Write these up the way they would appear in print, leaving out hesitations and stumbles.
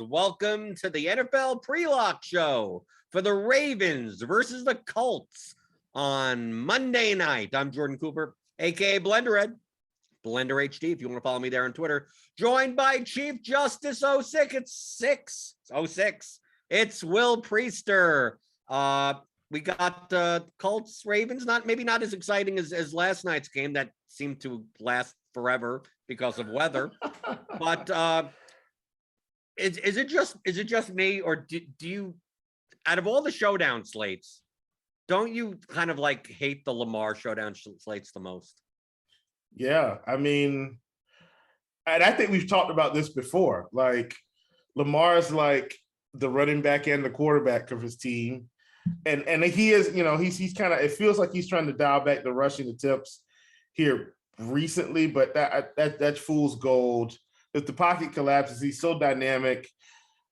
Welcome to the NFL Pre-Lock Show for the Ravens versus the Colts on Monday night. I'm Jordan Cooper, aka Blenderhead, Blender HD, if you want to follow me there on Twitter. Joined by Chief Justice 06. It's 06. It's Will Priester. We got Colts Ravens. Maybe not as exciting as last night's game that seemed to last forever because of weather, but. Is it just me, or do you, out of all the showdown slates, don't you kind of like hate the Lamar showdown slates the most? Yeah, I mean, and I think we've talked about this before. Like, Lamar's like the running back and the quarterback of his team, and he is, he's kind of, it feels like he's trying to dial back the rushing attempts here recently, but that's fool's gold. If the pocket collapses, he's so dynamic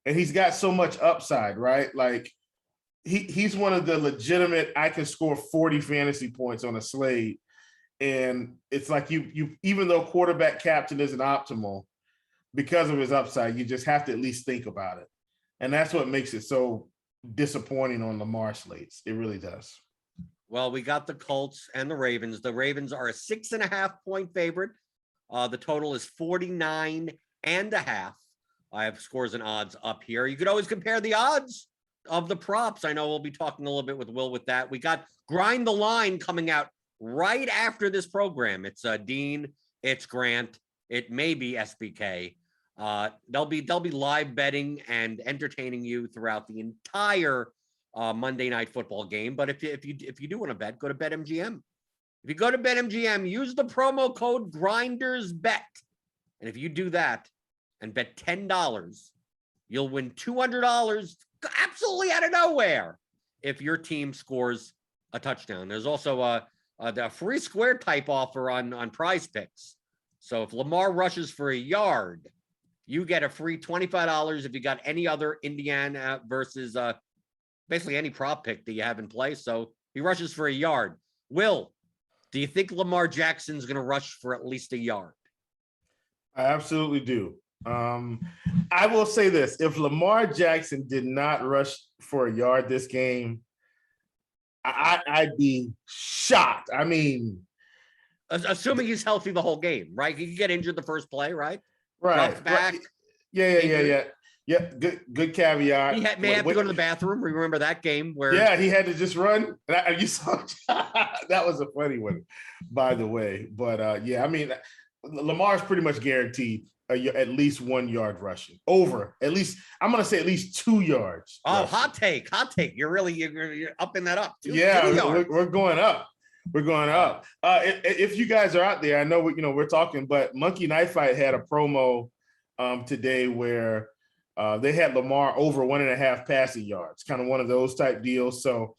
and he's got so much upside, right? Like he's one of the legitimate, I can score 40 fantasy points on a slate. And it's like you even though quarterback captain isn't optimal, because of his upside, you just have to at least think about it. And that's what makes it so disappointing on Lamar slates. It really does. Well, we got the Colts and the Ravens. The Ravens are a 6.5-point favorite. The total is 49.5. I have scores and odds up here. You could always compare the odds of the props. I know we'll be talking a little bit with Will with that. We got Grind the Line coming out right after this program. It's Dean, it's Grant, it may be SBK. They'll be live betting and entertaining you throughout the entire Monday Night Football game. But if you do want to bet, go to BetMGM. If you go to BetMGM, use the promo code GRINDERSBET. And if you do that and bet $10, you'll win $200 absolutely out of nowhere if your team scores a touchdown. There's also a free square type offer on Prize Picks. So if Lamar rushes for a yard, you get a free $25 if you got any other Indiana versus basically any prop pick that you have in place. So he rushes for a yard. Will, do you think Lamar Jackson's going to rush for at least a yard? I absolutely do. I will say this. If Lamar Jackson did not rush for a yard this game, I'd be shocked. I mean, assuming he's healthy the whole game, right? He could get injured the first play, right? Right. Back. Yeah. Yeah, good caveat. He may have to go to the bathroom. Remember that game where? Yeah, he had to just run. You saw that was a funny one, by the way. But yeah, I mean, Lamar's pretty much guaranteed at least 1 yard rushing. Over at least, I'm going to say at least 2 yards. Oh, rushing. hot take. You're upping that up. We're going up. We're going up. If you guys are out there, I know we're talking, but Monkey Knife Fight had a promo today where they had Lamar over 1.5 passing yards, kind of one of those type deals. So,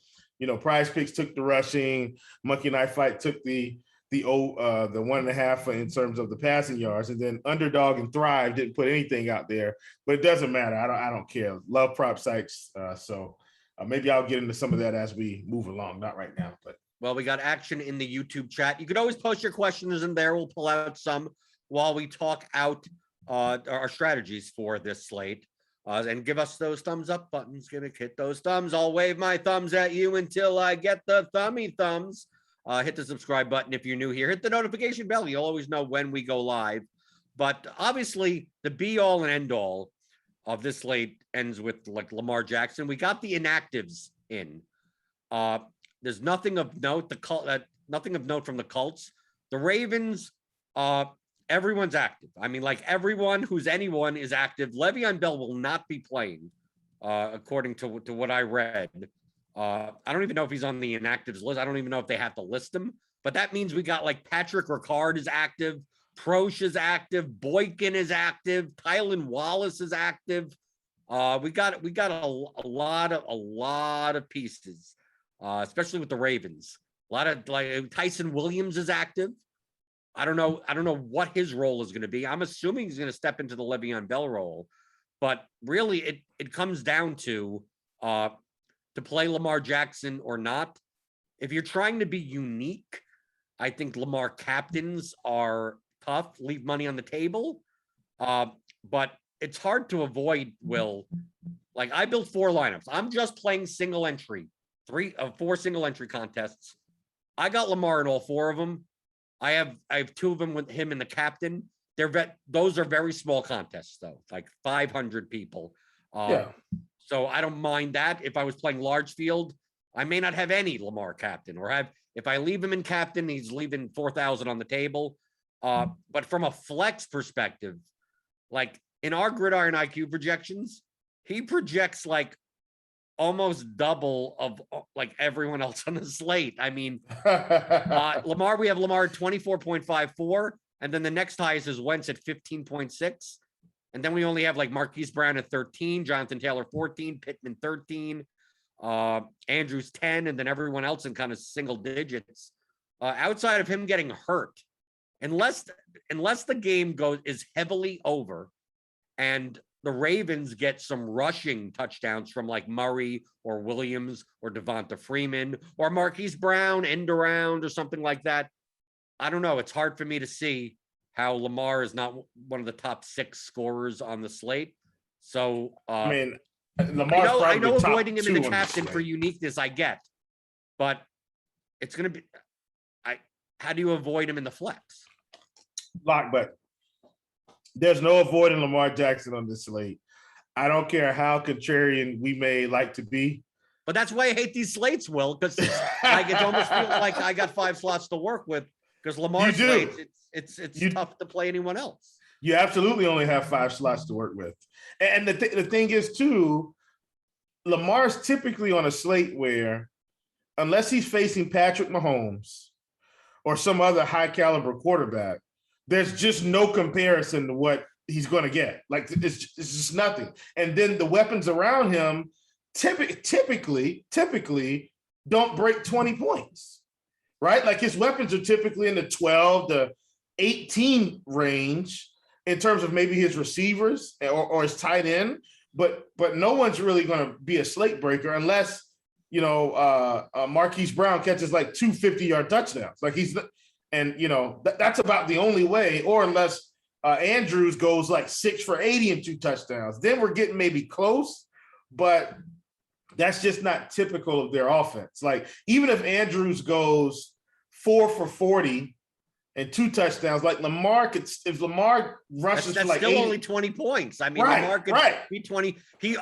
Prize Picks took the rushing, Monkey Knife Fight took the 1.5 in terms of the passing yards, and then Underdog and Thrive didn't put anything out there. But it doesn't matter. I don't care. Love prop sites. So Maybe I'll get into some of that as we move along. Not right now, but. Well, we got action in the YouTube chat. You could always post your questions in there. We'll pull out some while we talk out our strategies for this slate. And give us those thumbs up buttons. Hit those thumbs. I'll wave my thumbs at you until I get the thummy thumbs. Hit the subscribe button if you're new here. Hit the notification bell. You'll always know when we go live. But obviously, the be-all and end-all of this slate ends with like Lamar Jackson. We got the inactives in. There's nothing of note. Nothing of note from the Colts. The Ravens, everyone's active. I mean, like everyone who's anyone is active. Le'Veon Bell will not be playing, according to what I read. I don't even know if he's on the inactives list. I don't even know if they have to list him. But that means we got like Patrick Ricard is active, Proche is active, Boykin is active, Tylan Wallace is active. We got a lot of pieces. Especially with the Ravens. A lot of like Tyson Williams is active. I don't know what his role is going to be. I'm assuming he's going to step into the Le'Veon Bell role, but really it comes down to play Lamar Jackson or not. If you're trying to be unique, I think Lamar captains are tough. Leave money on the table, but it's hard to avoid. Will, like I built 4 lineups. I'm just playing single entry. 3 of 4 single entry contests. I got Lamar in all 4 of them. I have 2 of them with him and the captain. Those are very small contests though, like 500 people. So I don't mind that. If I was playing large field, I may not have any Lamar captain, or if I leave him in captain, he's leaving 4,000 on the table. But from a flex perspective, like in our Gridiron IQ projections, he projects like almost double of like everyone else on the slate. I mean, Lamar, we have Lamar at 24.54, and then the next highest is Wentz at 15.6. And then we only have like Marquise Brown at 13, Jonathan Taylor 14, Pittman 13, Andrews 10, and then everyone else in kind of single digits. Outside of him getting hurt, unless the game is heavily over and the Ravens get some rushing touchdowns from like Murray or Williams or Devonta Freeman or Marquise Brown end around or something like that. I don't know. It's hard for me to see how Lamar is not one of the top 6 scorers on the slate. So I mean, Lamar's I know top avoiding him in 2 the on captain slate. for uniqueness, I get, but it's going to be. How do you avoid him in the flex? But there's no avoiding Lamar Jackson on this slate. I don't care how contrarian we may like to be. But that's why I hate these slates, Will, because like it almost feels like I got 5 slots to work with because Lamar's slates, it's tough to play anyone else. You absolutely only have 5 slots to work with. And the thing is, too, Lamar's typically on a slate where, unless he's facing Patrick Mahomes or some other high caliber quarterback, there's just no comparison to what he's going to get. Like it's just nothing. And then the weapons around him typically don't break 20 points, right? Like his weapons are typically in the 12 to 18 range in terms of maybe his receivers or his tight end, but no one's really going to be a slate breaker unless, Marquise Brown catches like 2 50-yard touchdowns. Like that's about the only way, or unless Andrews goes like 6 for 80 and 2 touchdowns. Then we're getting maybe close, but that's just not typical of their offense. Like even if Andrews goes 4 for 40 and 2 touchdowns, like Lamar could, if Lamar rushes that's for like still 80, only 20 points. I mean, Lamar could be 20. He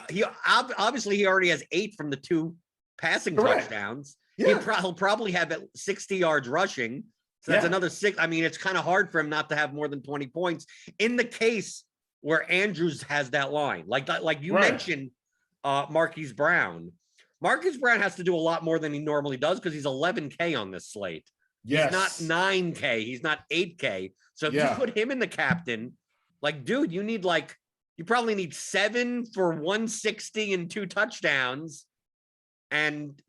obviously he already has 8 from the 2 passing touchdowns. Yeah. He'll probably have 60 yards rushing. So that's another 6. I mean, it's kind of hard for him not to have more than 20 points in the case where Andrews has that line. Like you mentioned, Marquise Brown. Marquise Brown has to do a lot more than he normally does because he's 11K on this slate. Yes. He's not 9K. He's not 8K. So if you put him in the captain, like, dude, you probably need 7 for 160 and 2 touchdowns. And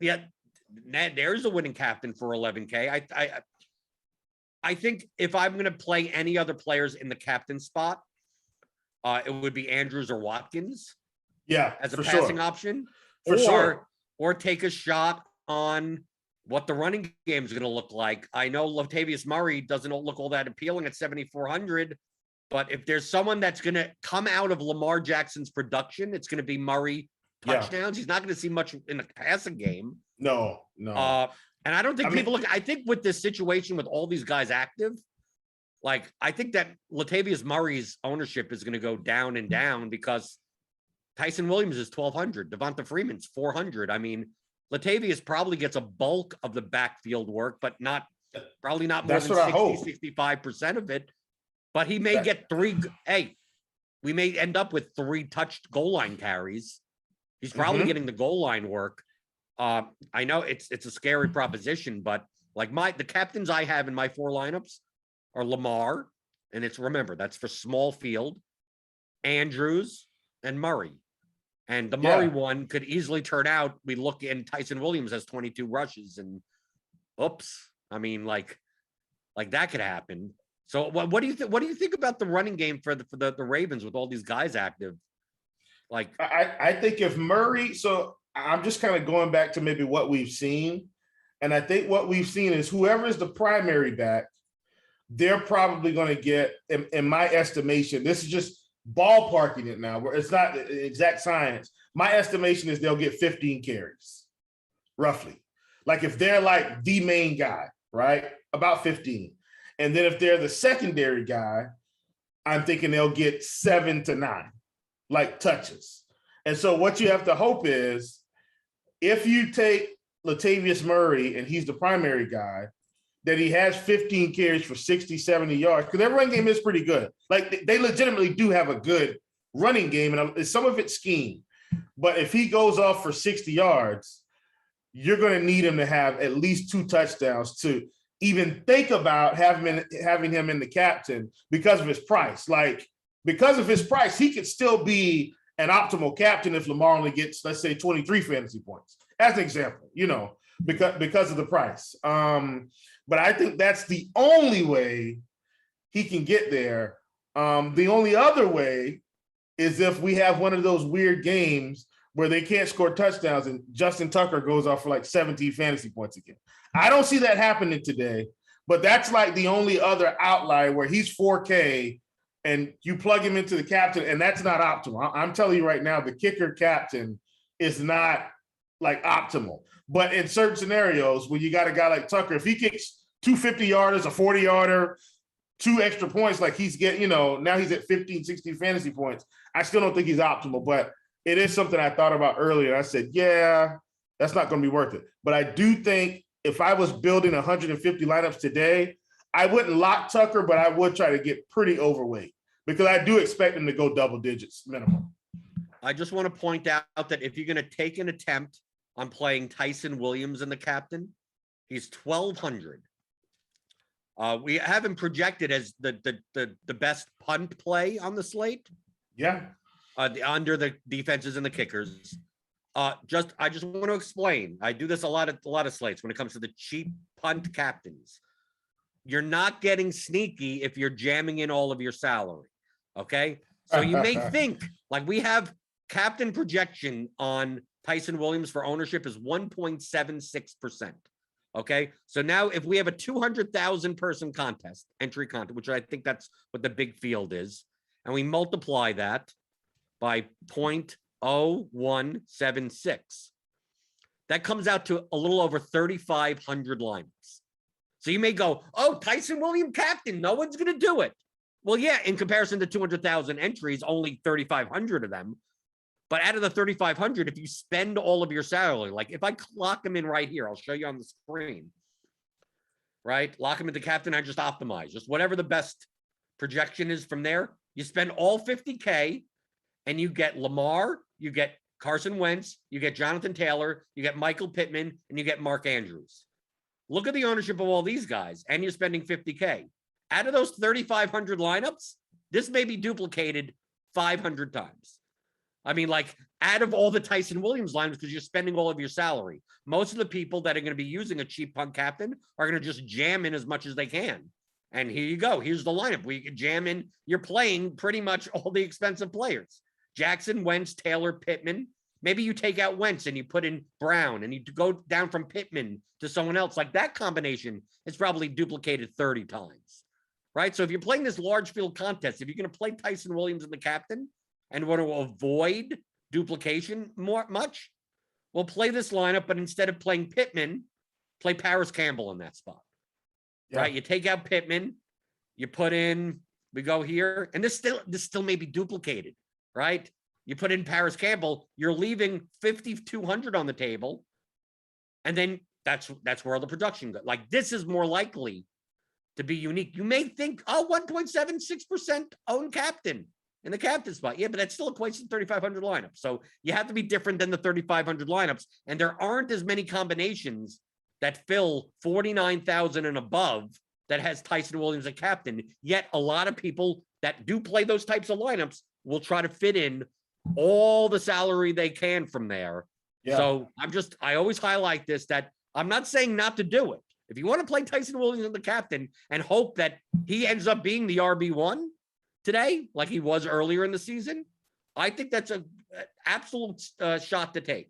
there's a winning captain for 11K. I think if I'm going to play any other players in the captain spot, it would be Andrews or Watkins. Yeah, as a passing option. For sure. or take a shot on what the running game is going to look like. I know Latavius Murray doesn't look all that appealing at 7,400, but if there's someone that's going to come out of Lamar Jackson's production, it's going to be Murray touchdowns. He's not going to see much in the passing game. No. And I don't think I think with this situation with all these guys active, like I think that Latavius Murray's ownership is going to go down and down because Tyson Williams is 1,200. Devonta Freeman's 400. I mean, Latavius probably gets a bulk of the backfield work, but probably not more than 65% of it. But he may get we may end up with 3 touched goal line carries. He's probably getting the goal line work. I know it's a scary proposition, but like the captains I have in my 4 lineups are Lamar, and remember, that's for small field, Andrews, and Murray. And the Murray one could easily turn out. We look in Tyson Williams has 22 rushes, and oops. I mean, like that could happen. So what do you think? What do you think about the running game for the Ravens with all these guys active? Like, I think if Murray, so I'm just kind of going back to maybe what we've seen, and I think what we've seen is whoever is the primary back, they're probably going to get, in my estimation, this is just ballparking it now, where it's not exact science. My estimation is they'll get 15 carries, roughly. Like if they're like the main guy, right? About 15. And then if they're the secondary guy, I'm thinking they'll get 7 to 9, like touches. And so what you have to hope is if you take Latavius Murray and he's the primary guy, that he has 15 carries for 60, 70 yards, because their run game is pretty good. Like they legitimately do have a good running game, and some of it's scheme. But if he goes off for 60 yards, you're going to need him to have at least 2 touchdowns to even think about having him in the captain because of his price. Like because of his price, he could still be an optimal captain if Lamar only gets, let's say, 23 fantasy points, as an example, because of the price. But I think that's the only way he can get there. The only other way is if we have one of those weird games where they can't score touchdowns and Justin Tucker goes off for like 17 fantasy points again. I don't see that happening today, but that's like the only other outlier where he's 4K and you plug him into the captain, and that's not optimal. I'm telling you right now, the kicker captain is not like optimal. But in certain scenarios, when you got a guy like Tucker, if he kicks 2 50-yarders, a 40-yarder, 2 extra points, like he's getting, now he's at 15, 16 fantasy points. I still don't think he's optimal, but it is something I thought about earlier. I said, yeah, that's not going to be worth it. But I do think if I was building 150 lineups today, I wouldn't lock Tucker, but I would try to get pretty overweight because I do expect him to go double digits minimum. I just want to point out that if you're going to take an attempt on playing Tyson Williams in the captain, he's 1,200. We have him projected as the best punt play on the slate. Yeah. Under the defenses and the kickers. I just want to explain. I do this a lot of slates when it comes to the cheap punt captains. You're not getting sneaky if you're jamming in all of your salary. Okay. So you may think like we have captain projection on Tyson Williams for ownership is 1.76%. Okay. So now if we have a 200,000 person entry contest, which I think that's what the big field is, and we multiply that by 0.0176, that comes out to a little over 3,500 lineups. So you may go, oh, Tyson Williams captain, no one's going to do it. Well, yeah, in comparison to 200,000 entries, only 3,500 of them. But out of the 3,500, if you spend all of your salary, like if I lock them in right here, I'll show you on the screen, right? Lock them into captain, I just optimize, just whatever the best projection is from there. You spend all 50K and you get Lamar, you get Carson Wentz, you get Jonathan Taylor, you get Michael Pittman, and you get Mark Andrews. Look at the ownership of all these guys, and you're spending 50K. Out of those 3,500 lineups, this may be duplicated 500 times. I mean, like, out of all the Tyson Williams lineups, because you're spending all of your salary, most of the people that are going to be using a cheap punt captain are going to just jam in as much as they can. And here you go. Here's the lineup. We can jam in. You're playing pretty much all the expensive players. Jackson, Wentz, Taylor, Pittman, Maybe you take out Wentz and you put in Brown and you go down from Pittman to someone else. Like that combination is probably duplicated 30 times, right? So if you're playing this large field contest, if you're going to play Tyson Williams and the captain and want to avoid duplication much, well, play this lineup, but instead of playing Pittman, play Paris Campbell in that spot, right? You take out Pittman, you put in, we go here, and this still may be duplicated, right? You put in Paris Campbell, you're leaving 5,200 on the table, and then that's where all the production goes. Like this is more likely to be unique. You may think, 1.76% own captain in the captain spot. Yeah, but that still equates to 3,500 lineups. So you have to be different than the 3,500 lineups, and there aren't as many combinations that fill 49,000 and above that has Tyson Williams a captain. Yet a lot of people that do play those types of lineups will try to fit in all the salary they can from there. Yeah. So I always highlight this, that I'm not saying not to do it. If you want to play Tyson Williams as the captain and hope that he ends up being the RB1 today, like he was earlier in the season, I think that's an absolute shot to take.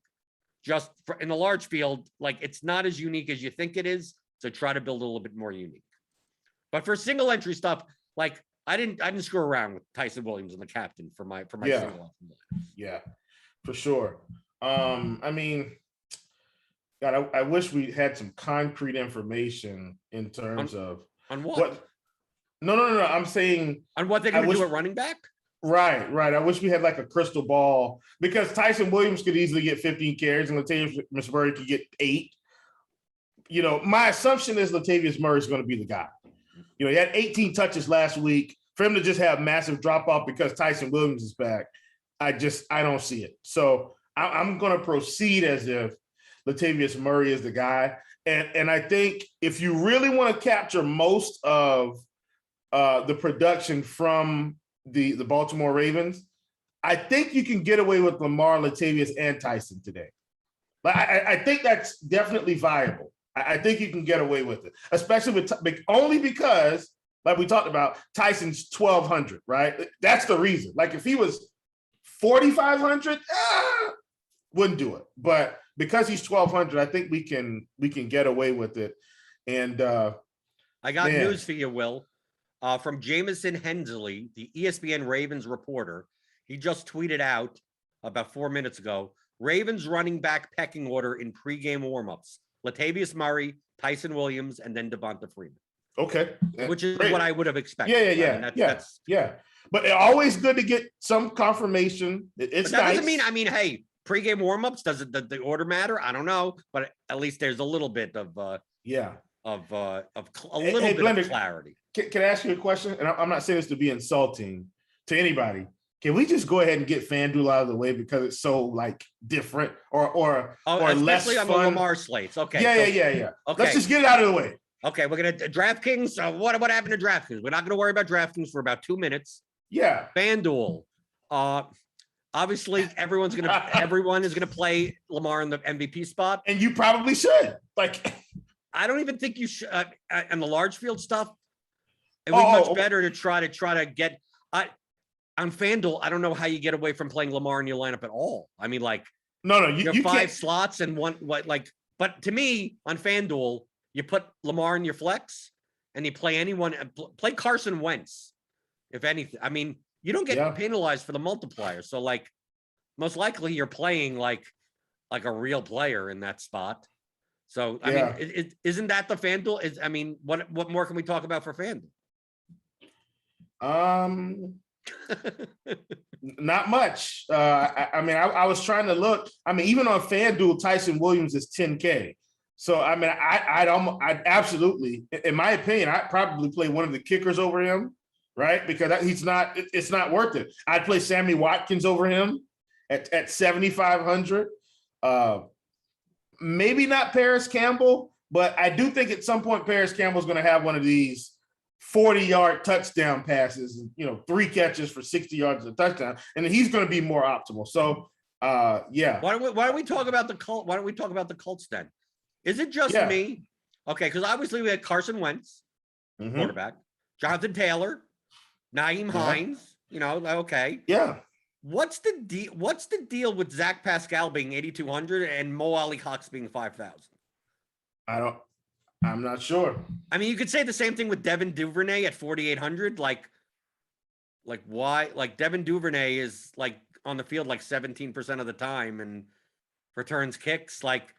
Just in the large field, like it's not as unique as you think it is. So try to build a little bit more unique. But for single entry stuff, like I didn't screw around with Tyson Williams and the captain for my single entry. Yeah, for sure. I mean, God, I wish we had some concrete information in terms of on what? No. I'm saying on what they're going to do at running back. Right. I wish we had like a crystal ball, because Tyson Williams could easily get 15 carries and Latavius Murray could get 8. You know, my assumption is Latavius Murray is going to be the guy. You know, he had 18 touches last week. For him to just have massive drop off because Tyson Williams is back, I don't see it. So I'm going to proceed as if Latavius Murray is the guy. And I think if you really want to capture most of the production from the Baltimore Ravens, I think you can get away with Lamar, Latavius, and Tyson today. But I think that's definitely viable. I think you can get away with it, especially with only because, like we talked about, Tyson's 1,200, right? That's the reason. Like if he was 4,500, wouldn't do it. But because he's 1,200, I think we can get away with it. And I got news for you, Will. From Jamison Hensley, the ESPN Ravens reporter. He just tweeted out about 4 minutes ago, Ravens running back pecking order in pregame warmups: Latavius Murray, Tyson Williams, and then Devonta Freeman. Okay. Which is great. What I would have expected. Yeah. But it's always good to get some confirmation. It's that nice. Doesn't mean, hey, pregame warmups, does the order matter? I don't know, but at least there's a little bit of Blender, of clarity. Can I ask you a question? And I'm not saying this to be insulting to anybody. Can we just go ahead and get FanDuel out of the way because it's so like different or less fun? On the Lamar slates. Okay. Yeah. Okay. Let's just get it out of the way. Okay, we're gonna DraftKings. What happened to DraftKings? We're not gonna worry about DraftKings for about 2 minutes. Yeah. FanDuel. Obviously, everyone is gonna play Lamar in the MVP spot, and you probably should. Like, I don't even think you should. And the large field stuff, it would be much better to try to get. On FanDuel, I don't know how you get away from playing Lamar in your lineup at all. I mean, like, no, you have 5 slots and one. But to me, on FanDuel, you put Lamar in your flex, and you play anyone. Play Carson Wentz, if anything. I mean, you don't get penalized for the multiplier. So, like, most likely you're playing like a real player in that spot. So, I mean, isn't that the FanDuel? What more can we talk about for FanDuel? Not much. I was trying to look. I mean, even on FanDuel, Tyson Williams is 10K. So, I mean, I'd absolutely, in my opinion, I'd probably play one of the kickers over him, right? Because it's not worth it. I'd play Sammy Watkins over him at 7,500. Maybe not Paris Campbell, but I do think at some point Paris Campbell's going to have one of these 40-yard touchdown passes, 3 catches for 60 yards of touchdown, and he's going to be more optimal. So, yeah. Why don't we talk about the Colts? Why don't we talk about the Colts then? Is it just me? Okay, because obviously we had Carson Wentz, quarterback, Jonathan Taylor, Nyheim Hines. Okay. Yeah. What's the deal? What's the deal with Zach Pascal being 8,200 and Mo Ali Cox being 5,000? I'm not sure. I mean, you could say the same thing with Devin Duvernay at 4,800. Like why? Like Devin Duvernay is like on the field like 17% of the time and returns kicks. Like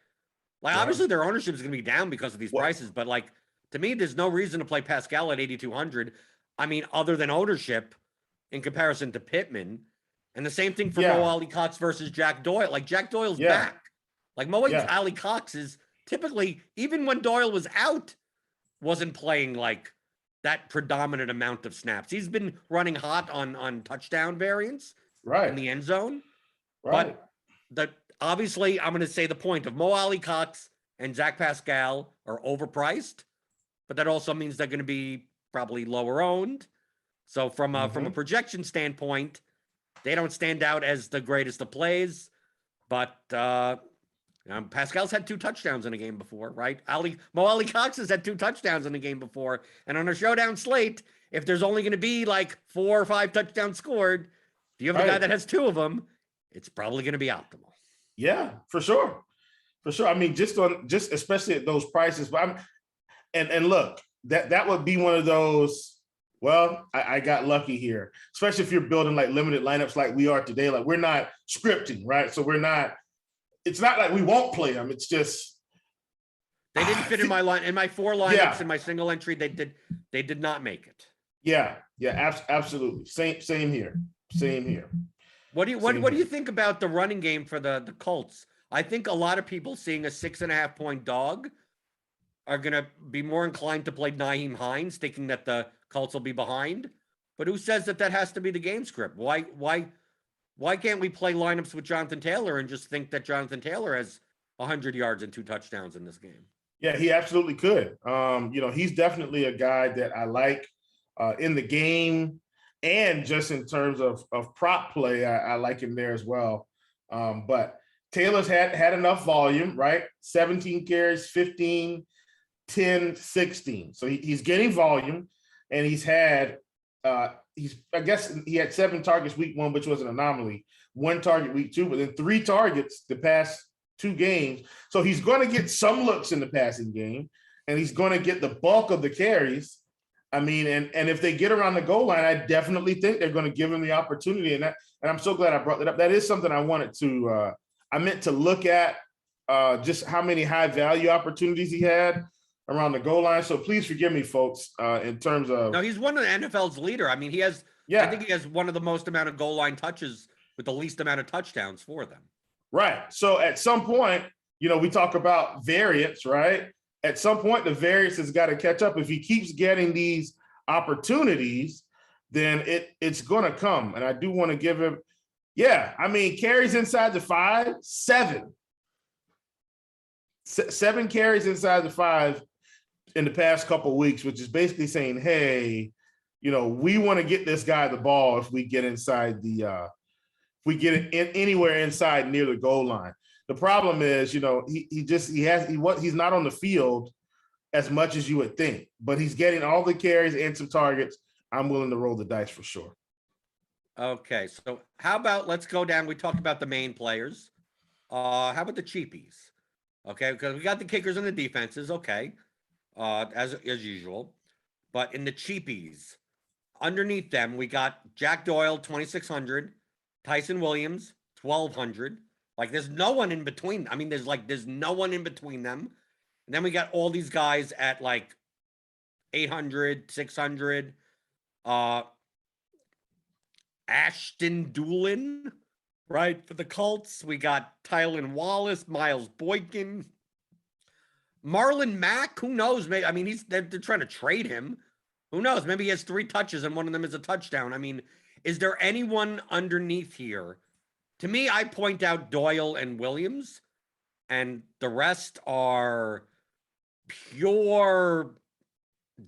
Yeah. obviously their ownership is going to be down because of these prices, but like to me, there's no reason to play Pascal at 8,200. I mean, other than ownership in comparison to Pittman. And the same thing for Mo Ali Cox versus Jack Doyle. Like Jack Doyle's back. Like Mo Ali Cox is typically, even when Doyle was out, wasn't playing like that predominant amount of snaps. He's been running hot on touchdown variants in the end zone. Right. But obviously, I'm going to say the point of Mo Ali Cox and Zach Pascal are overpriced, but that also means they're going to be probably lower owned. So from a projection standpoint, they don't stand out as the greatest of plays, but Pascal's had 2 touchdowns in a game before, right? Mo Ali Cox has had 2 touchdowns in a game before, and on a showdown slate, if there's only going to be like 4 or 5 touchdowns scored, if you have a guy that has 2 of them, it's probably going to be optimal. Yeah, for sure. I mean, just especially at those prices, but and look, that would be one of those. Well, I got lucky here, especially if you're building like limited lineups like we are today. Like we're not scripting, right? So it's not like we won't play them. It's just they didn't fit in my line, in my 4 lineups in my single entry. They did not make it. Yeah, absolutely. Same here. What do you think about the running game for the Colts? I think a lot of people seeing a 6.5 point dog are going to be more inclined to play Nyheim Hines, thinking that the Colts will be behind. But who says that has to be the game script? Why can't we play lineups with Jonathan Taylor and just think that Jonathan Taylor has 100 yards and 2 touchdowns in this game? Yeah, he absolutely could. He's definitely a guy that I like in the game, and just in terms of prop play, I like him there as well. But Taylor's had enough volume, right? 17 carries, 15, 10, 16. So he's getting volume, and he's had I guess he had 7 targets week 1, which was an anomaly, 1 target week 2, but then 3 targets the past 2 games. So he's going to get some looks in the passing game, and he's going to get the bulk of the carries. I mean, and if they get around the goal line, I definitely think they're going to give him the opportunity. And I'm so glad I brought that up. That is something I wanted to I meant to look at, just how many high value opportunities he had around the goal line. So please forgive me, folks, in terms of. No, he's one of the NFL's leader. I mean, he has. I think he has one of the most amount of goal line touches with the least amount of touchdowns for them. Right. So at some point, we talk about variance, right? At some point, the variance has got to catch up. If he keeps getting these opportunities, then it's going to come. And I do want to give him, carries inside the 5, 7. 7 carries inside the 5 in the past couple of weeks, which is basically saying, hey, we want to get this guy the ball if we get inside if we get it anywhere inside near the goal line. The problem is, he's not on the field as much as you would think, but he's getting all the carries and some targets. I'm willing to roll the dice for sure. Okay, so how about let's go down. We talked about the main players. How about the cheapies? Okay, because we got the kickers and the defenses. Okay, as usual, but in the cheapies, underneath them we got Jack Doyle 2,600, Tyson Williams 1,200. Like there's no one in between. I mean, there's no one in between them. And then we got all these guys at like 800, 600. Ashton Doolin, right? For the Colts, we got Tylan Wallace, Miles Boykin, Marlon Mack. Who knows? Maybe, I mean, they're trying to trade him. Who knows? Maybe he has 3 touches and one of them is a touchdown. I mean, is there anyone underneath here? To me, I point out Doyle and Williams, and the rest are pure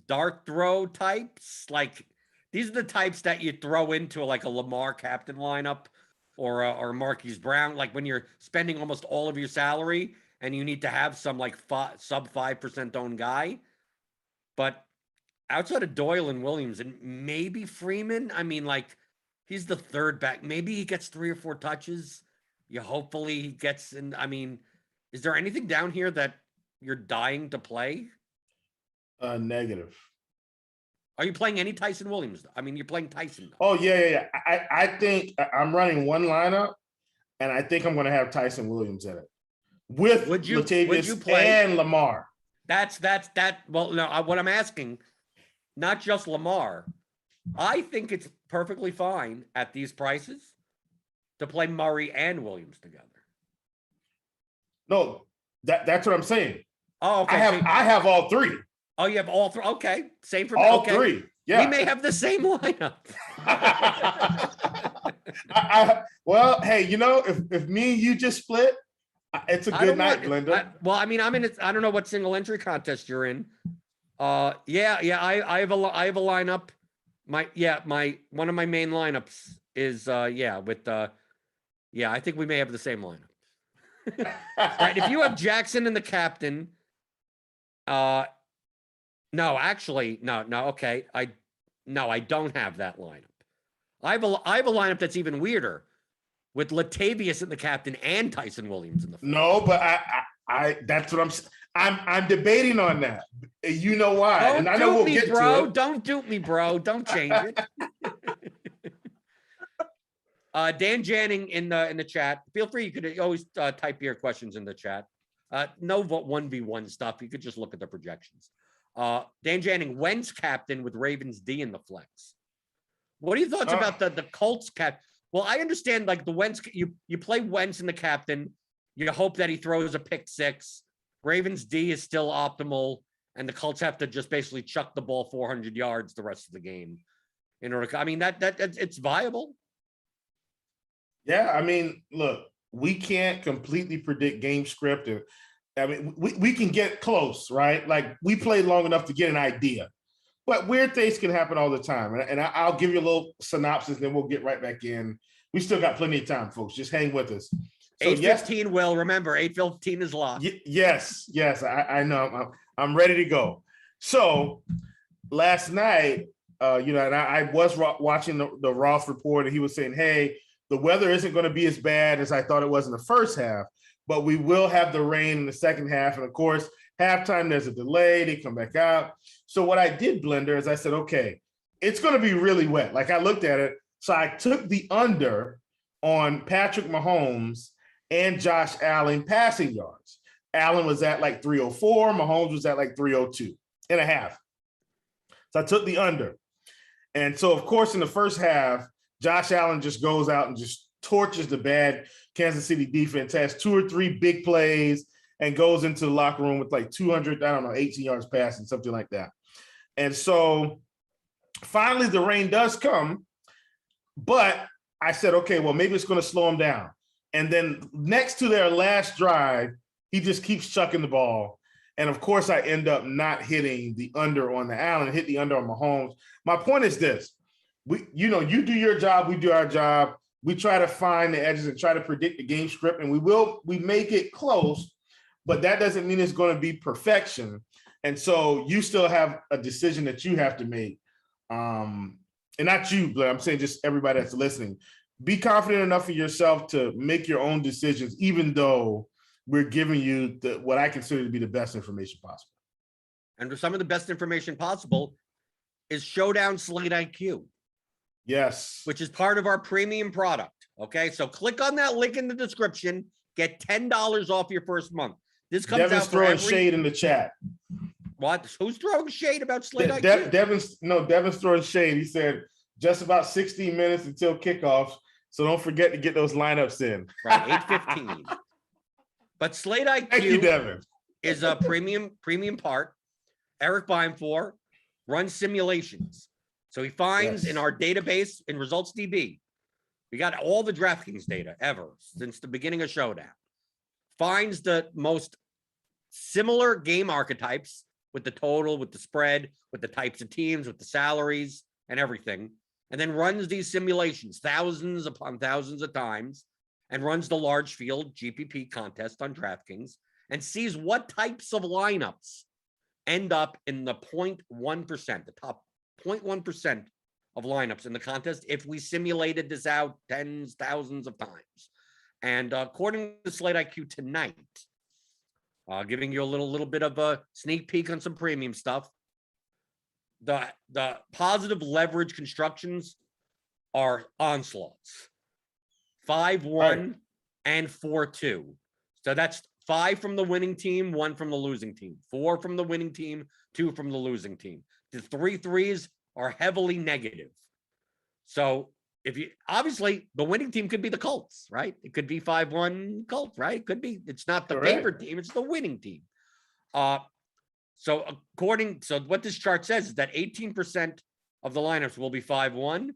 dart throw types. Like these are the types that you throw into like a Lamar captain lineup or Marquise Brown. Like when you're spending almost all of your salary and you need to have some like sub 5% owned guy. But outside of Doyle and Williams and maybe Freeman, I mean, like He's the third back. Maybe he gets 3 or 4 touches. Hopefully he gets in. I mean, is there anything down here that you're dying to play? Negative. Are you playing any Tyson Williams? I mean, you're playing Tyson. Oh, yeah. I think I'm running one lineup, and I think I'm going to have Tyson Williams in it with Latavius and Lamar. That's well, no, what I'm asking, not just Lamar. I think it's perfectly fine at these prices to play Murray and Williams together. No, that's what I'm saying. Oh, okay. I have all three. Oh, you have all three. Okay, same for me. All three. Yeah, we may have the same lineup. Well, hey, if me and you just split, it's a good night, Blender. Well, I mean, I'm in it. I don't know what single entry contest you're in. I have a lineup. One of my main lineups is I think we may have the same lineup. Right, if you have Jackson and the captain, no, actually, no, okay, I don't have that lineup. I have a lineup that's even weirder with Latavius and the captain and Tyson Williams in the front. No, but I that's what I'm debating on that. You know why? Don't dupe me, bro. Don't dupe me, bro. Don't change it. Dan Janning in the chat. Feel free. You could always type your questions in the chat. No 1v1 stuff. You could just look at the projections. Dan Janning, Wentz captain with Ravens D in the flex. What are your thoughts about the Colts cap? Well, I understand like the Wentz. You play Wentz in the captain. You hope that he throws a pick 6. Ravens D is still optimal, and the Colts have to just basically chuck the ball 400 yards the rest of the game in order. I mean that it's viable. Yeah, I mean, look, we can't completely predict game script. I mean, we can get close, right? Like we played long enough to get an idea, but weird things can happen all the time. And I'll give you a little synopsis, then we'll get right back in. We still got plenty of time, folks. Just hang with us. So 8:15, Will. Remember, 8:15 is locked. Yes. I know. I'm ready to go. So last night, and I was watching the Roth report, and he was saying, hey, the weather isn't going to be as bad as I thought it was in the first half, but we will have the rain in the second half. And of course, halftime, there's a delay. They come back out. So what I did, Blender, is I said, okay, it's going to be really wet. Like I looked at it. So I took the under on Patrick Mahomes and Josh Allen passing yards. Allen was at like 304. Mahomes was at like 302 and a half. So I took the under. And so, of course, in the first half, Josh Allen just goes out and just torches the bad Kansas City defense, has 2 or 3 big plays, and goes into the locker room with like 18 yards passing, something like that. And so finally the rain does come, but I said, okay, well, maybe it's going to slow him down. And then next to their last drive, he just keeps chucking the ball. And of course, I end up not hitting the under on the Allen, hit the under on Mahomes. My point is this. You do your job, we do our job. We try to find the edges and try to predict the game script, and we make it close, but that doesn't mean it's going to be perfection. And so you still have a decision that you have to make. And not you, but I'm saying just everybody that's listening. Be confident enough in yourself to make your own decisions, even though we're giving you what I consider to be the best information possible. And some of the best information possible is Showdown Slate IQ. Yes. Which is part of our premium product. Okay. So click on that link in the description. Get $10 off your first month. This comes Devin's out throwing shade in the chat. What? Who's throwing shade about Slate IQ? Devin's throwing shade. He said just about 16 minutes until kickoff. So don't forget to get those lineups in. Right. 8:15. But Slate IQ Thank you, Devin. is a premium part. Eric Beinfor runs simulations. So he finds in our database in Results DB, we got all the DraftKings data ever since the beginning of Showdown. Finds the most similar game archetypes with the total, with the spread, with the types of teams, with the salaries and everything, and then runs these simulations thousands upon thousands of times and runs the large field GPP contest on DraftKings and sees what types of lineups end up in the 0.1%, the top 0.1% of lineups in the contest if we simulated this out tens, thousands of times. And according to Slate IQ tonight, giving you a little bit of a sneak peek on some premium stuff, the positive leverage constructions are onslaughts. 5-1 and 4-2. So that's 5 from the winning team, 1 from the losing team, 4 from the winning team, 2 from the losing team. The 3 threes are heavily negative. So if you obviously the winning team could be the Colts, right? It could be 5-1 Colts, right? It could be. It's not the favorite team, it's the winning team. So what this chart says is that 18% of the lineups will be 5-1,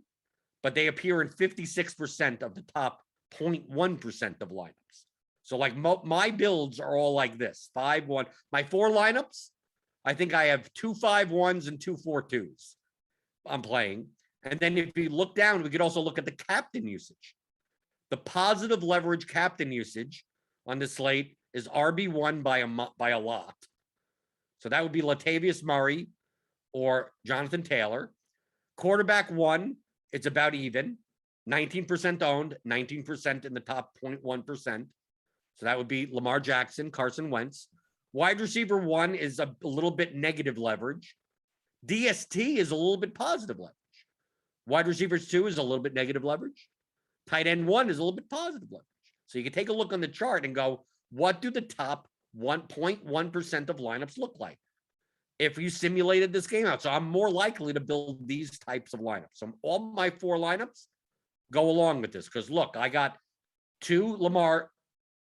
but they appear in 56% of the top 0.1% of lineups. So like my builds are all like this: 5-1. My 4 lineups, I think I have 2 5-1s and 2 4-2s I'm playing. And then if you look down, we could also look at the captain usage. The positive leverage captain usage on the slate is RB1 by a lot. So that would be Latavius Murray or Jonathan Taylor. Quarterback 1, it's about even. 19% owned, 19% in the top 0.1%. So that would be Lamar Jackson, Carson Wentz. Wide receiver 1 is a little bit negative leverage. DST is a little bit positive leverage. Wide receivers 2 is a little bit negative leverage. Tight end 1 is a little bit positive leverage. So you can take a look on the chart and go, what do the top 1.1% of lineups look like if you simulated this game out? So I'm more likely to build these types of lineups. So all my 4 lineups go along with this because look, I got 2 Lamar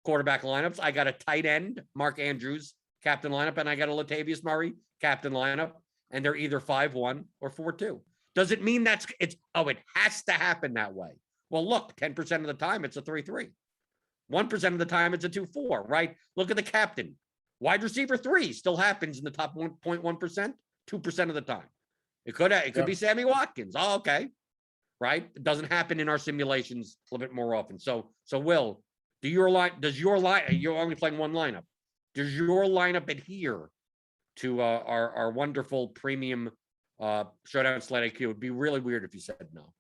quarterback lineups. I got a tight end, Mark Andrews, captain lineup, and I got a Latavius Murray captain lineup, and they're either 5-1 or 4-2. Does it mean it has to happen that way? Well, look, 10% of the time it's a 3-3. 1% of the time it's a 2-4, right? Look at the captain. Wide receiver 3 still happens in the top 1.1%, 2% of the time. It could be Sammy Watkins. Oh, okay. Right? It doesn't happen in our simulations a little bit more often. So Will, you're only playing 1 lineup. Does your lineup adhere to our wonderful premium Showdown Slate IQ? It would be really weird if you said no.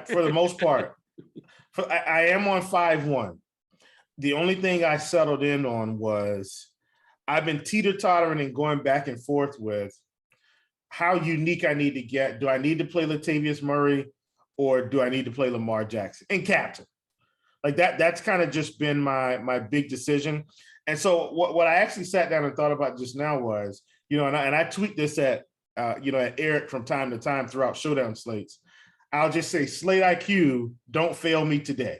For the most part. I am on 5-1. The only thing I settled in on was I've been teeter-tottering and going back and forth with how unique I need to get. Do I need to play Latavius Murray or do I need to play Lamar Jackson and captain? Like that's kind of just been my big decision. And so what I actually sat down and thought about just now was, and I tweet this at Eric from time to time throughout Showdown slates. I'll just say Slate IQ, don't fail me today.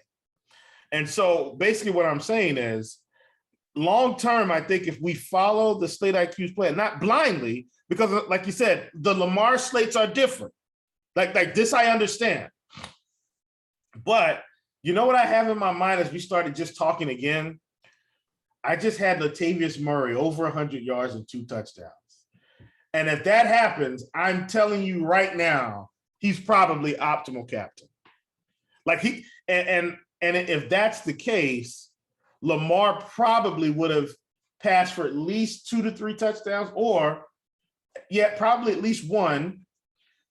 And so basically what I'm saying is long term, I think if we follow the Slate IQ's plan, not blindly, because like you said, the Lamar slates are different. Like this, I understand. But you know what I have in my mind as we started just talking again? I just had Latavius Murray over 100 yards and 2 touchdowns. And if that happens, I'm telling you right now, he's probably optimal captain. Like and if that's the case, Lamar probably would have passed for at least 2 to 3 touchdowns, or probably at least 1.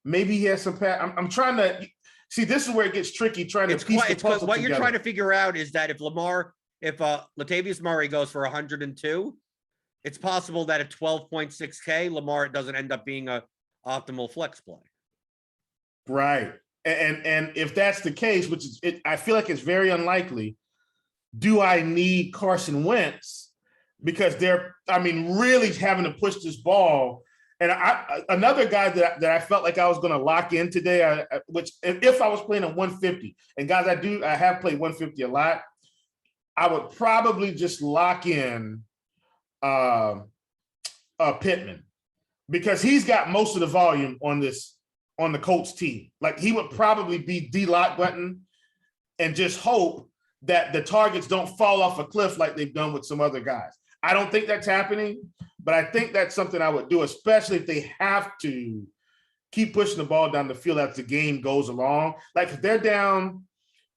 Maybe he has some pass. I'm trying to see. This is where it gets tricky. Trying to piece the puzzle what together. You're trying to figure out is that if Latavius Murray goes for 102, it's possible that at 12.6K, Lamar doesn't end up being a optimal flex play. Right. And if that's the case, which is I feel like it's very unlikely, do I need Carson Wentz? Because they're really having to push this ball. And another guy that I felt like I was going to lock in today, which if I was playing at 150, and guys, I have played 150 a lot, I would probably just lock in Pittman, because he's got most of the volume on the Colts team. Like he would probably be the lock button and just hope that the targets don't fall off a cliff like they've done with some other guys. I don't think that's happening, but I think that's something I would do, especially if they have to keep pushing the ball down the field as the game goes along. Like if they're down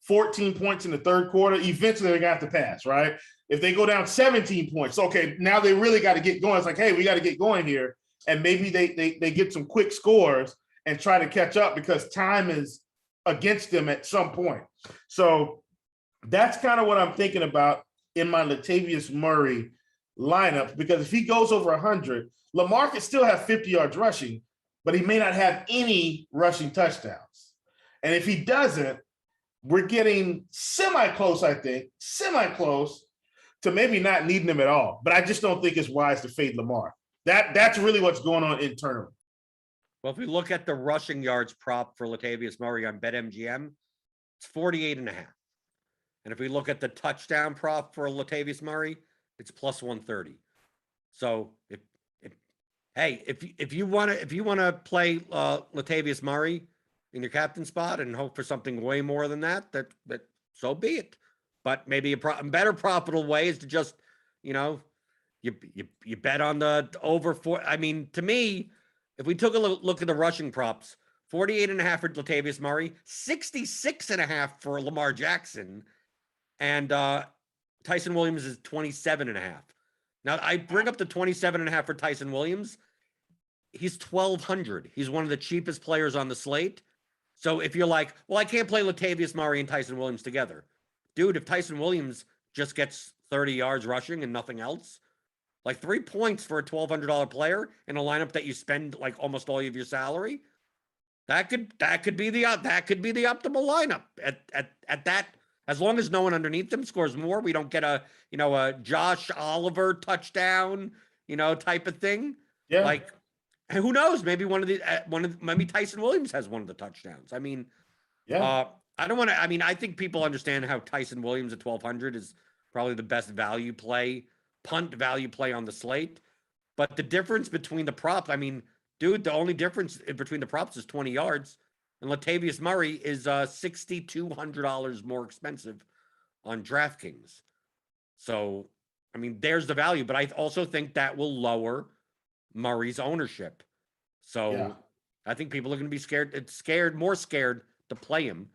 14 points in the third quarter, eventually they're going to have to pass, right? If they go down 17 points, okay, now they really got to get going. It's like, hey, we got to get going here. And maybe they get some quick scores and try to catch up because time is against them at some point. So that's kind of what I'm thinking about in my Latavius Murray lineup, because if he goes over 100, Lamar can still have 50 yards rushing, but he may not have any rushing touchdowns. And if he doesn't, we're getting semi-close, I think, semi-close to maybe not needing him at all. But I just don't think it's wise to fade Lamar. That's really what's going on internally. Well, if we look at the rushing yards prop for Latavius Murray on BetMGM, it's 48.5. And if we look at the touchdown prop for Latavius Murray, it's plus 130. So if you want to play Latavius Murray in your captain spot and hope for something way more than that so be it. But maybe a better profitable way is to just, you bet on the over 4. I mean, to me, if we took a look at the rushing props, 48.5 for Latavius Murray, 66.5 for Lamar Jackson, and Tyson Williams is 27.5. Now, I bring up the 27.5 for Tyson Williams. He's 1,200. He's one of the cheapest players on the slate. So if you're like, well, I can't play Latavius Murray and Tyson Williams together. Dude, if Tyson Williams just gets 30 yards rushing and nothing else, like 3 points for a $1,200 player in a lineup that you spend like almost all of your salary, that could be the optimal lineup at that. As long as no one underneath them scores more, we don't get a Josh Oliver touchdown, type of thing. Yeah. Like, and who knows? Maybe maybe Tyson Williams has one of the touchdowns. I mean, yeah. I don't want to. I mean, I think people understand how Tyson Williams at 1,200 is probably the best value play, punt value play on the slate. But the difference between the prop, I mean, dude, the only difference between the props is 20 yards. And Latavius Murray is $6,200 more expensive on DraftKings. So, I mean, there's the value. But I also think that will lower Murray's ownership. So Yeah. I think people are going to be more scared to play him.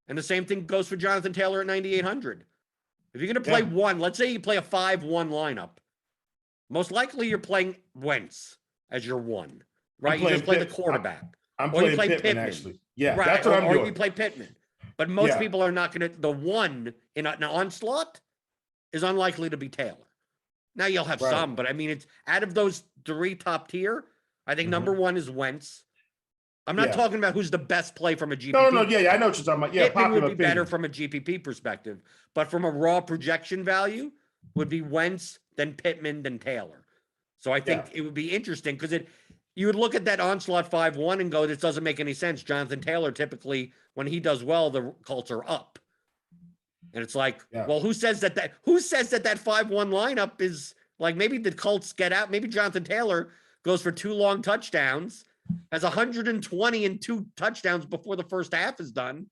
And the same thing goes for Jonathan Taylor at 9,800. If you're going to play one, let's say you play a 5-1 lineup, most likely you're playing Wentz as your one, right? You just play the quarterback. I'm playing Pittman, actually. Yeah, right. That's what I'm doing. Or you play Pittman. But most people are not going to. The one in an onslaught is unlikely to be Taylor. Now you'll have some, but I mean, it's out of those 3 top tier, I think number 1 is Wentz. I'm not talking about who's the best play from a GPP. No, yeah, I know what you're talking about. Yeah, Pittman would be better from a GPP perspective, but from a raw projection value, would be Wentz, then Pittman, then Taylor. So I think it would be interesting because you would look at that onslaught 5-1 and go, this doesn't make any sense. Jonathan Taylor, typically, when he does well, the Colts are up. And it's like, well, who says that 5-1 lineup is like, maybe the Colts get out. Maybe Jonathan Taylor goes for 2 long touchdowns, has 120 and 2 touchdowns before the first half is done.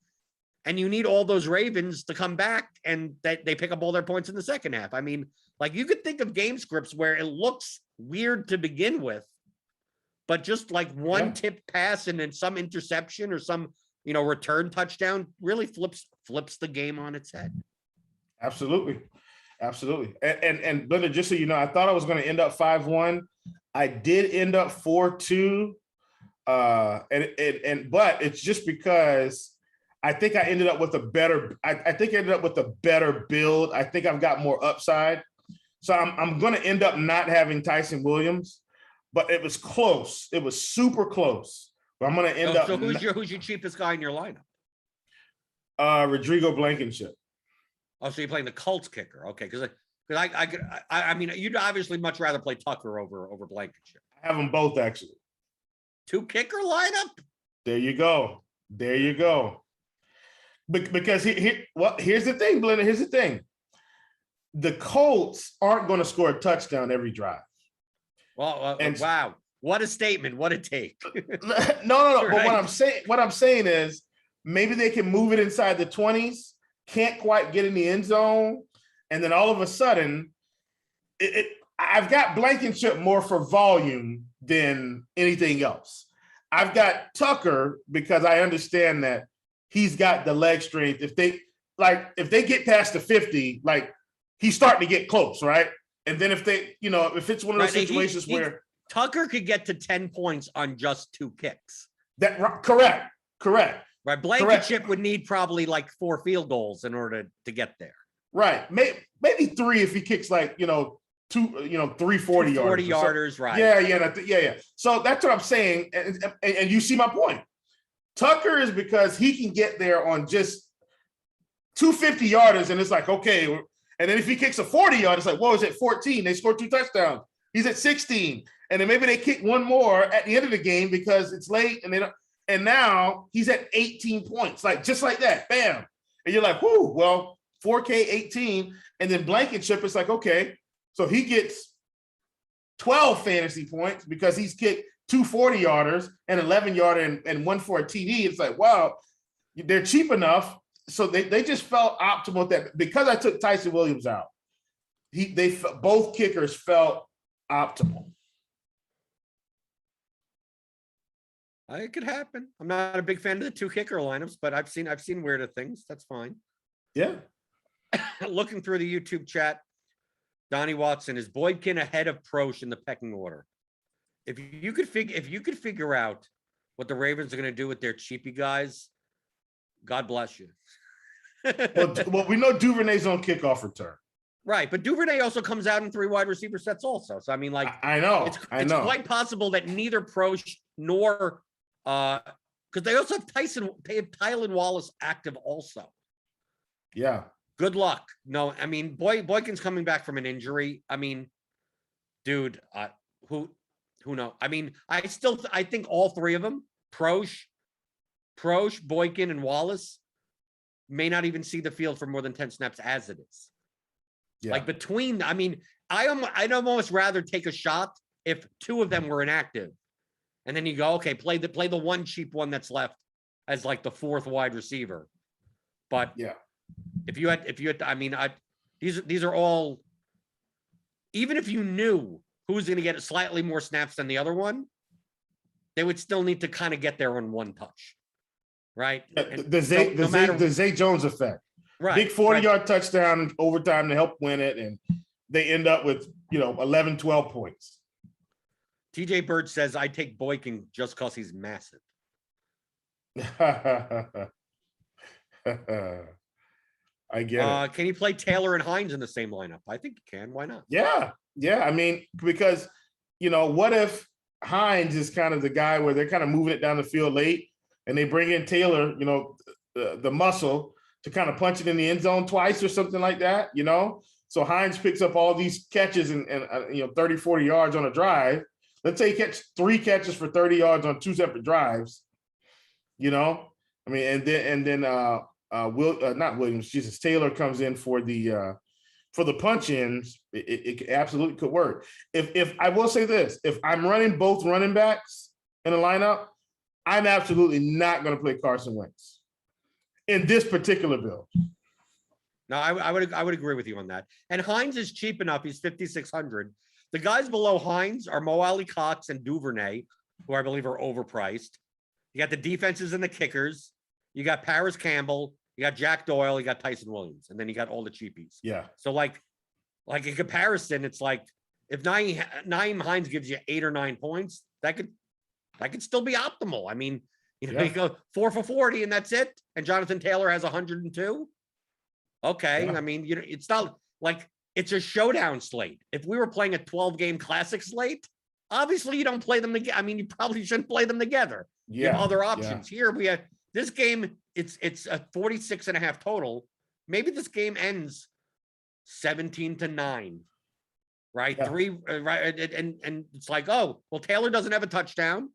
And you need all those Ravens to come back and that they pick up all their points in the second half. I mean, like, you could think of game scripts where it looks weird to begin with, but just like one tip pass and then some interception or some, return touchdown really flips the game on its head. But Blender, just so you know, I thought I was going to end up 5-1. I did end up 4-2. But it's just because I think I ended up with a better. I think I ended up with a better build. I think I've got more upside. So I'm going to end up not having Tyson Williams, but it was close. It was super close. But I'm going to end up. So who's your cheapest guy in your lineup? Rodrigo Blankenship. Oh, so you're playing the Colts kicker? Okay, because I mean, you'd obviously much rather play Tucker over Blankenship. I have them both actually. 2 kicker lineup. There you go. Because here's the thing, Blender. Here's the thing. The Colts aren't going to score a touchdown every drive. Well, wow. What a statement. What a take. No. Right. But what I'm saying is maybe they can move it inside the 20s, can't quite get in the end zone. And then all of a sudden, I've got Blankenship more for volume than anything else. I've got Tucker because I understand that he's got the leg strength. If they get past the 50, like, he's starting to get close, right? And then if it's one of those situations where Tucker could get to 10 points on just 2 kicks. Correct. Right. Blankenship would need probably like 4 field goals in order to get there. Right. Maybe 3 if he kicks like, 3 40 yarders, right. Yeah. So that's what I'm saying. And you see my point. Tucker is because he can get there on just 250 yarders, and it's like, okay. And then if he kicks a 40 yard, it's like, whoa, is at 14. They scored 2 touchdowns. He's at 16. And then maybe they kick one more at the end of the game because it's late and now he's at 18 points, like just like that. Bam. And you're like, whoo, well, 4K 18. And then Blankenship is like, okay, so he gets 12 fantasy points because he's kicked 2 40-yarders, an 11-yarder, and 1 for a TD. It's like, wow, they're cheap enough. So they just felt optimal that because I took Tyson Williams out, both kickers felt optimal. It could happen. I'm not a big fan of the 2 kicker lineups, but I've seen weirder things. That's fine. Yeah. Looking through the YouTube chat, Donnie Watson, is Boykin ahead of Prosh in the pecking order? If you could figure out what the Ravens are going to do with their cheapy guys, God bless you. well, we know Duvernay's on kickoff return. Right, but Duvernay also comes out in 3 wide receiver sets also. So I mean, like, I know. It's quite possible that neither Prosh nor because they also have Tylan Wallace active also. Yeah. Good luck. No, I mean, Boykin's coming back from an injury. I mean, dude, who knows? I mean, I think all 3 of them, Prosh, Boykin, and Wallace, may not even see the field for more than 10 snaps as it is. Yeah. Like between, I mean, I'd almost rather take a shot if 2 of them were inactive. And then you go, okay, play the one cheap one that's left as like the 4th wide receiver. But yeah, if you had, I mean, these are all, even if you knew who's going to get slightly more snaps than the other one, they would still need to kind of get there on 1 touch, right? The Zay Jones effect, right? Big 40-yard touchdown overtime to help win it, and they end up with 11, 12 points. TJ Bird says, I take Boykin just because he's massive. I get it. Can you play Taylor and Hines in the same lineup? I think you can. Why not? Yeah. I mean, because, what if Hines is kind of the guy where they're kind of moving it down the field late and they bring in Taylor, the muscle to kind of punch it in the end zone twice or something like that, So Hines picks up all these catches and 30, 40 yards on a drive. Let's say he catches 3 catches for 30 yards on 2 separate drives, I mean, and then not Williams, Jesus, Taylor comes in for the punch-ins. It absolutely could work. If I will say this, if I'm running both running backs in a lineup, I'm absolutely not going to play Carson Wentz in this particular build. No, I would agree with you on that. And Hines is cheap enough. He's 5,600. The guys below Hines are Mo Alley Cox and Duvernay, who I believe are overpriced. You got the defenses and the kickers. You got Paris Campbell. You got Jack Doyle. You got Tyson Williams. And then you got all the cheapies. Yeah. So like in comparison, it's like if Nyheim Hines gives you 8 or 9 points, that could still be optimal. I mean, you go 4 for 40 and that's it. And Jonathan Taylor has 102. Okay. Yeah. I mean, it's not like it's a showdown slate. If we were playing a 12-game classic slate, obviously you don't play them together. I mean, you probably shouldn't play them together. Yeah. You have other options. Yeah. Here we have this game. It's a 46.5 total. Maybe this game ends 17-9, right? Yeah. 3, right? And it's like, oh, well, Taylor doesn't have a touchdown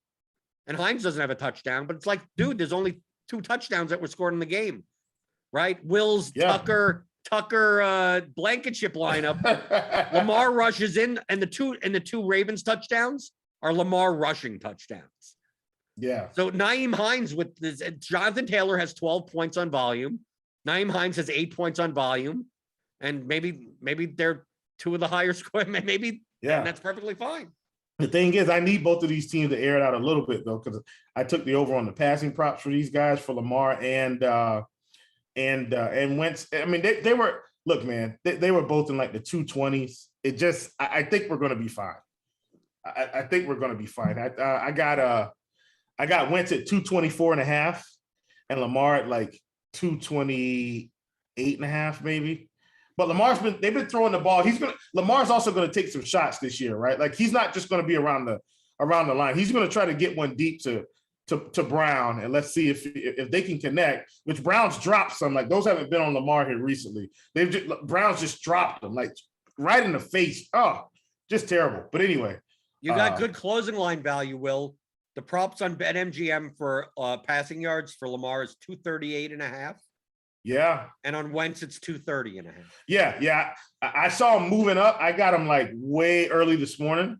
and Hines doesn't have a touchdown, but it's like, dude, there's only 2 touchdowns that were scored in the game, right? Wills, Tucker, Blankenship lineup. Lamar rushes in, and the two Ravens touchdowns are Lamar rushing touchdowns. Yeah. So Nyheim Hines with this, Jonathan Taylor has 12 points on volume. Nyheim Hines has 8 points on volume, and maybe they're 2 of the higher score. Maybe that's perfectly fine. The thing is, I need both of these teams to air it out a little bit though, because I took the over on the passing props for these guys, for Lamar and Wentz. I mean, they were, look, man, they were both in like the 220s. It just, I think we're going to be fine. I think we're going to be fine. I got Wentz at 224.5 and Lamar at like 228.5 maybe. But they've been throwing the ball. Lamar's also going to take some shots this year, right? Like he's not just going to be around the line. He's going to try to get one deep to Brown, and let's see if they can connect. Which Brown's dropped some. Like those haven't been on Lamar here recently. Brown's just dropped them like right in the face. Oh, just terrible. But anyway, you got good closing line value, Will. The props on BetMGM for passing yards for Lamar is 238.5. Yeah. And on Wentz, it's 230.5. Yeah. I saw him moving up. I got him like way early this morning.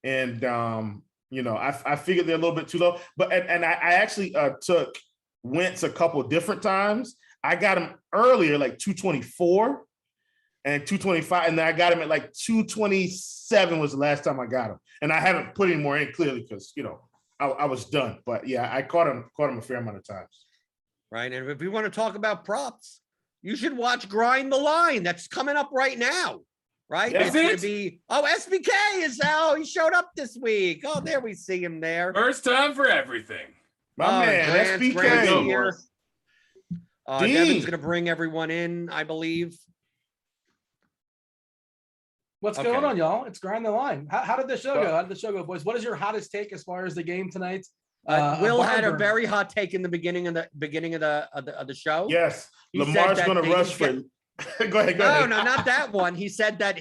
And, I figured they're a little bit too low. But I actually took Wentz a couple different times. I got him earlier, like 224 and 225. And then I got him at like 227 was the last time I got him. And I haven't put any more in clearly because, I was done. But, yeah, I caught him a fair amount of times. Right. And if we want to talk about props, you should watch Grind the Line. That's coming up right now. Right. Yeah. It's going to be, SBK is he showed up this week. Oh, there we see him there. First time for everything. My man, Grant's SBK. here. Devin's going to bring everyone in, I believe. What's going on, y'all? It's Grind the Line. How did the show go? How did the show go, boys? What is your hottest take as far as the game tonight? Will had a very hot take in the beginning of the show. Yes, He Lamar's said going to rush for. Go ahead. No, not that one. He said that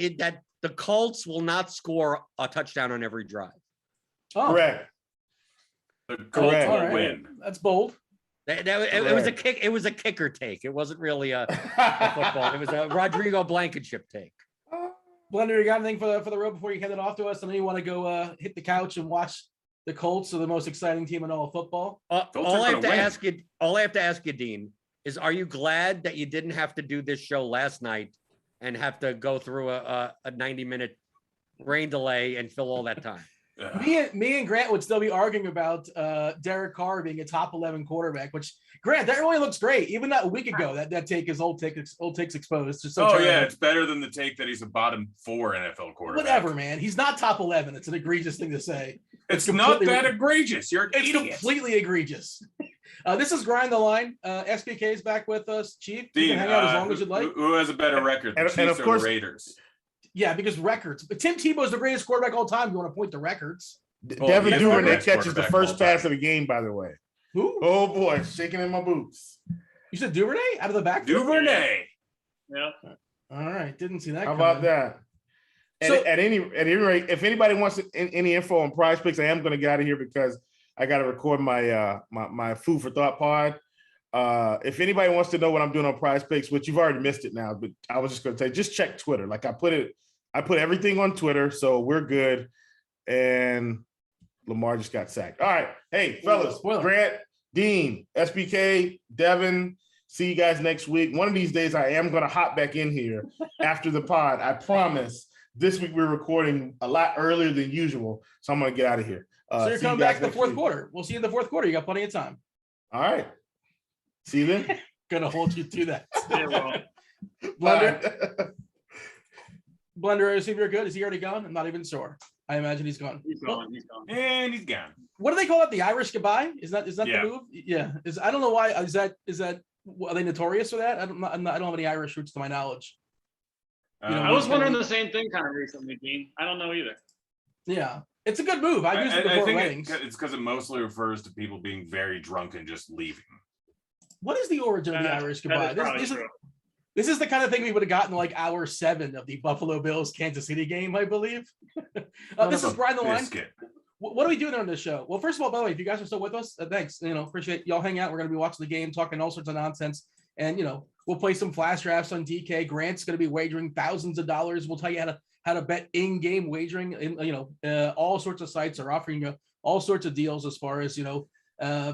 the Colts will not score a touchdown on every drive. Oh, correct. The Colts will right. win. That's bold. It was a kick. It was a kicker take. It wasn't really a football. It was a Rodrigo Blankenship take. Blender, you got anything for the road before you hand it off to us? I know you want to go hit the couch and watch the Colts are the most exciting team in all of football. All I have to ask you, Dean, is are you glad that you didn't have to do this show last night and have to go through a 90-minute brain delay and fill all that time? Me and Grant would still be arguing about Derek Carr being a top 11 quarterback, which Grant, that really looks great. Even that a week ago, that take is old takes exposed. Just so it's better than the take that he's a bottom 4 NFL quarterback. Whatever, man. He's not top 11. It's an egregious thing to say. It's not that egregious. You're an idiot. Completely egregious. This is Grind the Line. SBK is back with us. Chief, Dean, you can hang out as long as you'd like. Who has a better record, the Chiefs and of course, or the Raiders? Yeah, because records. But Tim Tebow is the greatest quarterback all time. You want to point to records. Devin Duvernay catches the first pass of the game, by the way. Who? Oh, boy. Shaking in my boots. You said Duvernay out of the backfield? Duvernay. Yeah. All right. Didn't see that. How about that? So, at any rate, if anybody wants any info on Prize Picks, I am going to get out of here because I got to record my my food for thought pod. If anybody wants to know what I'm doing on Prize Picks, which you've already missed it now, but I was just going to say, just check Twitter. Like I put everything on Twitter, so we're good. And Lamar just got sacked. All right. Hey, fellas, Grant, Dean, SBK, Devin, see you guys next week. One of these days, I am going to hop back in here after the pod. I promise. This week, we're recording a lot earlier than usual, so I'm going to get out of here. So you're coming back in the fourth quarter. We'll see you in the fourth quarter. You got plenty of time. All right. See you then. Going to hold you to that. Yeah, well. Blender. Blender, see if you're good. Is he already gone? I'm not even sure. I imagine he's gone. He's gone. He's gone. And he's gone. What do they call it? The Irish goodbye? Is that Yeah. the move? Yeah. I don't know why. Is that are they notorious for that? I don't have any Irish roots to my knowledge. I was wondering the same thing kind of recently, Dean. I don't know either. Yeah, it's a good move. I've used it before weddings. It's because it mostly refers to people being very drunk and just leaving. What is the origin of the Irish goodbye? This is the kind of thing we would have gotten like hour 7 of the Buffalo Bills Kansas City game, I believe. This is Grind the Line. What are we doing on this show? Well, first of all, by the way, if you guys are still with us, thanks. Appreciate y'all hang out. We're going to be watching the game, talking all sorts of nonsense. And, we'll play some flash drafts on DK. Grant's going to be wagering thousands of dollars. We'll tell you how to bet in-game wagering. All sorts of sites are offering you all sorts of deals as far as,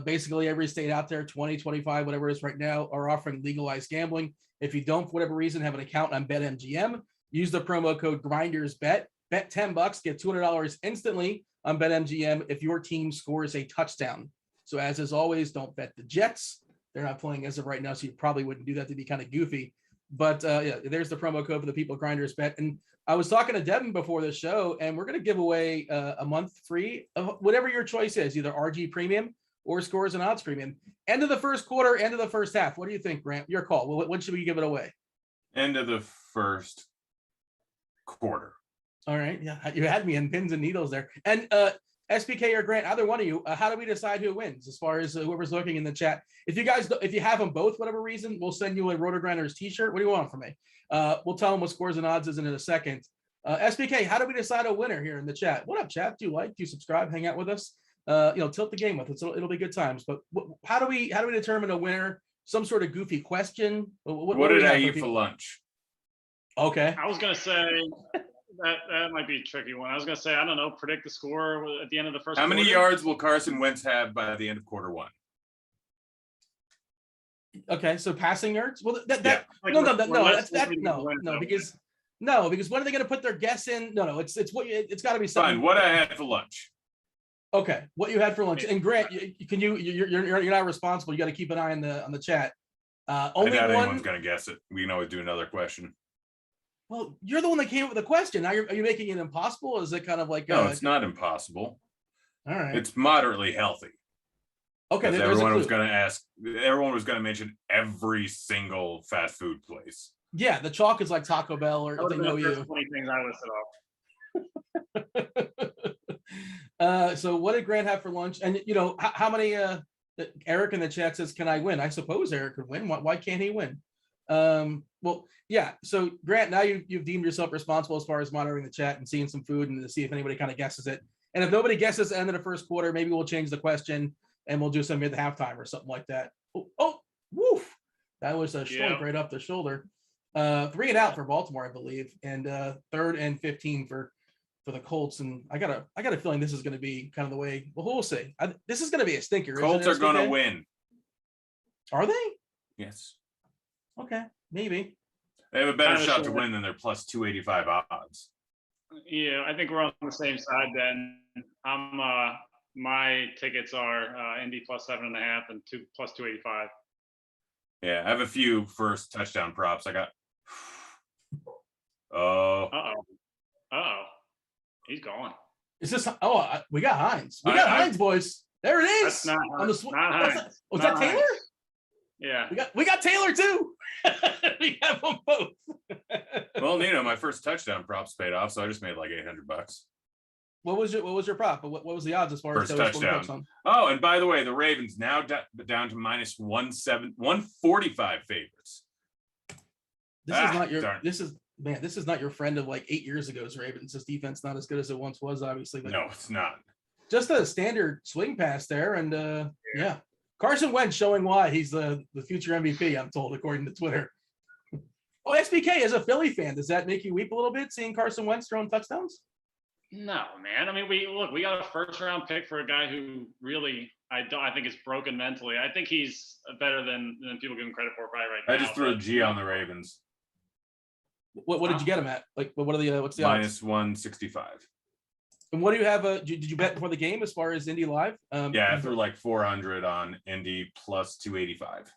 basically every state out there, 20, 25, whatever it is right now, are offering legalized gambling. If you don't, for whatever reason, have an account on BetMGM, use the promo code GRINDERSBET. Bet $10, get $200 instantly on BetMGM if your team scores a touchdown. So as always, don't bet the Jets. They're not playing as of right now, so you probably wouldn't do that. To be kind of goofy. But there's the promo code for the people GRINDERSBET. And I was talking to Devin before the show, and we're going to give away a month free of whatever your choice is, either RG Premium or scores and odds premium. End of the first quarter, end of the first half. What do you think, Grant? Your call. When should we give it away? End of the first quarter. All right. Yeah, you had me in pins and needles there. And SBK or Grant, either one of you, how do we decide who wins as far as whoever's looking in the chat? If you have them both, whatever reason, we'll send you a Rotogrinders t-shirt. What do you want from me? We'll tell them what scores and odds is in a second. SBK, how do we decide a winner here in the chat? What up, chat? Do you like? Do you subscribe? Hang out with us? Tilt the game with us. It'll be good times. But how do we determine a winner? Some sort of goofy question? What did I eat for lunch? Okay. I was gonna say that might be a tricky one. I was gonna say, I don't know, predict the score at the end of the first. How many yards will Carson Wentz have by the end of quarter one? Okay, so passing yards. Well, Yeah. because when are they going to put their guess in? No, it's got to be something. Fine. What I had for lunch. Okay, what you had for lunch. And Grant, you're not responsible. You got to keep an eye on the chat. Only I doubt one. anyone's going to guess it. We can always do another question. Well, you're the one that came up with the question. Now are you making it impossible? Or is it kind of like no? It's not impossible. All right. It's moderately healthy. Okay. Everyone was going to ask. Everyone was going to mention every single fast food place. Yeah, the chalk is like Taco Bell, or if they know you. 20 things I listed off. So what did Grant have for lunch? And how many? Eric in the chat says, "Can I win?" I suppose Eric could win. Why can't he win? Well, yeah. So Grant, now you've deemed yourself responsible as far as monitoring the chat and seeing some food and to see if anybody kind of guesses it. And if nobody guesses the end of the first quarter, maybe we'll change the question and we'll do some at the halftime or something like that. Oh, woof! That was a short right up the shoulder. 3 and out for Baltimore, I believe, and 3rd and 15 for the Colts. And I got a feeling this is going to be kind of the way. Well, we'll see. This is going to be a stinker. Colts are going to win. Are they? Yes. Okay, maybe. They have a better shot to win than their plus 285 odds. Yeah, I think we're on the same side then. My tickets are Indy plus 7.5 and plus 285. Yeah, I have a few first touchdown props. I got. He's gone. Is this? We got Hines. We got Hines, boys. There it is. That's not Hines. Not Hines. Was that Taylor? Hines. Yeah. We got Taylor too. We have them both. Well, my first touchdown props paid off, so I just made like $800. What was your prop? What was the odds as far first as touchdown? Oh, and by the way, the Ravens now down to minus 145 favorites. This is not your friend of like 8 years ago's Ravens. This defense not as good as it once was, obviously. But no, it's not. Just a standard swing pass there, and yeah. Carson Wentz showing why he's the future MVP, I'm told, according to Twitter. Oh, SBK, as a Philly fan, does that make you weep a little bit seeing Carson Wentz throwing touchdowns? No, man. I mean, we got a first-round pick for a guy who really, I think is broken mentally. I think he's better than people give him credit for right now. I just threw a G on the Ravens. What did you get him at? Like, what's the minus odds? 165? And what do you have? Did you bet before the game as far as Indy Live? Yeah, I threw like 400 on Indy plus 285.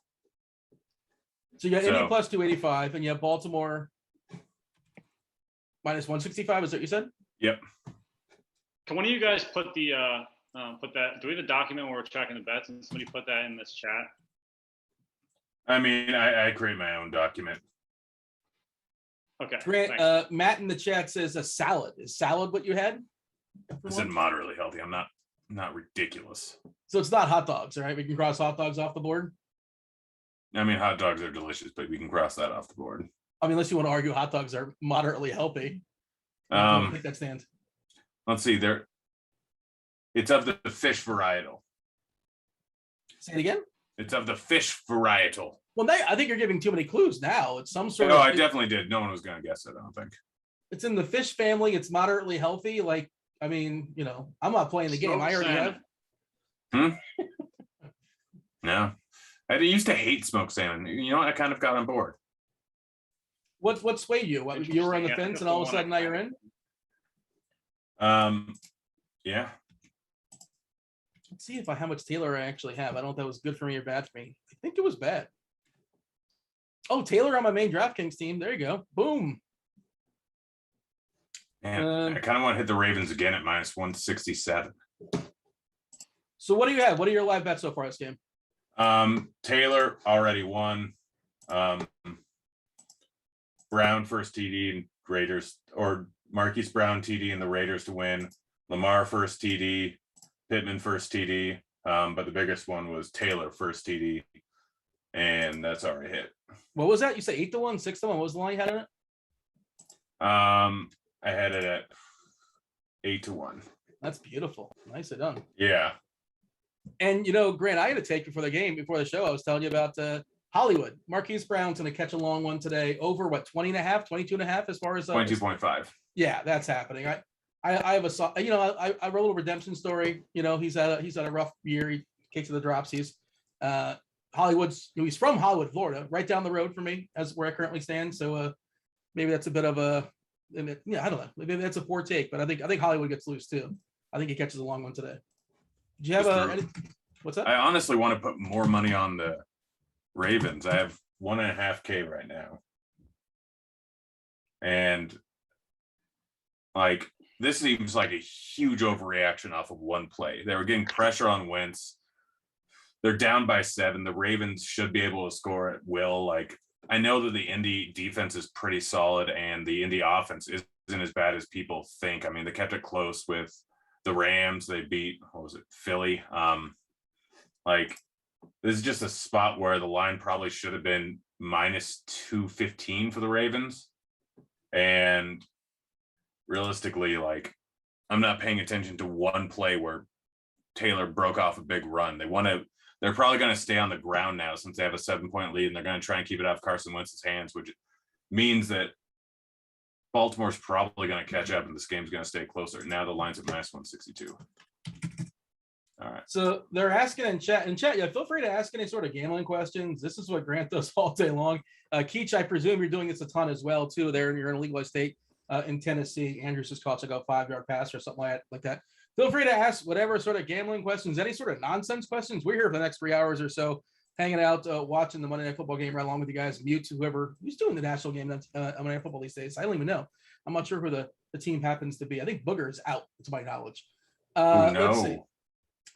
So you got Indy plus 285, and you have Baltimore minus 165. Is that what you said? Yep. Can one of you guys put that? Do we have a document where we're tracking the bets, and somebody put that in this chat? I mean, I create my own document. Okay. Grant, Matt in the chat says a salad. Is salad what you had? I said moderately healthy. I'm not ridiculous. So it's not hot dogs, all right? We can cross hot dogs off the board. I mean, hot dogs are delicious, but we can cross that off the board. I mean, unless you want to argue hot dogs are moderately healthy. I think that stands. Let's see. It's of the fish varietal. Say it again. It's of the fish varietal. Well, I think you're giving too many clues now. It's some sort of. No, I definitely did. No one was going to guess it, I don't think. It's in the fish family. It's moderately healthy. Like, I mean, I'm not playing the game. I already have. No. I used to hate smoked salmon. I kind of got on board. What swayed you? You were on the fence and all of a sudden now you're in? Yeah. Let's see how much Taylor I actually have. I don't know if that was good for me or bad for me. I think it was bad. Oh, Taylor on my main DraftKings team. There you go. Boom. Man, I kind of want to hit the Ravens again at minus 167. So what do you have? What are your live bets so far this game? Taylor already won. Brown first TD and Raiders, or Marquise Brown TD and the Raiders to win. Lamar first TD, Pittman first TD. But the biggest one was Taylor first TD, and that's already hit. What was that? You said 8-1, 6-1. What was the line you had in it? I had it at 8-1. That's beautiful. Nicely done. Yeah. And Grant, I had to take it for the game before the show. I was telling you about Hollywood. Marquise Brown's going to catch a long one today. Over what, 20.5, 22.5 as far as 22.5. Yeah, that's happening. I have a I wrote a little redemption story. He's had a rough year. He kicks the drops. He's from Hollywood, Florida, right down the road from me, as where I currently stand. So maybe that's a bit of a I don't know. Maybe that's a poor take, but I think Hollywood gets loose too. I think he catches a long one today. Do you have what's that? I honestly want to put more money on the Ravens. I have 1.5K right now. And like, this seems like a huge overreaction off of one play. They were getting pressure on Wentz. They're down by 7. The Ravens should be able to score at will. Like, I know that the Indy defense is pretty solid and the Indy offense isn't as bad as people think. I mean, they kept it close with the Rams. They beat, Philly. Like, this is just a spot where the line probably should have been minus 215 for the Ravens. And realistically, like, I'm not paying attention to one play where Taylor broke off a big run. They're probably going to stay on the ground now since they have a 7-point lead, and they're going to try and keep it off Carson Wentz's hands, which means that Baltimore's probably going to catch up and this game's going to stay closer. Now the line's at minus 162. All right. So they're asking in chat. Yeah, feel free to ask any sort of gambling questions. This is what Grant does all day long. Keach, I presume you're doing this a ton as well, too. You're in a legalized state in Tennessee. Andrews just caught like a 5-yard pass or something like that. Feel free to ask whatever sort of gambling questions, any sort of nonsense questions. We're here for the next 3 hours or so, hanging out, watching the Monday Night Football game right along with you guys. Mute who's doing the national game that's Monday Night Football these days. I don't even know. I'm not sure who the team happens to be. I think Booger is out, to my knowledge. No. Let's see.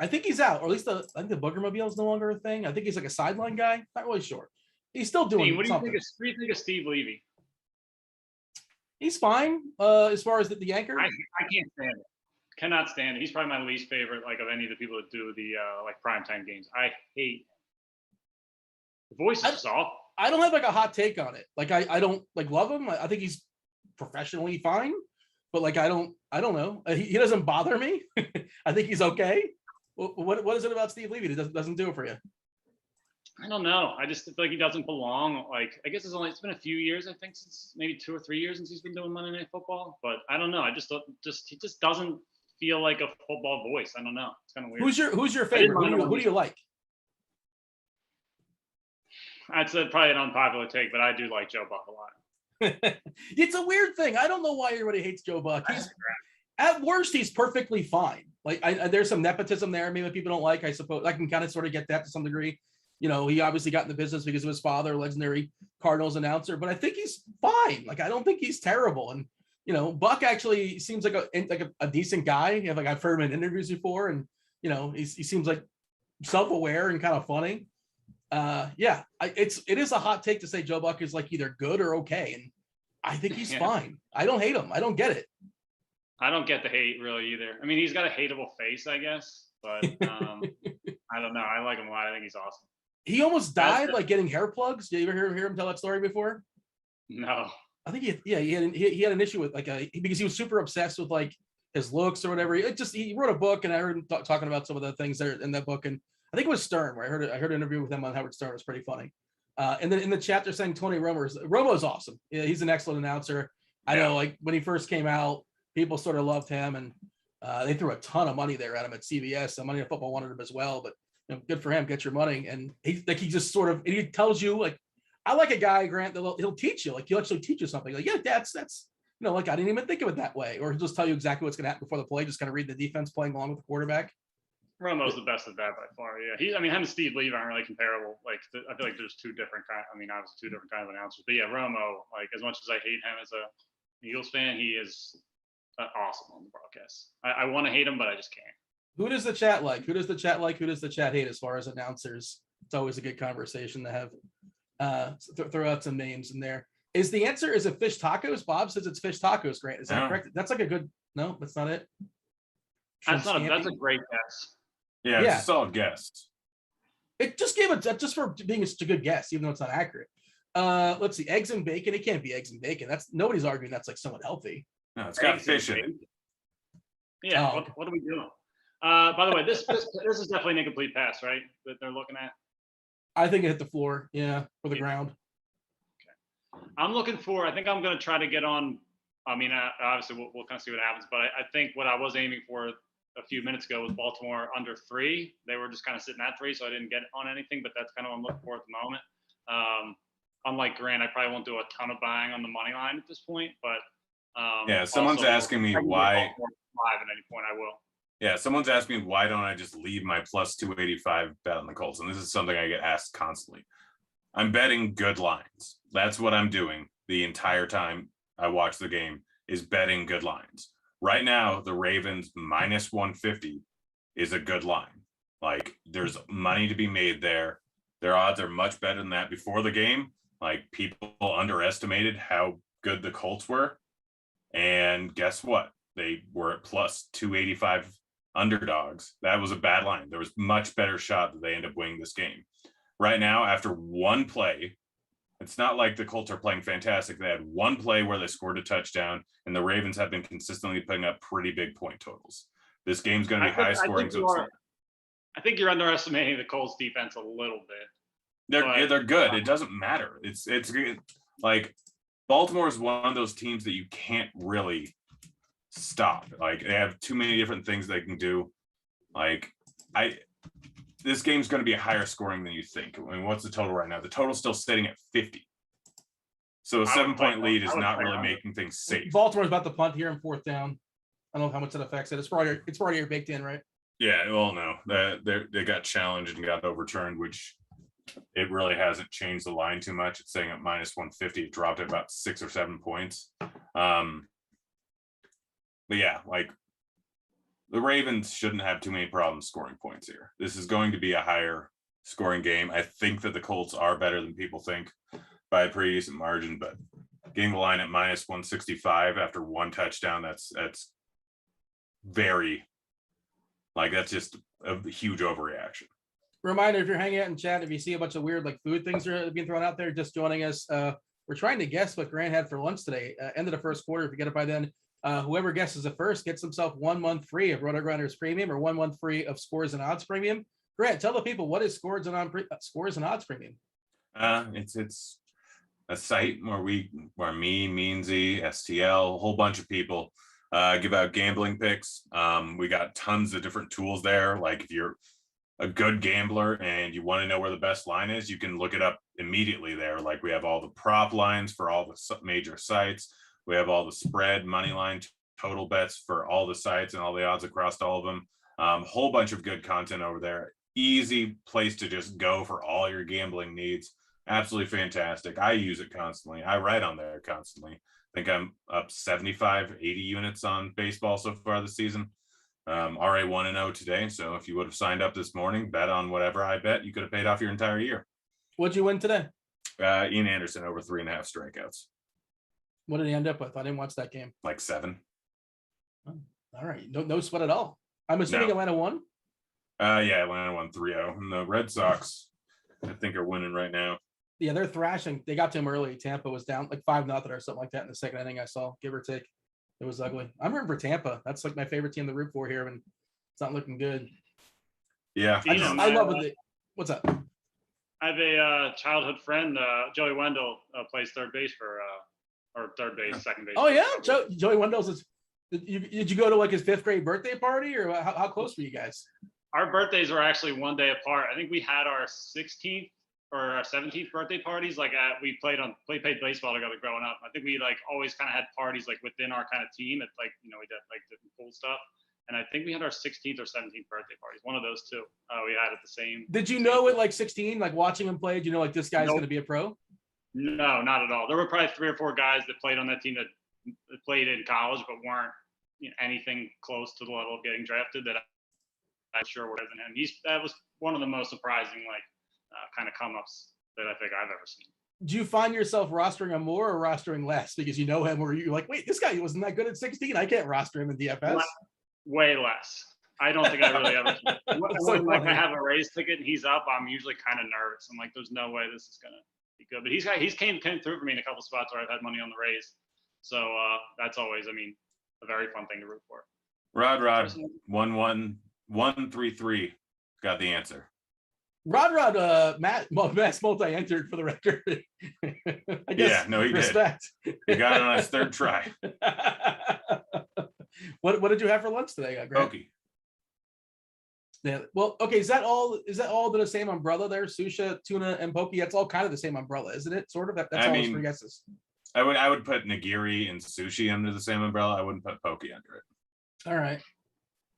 I think he's out, or at least I think the Booger Mobile is no longer a thing. I think he's like a sideline guy. Not really sure. He's still doing What do something. you think of Steve Levy? He's fine as far as the anchor. I can't stand it. Cannot stand it. He's probably my least favorite, like, of any of the people that do the like primetime games. I hate the voice is soft. I don't have like a hot take on it. Like I don't like love him. I think he's professionally fine, but like I don't know. He doesn't bother me. I think he's okay. What is it about Steve Levy that doesn't do it for you? I don't know. I just feel like he doesn't belong. Like, I guess it's been a few years, I think, since maybe 2 or 3 years since he's been doing Monday Night Football. But I don't know. He just doesn't feel like a football voice. I don't know. It's kind of weird. Who's your favorite? Who do you like? That's probably an unpopular take, but I do like Joe Buck a lot. It's a weird thing. I don't know why everybody hates Joe Buck. At worst, he's perfectly fine. Like there's some nepotism there. Maybe people don't like. I suppose I can kind of sort of get that to some degree. He obviously got in the business because of his father, legendary Cardinals announcer. But I think he's fine. Like, I don't think he's terrible. And Buck actually seems like a decent guy. I've heard him in interviews before, and he seems like self-aware and kind of funny. It is a hot take to say Joe Buck is like either good or okay, and I think he's fine. I don't hate him. I don't get it. I don't get the hate really either. I mean, he's got a hateable face, I guess, but I don't know. I like him a lot. I think he's awesome. He almost died like getting hair plugs. Did you ever hear him tell that story before? No. I think he had an issue with because he was super obsessed with like his looks or whatever. He wrote a book, and I heard him talking about some of the things there in that book, and I think it was Stern where I heard an interview with him on Howard Stern. It was pretty funny. And then in the chat they're saying Tony Romo's awesome. Yeah, he's an excellent announcer. I know, like when he first came out, people sort of loved him, and they threw a ton of money there at him at CBS. So Monday Night Football wanted him as well, but good for him. Get your money. And he just sort of, he tells you like, I like a guy, Grant, that he'll teach you. Like, he'll actually teach you something. Like, yeah, that's like, I didn't even think of it that way. Or he'll just tell you exactly what's going to happen before the play. Just kind of read the defense playing along with the quarterback. Romo's the best of that by far. Yeah, him and Steve Levy aren't really comparable. Like, I feel like there's two different obviously two different kinds of announcers. But yeah, Romo, like, as much as I hate him as a Eagles fan, he is awesome on the broadcast. I want to hate him, but I just can't. Who does the chat like? Who does the chat like? Who does the chat hate as far as announcers? It's always a good conversation to have. Throw out some names in there. Is the answer, is it fish tacos? Bob says it's fish tacos, Grant. Is that correct? That's like a good, no, that's not it. That's a great guess. Yeah, it's a solid guess. It just gave it just for being such a good guess, even though it's not accurate. Let's see, eggs and bacon. It can't be eggs and bacon. That's nobody's arguing that's like somewhat healthy. No, it's got fish in it. Yeah. Oh. What are we doing? By the way, this is definitely an incomplete pass, right? That they're looking at. I think it hit the floor. Yeah, for the ground. Okay. I'm looking for. I think I'm going to try to get on. I mean, obviously we'll kind of see what happens, but I think what I was aiming for a few minutes ago was Baltimore under 3. They were just kind of sitting at 3, so I didn't get on anything. But that's kind of what I'm looking for at the moment. Unlike Grant, I probably won't do a ton of buying on the money line at this point. But yeah, someone's asking me why. 5 at any point, I will. Yeah, someone's asking me why don't I just leave my plus 285 bet on the Colts, and this is something I get asked constantly. I'm betting good lines. That's what I'm doing the entire time I watch the game, is betting good lines. Right now, the Ravens minus 150 is a good line. Like, there's money to be made there. Their odds are much better than that. Before the game, like, people underestimated how good the Colts were. And guess what? They were at plus 285 underdogs. That was a bad line. There was much better shot that they end up winning this game. Right now, after one play, it's not like the Colts are playing fantastic. They had one play where they scored a touchdown, and the Ravens have been consistently putting up pretty big point totals. This game's going to be high scoring. I think you're underestimating the Colts defense a little bit. They're good. It doesn't matter. It's like Baltimore is one of those teams that you can't really stop. Like, they have too many different things they can do. Like, this game's going to be higher scoring than you think. I mean, what's the total right now? The total's still sitting at 50. So a 7-point lead is not really making things safe. Baltimore's about to punt here in 4th down. I don't know how much that affects it. It's already baked in, right? Yeah, well, no, they got challenged and got overturned, which it really hasn't changed the line too much. It's saying at minus 150. It dropped at about 6 or 7 points. But yeah, like, the Ravens shouldn't have too many problems scoring points here. This is going to be a higher scoring game. I think that the Colts are better than people think by a pretty decent margin, but getting the line at minus 165 after one touchdown, that's very, like, that's just a huge overreaction. Reminder, if you're hanging out in chat, if you see a bunch of weird like food things are being thrown out there, just joining us. We're trying to guess what Grant had for lunch today. End of the first quarter. If you get it by then, whoever guesses it first gets himself 1 month free of Rotogrinders Premium or 1 month free of Scores and Odds Premium. Grant, tell the people, what is Scores and Odds Premium? It's a site where me, Meansy, STL, a whole bunch of people give out gambling picks. We got tons of different tools there. Like, if you're a good gambler and you want to know where the best line is, you can look it up immediately there. Like, we have all the prop lines for all the major sites. We have all the spread, money line, total bets for all the sites and all the odds across all of them. Whole bunch of good content over there. Easy place to just go for all your gambling needs. Absolutely fantastic. I use it constantly. I write on there constantly. I think I'm up 75, 80 units on baseball so far this season. RA 1-0 today. So if you would have signed up this morning, bet on whatever I bet, you could have paid off your entire year. What'd you win today? Ian Anderson over 3.5 strikeouts. What did he end up with? I didn't watch that game. Like 7. Oh, all right. No sweat at all. I'm assuming Atlanta won? Yeah, Atlanta won 3-0. And the Red Sox, I think, are winning right now. Yeah, they're thrashing. They got to him early. Tampa was down like 5-0 or something like that in the second inning. I saw, give or take. It was ugly. I'm rooting for Tampa. That's like my favorite team to root for here, and it's not looking good. Yeah, I love it. What's up? I have a childhood friend, Joey Wendell, plays third base second base. Oh yeah, Joey Wendell's. Did you go to like his 5th grade birthday party, or how close were you guys? Our birthdays were actually one day apart. I think we had our 16th or our 17th birthday parties. Like we played baseball together growing up. I think we like always kind of had parties like within our kind of team. At like, we did like different cool stuff. And I think we had our 16th or 17th birthday parties. One of those two. We had at the same. Did you know at like 16, like watching him play, did you know like this guy's going to be a pro? No, not at all. There were probably 3 or 4 guys that played on that team that played in college, but weren't anything close to the level of getting drafted that I'm sure what isn't him. That was one of the most surprising kind of come ups that I think I've ever seen. Do you find yourself rostering him more or rostering less because you know him, or you're like, wait, this guy wasn't that good at 16? I can't roster him in DFS. Way less. I don't think I really ever. So when I have a Rays ticket and he's up, I'm usually kind of nervous. I'm like, there's no way this is gonna be good. But he's came through for me in a couple spots where I've had money on the Rays. So that's always, a very fun thing to root for. Rod 111133 got the answer. Matt multi-entered for the record. I guess. Yeah, no, he respect. did. He got it on his third try. What did you have for lunch today, Greg? Pokey. Yeah. Well, okay. Is that all the same umbrella there? Sushi, tuna, and poke. That's all kind of the same umbrella, isn't it? Sort of. That's all those three guesses. I would put nigiri and sushi under the same umbrella. I wouldn't put poke under it. All right.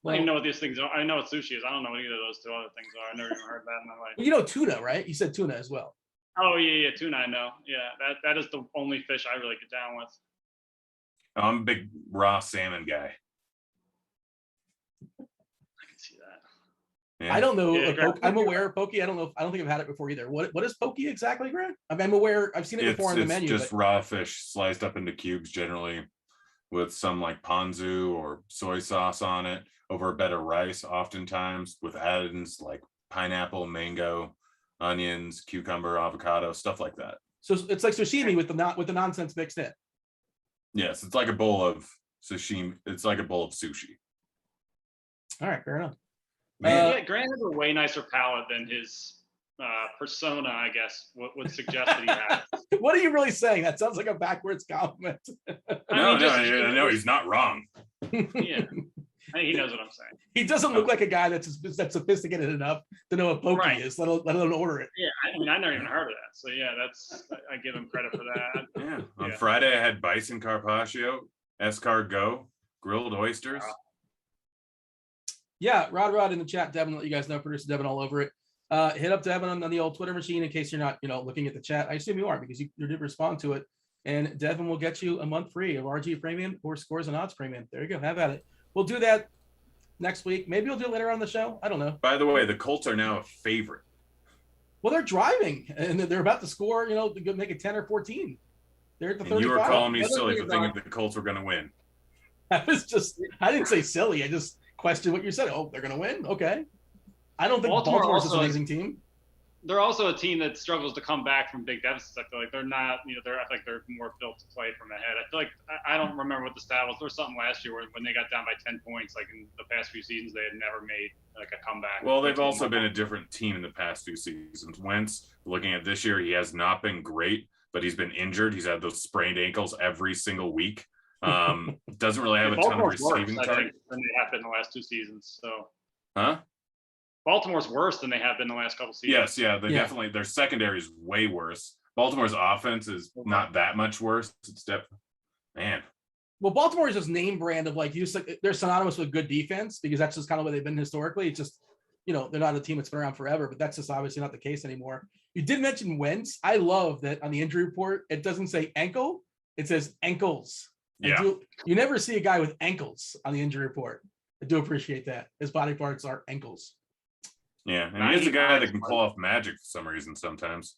Well, I don't even know what these things are. I know what sushi is. I don't know what either of those two other things are. I never even heard that in my life. You know tuna, right? You said tuna as well. Oh yeah, tuna. I know. Yeah, that is the only fish I really get down with. I'm a big raw salmon guy. I can see that. Yeah. I don't know. Yeah, I'm aware of poke. I don't know. I don't think I've had it before either. What is poke exactly, Greg? I'm aware. I've seen it before on the menu. It's just raw fish sliced up into cubes, generally with some like ponzu or soy sauce on it over a bed of rice, oftentimes with add-ins like pineapple, mango, onions, cucumber, avocado, stuff like that. So it's like sashimi with the nonsense mixed in. Yes, it's like a bowl of sashimi. It's like a bowl of sushi. All right, fair enough. Yeah, Grant has a way nicer palate than his persona, I guess, would suggest that he has. What are you really saying? That sounds like a backwards compliment. No, he's not wrong. Yeah, he knows what I'm saying. He doesn't look like a guy that's sophisticated enough to know what poke is, let alone order it. Yeah, I never even heard of that. So yeah, I give him credit for that. Yeah. On Friday, I had bison carpaccio, escargot, grilled oysters. Wow. Yeah, Rod in the chat. Devin, let you guys know. Producer Devin all over it. Hit up Devin on the old Twitter machine in case you're not, looking at the chat. I assume you are because you did respond to it. And Devin will get you a month free of RG Premium or Scores and Odds Premium. There you go. Have at it. We'll do that next week. Maybe we'll do it later on the show. I don't know. By the way, the Colts are now a favorite. Well, they're driving and they're about to score, to make it 10 or 14. They're at the 35. You were calling me silly for thinking the Colts were going to win. I didn't say silly. I just questioned what you said. Oh, they're going to win? Okay. I don't think Baltimore's an amazing team. They're also a team that struggles to come back from big deficits. I feel like they're not, I feel like they're more built to play from ahead. I feel like, I don't remember what the stat was. There was something last year when they got down by 10 points, like in the past few seasons, they had never made like a comeback. Well, they've also been a different team in the past few seasons. Wentz, looking at this year, he has not been great, but he's been injured. He's had those sprained ankles every single week. Doesn't really have a ton of receiving targets than they have been the last two seasons. So, huh? Baltimore's worse than they have been the last couple seasons. Yes, yeah, definitely. Their secondary is way worse. Baltimore's offense is not that much worse. It's definitely, man. Well, Baltimore is just name brand of they're synonymous with good defense because that's just kind of what they've been historically. It's just, they're not a team that's been around forever, but that's just obviously not the case anymore. You did mention Wentz. I love that on the injury report, it doesn't say ankle, it says ankles. Yeah. You never see a guy with ankles on the injury report. I do appreciate that. His body parts are ankles. Yeah, and he's a guy that can pull off magic for some reason sometimes.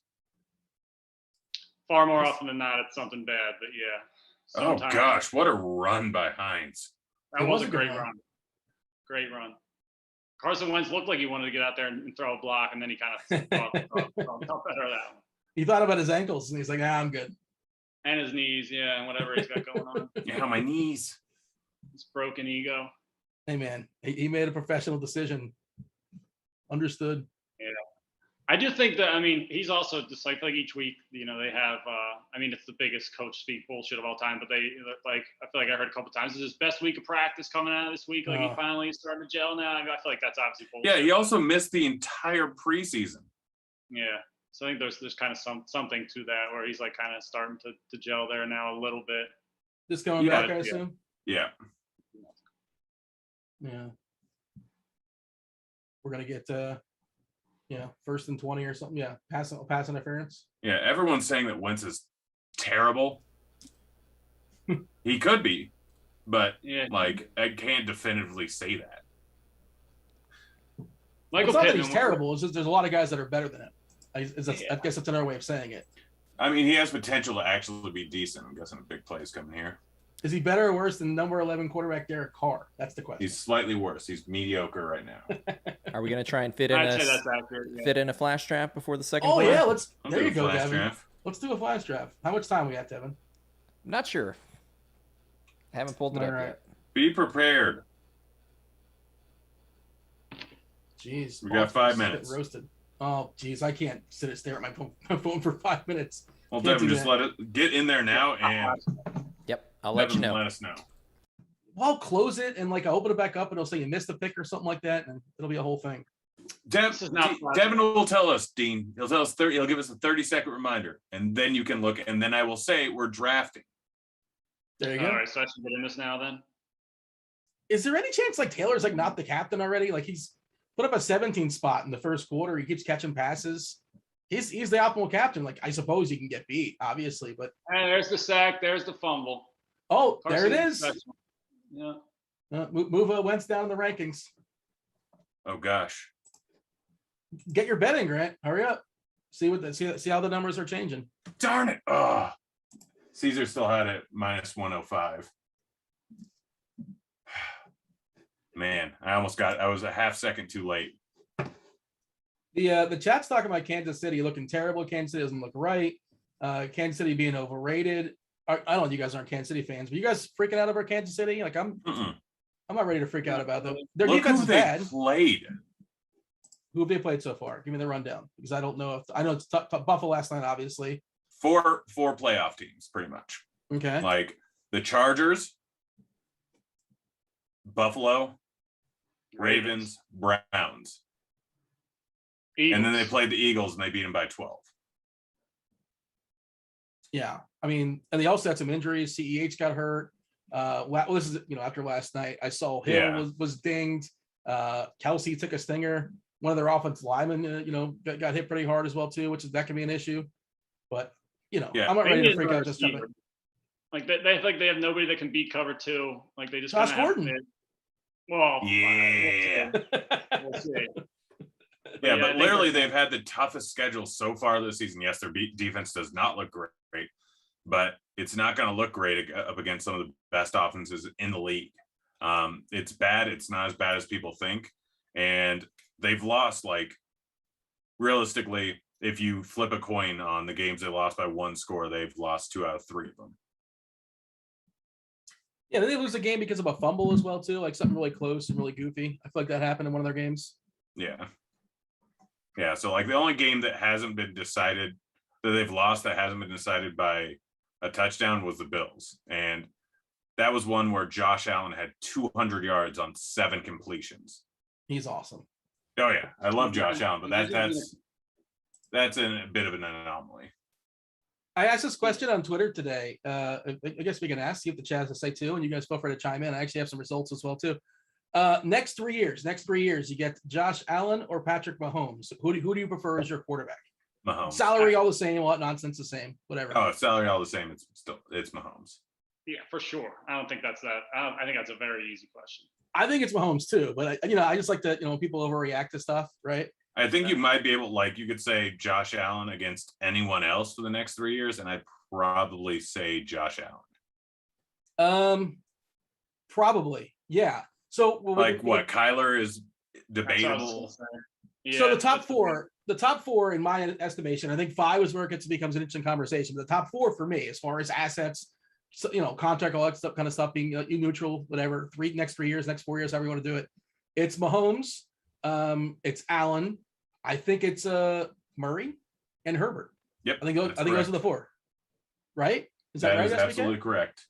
Far more often than not, it's something bad, but yeah. Sometimes. Oh gosh, what a run by Hines. That was a great run. Great run. Carson Wentz looked like he wanted to get out there and throw a block, and then he kind of felt better of that one. He thought about his ankles, and he's like, I'm good. And his knees, yeah, and whatever he's got going on. Yeah, my knees. His broken ego. Hey, man, he made a professional decision. Understood. Yeah. I do think that, he's also just like each week, they have, it's the biggest coach speak bullshit of all time, but I feel like I heard a couple of times, this is his best week of practice coming out of this week. Like he finally started to gel now. I feel like that's obviously bullshit. Yeah, he also missed the entire preseason. Yeah. So I think there's kind of something to that where he's like kind of starting to gel there now a little bit. Just going back, I assume? Yeah. Yeah. We're going to get, 1st and 20 or something. Yeah. Pass interference. Yeah. Everyone's saying that Wentz is terrible. He could be, but I can't definitively say that. Michael It's not that Pittman. he's terrible. It's just there's a lot of guys that are better than him. I guess that's another way of saying it. I mean, he has potential to actually be decent. I'm guessing a big play is coming here. Is he better or worse than number 11 quarterback Derek Carr? That's the question. He's slightly worse. He's mediocre right now. Are we gonna try and fit in I'd say that's accurate. Yeah. fit in a flash trap before the second? Oh quarter? yeah, I'll there do you a go, flash Devin. draft. Let's do a flash draft. How much time we got, Devin? Not sure. Haven't pulled it All up right. yet. Be prepared. Jeez. We got 5 minutes. Roasted. Oh, geez, I can't sit and stare at my phone for 5 minutes. Well, Can't Devin, do just that. let it get in there now, and Yep, I'll let you Devin, know. let us know. Well, I'll close it and like I'll open it back up and it'll say you missed a pick or something like that, and it'll be a whole thing. This is not Devin will tell us, Dean. He'll tell us he'll give us a 30-second reminder, and then you can look, and then I will say we're drafting. There you go. All right, so I should get in this now then. Is there any chance like Taylor's like not the captain already? Like he's put up a 17 spot in the first quarter. He keeps catching passes. He's the optimal captain. Like I suppose he can get beat, obviously, but And there's the sack. There's the fumble. oh, there it Carson is. special. Yeah. Move Wentz down in the rankings. Oh gosh. Get your betting, Grant. Hurry up. See how the numbers are changing. Darn it. Oh. Caesar still had it minus 105. Man, I was a half second too late. The chat's talking about Kansas City looking terrible. Kansas City doesn't look right. Kansas City being overrated. I don't know. You guys aren't Kansas City fans, but you guys freaking out over Kansas City? Like I'm not ready to freak out about them. Their Look defense who is they bad. played. Who have they played so far? Give me the rundown because I don't know if I know it's Buffalo last night, obviously. Four playoff teams, pretty much. Okay. Like the Chargers, Buffalo, Ravens, Browns. And then they played the Eagles and they beat them by 12. Yeah. I mean, and they also had some injuries. CEH got hurt. This is, after last night, I saw Hill was dinged. Kelsey took a stinger. One of their offensive linemen, got hit pretty hard as well too, that can be an issue. But I'm not ready to freak out. Just like they have nobody that can beat cover 2. Like they just Josh Gordon. Well, yeah. We'll see. Yeah, but literally they've had the toughest schedule so far this season. Yes, their defense does not look great, but it's not going to look great up against some of the best offenses in the league. It's bad. It's not as bad as people think. And they've lost, like, realistically, if you flip a coin on the games they lost by 1 score, they've lost 2 out of 3 of them. Yeah, they lose a game because of a fumble as well too, like something really close and really goofy. I feel like that happened in one of their games. Yeah, so like the only game that hasn't been decided that they've lost that hasn't been decided by a touchdown was the Bills. And that was one where Josh Allen had 200 yards on 7 completions. He's awesome. Oh yeah, I love Josh Allen, but that's a bit of an anomaly. I asked this question on Twitter today. I guess we can ask, see if the chat has to say too, and you guys feel free to chime in. I actually have some results as well too. Next 3 years, you get Josh Allen or Patrick Mahomes. Who do you prefer as your quarterback? Mahomes. Salary all the same, what nonsense the same, whatever. Oh, salary all the same. It's Mahomes. Yeah, for sure. I don't think that's that. I think that's a very easy question. I think it's Mahomes too, but I just like to, people overreact to stuff, right? I think you might be able, like, you could say Josh Allen against anyone else for the next 3 years, and I'd probably say Josh Allen. Probably, yeah. So what? Kyler is debatable. Yeah, so the top four, in my estimation, I think 5 is where it becomes an interesting conversation. But the top 4 for me, as far as assets, contract, all that stuff, kind of stuff, being neutral, whatever. Next 3 years, next 4 years, however you want to do it. It's Mahomes. It's Allen. I think it's Murray and Herbert. Yep. I think those are the 4. Right? Is that right? Is absolutely correct.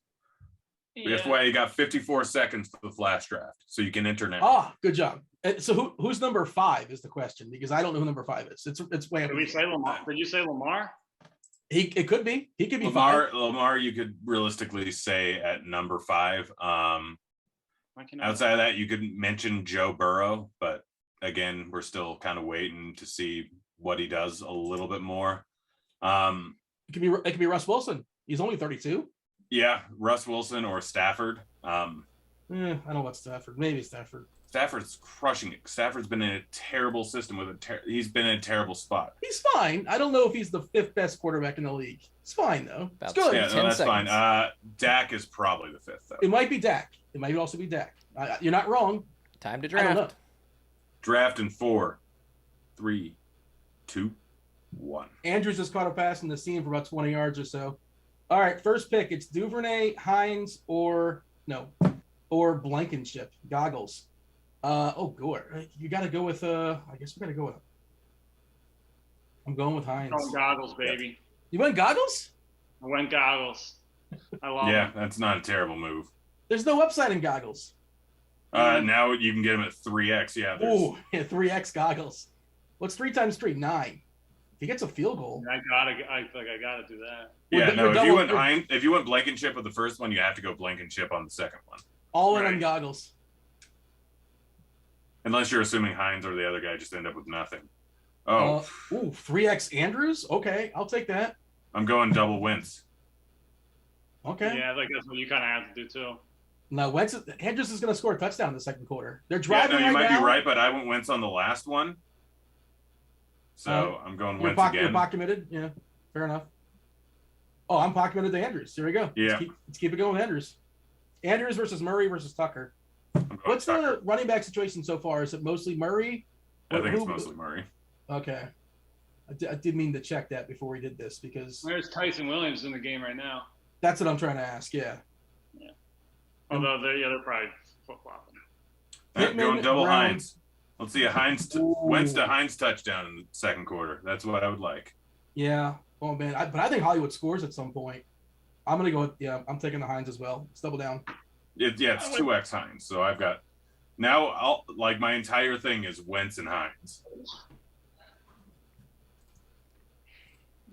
That's why you got 54 seconds for the flash draft, so you can enter now. Ah, good job. So who's number 5 is the question, because I don't know who number 5 is. It's way up. Did we say Lamar? Did you say Lamar? It could be. He could be Lamar. 5. Lamar, you could realistically say at number 5. Outside of that, you could mention Joe Burrow, but again, we're still kind of waiting to see what he does a little bit more. It could be Russ Wilson. He's only 32. Yeah, Russ Wilson or Stafford. I don't know about Stafford. Maybe Stafford. Stafford's crushing it. Stafford's been in a terrible system with he's been in a terrible spot. He's fine. I don't know if he's the 5th best quarterback in the league. It's fine though. It's good. Yeah, no, that's fine. Dak is probably the 5th though. It might be Dak. It might also be Dak. You're not wrong. Time to I don't know. draft. Draft in 4, 3, 2, 1. Andrews just caught a pass in the seam for about 20 yards or so. All right, first pick. It's Duvernay, Hines, or Blankenship. Goggles. Gore. You got to go with. I guess we got to go with. I'm going with Hines. Oh, goggles, baby. You went goggles? I went goggles. I love Yeah, them. that's not a terrible move. There's no upside in goggles. Now you can get them at 3x. Yeah. Ooh, yeah, 3x goggles. What's 3 times 3? 9. If he gets a field goal. I feel like I gotta do that. Yeah, no. If you went Blankenship with the first one, you have to go Blankenship on the second one. All in on goggles. Unless you're assuming Hines or the other guy just end up with nothing. Oh. 3x Andrews? Okay, I'll take that. I'm going double Wentz. Okay. Yeah, like that's what you kind of have to do too. Now, Andrews is going to score a touchdown in the second quarter. They're driving you might now. be right, but I went Wentz on the last one. So I'm going Wentz again. You're pot committed? Yeah, fair enough. Oh, I'm pot committed to Andrews. Here we go. Yeah. Let's keep it going with Andrews. Andrews versus Murray versus Tucker. What's Tucker. the running back situation so far? Is it mostly Murray? I think it's mostly Murray. Okay. I did mean to check that before we did this because There's Tyson Williams in the game right now. that's what I'm trying to ask. Yeah. Although they're probably flip-flopping. I'm going double Brown. Hines. Let's see a Wentz to Hines touchdown in the second quarter. That's what I would like. Yeah. Oh man. But I think Hollywood scores at some point. I'm gonna go with I'm taking the Hines as well. Let's double down. It's 2x Hines. So I've got now my entire thing is Wentz and Hines.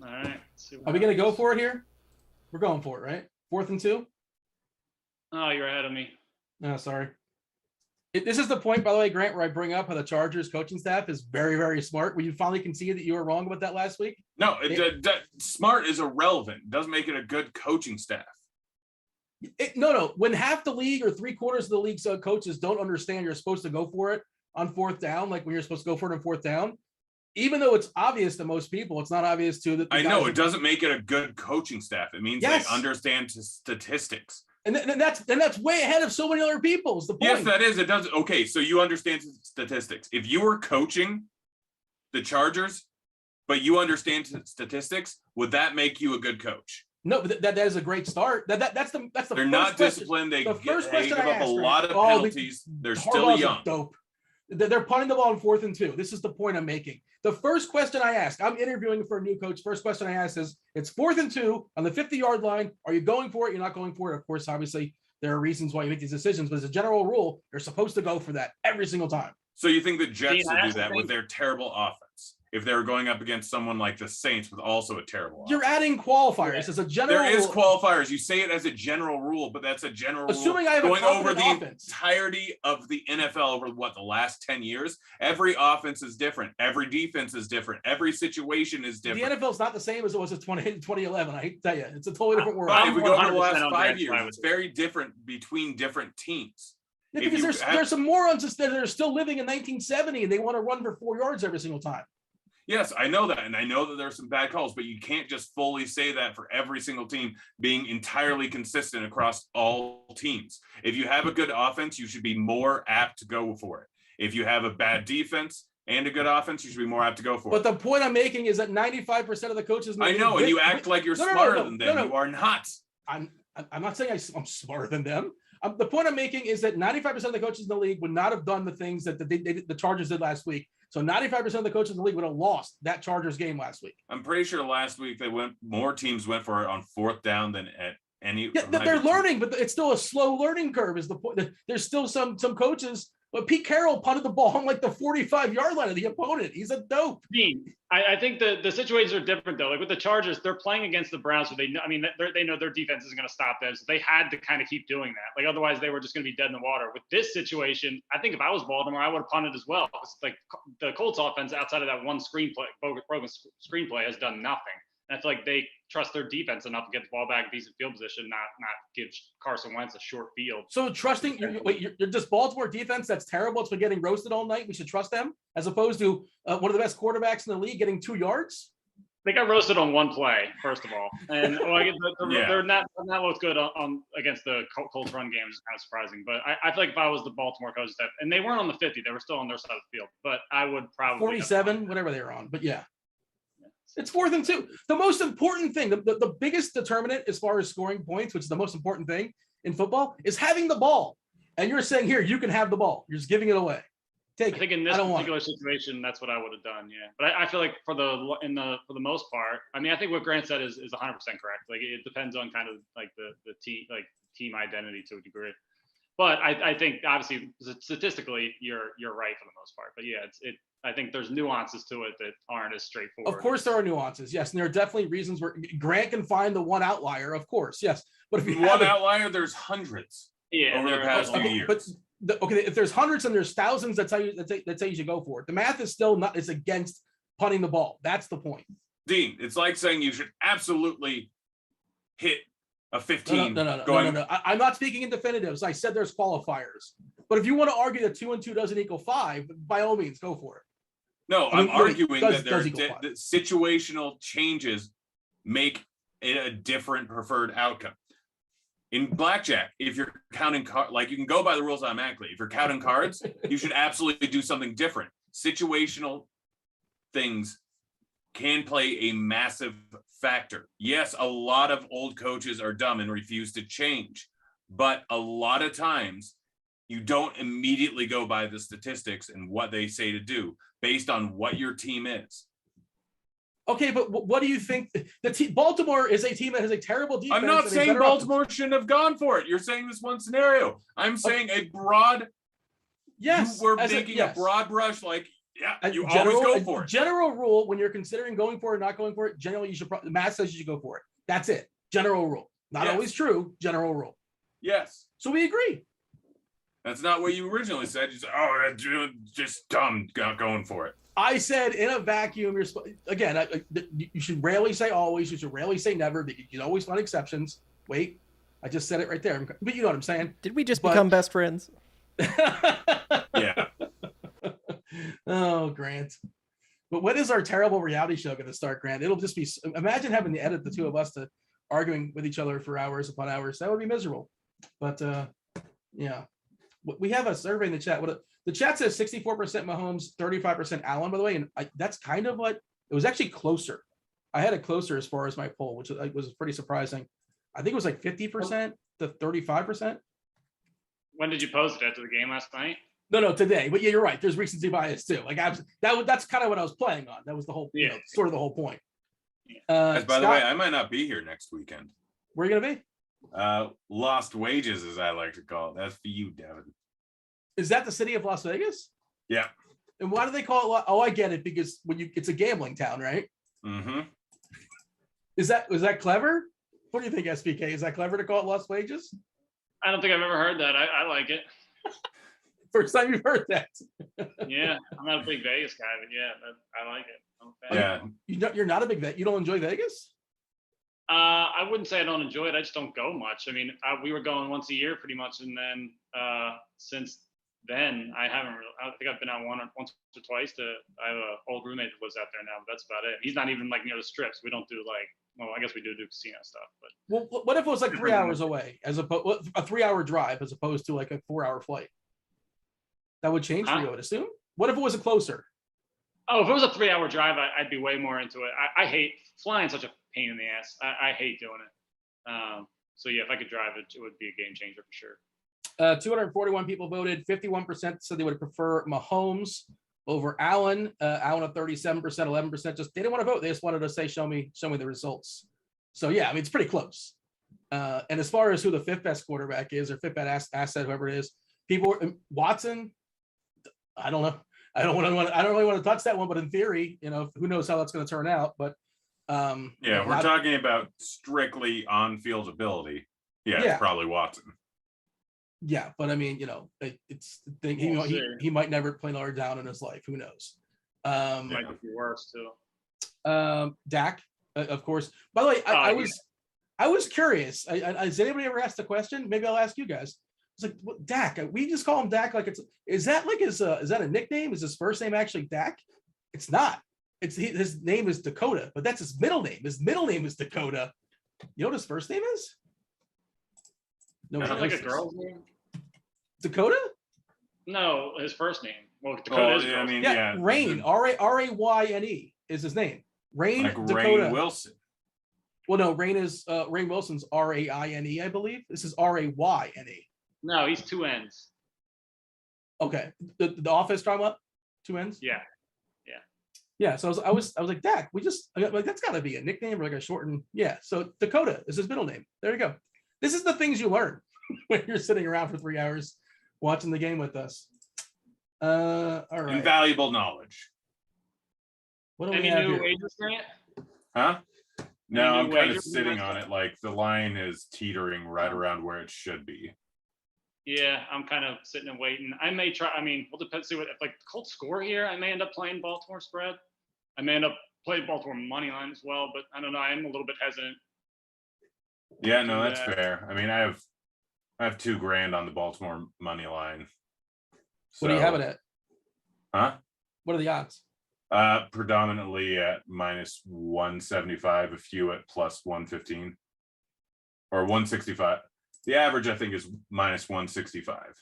All right. Are we gonna go for it here? We're going for it, right? 4th and 2. Oh, you're ahead of me. No, sorry. This is the point, by the way, Grant, where I bring up how the Chargers coaching staff is very, very smart. Will you finally concede that you were wrong about that last week? No, smart is irrelevant. It doesn't make it a good coaching staff. No. When half the league or 3/4 of the league's coaches don't understand you're supposed to go for it on 4th down, like when you're supposed to go for it on 4th down, even though it's obvious to most people, it's not obvious to the I know it doesn't make it a good coaching staff. It means they understand statistics. And that's way ahead of so many other people. Is the point? Yes, that is. It does. Okay, so you understand statistics. If you were coaching the Chargers, but you understand statistics, would that make you a good coach? No, but that is a great start. That's the They're not disciplined. They give up a lot of penalties. They're still young. Dope. They're punting the ball on 4th and 2. This is the point I'm making. The first question I ask, I'm interviewing for a new coach. First question I ask is, it's 4th and 2 on the 50-yard line. Are you going for it? You're not going for it. Of course, obviously, there are reasons why you make these decisions, but as a general rule, you're supposed to go for that every single time. So you think the Jets would do that with their terrible offense? If they were going up against someone like the Saints with also a terrible offense? You're adding qualifiers as a general There is rule. qualifiers. You say it as a general rule, but that's a general Assuming rule. I have going a over the offense. entirety of the NFL over the last 10 years, every offense is different. Every defense is different. Every situation is different. The NFL is not the same as it was in 2011. I hate to tell you. It's a totally different world. But if we go over the 100% last on 5 Grant's years, side it's very different between different teams. Yeah, because there's some morons that are still living in 1970 and they want to run for 4 yards every single time. Yes, I know that. And I know that there are some bad calls, but you can't just fully say that for every single team being entirely consistent across all teams. If you have a good offense, you should be more apt to go for it. If you have a bad defense and a good offense, you should be more apt to go for it. But the point I'm making is that 95% of the coaches. I know, and you act like you're smarter than them. You are not. I'm not saying I'm smarter than them. The point I'm making is that 95% of the coaches in the league would not have done the things that the Chargers did last week. So 95% of the coaches in the league would have lost that Chargers game last week. I'm pretty sure last week more teams went for it on 4th down than at any. Yeah, they're learning, but it's still a slow learning curve. Is the point? There's still some coaches. But Pete Carroll punted the ball on like the 45-yard line of the opponent. He's a dope. I think the situations are different though. Like with the Chargers, they're playing against the Browns, so they know their defense isn't going to stop them. So they had to kind of keep doing that. Like otherwise, they were just going to be dead in the water. With this situation, I think if I was Baltimore, I would have punted as well. It's like the Colts offense outside of that one broken screenplay has done nothing. And I feel like they trust their defense enough to get the ball back, decent field position, not give Carson Wentz a short field. So trusting you're just Baltimore defense that's terrible. It's been getting roasted all night. We should trust them as opposed to one of the best quarterbacks in the league getting 2 yards. They got roasted on one play, first of all, and they're not looked good on against the Colts run game, which is kind of surprising. But I feel like if I was the Baltimore coaching staff, and they weren't on the 50, they were still on their side of the field, but I would probably 47, whatever they were on. But yeah, it's 4th and 2. The most important thing, the biggest determinant as far as scoring points, which is the most important thing in football, is having the ball. And you're saying here, you can have the ball. You're just giving it away. I think in this particular situation, that's what I would have done. Yeah, but I feel like for the most part, I mean, I think what Grant said is 100% correct. Like it depends on kind of like the team identity to a degree. But I think obviously statistically you're right for the most part. But yeah, I think there's nuances to it that aren't as straightforward. Of course, there are nuances. Yes, and there are definitely reasons where Grant can find the one outlier. Of course, yes. But if you one outlier, there's hundreds. Yeah, over the past few years. But if there's hundreds and there's thousands that tell you should go for it. The math is still not. It's against punting the ball. That's the point. Dean, it's like saying you should absolutely hit a 15. No. I'm not speaking in definitives. I said there's qualifiers. But if you want to argue that 2 and 2 doesn't equal 5, by all means, go for it. No, I'm arguing that the situational changes make it a different preferred outcome. In blackjack, if you're counting like you can go by the rules automatically. If you're counting cards, you should absolutely do something different. Situational things can play a massive factor. Yes, a lot of old coaches are dumb and refuse to change, but a lot of times you don't immediately go by the statistics and what they say to do based on what your team is. Okay, but what do you think? Baltimore is a team that has a terrible defense. I'm not saying Baltimore shouldn't have gone for it. You're saying this one scenario. I'm saying a broad. Yes, we're making a broad brush. Like, you always go for it. General rule when you're considering going for it, or not going for it. Generally, you should. The math says you should go for it. That's it. General rule. Not always true. General rule. Yes. So we agree. That's not what you originally said. You said, "Oh, that's just dumb going for it." I said in a vacuum, you should rarely say always. You should rarely say never because you always find exceptions. Wait, I just said it right there. But you know what I'm saying. Did we just become best friends? Yeah. Oh, Grant. But when is our terrible reality show going to start, Grant? It'll just be, imagine having to edit the two of us to arguing with each other for hours upon hours. That would be miserable. But yeah, we have a survey in the chat. The chat says 64% Mahomes, 35% Allen, by the way. And that's kind of what it was actually closer. I had it closer as far as my poll, which was pretty surprising. I think it was like 50% to 35%. When did you post it? After the game last night? No, today. But yeah, you're right. There's recency bias too. Like that's kind of what I was playing on. That was the whole, sort of the whole point. By the way, I might not be here next weekend. Where are you gonna be? Lost Wages, as I like to call it. That's for you, Devin. Is that the city of Las Vegas? Yeah. And why do they call it? Oh, I get it. Because it's a gambling town, right? Mm-hmm. Was that clever? What do you think, SPK? Is that clever to call it Las Vegas? I don't think I've ever heard that. I like it. First time you've heard that. Yeah, I'm not a big Vegas guy, but yeah, I like it. Yeah. You're not a big Vegas. You don't enjoy Vegas? I wouldn't say I don't enjoy it. I just don't go much. I mean, we were going once a year pretty much, and then since then I haven't really. I think I've been out once or twice. I have an old roommate that lives out there now, but that's about it. He's not even like near the strips. We don't do I guess we do casino stuff, but. Well, what if it was like 3 hours away, as opposed a 3 hour drive, as opposed to like a 4 hour flight? That would change for you, I would assume. What if it was a closer? Oh, if it was a 3 hour drive, I'd be way more into it. I hate flying, such a pain in the ass. I hate doing it. So yeah, if I could drive it, it would be a game changer for sure. 241 people voted. 51% said they would prefer Mahomes over Allen. Allen at 37%, 11% just they didn't want to vote. They just wanted to say, show me the results. So yeah, I mean it's pretty close. And as far as who the fifth best quarterback is or fifth best asset, whoever it is, Watson. I don't know. I don't really want to touch that one, but in theory, who knows how that's going to turn out. But we're talking about strictly on-field ability. Yeah, it's probably Watson. Yeah, but I mean, he might never play another down in his life. Who knows? Might be worse too. Dak. of course. By the way, I was curious. Has anybody ever asked the question? Maybe I'll ask you guys. It's like, what, Dak? We just call him Dak. Like, is that a nickname? Is his first name actually Dak? It's not. His name is Dakota, but that's his middle name. His middle name is Dakota. You know what his first name is? No, Sounds like a girl's name. Dakota? No, his first name. Well, Dakota is. I mean, yeah, Rain. Rayne is his name. Rain like Dakota. Rain Wilson. Well, no, Rain is Rain Wilson's Raine, I believe. This is Rayne. No, he's 2 N's. Okay, the office talking about 2 N's. Yeah. So I was like, Dak. Like that's got to be a nickname or like a shortened. Yeah. So Dakota is his middle name. There you go. This is the things you learn when you're sitting around for 3 hours watching the game with us. All right. Invaluable knowledge. What do we Any have new here? wages, Grant? Huh? No, Any I'm new kind of wagers? sitting on it. Like the line is teetering right around where it should be. Yeah, I'm kind of sitting and waiting. I may try. I mean, we'll depend. See what if like the Colts score here. I may end up playing Baltimore spread. I may end up playing Baltimore money line as well. But I don't know. I am a little bit hesitant. Yeah, no, that's fair. I mean, I have $2,000 on the Baltimore money line. What do you have it at? Huh? What are the odds? Predominantly at -175, a few at +115 or 165. The average, I think, is -165.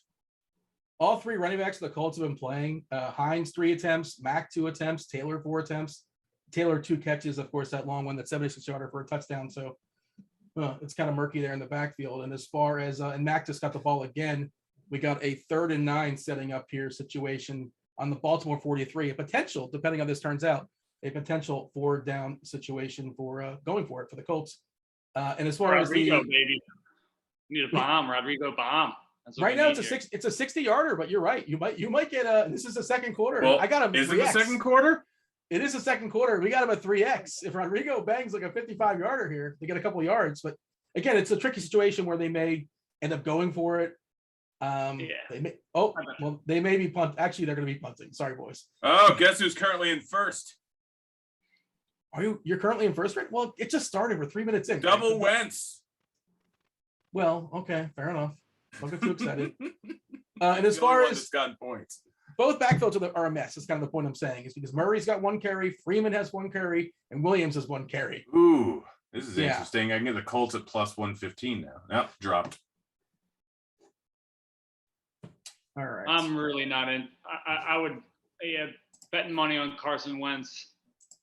All 3 running backs of the Colts have been playing. Hines 3 attempts, Mack 2 attempts, Taylor 4 attempts. Taylor 2 catches, of course, that long one, that 76-yarder for a touchdown. So it's kind of murky there in the backfield. And as far as and Mack just got the ball again, we got a 3rd and 9 setting up here situation on the Baltimore 43. A potential, depending on how this turns out, a potential 4-down situation for going for it for the Colts. And as far Rodrigo, as the baby, you need a bomb, Rodrigo bomb. right now, it's a 60-yarder, but you're right. You might get this is the second quarter. Well, I got him. is it 3X. the second quarter? It is the second quarter. We got him at 3x. If Rodrigo bangs like a 55-yarder here, they get a couple of yards. But again, it's a tricky situation where they may end up going for it. They may be punt. Actually, they're going to be punting. Sorry, boys. Oh, guess who's currently in first? You're currently in first, right? Well, it just started. We're 3 minutes in. Double Wentz. Well, okay, fair enough. Don't get too excited. And as far as gotten points, both backfields are a mess. That's kind of the point I'm saying, is because Murray's got 1 carry, Freeman has 1 carry, and Williams has 1 carry. Ooh, this is interesting. I can get the Colts at +115 now. Nope, dropped. All right. I'm really not in. I would betting money on Carson Wentz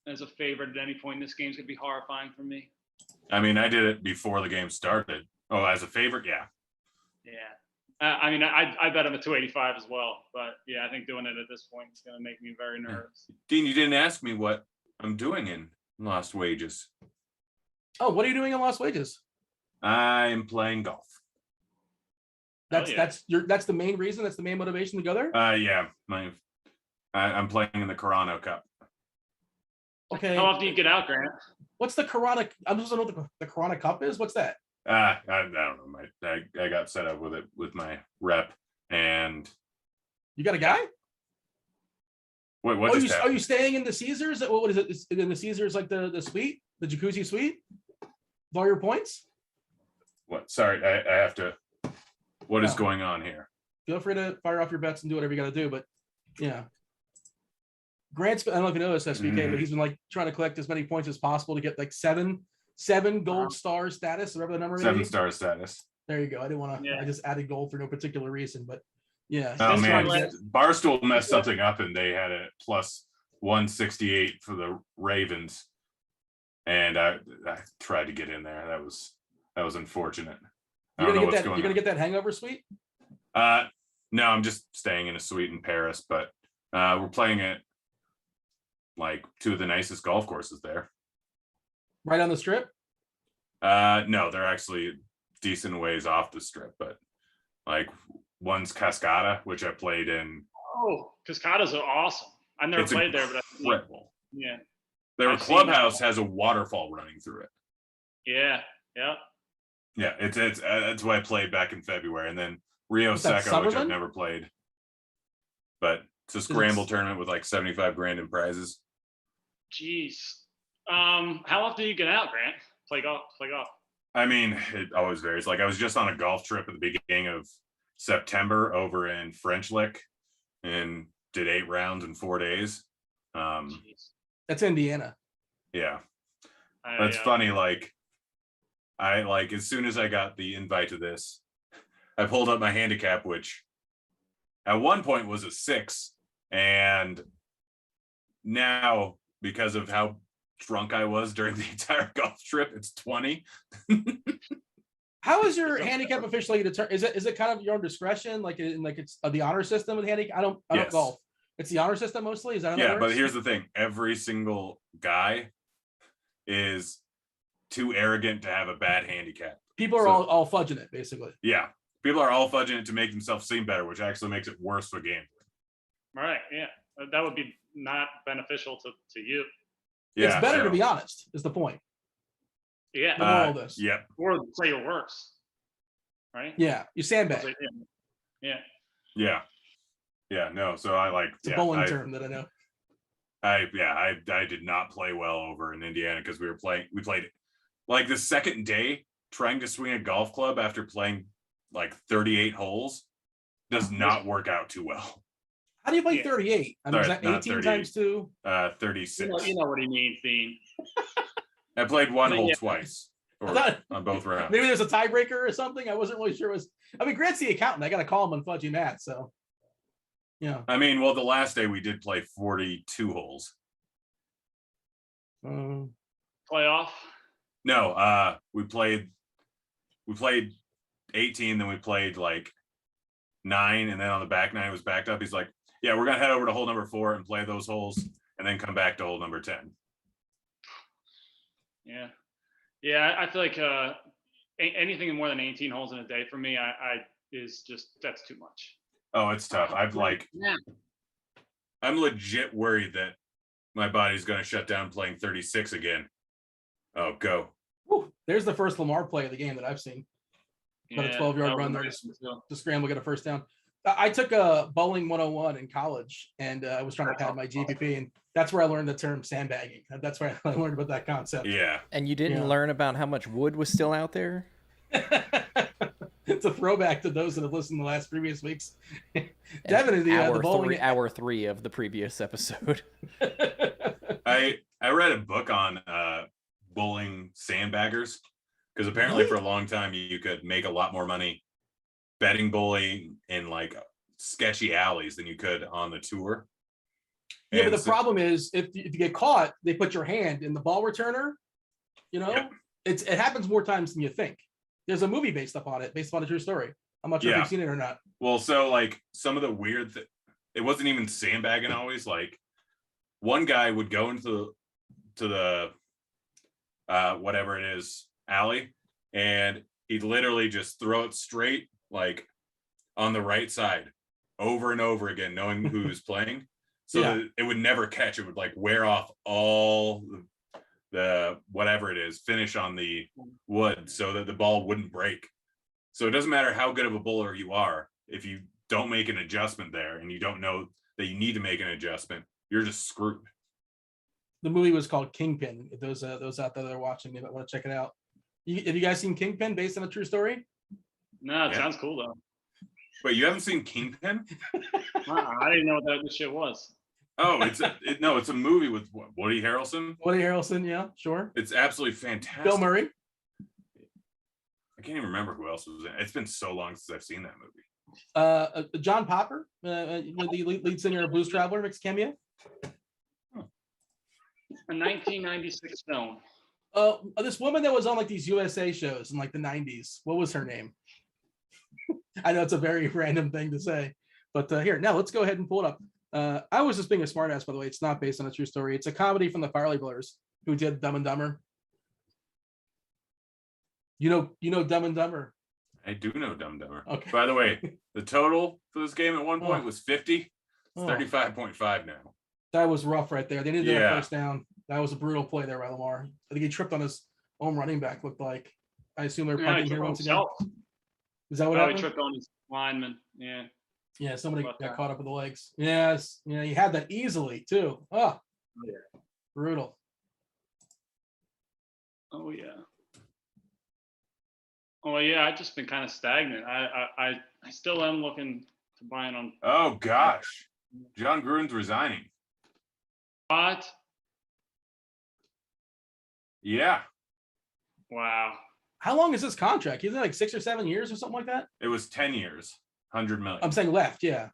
as a favorite at any point in this game is going to be horrifying for me. I mean, I did it before the game started. Oh, as a favorite, yeah. Yeah. I mean, I bet him at 285 as well. But, yeah, I think doing it at this point is going to make me very nervous. Dean, you didn't ask me what I'm doing in Lost Wages. Oh, what are you doing in Lost Wages? I'm playing golf. That's the main reason. That's the main motivation to go there. Yeah, I'm playing in the Corano Cup. Okay. How often do you get out, Grant? What's the Corona? I'm supposed to know what the Corona Cup is. What's that? I don't know. I got set up with it with my rep, and you got a guy. Wait, what? Are you staying in the Caesars? What is it? Is it in the Caesars, like the suite, the jacuzzi suite, with all your points? What? Sorry, I have to. What is going on here? Feel free to fire off your bets and do whatever you got to do, but yeah. Grant's, I don't know if you know this, SBK, but he's been like trying to collect as many points as possible to get like seven gold star status, whatever the number is. 7-star status. There you go. I didn't want to. I just added gold for no particular reason, but yeah. Oh man, Barstool messed something up, and they had it +168 for the Ravens, and I tried to get in there. That was unfortunate. You're gonna get that hangover suite? No, I'm just staying in a suite in Paris, but we're playing at like 2 of the nicest golf courses there. Right on the strip? No, they're actually decent ways off the strip, but like one's Cascada, which I played in. Oh, Cascadas are awesome. I've never played there, but incredible. Yeah. Their clubhouse has a waterfall running through it. Yeah. Yeah, it's that's why I played back in February, and then Rio Seco, which I've never played, but it's a scramble tournament with like 75 grand in prizes. Jeez. How often do you get out, Grant? Play golf. I mean, it always varies. Like I was just on a golf trip at the beginning of September over in French Lick and did 8 rounds in 4 days. That's Indiana. Yeah. That's funny. Like as soon as I got the invite to this, I pulled up my handicap, which at one point was a 6. And now, because of how drunk I was during the entire golf trip, it's 20. How is your handicap officially determined? Is it kind of your own discretion? Like it's the honor system with handicap? I don't golf. It's the honor system mostly. Is that how that works? But here's the thing: every single guy is too arrogant to have a bad handicap. People are all fudging it, basically. Yeah, people are all fudging it to make themselves seem better, which actually makes it worse for gambling. Right. Yeah, that would be not beneficial to you. Yeah, it's better to be honest. Is the point? Yeah. The moral of this. Yep. Or say you're worse. Right. Yeah, you sandbag. Yeah. Yeah. Yeah. No. So I like. It's a bowling term that I know. I did not play well over in Indiana because we played like the second day trying to swing a golf club after playing like 38 holes does not work out too well. How do you play 38? I mean, is that 18 times 2? 36. You know what he means, Dean. I played one hole twice on both rounds. Maybe there's a tiebreaker or something. I wasn't really sure. Grant's the accountant. I got to call him on fudgy math. So, yeah. I mean, well, the last day we did play 42 holes. Playoff? No, we played 18, then we played like 9, and then on the back 9 was backed up. He's like, yeah, we're gonna head over to hole number 4 and play those holes, and then come back to hole number 10. Yeah. I feel like anything more than 18 holes in a day for me, that's too much. Oh, it's tough. I'm legit worried that my body's gonna shut down playing 36 again. Oh, go. Whew, there's the first Lamar play of the game that I've seen. About a 12-yard run there to scramble, get a first down. I took a bowling 101 in college, and I was trying to pad my GPP, and that's where I learned the term sandbagging. That's where I learned about that concept. Yeah. And you didn't learn about how much wood was still out there? It's a throwback to those that have listened to the last previous weeks. Definitely the bowling. Hour 3 of the previous episode. I read a book on bowling sandbaggers, because apparently for a long time you could make a lot more money betting bowling in like sketchy alleys than you could on the tour. Yeah, but the problem is if you get caught, they put your hand in the ball returner. It happens more times than you think. There's a movie based on a true story. I'm not sure if you've seen it or not. Well, so like some of the weird it wasn't even sandbagging always. Like one guy would go into the whatever it is alley, and he'd literally just throw it straight like on the right side over and over again, knowing who was playing, so that it would never catch. It would like wear off all the whatever it is, finish on the wood, so that the ball wouldn't break. So it doesn't matter how good of a bowler you are, if you don't make an adjustment there and you don't know that you need to make an adjustment, you're just screwed. The movie was called Kingpin. If those out there that are watching, they might want to check it out. Have you guys seen Kingpin, based on a true story? No, it sounds cool though. Wait, you haven't seen Kingpin? I didn't know what that shit was. Oh, it's a movie with Woody Harrelson. Woody Harrelson, yeah, sure. It's absolutely fantastic. Bill Murray. I can't even remember who else was in it. It's been so long since I've seen that movie. John Popper, the lead singer of Blues Traveler, makes a cameo. A 1996 film. This woman that was on like these USA shows in like the 90s. What was her name? I know it's a very random thing to say, but here, now let's go ahead and pull it up. I was just being a smartass, by the way. It's not based on a true story. It's a comedy from the Farley Brothers, who did Dumb and Dumber. You know Dumb and Dumber. I do know Dumb and Dumber. Okay. By the way, the total for this game at one point was 50. It's 35.5 now. That was rough right there. They didn't do a first down. That was a brutal play there by Lamar. I think he tripped on his own running back, looked like. I assume they're punting here once again. Is that what happened? He tripped on his lineman. Yeah. Yeah, somebody got caught up with the legs. Yes. Yeah, he had that easily too. Oh, yeah. Brutal. Oh yeah. Oh yeah. I've just been kind of stagnant. I still am looking to buy it on. Oh gosh, John Gruden's resigning. What? Yeah, Wow. How long is this contract? Isn't it like 6 or 7 years or something like that? it was 10 years, 100 million. I'm saying left. Yeah.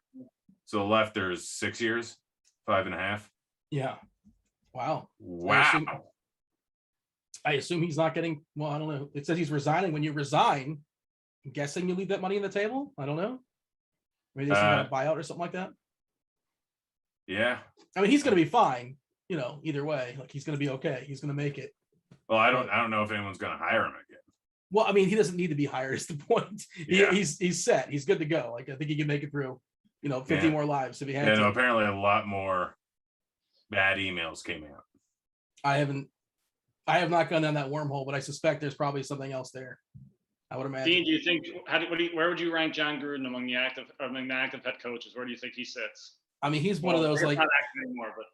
So left there's 6 years, 5.5. Yeah. Wow. Wow. I assume he's not getting, well, I don't know. It says he's resigning. When you resign, I'm guessing you leave that money on the table. I don't know. Maybe they got a buyout or something like that. Yeah. I mean, he's going to be fine, you know, either way. Like, he's going to be okay. He's going to make it. Well, I don't know if anyone's going to hire him again. Well, I mean, he doesn't need to be hired is the point. Yeah. He's set. He's good to go. Like, I think he can make it through, 50 more lives if he had to. No, apparently a lot more bad emails came out. I have not gone down that wormhole, but I suspect there's probably something else there. I would imagine. Dean, do you think where would you rank John Gruden among the active head coaches? Where do you think he sits? I mean, he's one of those like. Not active anymore, but.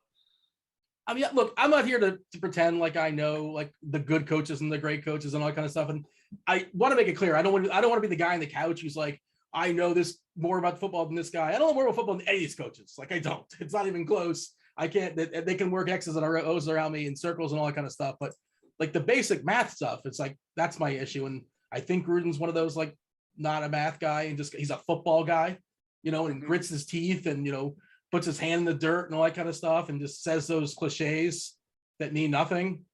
I mean, look, I'm not here to pretend like I know like the good coaches and the great coaches and all that kind of stuff. And I want to make it clear, I don't want to be the guy on the couch who's like, I know this more about football than this guy. I don't know more about football than any of these coaches. Like, I don't. It's not even close. I can't. They can work X's and O's around me in circles and all that kind of stuff. But like the basic math stuff, it's like that's my issue. And I think Gruden's one of those like not a math guy and just he's a football guy, and grits his teeth and puts his hand in the dirt and all that kind of stuff and just says those cliches that mean nothing.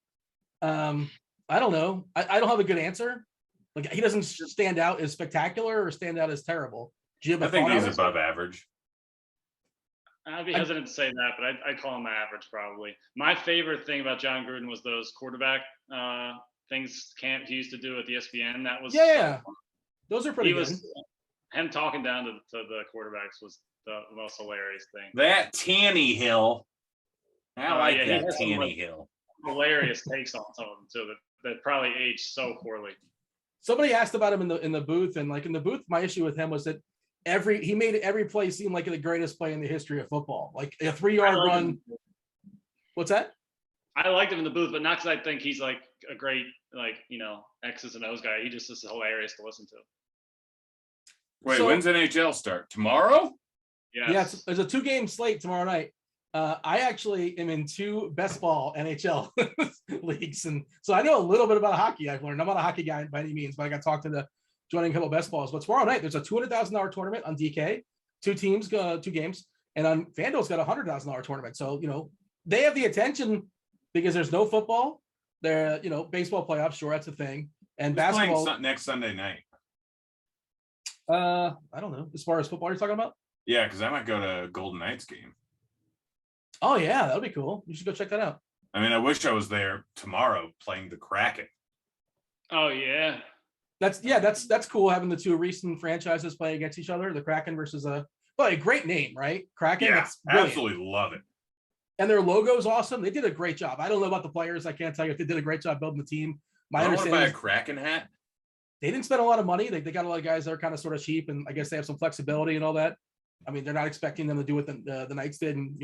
I don't know. I don't have a good answer. Like he doesn't stand out as spectacular or stand out as terrible. I think he's above average. I'd be hesitant to say that, but I'd call him average probably. My favorite thing about John Gruden was those quarterback things he used to do at the ESPN. That was yeah. Those are pretty good. Him talking down to the quarterbacks was the most hilarious thing. That Tannehill. I like that Tannehill. Hilarious takes on some of them too that probably aged so poorly. Somebody asked about him in the booth, and like in the booth, my issue with him was that he made every play seem like the greatest play in the history of football. Like a 3-yard run. What's that? I liked him in the booth, but not because I think he's like a great X's and O's guy. He just is hilarious to listen to. Wait, when's NHL start? Tomorrow? Yes. Yeah, there's a 2-game slate tomorrow night. I actually am in 2 best ball NHL leagues, and so I know a little bit about hockey. I've learned I'm not a hockey guy by any means, but I got talked to joining a couple of best balls. But tomorrow night there's a $200,000 tournament on DK. 2 teams go 2 games, and on FanDuel's got a $100,000 tournament. So they have the attention because there's no football. They're baseball playoffs, sure, that's a thing, and basketball next Sunday night. I don't know. As far as football you're talking about? Yeah, because I might go to Golden Knights game. Oh yeah, that'll be cool. You should go check that out. I mean, I wish I was there tomorrow playing the Kraken. Oh yeah. That's cool having the 2 recent franchises play against each other. The Kraken versus a great name, right? Kraken. Yeah, absolutely love it. And their logo is awesome. They did a great job. I don't know about the players. I can't tell you if they did a great job building the team. I want to buy a Kraken hat. They didn't spend a lot of money. They got a lot of guys that are kind of sort of cheap, and I guess they have some flexibility and all that. I mean, they're not expecting them to do what the Knights did and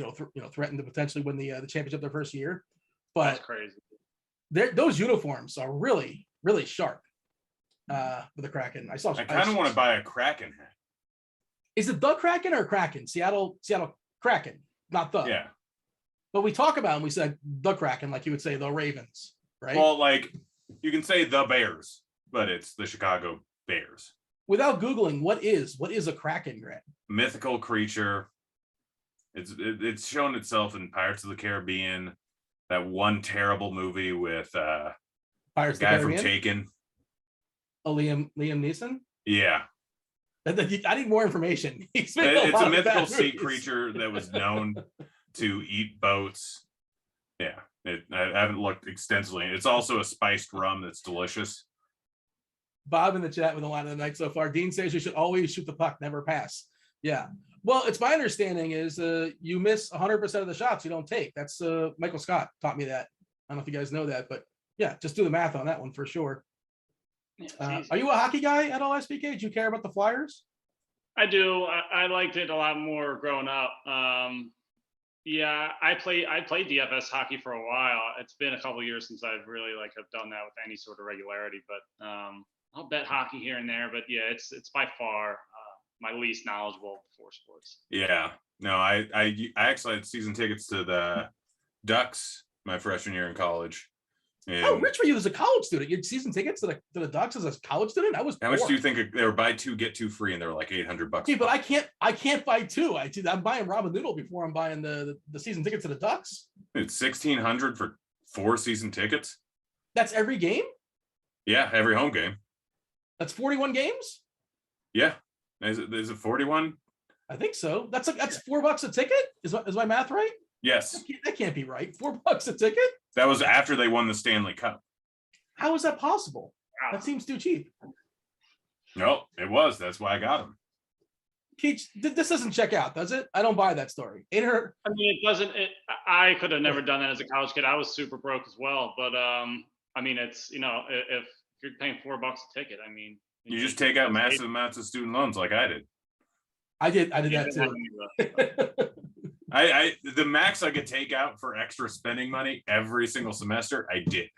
threaten to potentially win the championship their first year. But that's crazy. Those uniforms are really, really sharp. With the Kraken, I kind of want to buy a Kraken hat. Is it the Kraken or Kraken? Seattle Kraken, not the. Yeah. But we talk about them. We said the Kraken, like you would say the Ravens, right? Well, like you can say the Bears, but it's the Chicago Bears. Without Googling, what is a Kraken, Grant? Mythical creature. It's shown itself in Pirates of the Caribbean, that one terrible movie with Pirates the guy from Taken. Oh, Liam Neeson? Yeah. I need more information. It's a mythical sea creature that was known to eat boats. Yeah. I haven't looked extensively. It's also a spiced rum that's delicious. Bob in the chat with the line of the night so far. Dean says you should always shoot the puck, never pass. Yeah. Well, it's my understanding is you miss 100% of the shots you don't take. That's Michael Scott taught me that. I don't know if you guys know that, but yeah, just do the math on that one for sure. Are you a hockey guy at all, SBK? Do you care about the Flyers? I do. I liked it a lot more growing up. Yeah, I played DFS hockey for a while. It's been a couple of years since I've really have done that with any sort of regularity, but I'll bet hockey here and there. But yeah, it's by far my least knowledgeable of the four sports. Yeah, no, I actually had season tickets to the Ducks my freshman year in college. And how rich were you as a college student? You had season tickets to the Ducks as a college student? I was. How much do you think they were buy two get two free, and they were like $800? Yeah, but I can't buy two. I'm buying Robin Noodle before I'm buying the season tickets to the Ducks. It's $1,600 for 4 season tickets. That's every game. Yeah, every home game. That's 41 games. Yeah, is it 41? I think so. That's $4 a ticket. Is my math right? Yes. That can't be right. $4 a ticket. That was after they won the Stanley Cup. How is that possible? That seems too cheap. No, it was. That's why I got them. Keach, this doesn't check out, does it? I don't buy that story. I mean, it doesn't. I could have never done that as a college kid. I was super broke as well. But I mean, it's if you're paying $4 a ticket, I mean, you just take out massive amounts of student loans like I did. I did that too. The max I could take out for extra spending money every single semester, I did.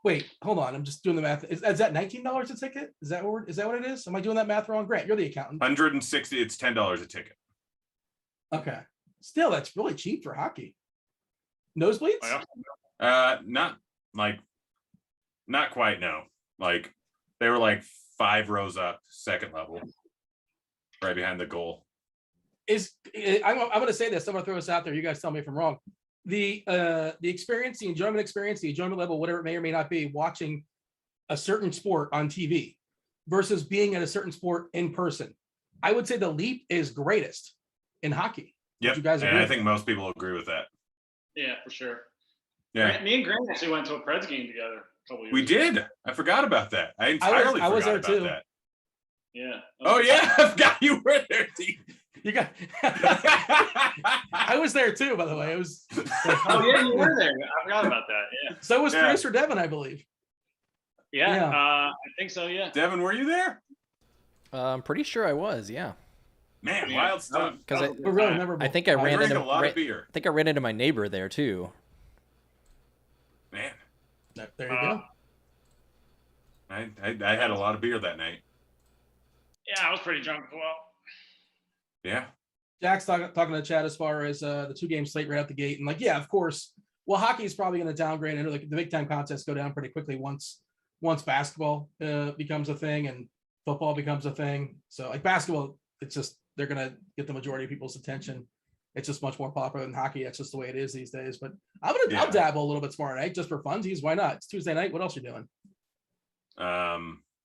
Wait, hold on. I'm just doing the math. Is that $19 a ticket? Is that what it is? Am I doing that math wrong? Grant, you're the accountant. 160. It's $10 a ticket. Okay. Still, that's really cheap for hockey. Nosebleeds? Not quite. No, like they were like 5 rows up, second level, right behind the goal. I'm going to say this. I'm going to throw this out there. You guys tell me if I'm wrong. The experience, the enjoyment level, whatever it may or may not be, watching a certain sport on TV versus being at a certain sport in person. I would say the leap is greatest in hockey. Yep. You guys agree? And I think most people agree with that. Yeah, for sure. Yeah. Me and Grant actually went to a Preds game together a couple years We ago. did. I forgot about that. I entirely I was forgot there about too. that. Yeah. Oh yeah, I forgot you were there. You got. I was there too, by the way. It was. Oh yeah, you were there. I forgot about that. Yeah. So was producer Devin, I believe. Yeah. I think so. Yeah. Devin, were you there? I'm pretty sure I was. Yeah. Man, wild stuff. Because We're really memorable. I think I ran into a lot of beer. I think I ran into my neighbor there too. Man. There you go. I had a lot of beer that night. Yeah, I was pretty drunk as well. Yeah. Jack's talking to Chad as far as the 2-game slate right out the gate, and yeah, of course. Well, hockey is probably going to downgrade, and the big time contests go down pretty quickly once basketball becomes a thing and football becomes a thing. So basketball, it's just they're going to get the majority of people's attention. It's just much more popular than hockey. That's just the way it is these days. But I'll dabble a little bit tomorrow night just for funsies. Why not? It's Tuesday night. What else are you doing?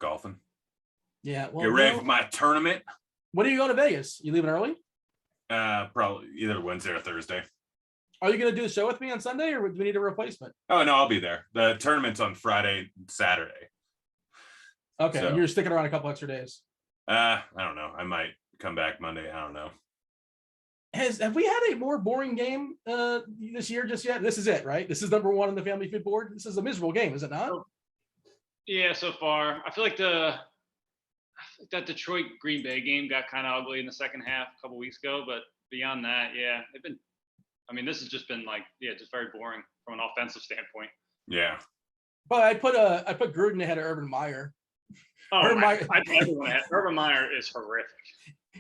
Golfing. Yeah. Well, get ready for my tournament. When are you going to Vegas? You leaving early? Probably either Wednesday or Thursday. Are you going to do the show with me on Sunday, or do we need a replacement? Oh no, I'll be there. The tournament's on Friday, Saturday. Okay, so, you're sticking around a couple extra days. I don't know. I might come back Monday. I don't know. Have we had a more boring game this year just yet? This is it, right? This is number 1 on the Family Feud board. This is a miserable game, is it not? Yeah, so far. I feel like that Detroit Green Bay game got kind of ugly in the second half a couple weeks ago, but beyond that, yeah, this has just been just very boring from an offensive standpoint. Yeah. But I put Gruden ahead of Urban Meyer. Oh, Urban Meyer is horrific.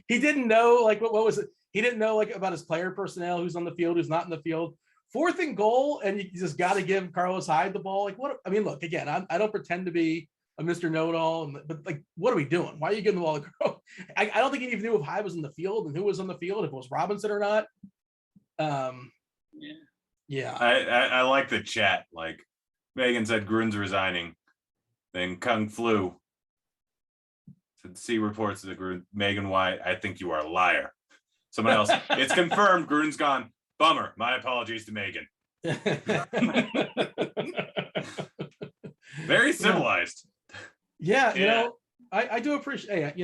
He didn't know what was it? He didn't know about his player personnel, who's on the field, who's not in the field. 4th and goal, and you just got to give Carlos Hyde the ball. Look, again, I don't pretend to be a Mr. Know-it-all, but what are we doing? Why are you giving the ball to Carlos? I don't think he even knew if Hyde was in the field and who was on the field, if it was Robinson or not. Yeah. I like the chat. Megan said Gruden's resigning. Then Kung Flu said, see reports of the Gruden. Megan White, I think you are a liar. Someone else, it's confirmed Gruden's gone. Bummer. My apologies to Megan. Very civilized. Yeah, I do appreciate.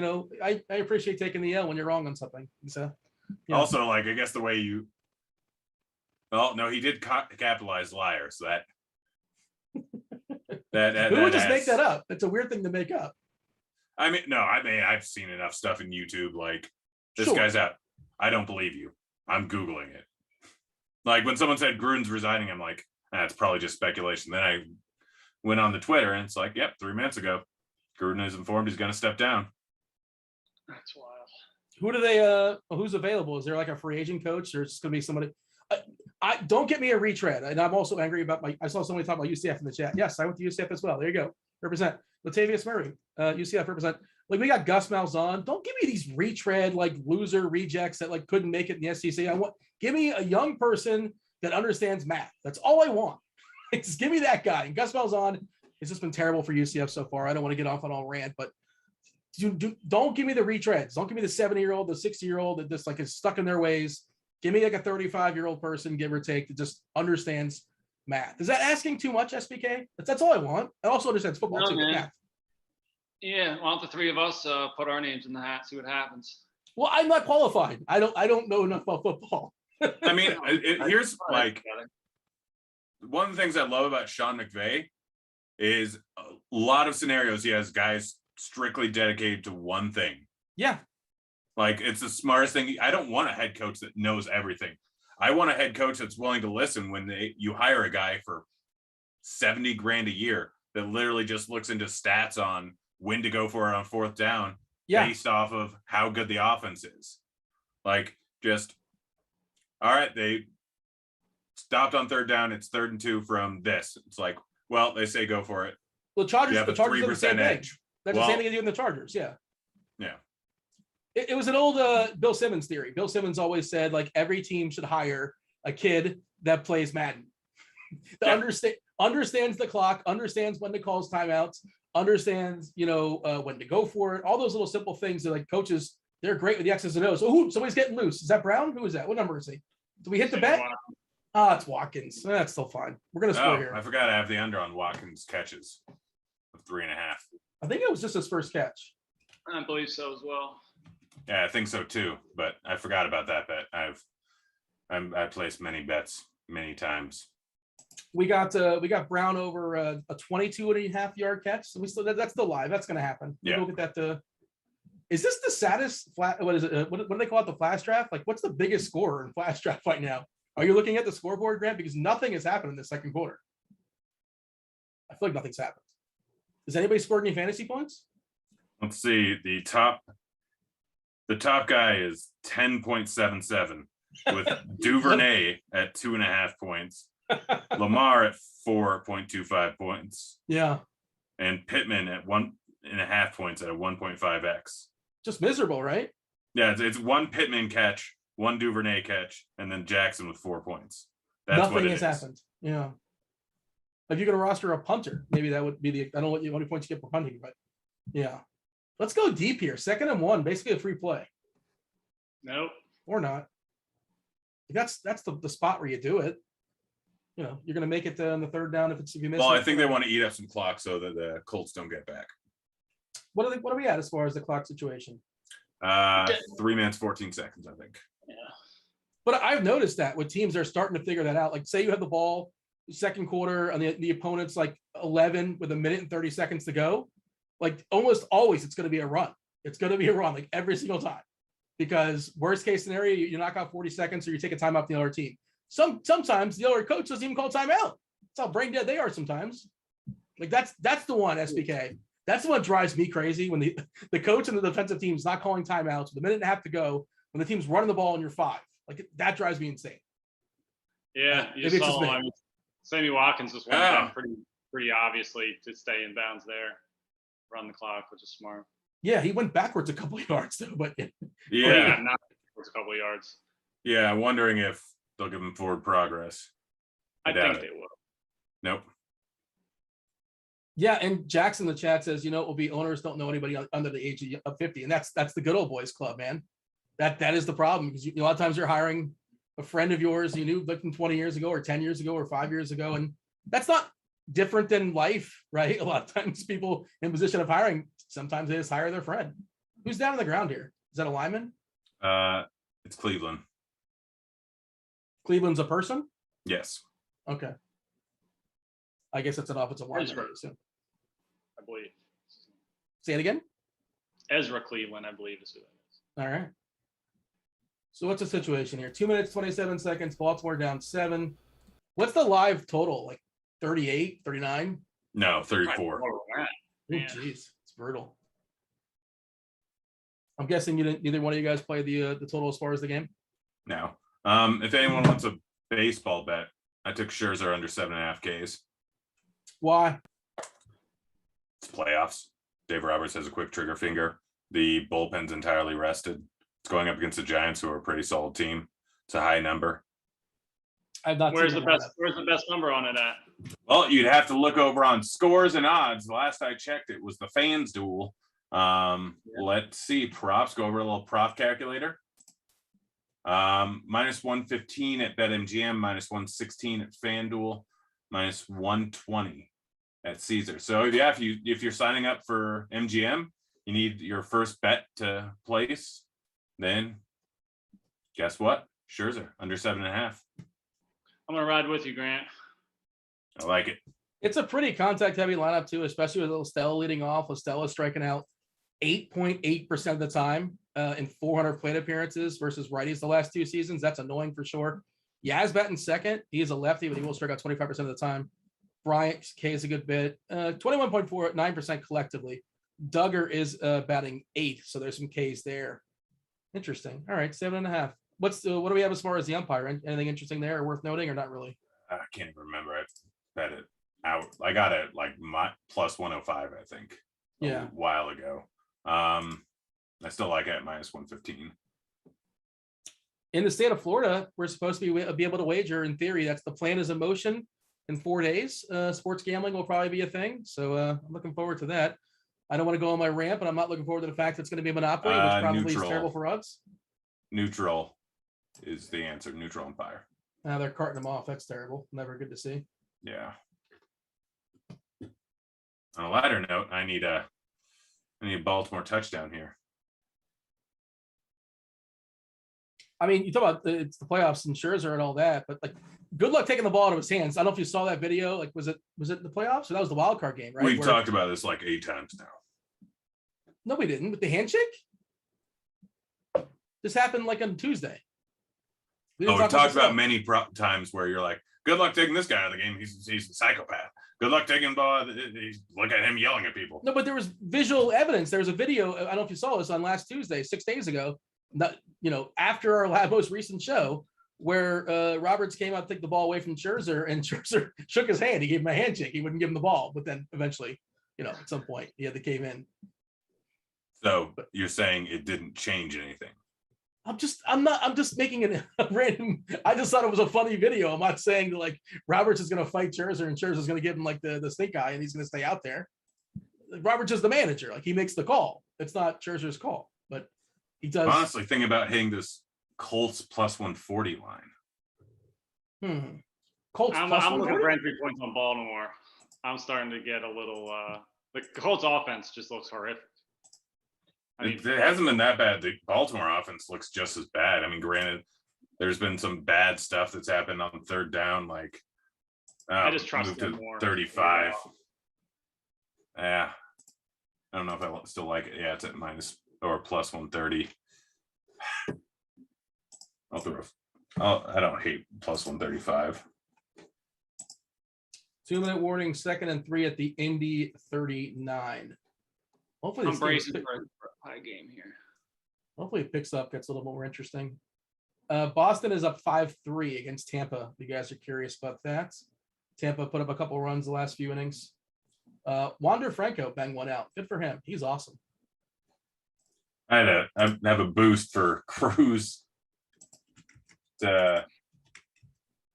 I appreciate taking the L when you're wrong on something. So, also, I guess the way you. Oh no, he did capitalize liar. So that who would just make that up? It's a weird thing to make up. I've seen enough stuff in YouTube. This guy's out. I don't believe you. I'm Googling it. Like when someone said Gruden's resigning, I'm like, that's probably just speculation. Then I went on the Twitter and it's like, yep, 3 minutes ago, Gruden is informed he's going to step down. That's wild. Who do they? Who's available? Is there like a free agent coach, or is it going to be somebody? I don't get me a retread, and I'm also angry about I saw somebody talk about UCF in the chat. Yes, I went to UCF as well. There you go. Represent Latavius Murray, UCF represent. Like we got Gus Malzahn. Don't give me these retread like loser rejects that like couldn't make it in the SEC. Give me a young person that understands math. That's all I want. Just give me that guy. And Gus Malzahn has just been terrible for UCF so far. I don't want to get off on all rant, but don't give me the retreads. Don't give me the 70-year-old, the 60-year-old that just like is stuck in their ways. Give me like a 35-year-old person, give or take, that just understands math. Is that asking too much, SBK? That's all I want. I also understand football too. Math. Yeah, why don't the three of us put our names in the hat, see what happens? Well, I'm not qualified. I don't know enough about football. I mean, here's like one of the things I love about Sean McVay is a lot of scenarios he has guys strictly dedicated to one thing. Yeah. Like it's the smartest thing. I don't want a head coach that knows everything. I want a head coach that's willing to listen when you hire a guy for $70,000 a year that literally just looks into stats on when to go for it on fourth down based off of how good the offense is. Like just, all right, they stopped on third down. It's 3rd and 2 from this. It's like, well, they say go for it. Well, Chargers, you have the Chargers do the same thing. edge. That's the same thing they do in the Chargers. Yeah. Yeah. It was an old Bill Simmons theory. Bill Simmons always said like every team should hire a kid that plays Madden. That understands the clock, understands when to call his timeouts, understands, when to go for it. All those little simple things that like coaches, they're great with the X's and O's. Oh, somebody's getting loose. Is that Brown? Who is that? What number is he? Do we hit the bet? It's Watkins. That's still fine. We're going to score here. I forgot I have the under on Watkins catches of 3.5. I think it was just his first catch. I believe so as well. Yeah, I think so too, but I forgot about that bet. I placed many bets many times. We got Brown over a 22.5-yard catch. So that's still live. That's going to happen. Yeah. Look at that. Is this the saddest flat? What is it? What do they call it? The flash draft? Like, what's the biggest scorer in flash draft right now? Are you looking at the scoreboard, Grant? Because nothing has happened in the second quarter. I feel like nothing's happened. Has anybody scored any fantasy points? Let's see. The top guy is 10.77 with Duvernay at 2.5 points, Lamar at 4.25 points. Yeah. And Pittman at 1.5 points at a 1.5x. Just miserable, right? Yeah, it's one Pittman catch, one Duvernay catch, and then Jackson with 4 points. That's nothing has happened. Yeah. If you're going to roster a punter, maybe that would be I don't know how many points you get for punting, but yeah. Let's go deep here. 2nd and 1, basically a free play. Nope. Or not. That's the spot where you do it. You're going to make it on the 3rd down if you miss. Well, I think they want to eat up some clock so that the Colts don't get back. What are we at as far as the clock situation? 3 minutes, 14 seconds, I think. Yeah. But I've noticed that with teams, they're starting to figure that out. Like say you have the ball second quarter and the opponent's like 11 with 1 minute and 30 seconds to go. Like almost always it's going to be a run. It's going to be a run like every single time, because worst case scenario, you knock out 40 seconds or you take a time off the other team. Sometimes the other coach doesn't even call timeout. That's how brain dead they are sometimes. Like that's the one, SBK. That's the one that drives me crazy when the coach and the defensive team's not calling timeouts with 1.5 minutes to go when the team's running the ball and you're 5. Like that drives me insane. Yeah, you just saw Sammy Watkins just went down pretty obviously to stay in bounds there, run the clock, which is smart. Yeah, he went backwards a couple of yards though, but yeah, not backwards a couple of yards. Yeah, I'm wondering if they'll give him forward progress. I think they will. Nope. Yeah, and Jackson in the chat says, will be owners don't know anybody under the age of 50, and that's the good old boys club, man. That is the problem, because a lot of times you're hiring a friend of yours you knew like from 20 years ago or 10 years ago or 5 years ago, and that's not different than life, right? A lot of times people in position of hiring, sometimes they just hire their friend. Who's down on the ground here? Is that a lineman? It's Cleveland. Cleveland's a person? Yes. Okay. I guess it's an offensive lineman. I believe. Say it again? Ezra Cleveland, I believe is who that is. All right. So what's the situation here? 2 minutes, 27 seconds. Baltimore down 7. What's the live total? Like 38, 39? No, 34. More than that. Oh, Yeah. geez. It's brutal. I'm guessing neither one of you guys play the total as far as the game? No. If anyone wants a baseball bet, I took Scherzer under 7.5 Ks. Why? It's playoffs. Dave Roberts has a quick trigger finger. The bullpen's entirely rested. It's going up against the Giants, who are a pretty solid team. It's a high number. I've not. Where's the best number on it at? Well, you'd have to look over on scores and odds. The last I checked, it was the FanDuel. Let's see. Props. Go over a little prop calculator. Minus 115 at BetMGM, minus 116 at FanDuel, minus 120 at Caesar. So yeah, if you're signing up for MGM, you need your first bet to place. Then guess what? Scherzer under 7.5. I'm gonna ride with you, Grant. I like it. It's a pretty contact heavy lineup too, especially with Estella leading off. Estella striking out 8.8% of the time in 400 plate appearances versus righties the last 2 seasons. That's annoying for sure. Yaz batting second. He is a lefty, but he will strike out 25% of the time. Bryant K is a good bit. 21.49% collectively. Duggar is batting 8th, so there's some Ks there. Interesting. All right, 7.5. What do we have as far as the umpire? Anything interesting there or worth noting, or not really? I can't even remember. I bet it out. I got it like my plus 105, I think. Yeah, a while ago. I still like it at minus 115. In the state of Florida, we're supposed to be able to wager. In theory, that's the plan is in motion in 4 days. Sports gambling will probably be a thing, so I'm looking forward to that. I don't want to go on my rant, but I'm not looking forward to the fact that it's going to be a monopoly, which probably is terrible for us. Neutral is the answer. Neutral umpire. Now they're carting them off. That's terrible. Never good to see. Yeah. On a lighter note, I need a Baltimore touchdown here. I mean, you talk about it's the playoffs and Scherzer and all that, but like, good luck taking the ball out of his hands. I don't know if you saw that video. Like, was it the playoffs or that was the wild card game, right? We've talked about this like 8 times now. No, we didn't. With the handshake, this happened like on Tuesday. We talked about many times where you're like, good luck taking this guy out of the game. He's a psychopath. Good luck taking the ball. Look at him yelling at people. No, but there was visual evidence. There was a video. I don't know if you saw this on last Tuesday, 6 days ago. Not, after our most recent show, where Roberts came out to take the ball away from Scherzer, and Scherzer shook his hand. He gave him a handshake. He wouldn't give him the ball, but then eventually, at some point, he had to cave in. So you're saying it didn't change anything? I'm just making a random. I just thought it was a funny video. I'm not saying that like Roberts is going to fight Scherzer and Scherzer is going to give him like the stink eye and he's going to stay out there. Roberts is the manager. Like he makes the call. It's not Scherzer's call, but he does. Honestly, think about hitting this Colts plus 140 line. Colts. I'm looking for entry points on Baltimore. I'm starting to get a little. The Colts offense just looks horrific. It hasn't been that bad. The Baltimore offense looks just as bad. I mean, granted, there's been some bad stuff that's happened on 3rd down, like I just trust move them to more. 35. Yeah, I don't know if I still like it. Yeah, it's at minus or plus 130. I don't hate plus 135. 2-minute warning, 2nd and 3 at the Indy 39. Hopefully, I'm bracing for a high game here. Hopefully, it picks up, gets a little more interesting. Boston is up 5-3 against Tampa. If you guys are curious about that. Tampa put up a couple runs the last few innings. Wander Franco banged one out. Good for him. He's awesome. I have a boost for Cruz.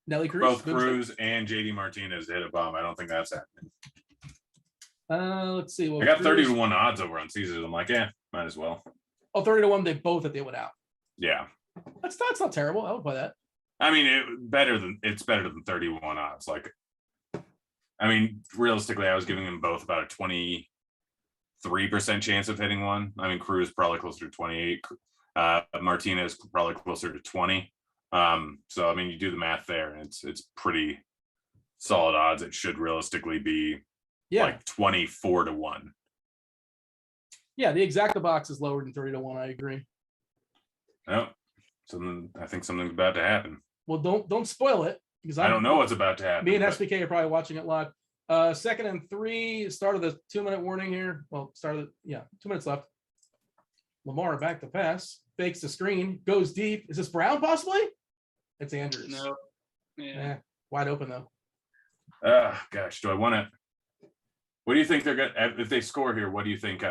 Nelly Cruz. Both Cruz and JD Martinez hit a bomb. I don't think that's happening. Let's see. Well, I got 30-1 odds over on Caesars. I'm like, might as well. Oh, 30-1. They both that they went out. Yeah. That's not terrible. I would play that. I mean, it's better than 31 odds. Like, I mean, realistically, I was giving them both about a 23% chance of hitting one. I mean, Cruz probably closer to 28. Martinez probably closer to 20. So I mean, you do the math there, and it's pretty solid odds. It should realistically be like 24-1. Yeah, the exacta box is lower than 30-1. I agree. Oh, I think something's about to happen. Well, don't spoil it because I don't know what's about to happen. Me and but- SBK are probably watching it live. 2nd and 3, start of the 2-minute warning here. Well, 2 minutes left. Lamar back to pass, fakes the screen, goes deep. Is this Brown possibly? It's Andrews. No. Yeah. Wide open though. Gosh, do I want to? What do you think they're going to, if they score here, what do you think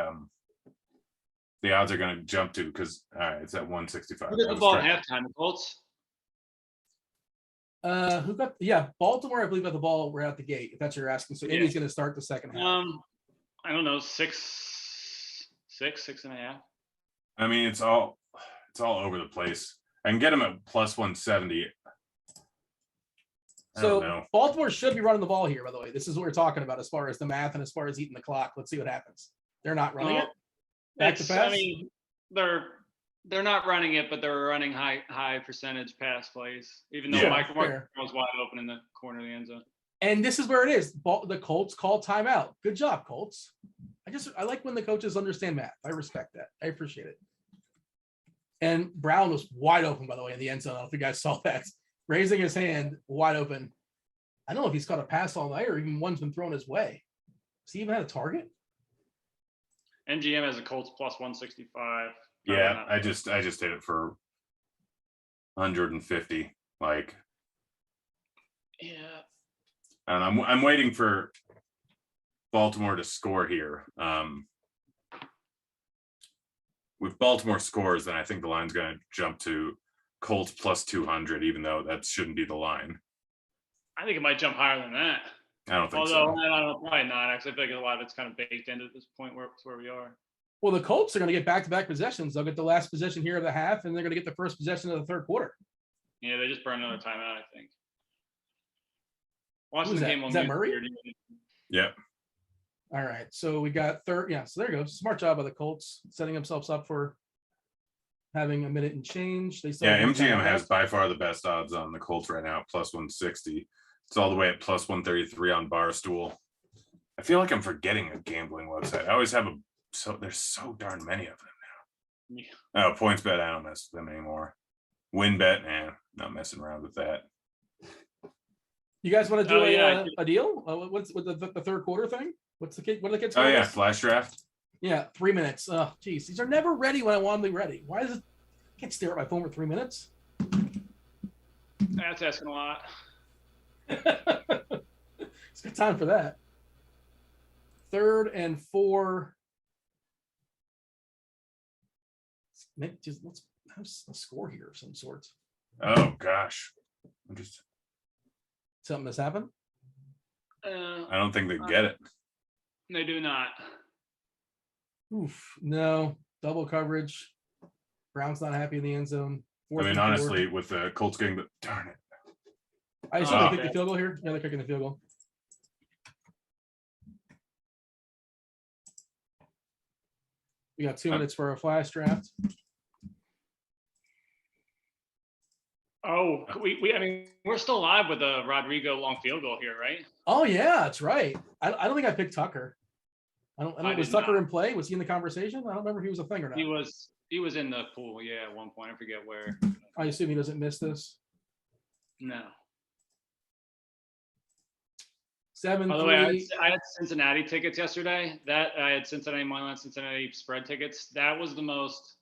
the odds are going to jump to? Because, all right, it's at 165. Who got the ball at halftime? The Colts? Who got, Baltimore, I believe, got the ball right out the gate, if that's what you're asking. So Indy's going to start the second half. I don't know, 6.5. I mean, it's all over the place. I can get them at plus 170. I don't know. Baltimore should be running the ball here, by the way. This is what we're talking about as far as the math and as far as eating the clock. Let's see what happens. They're not running it. Back to pass. I mean, they're not running it, but they're running high percentage pass plays, even though Michael was wide open in the corner of the end zone. And this is where it is. The Colts call timeout. Good job, Colts. I like when the coaches understand math. I respect that. I appreciate it. And Brown was wide open, by the way, in the end zone. I don't know if you guys saw that. Raising his hand, wide open. I don't know if he's caught a pass all night or even one's been thrown his way. Does he even have a target? MGM has a Colts plus 165. Yeah, I just hit it for 150. Like, yeah. And I'm waiting for Baltimore to score here. With Baltimore scores, then I think the line's going to jump to Colts plus 200, even though that shouldn't be the line. I think it might jump higher than that. I don't think Although, so. I don't know, probably not. Actually, I feel like a lot of it's kind of baked into this point where we are. Well, the Colts are going to get back-to-back possessions. They'll get the last possession here of the half, and they're going to get the first possession of the third quarter. Yeah, they just burned another timeout, I think. Watching the game on Is that Murray? Yep. All right, so we got third. Yeah, so there you go. Smart job by the Colts, setting themselves up for having a minute and change. They MGM has by far the best odds on the Colts right now, plus 160. It's all the way at plus 133 on Barstool. I feel like I'm forgetting a gambling website. I always have there's so darn many of them now. Yeah. Oh, PointsBet, I don't mess with them anymore. WinBet, not messing around with that. You guys want to do a deal? What's with the third quarter thing? What are the kids? Oh yeah, flash draft. Yeah, 3 minutes. Oh, geez, these are never ready when I want them to be ready. Why is it? I can't stare at my phone for 3 minutes. That's asking a lot. It's good time for that. 3rd and 4. Let's have a score here of some sort. Oh gosh, Something has happened. I don't think they get it. They do not. Oof, no double coverage. Brown's not happy in the end zone. I mean, honestly, with the Colts getting the darn it. I assume they kick the field goal here. Yeah, they're kicking the field goal. We got 2 minutes for a flash draft. Oh, I mean, we're still alive with a Rodrigo long field goal here, right? Oh yeah, that's right. I don't think I picked Tucker. I don't. Was Tucker in play? Was he in the conversation? I don't remember if he was a thing or not. He was in the pool, yeah, at one point. I forget where. I assume he doesn't miss this. No. 7-3. By the way, I had Cincinnati tickets yesterday. I had Cincinnati moneyline, Cincinnati spread tickets. That was the most.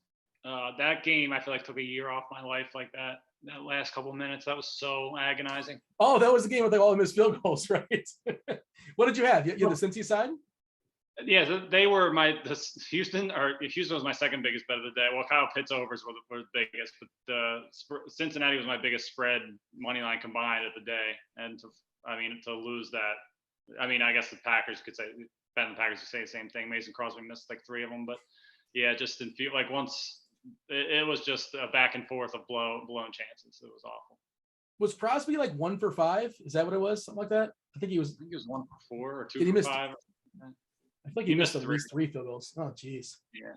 That game I feel like took a year off my life like that. That last couple of minutes, that was so agonizing. Oh, that was the game with all the missed field goals, right? What did you have? You had the Cincy side? Yeah, they were Houston was my second biggest bet of the day. Well, Kyle Pitts overs were the biggest, but Cincinnati was my biggest spread money line combined of the day. And to lose that, I guess the Packers could say, Ben, the Packers could say the same thing. Mason Crosby missed like 3 of them, but yeah, it just didn't feel like once. It was just a back and forth of blown chances. It was awful. Was Crosby like 1 for 5? Is that what it was? Something like that? I think he was 1 for 4 or 2 Did he for miss 5. I feel like he missed at least 3 field goals. Oh, geez. Yeah.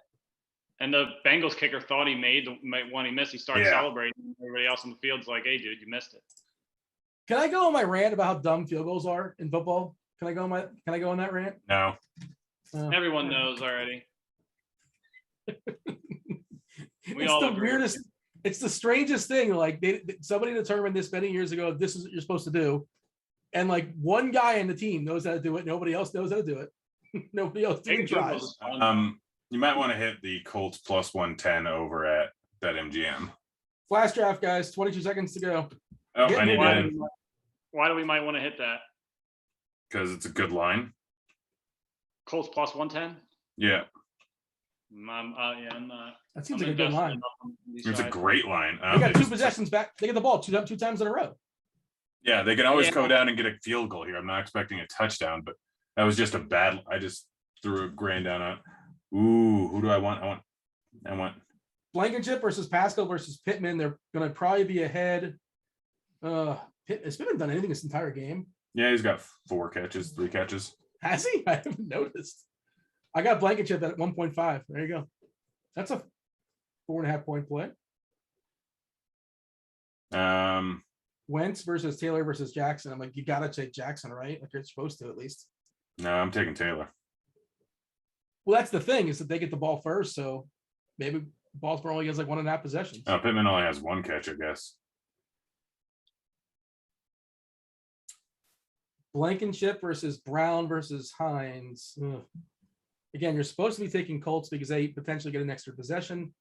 And the Bengals kicker thought he made the one he missed. He started celebrating. Everybody else on the field's like, "Hey, dude, you missed it." Can I go on my rant about how dumb field goals are in football? Can I go on that rant? No. Everyone knows already. It's the weirdest. It's the strangest thing. Like somebody determined this many years ago, this is what you're supposed to do. And like one guy in the team knows how to do it. Nobody else knows how to do it. Nobody else even tries. You might want to hit the Colts plus 110 over at BetMGM. Flash draft, guys. 22 seconds to go. Oh, I need that. Why do we might want to hit that? Because it's a good line. Colts plus 110? Yeah. I'm not. That seems like a good line. It's a great line. They got two possessions back. They get the ball two times in a row. Yeah, they can always go down and get a field goal here. I'm not expecting a touchdown, but that was just a bad. I just threw a grand down on. Ooh, who do I want? I want Blankenship versus Pascal versus Pittman. They're going to probably be ahead. Has Pittman done anything this entire game? Yeah, he's got 3 catches. Has he? I haven't noticed. I got Blankenship at 1.5. There you go. That's a 4.5 point play. Wentz versus Taylor versus Jackson. I'm like, you gotta take Jackson, right? Like you're supposed to at least. No, I'm taking Taylor. Well, that's the thing is that they get the ball first, so maybe Baltimore only gets like 1.5 possessions. Oh, Pittman only has 1 catch, I guess. Blankenship versus Brown versus Hines. Ugh. Again, you're supposed to be taking Colts because they potentially get an extra possession,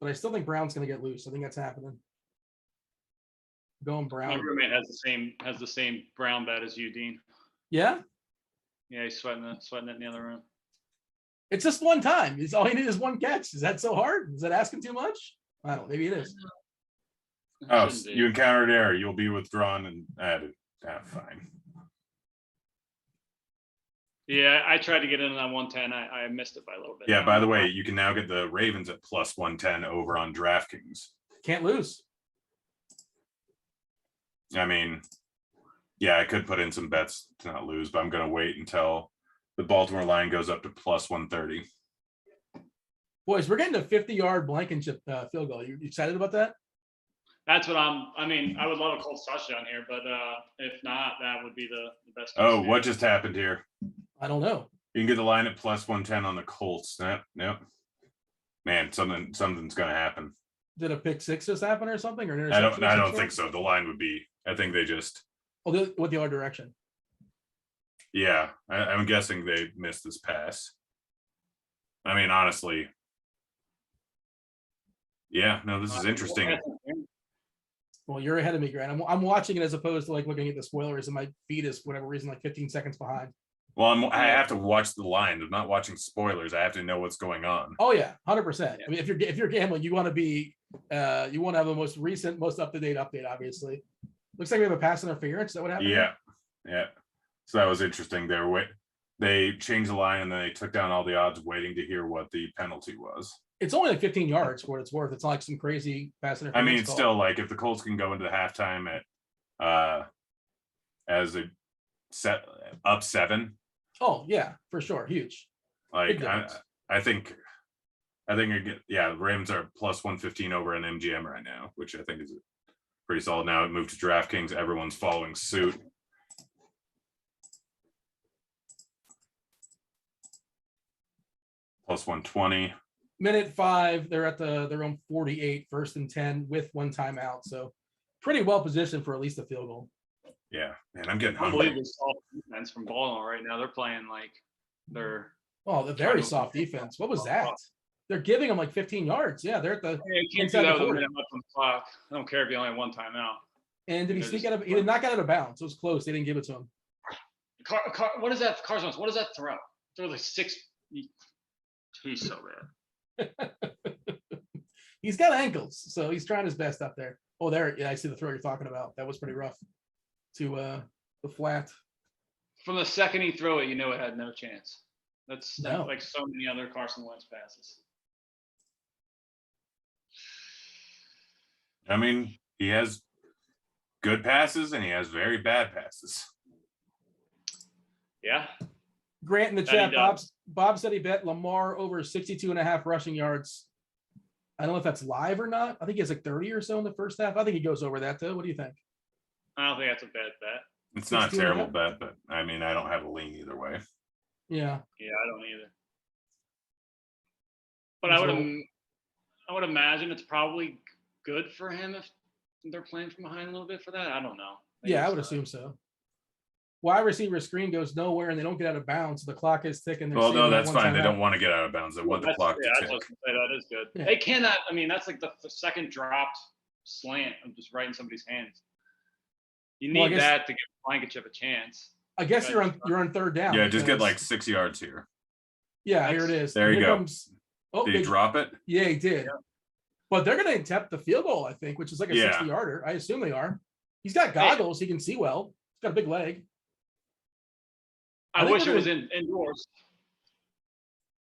but I still think Brown's going to get loose. I think that's happening. Going Brown. My roommate has the same Brown bet as you, Dean. Yeah. Yeah, he's sweating it in the other room. It's just one time. It's all he needs is 1 catch. Is that so hard? Is that asking too much? I don't know. Maybe it is. Oh, you encountered error. You'll be withdrawn and added. Fine. Yeah, I tried to get in on 110. I missed it by a little bit. Yeah, by the way, you can now get the Ravens at plus 110 over on DraftKings. Can't lose. I mean, yeah, I could put in some bets to not lose, but I'm going to wait until the Baltimore line goes up to plus 130. Boys, we're getting a 50-yard Blankenship field goal. You excited about that? That's what I mean, I would love a Colts touchdown here, but if not, that would be the best. Oh, what just happened here? I don't know. You can get the line at plus 110 on the Colts. Nope. Man, something's going to happen. Did a pick six just happen or something? Or an I don't think so. The line would be. I think they just. Oh, what the other direction? Yeah, I'm guessing they missed this pass. I mean, honestly. Yeah, no, this is interesting. Well, you're ahead of me, Grant. I'm watching it as opposed to like looking at the spoilers, and my feed is for whatever reason like 15 seconds behind. Well, I have to watch the line. I'm not watching spoilers. I have to know what's going on. Oh yeah, 100%. I mean, if you're gambling, you want to be you want to have the most recent, most up-to-date update. Obviously, looks like we have a pass interference. Is that what happened? Yeah. So that was interesting. They changed the line and then they took down all the odds, waiting to hear what the penalty was. It's only like 15 yards for what it's worth. It's not like some crazy pass interference. I mean, it's still like if the Colts can go into the halftime at as a set up 7. Oh yeah, for sure, huge. Like I think the Ravens are plus 115 over an MGM right now, which I think is pretty solid. Now it moved to DraftKings. Everyone's following suit. Plus 120. Minute 5, they're at their own 48, 1st and 10 with 1 timeout. So pretty well positioned for at least a field goal. Yeah, man, I'm getting hungry. Unbelievable soft defense from Baltimore right now. They're playing like they're. Oh, the very soft defense. What was that? They're giving them like 15 yards. Yeah, they're at the. You can't do that with that much on the clock. I don't care if you only have 1 timeout. And did he sneak out of? He did not get out of bounds. It was close. They didn't give it to him. What is that? Carson, what does that throw? Throw like 6. He's so bad. He's got ankles, so he's trying his best up there. Oh, there. Yeah, I see the throw you're talking about. That was pretty rough to the flat. From the second he threw it, it had no chance. That's No. like so many other Carson Wentz passes. I mean, he has good passes and he has very bad passes. Yeah. Grant in the chat, Bob said he bet Lamar over 62.5 rushing yards. I don't know if that's live or not. I think he has like 30 or so in the first half. I think he goes over that though. What do you think? I don't think that's a bad bet. It's not a terrible bet, but I mean, I don't have a lean either way. Yeah. Yeah, I don't either. But I would imagine it's probably good for him if they're playing from behind a little bit for that? I don't know. Yeah, I would assume so. Wide receiver screen goes nowhere and they don't get out of bounds. The clock is ticking. Well, no, that's fine. They don't want to get out of bounds. They want the clock to tick. That is good. Yeah. They cannot. I mean, that's like the second dropped slant of just right in somebody's hands. You need that to give Blankenship a chance. I guess you're on third down. Yeah, just get like 6 yards here. Yeah, here it is. There you go. Did he drop it? Yeah, he did. Yeah. But they're going to attempt the field goal, I think, which is like a 60-yarder. I assume they are. He's got goggles. He can see well. He's got a big leg. I wish it was indoors.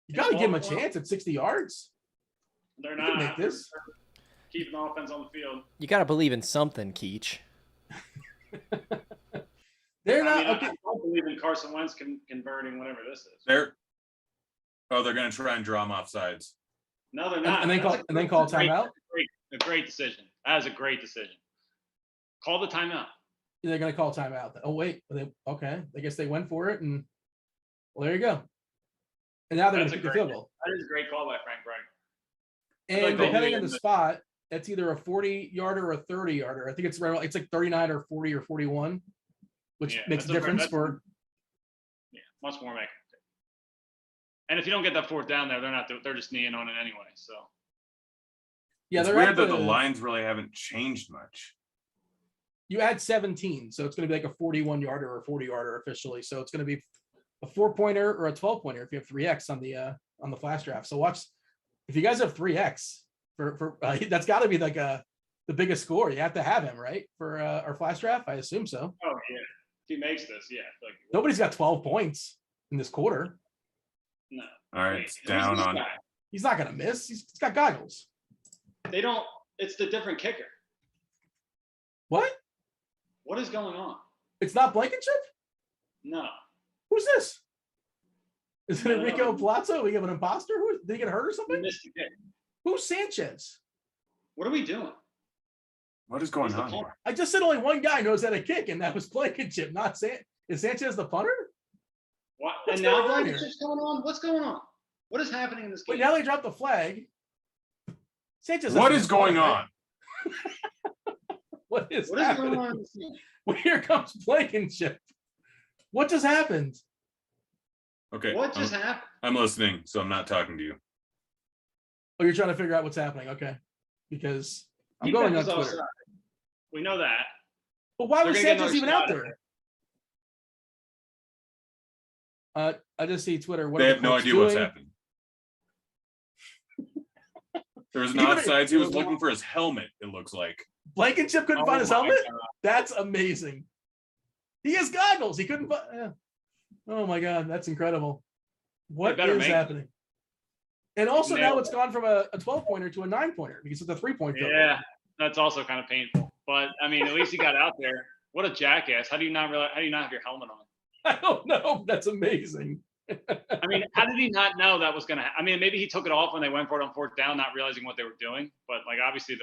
You got to give him a chance at 60 yards. They're not. Make this. Keeping the offense on the field. You got to believe in something, Keach. They're not. I don't believe in Carson Wentz converting whatever this is. They're going to try and draw him off sides. No, they're not. And then call timeout. A great decision. That is a great decision. Call the timeout. They're going to call timeout. Oh wait, okay. I guess they went for it, and well, there you go. And now they're going to kick the field goal. That is a great call by Frank Reich. And depending on the spot, it's either a 40-yarder or a 30-yarder. I think it's right. It's like 39 or 40 or 41, which makes a difference for. Yeah, much more make. And if you don't get that fourth down there, they're just kneeing on it anyway. So. Yeah, it's weird that the lines really haven't changed much. You add 17, so it's going to be like a 41-yarder or 40-yarder officially. So it's going to be a 4-pointer or a 12-pointer if you have 3x on the flash draft. So watch if you guys have 3x for that's got to be like the biggest score. You have to have him right for our flash draft. I assume so. Oh yeah, if he makes this, yeah. Nobody's got 12 points in this quarter. No. All right, it's down on. He's not going to miss. He's got goggles. They don't. It's the different kicker. What? What is going on? It's not Blankenship? No. Who's this? Is it Enrico Palazzo? We have an imposter? Did he get hurt or something? Who's Sanchez? What are we doing? What is going on here? I just said only one guy knows how to kick, and that was Blankenship, not Sanchez. Is Sanchez the punter? What? And now Blankenship's going on? What's going on? What is happening in this game? Wait, now they dropped the flag. Sanchez. What is going on? What is going on? Well, here comes Blankenship. What just happened? Okay. What just happened? I'm listening, so I'm not talking to you. Oh, you're trying to figure out what's happening. Okay. Because I'm going on Twitter. Outside. We know that. But why was Sanchez even out there? I just see Twitter. They have no idea what's happening. There was an offsides. He was looking for his helmet, it looks like. Blankenship couldn't find his helmet? That's amazing. He has goggles. He couldn't find. Oh my God, that's incredible. What is happening? And also now it's gone from a 12-pointer to a 9-pointer because it's a 3-point field. Yeah, that's also kind of painful. But I mean, at least he got out there. What a jackass! How do you not have your helmet on? I don't know. That's amazing. I mean, how did he not know that was going to happen? I mean, maybe he took it off when they went for it on fourth down, not realizing what they were doing. But, like, obviously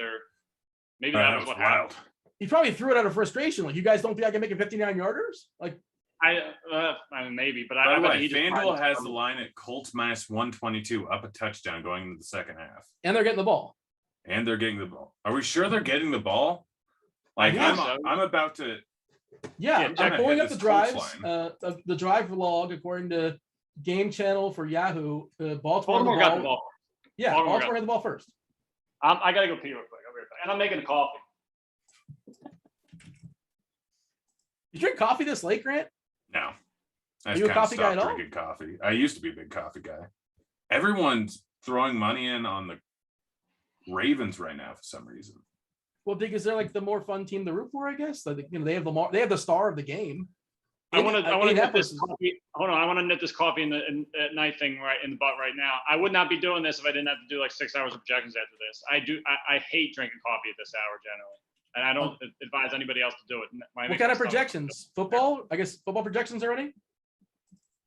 maybe that was what happened. He probably threw it out of frustration. Like, you guys don't think I can make it 59-yarders? Like, I mean, maybe. But by the way, FanDuel has the line at Colts minus 122 up a touchdown going into the second half. And they're getting the ball. Are we sure they're getting the ball? Like, I'm about to. Yeah, I'm pulling up the drives. The drive log, according to Game Channel for Yahoo, Baltimore got the ball. Yeah, Baltimore had the ball first. I got to go pee real quick. I'll be right back. And I'm making a coffee. You drink coffee this late, Grant? No. Are you a coffee guy at all? Drinking coffee. I used to be a big coffee guy. Everyone's throwing money in on the Ravens right now for some reason. Well, because they're like the more fun team to root for, I guess. Like, they have the star of the game. I want to nip this coffee. Hold on, I want to nip this coffee in the night thing right in the butt right now. I would not be doing this if I didn't have to do like 6 hours of projections after this. I hate drinking coffee at this hour generally, and I don't advise anybody else to do it. What kind of projections? Football? I guess football projections already.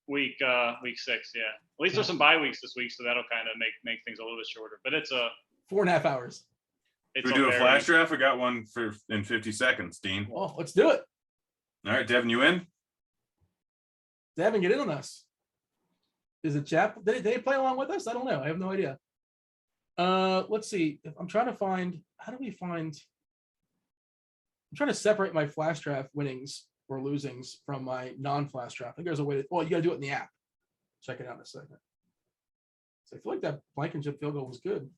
Week 6, yeah. At least there's some bye weeks this week, so that'll kind of make things a little bit shorter. But it's 4.5 hours. We do a flash draft. I got one in 50 seconds, Dean. Well, let's do it. All right, Devin, you in? Devin, get in on us. Is it Chap? Did they play along with us? I don't know. I have no idea. Let's see. If I'm trying to find, how do we find? I'm trying to separate my flash draft winnings or losings from my non-flash draft. I think there's a way to. Well, you got to do it in the app. Check it out in a second. So I feel like that Blankenship field goal was good.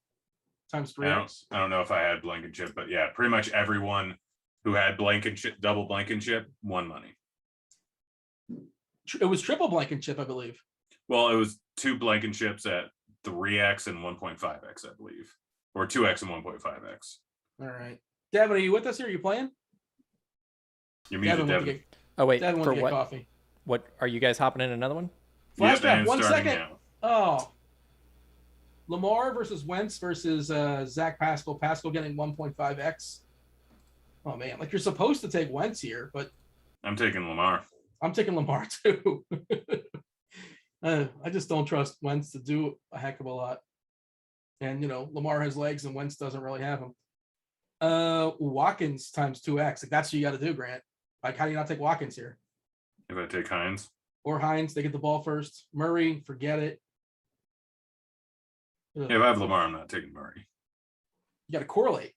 Times 3x. I don't know if I had Blankenship, but yeah, pretty much everyone who had Blankenship, double Blankenship, won money. It was triple Blankenship, I believe. Well, it was 2 Blankenships at 3x and 1.5x, I believe, or 2x and 1.5x. All right, Devin, are you with us here? Are you playing? You're muted, Devin. Oh wait, Devin for went to what? get coffee. What are you guys hopping in another one? Flash draft, and 1 starting second. now. Oh, Lamar versus Wentz versus Zach Pascal. Pascal getting 1.5x. Oh man, like you're supposed to take Wentz here, but I'm taking Lamar. I'm taking Lamar too. I just don't trust Wentz to do a heck of a lot. And Lamar has legs and Wentz doesn't really have them. Watkins times 2x. Like that's what you got to do, Grant. Like how do you not take Watkins here? If I take Hines. Or Hines, they get the ball first. Murray, forget it. Yeah, if I have Lamar, I'm not taking Murray. You got to correlate.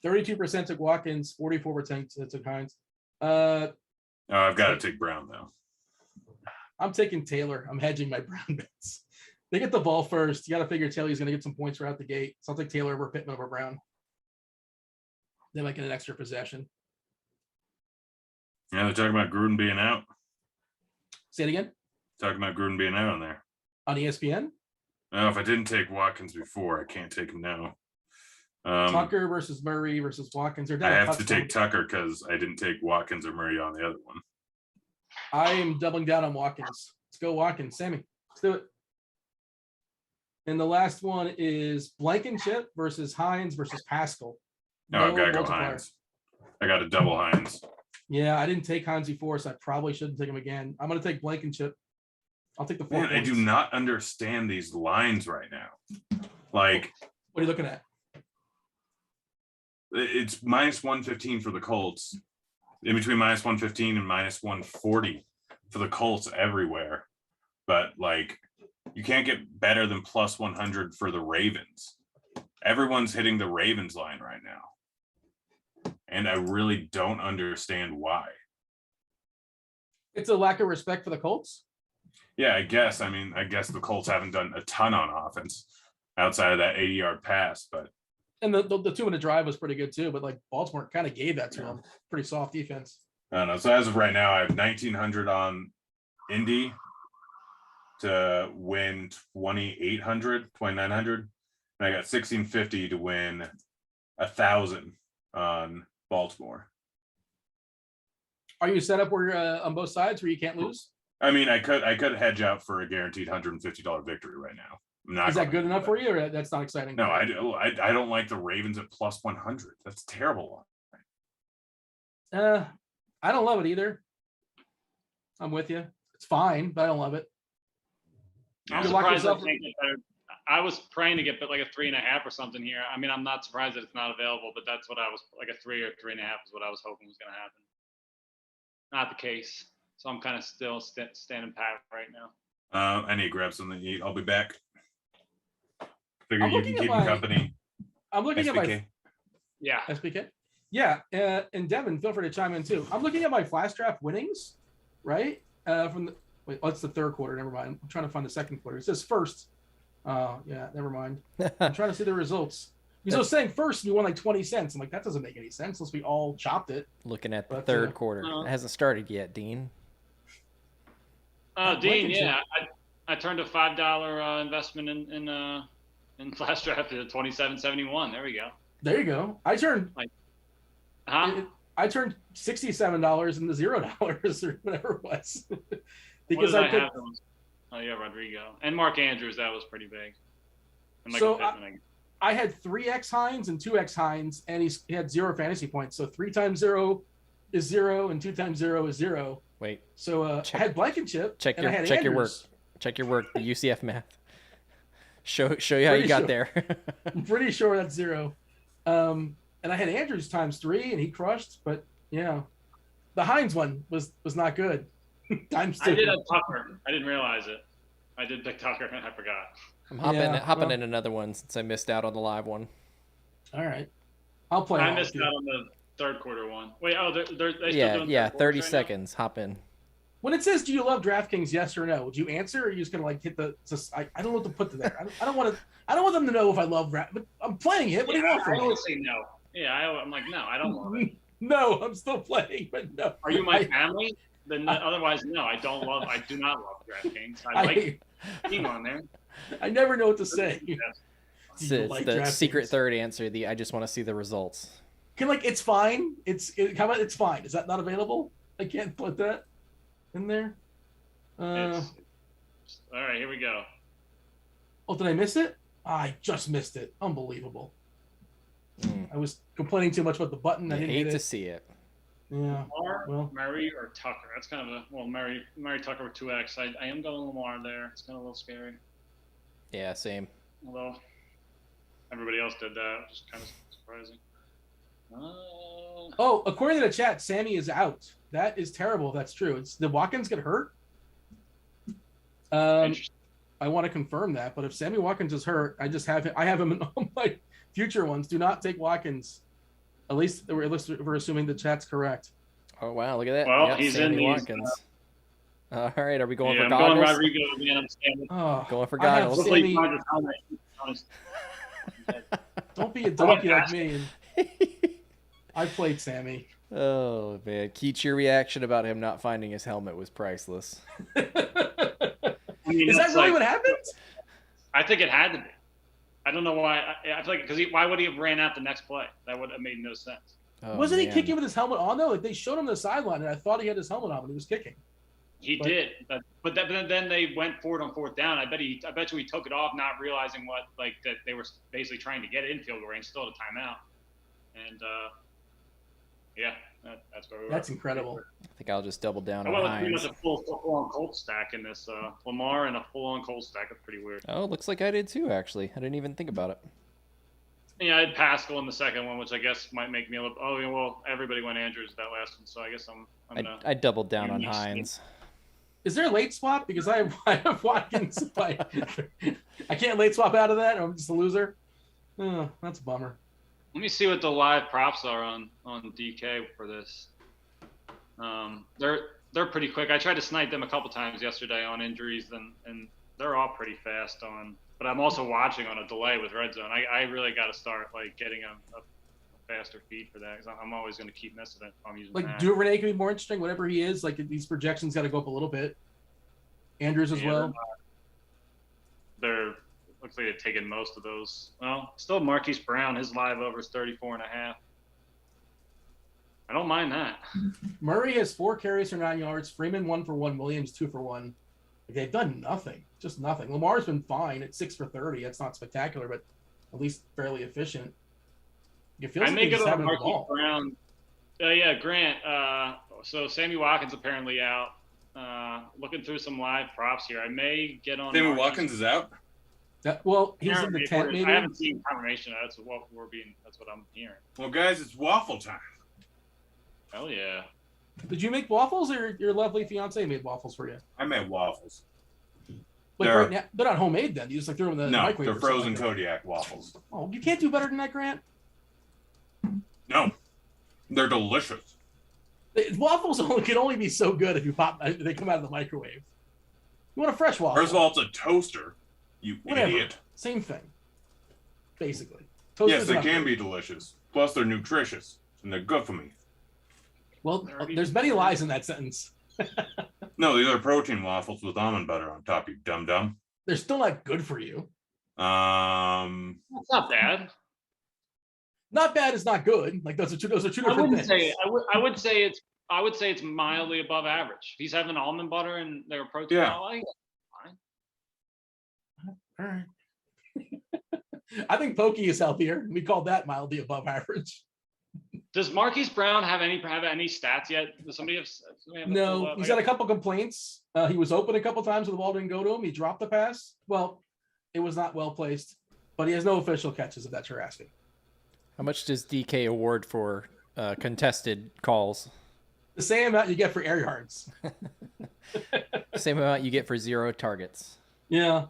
32% took Watkins, 44% took Hines. I've got to take Brown though. I'm taking Taylor. I'm hedging my Brown bets. They get the ball first. You got to figure Taylor's going to get some points right out the gate. So I'll take Taylor over Pittman over Brown. They might get an extra possession. Yeah, they're talking about Gruden being out. Say it again. Talking about Gruden being out on there. On ESPN? No, if I didn't take Watkins before, I can't take him now. Tucker versus Murray versus Watkins. I have to take Tucker because I didn't take Watkins or Murray on the other one. I am doubling down on Watkins. Let's go Watkins. Sammy, let's do it. And the last one is Blankenship versus Hines versus Pascal. No, I've got to go Hines. I got a double Hines. Yeah, I didn't take Hines before, so I probably shouldn't take him again. I'm going to take Blankenship. I'll take the 4 points. I do not understand these lines right now. Like, what are you looking at? It's minus 115 for the Colts. In between minus 115 and minus 140 for the Colts everywhere. But like, you can't get better than plus 100 for the Ravens. Everyone's hitting the Ravens line right now. And I really don't understand why. It's a lack of respect for the Colts. Yeah, I guess. I mean, I guess the Colts haven't done a ton on offense outside of that 80-yard pass, but. And the 2-minute drive was pretty good too, but like Baltimore kind of gave that to them. Pretty soft defense. I don't know. So as of right now, I have 1,900 on Indy to win 2,900. And I got 1,650 to win 1,000 on Baltimore. Are you set up where on both sides where you can't lose? I mean, I could hedge out for a guaranteed $150 victory right now. Is that good enough for you, or that's not exciting? No, I don't like the Ravens at plus 100. That's terrible. I don't love it either. I'm with you. It's fine, but I don't love it. I'm surprised I can't get better. I was praying to get like a 3.5 or something here. I mean, I'm not surprised that it's not available, but that's what I was like a 3 or 3.5 is what I was hoping was going to happen. Not the case. So I'm kind of still standing pat right now. I need to grab something to eat. I'll be back. Figure you can keep me company. I'm looking at my yeah SBK. Yeah, and Devin, feel free to chime in too. I'm looking at my flash draft winnings, right? From the that's the third quarter. Never mind. I'm trying to find the second quarter. It says first. Oh yeah, never mind. I'm trying to see the results. Because I was saying first we won like 20 cents. I'm like, that doesn't make any sense unless we all chopped it. Looking at the third quarter. It hasn't started yet, Dean. Dean, yeah. I turned a $5 investment in flash draft at $27.71. There we go. There you go. I turned I turned $67 into $0 or whatever it was. Because I picked, oh yeah, Rodrigo and Mark Andrews. That was pretty big. And so I had 3x Hines and 2x Hines, and he had 0 fantasy points. So 3 times 0 is 0, and 2 times 0 is 0. Wait. So I had Blankenship. Check your work. Check your work. The UCF math. Show you how you got there. I'm pretty sure that's 0. And I had Andrews times 3, and he crushed. But yeah, the Hines one was not good. Times 2. I did have Tucker. I didn't realize it. I did pick Tucker and I forgot. I'm hopping in another one since I missed out on the live one. All right. I'll play. I missed out on the third quarter one. Wait, they still doing Yeah, third 30 quarters right seconds. Hop in. When it says, "Do you love DraftKings?" Yes or no? Would you answer, or are you just gonna like hit the? I don't know what to put to there. I don't want to. I don't want them to know if I love Draft. But I'm playing it. What do you want from I me? always say no. Yeah, I'm like, no, I don't love it. No, I'm still playing, but no. Are you my family? Then otherwise, no, I do not love DraftKings. I like being on there. I never know what to say. It's the secret third answer. I just want to see the results. It's fine. How about it's fine? Is that not available? I can't put that in there. All right, here we go. Oh, did I miss it? I just missed it. Unbelievable. I was complaining too much about the button. I didn't hate get to it. see it. Yeah. Lamar, Murray, or Tucker? That's kind of Murray Tucker with 2x. I am going Lamar there. It's kind of a little scary. Yeah, same. Although everybody else did that, which is kind of surprising. Oh, according to the chat, Sammy is out. That is terrible if that's true. Did Watkins get hurt? I want to confirm that, but if Sammy Watkins is hurt, I have him in all my future ones. Do not take Watkins. At least we're assuming the chat's correct. Oh wow, look at that. Well, yep, he's Sammy in these, Watkins. All right, are we going for I'm goggles? going Rodrigo again. Going for goggles. Sammy... Don't be a donkey like me. I played Sammy. Oh man, Keach, your reaction about him not finding his helmet was priceless. Is that really what happened? I think it had to be. I don't know why. I feel like why would he have ran out the next play? That would have made no sense. Oh, Wasn't he kicking with his helmet on though? Like they showed him the sideline, and I thought he had his helmet on when he was kicking. He did, but then they went for it on fourth down. I bet you he took it off, not realizing that they were basically trying to get in field goal range, still at a timeout. And yeah, that's where we were. That's incredible. I think I'll just double down on on Hines. Pretty much a full-on Colts stack in this. Lamar and a full-on Colts stack. That's pretty weird. Oh, looks like I did too, actually. I didn't even think about it. Yeah, I had Pascal in the second one, which I guess might make me a little. Oh, well, everybody went Andrews that last one, so I guess I doubled down on Hines. Is there a late swap? Because I have Watkins. I can't late swap out of that. I'm just a loser. Oh, that's a bummer. Let me see what the live props are on DK for this. They're pretty quick. I tried to snipe them a couple times yesterday on injuries, and they're all pretty fast on. But I'm also watching on a delay with Red Zone. I really got to start getting a faster feed for that because I'm always going to keep missing it. I'm using Duvernay could be more interesting. Whatever he is, these projections got to go up a little bit. Andrews as well. They're looks like they've taken most of those. Well, still Marquise Brown. His live over is 34.5. I don't mind that. Murray has 4 carries for 9 yards. Freeman 1 for 1. Williams 2 for 1. They've done nothing. Just nothing. Lamar's been fine at 6 for 30. That's not spectacular, but at least fairly efficient. I may get on Marquise Brown. Yeah, Grant. So Sammy Watkins apparently out. Looking through some live props here. I may get on. Sammy Watkins is out. He's in the tent. Maybe I haven't seen confirmation. That's what I'm hearing. Well, guys, it's waffle time. Hell yeah! Did you make waffles, or your lovely fiance made waffles for you? I made waffles. Right now, they're not homemade. Then you just throw them in the microwave. No, they're frozen Kodiak waffles. Oh, you can't do better than that, Grant. No, they're delicious. Waffles can only be so good if they come out of the microwave. You want a fresh waffle? First of all, it's a toaster. You idiot. Same thing. Basically. Yes, they can be delicious. Plus, they're nutritious and they're good for me. Well, there's many lies in that sentence. No, these are protein waffles with almond butter on top. You dum dum. They're still not good for you. That's not bad. Not bad is not good. Those are two different things. I would say it's mildly above average. If he's having almond butter and they're protein, yeah. All right. I think Pokey is healthier. We called that mildly above average. Does Marquise Brown have any stats yet? Does somebody have no, he's had a couple complaints. He was open a couple times when the ball didn't go to him. He dropped the pass. Well, it was not well placed, but he has no official catches, if that's what you're asking. How much does DK award for contested calls? The same amount you get for air yards. Same amount you get for 0 targets. Yeah.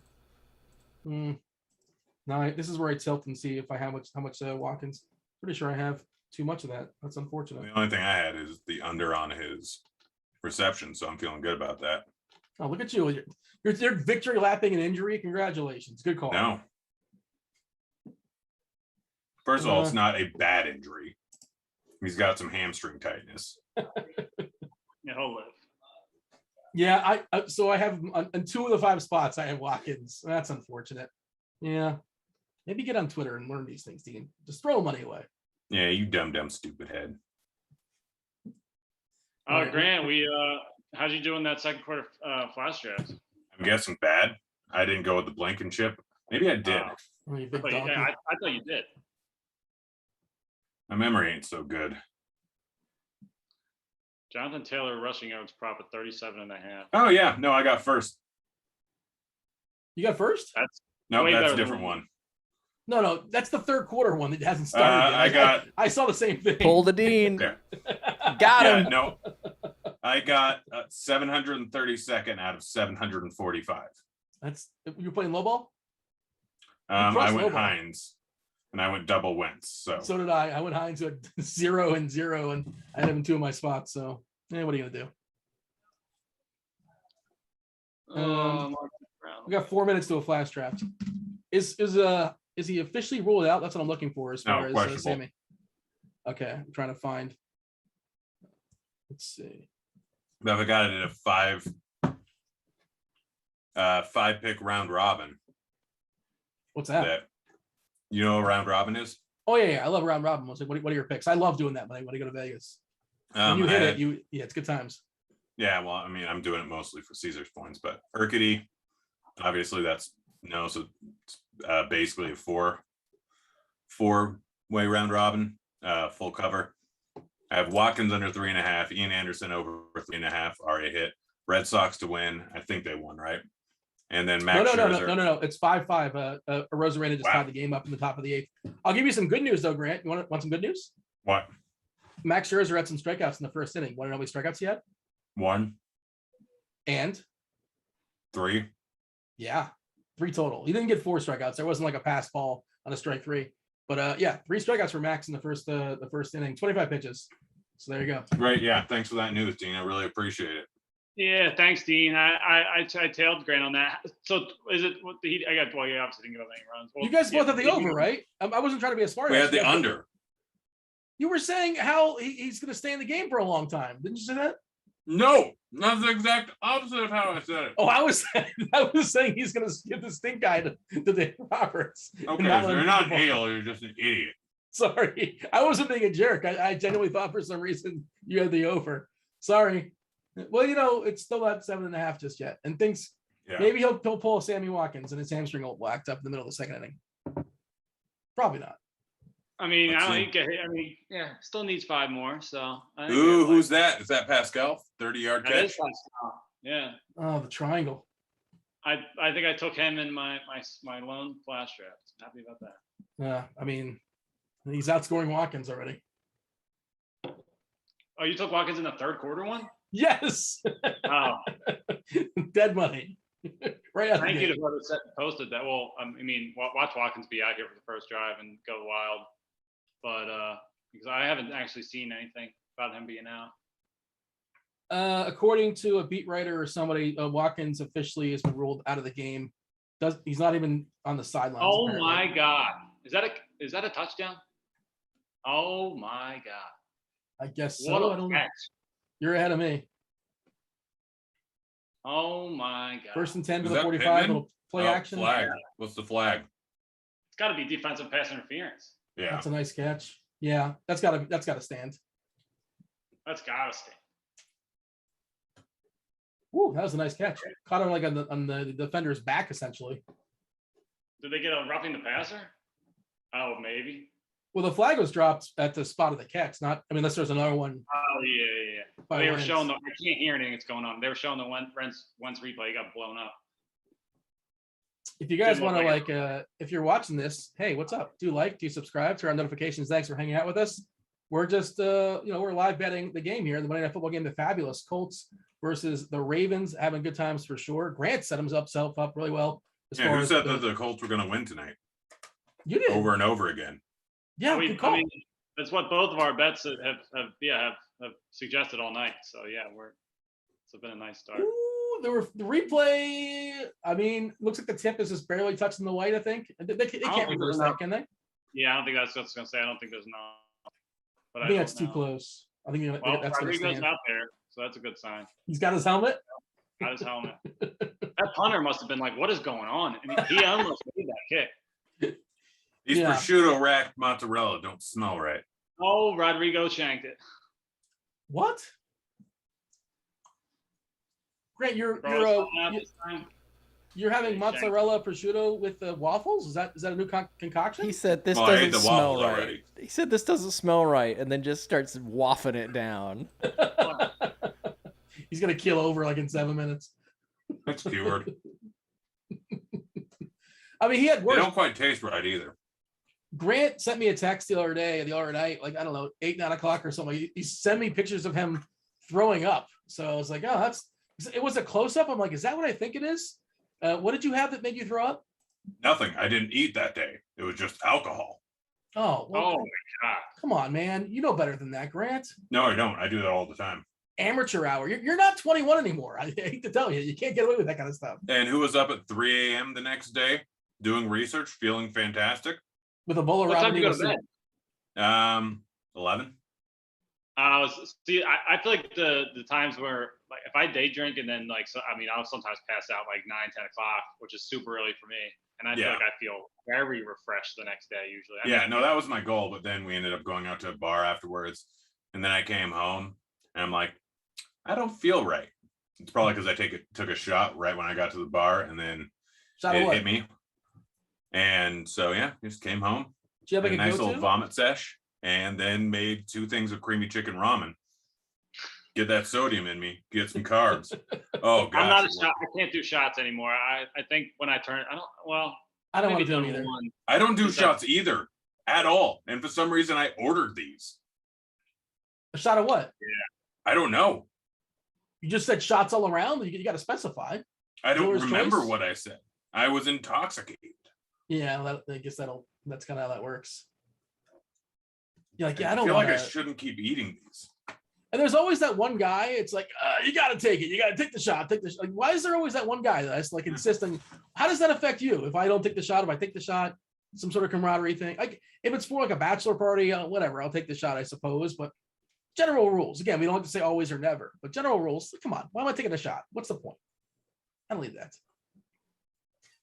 No, this is where I tilt and see if I have how much Watkins. Pretty sure I have too much of that. That's unfortunate. The only thing I had is the under on his reception, so I'm feeling good about that. Oh, look at you. You're victory lapping an injury. Congratulations. Good call. No. First of all, it's not a bad injury. He's got some hamstring tightness. Yeah, he'll live. Yeah, so I have on 2 of the 5 spots, I have Watkins. That's unfortunate. Yeah. Maybe get on Twitter and learn these things, Dean. Just throw money away. Yeah, you dumb stupid head. Grant, how'd you do in that second quarter flash draft? I'm guessing bad. I didn't go with the Blankenship. Maybe I did. You big donkey. I thought you did. My memory ain't so good. Jonathan Taylor rushing yards prop at 37.5. Oh yeah, no, I got first. You got first? No, way that's better a than different one. No, that's the third quarter one that hasn't started yet. I saw the same thing. Pull the Dean. Yeah. Got him. Yeah, no, I got 732nd out of 745. You're playing low ball? I low went ball. Hines, and I went double Wentz. So did I. I went Hines at 0 and 0, and I had him in 2 of my spots. So, what are you gonna do? We got 4 minutes to a flash draft. Is he officially ruled out? That's what I'm looking for as far as Sammy. Okay, I'm trying to find. Let's see. But I got it at a 5-pick round robin. What's that? You know what round robin is? Oh yeah, I love round robin. I was like, what are your picks? I love doing that when I go to Vegas. When you hit it, it's good times. Yeah, well, I mean, I'm doing it mostly for Caesar's points, but Urquity, obviously that's so it's basically a four-way round robin, full cover. I have Watkins under 3.5, Ian Anderson over 3.5, already hit. Red Sox to win. I think they won, right? And then Max Scherzer. No. It's 5-5. Rosarena just tied the game up in the top of the 8th. I'll give you some good news though, Grant. You want some good news? What? Max Scherzer had some strikeouts in the first inning. Want to know how many strikeouts he had? 1 and 3. Yeah, 3 total. He didn't get 4 strikeouts. There wasn't like a pass ball on a strike 3. But 3 strikeouts for Max in the first inning, 25 pitches. So there you go. Great. Yeah. Thanks for that news, Dean. I really appreciate it. Yeah, thanks, Dean. I tailed Grant on that. So is it what you obviously didn't give up any runs. Well, you guys both have the over, right? I wasn't trying to be a smart. We had the under. You were saying how he's going to stay in the game for a long time. Didn't you say that? No, that's the exact opposite of how I said it. Oh, I was saying he's going to give the stink guy to Dave Roberts. Okay, so you're not Hale, you're just an idiot. Sorry, I wasn't being a jerk. I genuinely thought for some reason you had the over. Sorry. Well, it's still not 7.5 just yet, and things. Yeah. Maybe he'll pull Sammy Watkins and his hamstring will whacked up in the middle of the second inning. Probably not. I mean, still needs 5 more. So. Who's that? Is that Pascal? 30-yard catch. Yeah. Oh, the triangle. I think I took him in my lone flash draft. Happy about that. Yeah, I mean, he's outscoring Watkins already. Oh, you took Watkins in the third quarter one? Yes. Oh. Dead money. Right. Thank you to whoever posted that. Well, I mean, watch Watkins be out here for the first drive and go wild. But because I haven't actually seen anything about him being out. According to a beat writer or somebody, Watkins officially has been ruled out of the game. He's not even on the sidelines. Oh apparently. My God! Is that a touchdown? Oh my God! I guess so. What I don't know. You're ahead of me. Oh my God! 1st and 10 to the 45. Little play action. Flag. What's the flag? It's got to be defensive pass interference. Yeah, that's a nice catch. Yeah, that's got to stand. That's got to stand. Woo, that was a nice catch. Caught him like on the defender's back, essentially. Did they get a roughing the passer? Oh, maybe. Well, the flag was dropped at the spot of the catch, unless there's another one. Oh, yeah. They were showing I can't hear anything that's going on. They were showing the Wentz replay. He got blown up. If you guys want to if you're watching this, hey, what's up? Do you subscribe to our notifications? Thanks for hanging out with us. we're just we're live betting the game here, the Monday Night Football game, the fabulous Colts versus the Ravens, having good times for sure. Grant set himself up really well. Who said that the Colts were going to win tonight? You did. Over and over again. Yeah, good call. I mean, that's what both of our bets have suggested all night. So yeah, it's been a nice start. Ooh, the replay. I mean, looks like the tip is just barely touching the white. I think they can't reverse that, can they? Yeah, I don't think that's what I was going to say. I don't think there's no. But I think that's too close. I think that's going to stand. Out there, so that's a good sign. He's got his helmet. Got his helmet. That punter must have been like, "What is going on?" And he almost made that kick. These prosciutto wrapped mozzarella don't smell right. Oh, Rodrigo shanked it. What? Grant, you're having mozzarella prosciutto with the waffles? Is that a new concoction? He said this doesn't smell right. Already. He said this doesn't smell right, and then just starts waffing it down. He's gonna keel over like in 7 minutes. That's cured. I mean, he had worse. They don't quite taste right either. Grant sent me a text the other night, like, I don't know, 8, 9 o'clock or something. He sent me pictures of him throwing up. So I was like, oh, it was a close up. I'm like, is that what I think it is? What did you have that made you throw up? Nothing. I didn't eat that day. It was just alcohol. Oh, well, oh my God. Come on, man. You know better than that, Grant. No, I don't. I do that all the time. Amateur hour. You're not 21 anymore. I hate to tell you. You can't get away with that kind of stuff. And who was up at 3 a.m. the next day doing research, feeling fantastic? With a bowl of What time did you go to bed? 11. I feel like the times where, like, if I day drink and then I'll sometimes pass out like 9, 10 o'clock, which is super early for me. And I feel like I feel very refreshed the next day usually. That was my goal. But then we ended up going out to a bar afterwards. And then I came home and I'm like, I don't feel right. It's probably because I took a shot right when I got to the bar and then it hit me. And so, just came home. Did you have like a nice go-to? little vomit sesh and then made 2 things of creamy chicken ramen. Get that sodium in me. Get some carbs. Oh, God. I'm not a shot. I can't do shots anymore. I think when I turn, I don't want to do either. I don't do shots either at all. And for some reason, I ordered these. A shot of what? Yeah. I don't know. You just said shots all around. You got to specify. I don't remember what I said. I was intoxicated. Yeah, I guess that's kind of how that works. You're like, I feel like I shouldn't keep eating these. And there's always that one guy. It's like, you got to take it. You got to take the shot. Like, why is there always that one guy that's like insisting? How does that affect you? If I don't take the shot, if I take the shot, some sort of camaraderie thing. Like, if it's for like a bachelor party, whatever, I'll take the shot, I suppose. But general rules. Again, we don't have to say always or never. But general rules. Come on, why am I taking a shot? What's the point? I don't leave that.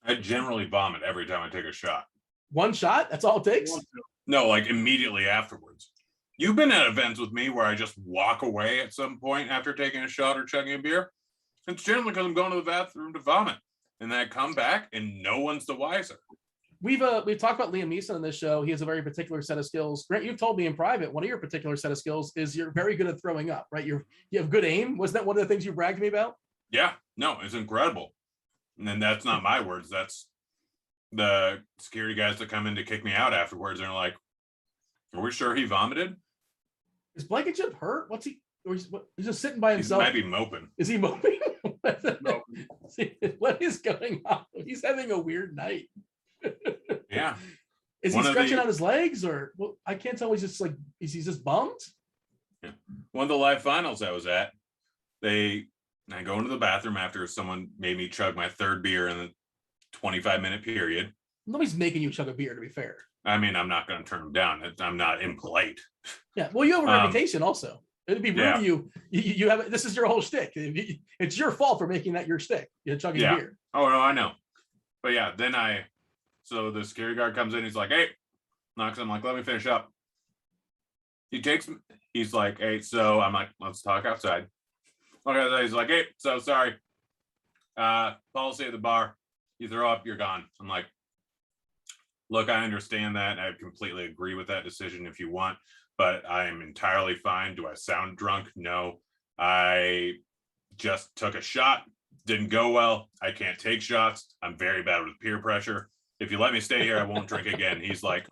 I generally vomit every time I take a shot. One shot? That's all it takes? No, like immediately afterwards. You've been at events with me where I just walk away at some point after taking a shot or chugging a beer. It's generally because I'm going to the bathroom to vomit. And then I come back and no one's the wiser. We've talked about Liam Neeson on this show. He has a very particular set of skills. Grant, you've told me in private, one of your particular set of skills is you're very good at throwing up, right? You have good aim. Wasn't that one of the things you bragged to me about? Yeah, no, it's incredible. And then that's not my words. That's the security guys that come in to kick me out afterwards. And they're like, are we sure he vomited? Is Blankenship hurt? What's he? Or he's just sitting by himself? He might be moping. Is he moping? What is going on? He's having a weird night. Yeah. Is he stretching out his legs, or I can't tell. He's just like, is he just bummed? Yeah. One of the live finals I was at, I go into the bathroom after someone made me chug my 3rd beer in the 25-minute period. Nobody's making you chug a beer, to be fair. I mean, I'm not going to turn them down. I'm not impolite. Yeah. Well, you have a reputation also. It'd be rude to you. You have, this is your whole shtick. It's your fault for making that your shtick. You're chugging beer. Oh, no, I know. But yeah, then so the security guard comes in. He's like, hey, knocks. I'm like, let me finish up. He's like, hey, so I'm like, let's talk outside. Okay, he's like, hey, so sorry. Policy at the bar. You throw up, you're gone. I'm like, look, I understand that. I completely agree with that decision if you want, but I am entirely fine. Do I sound drunk? No. I just took a shot. Didn't go well. I can't take shots. I'm very bad with peer pressure. If you let me stay here, I won't drink again. He's like,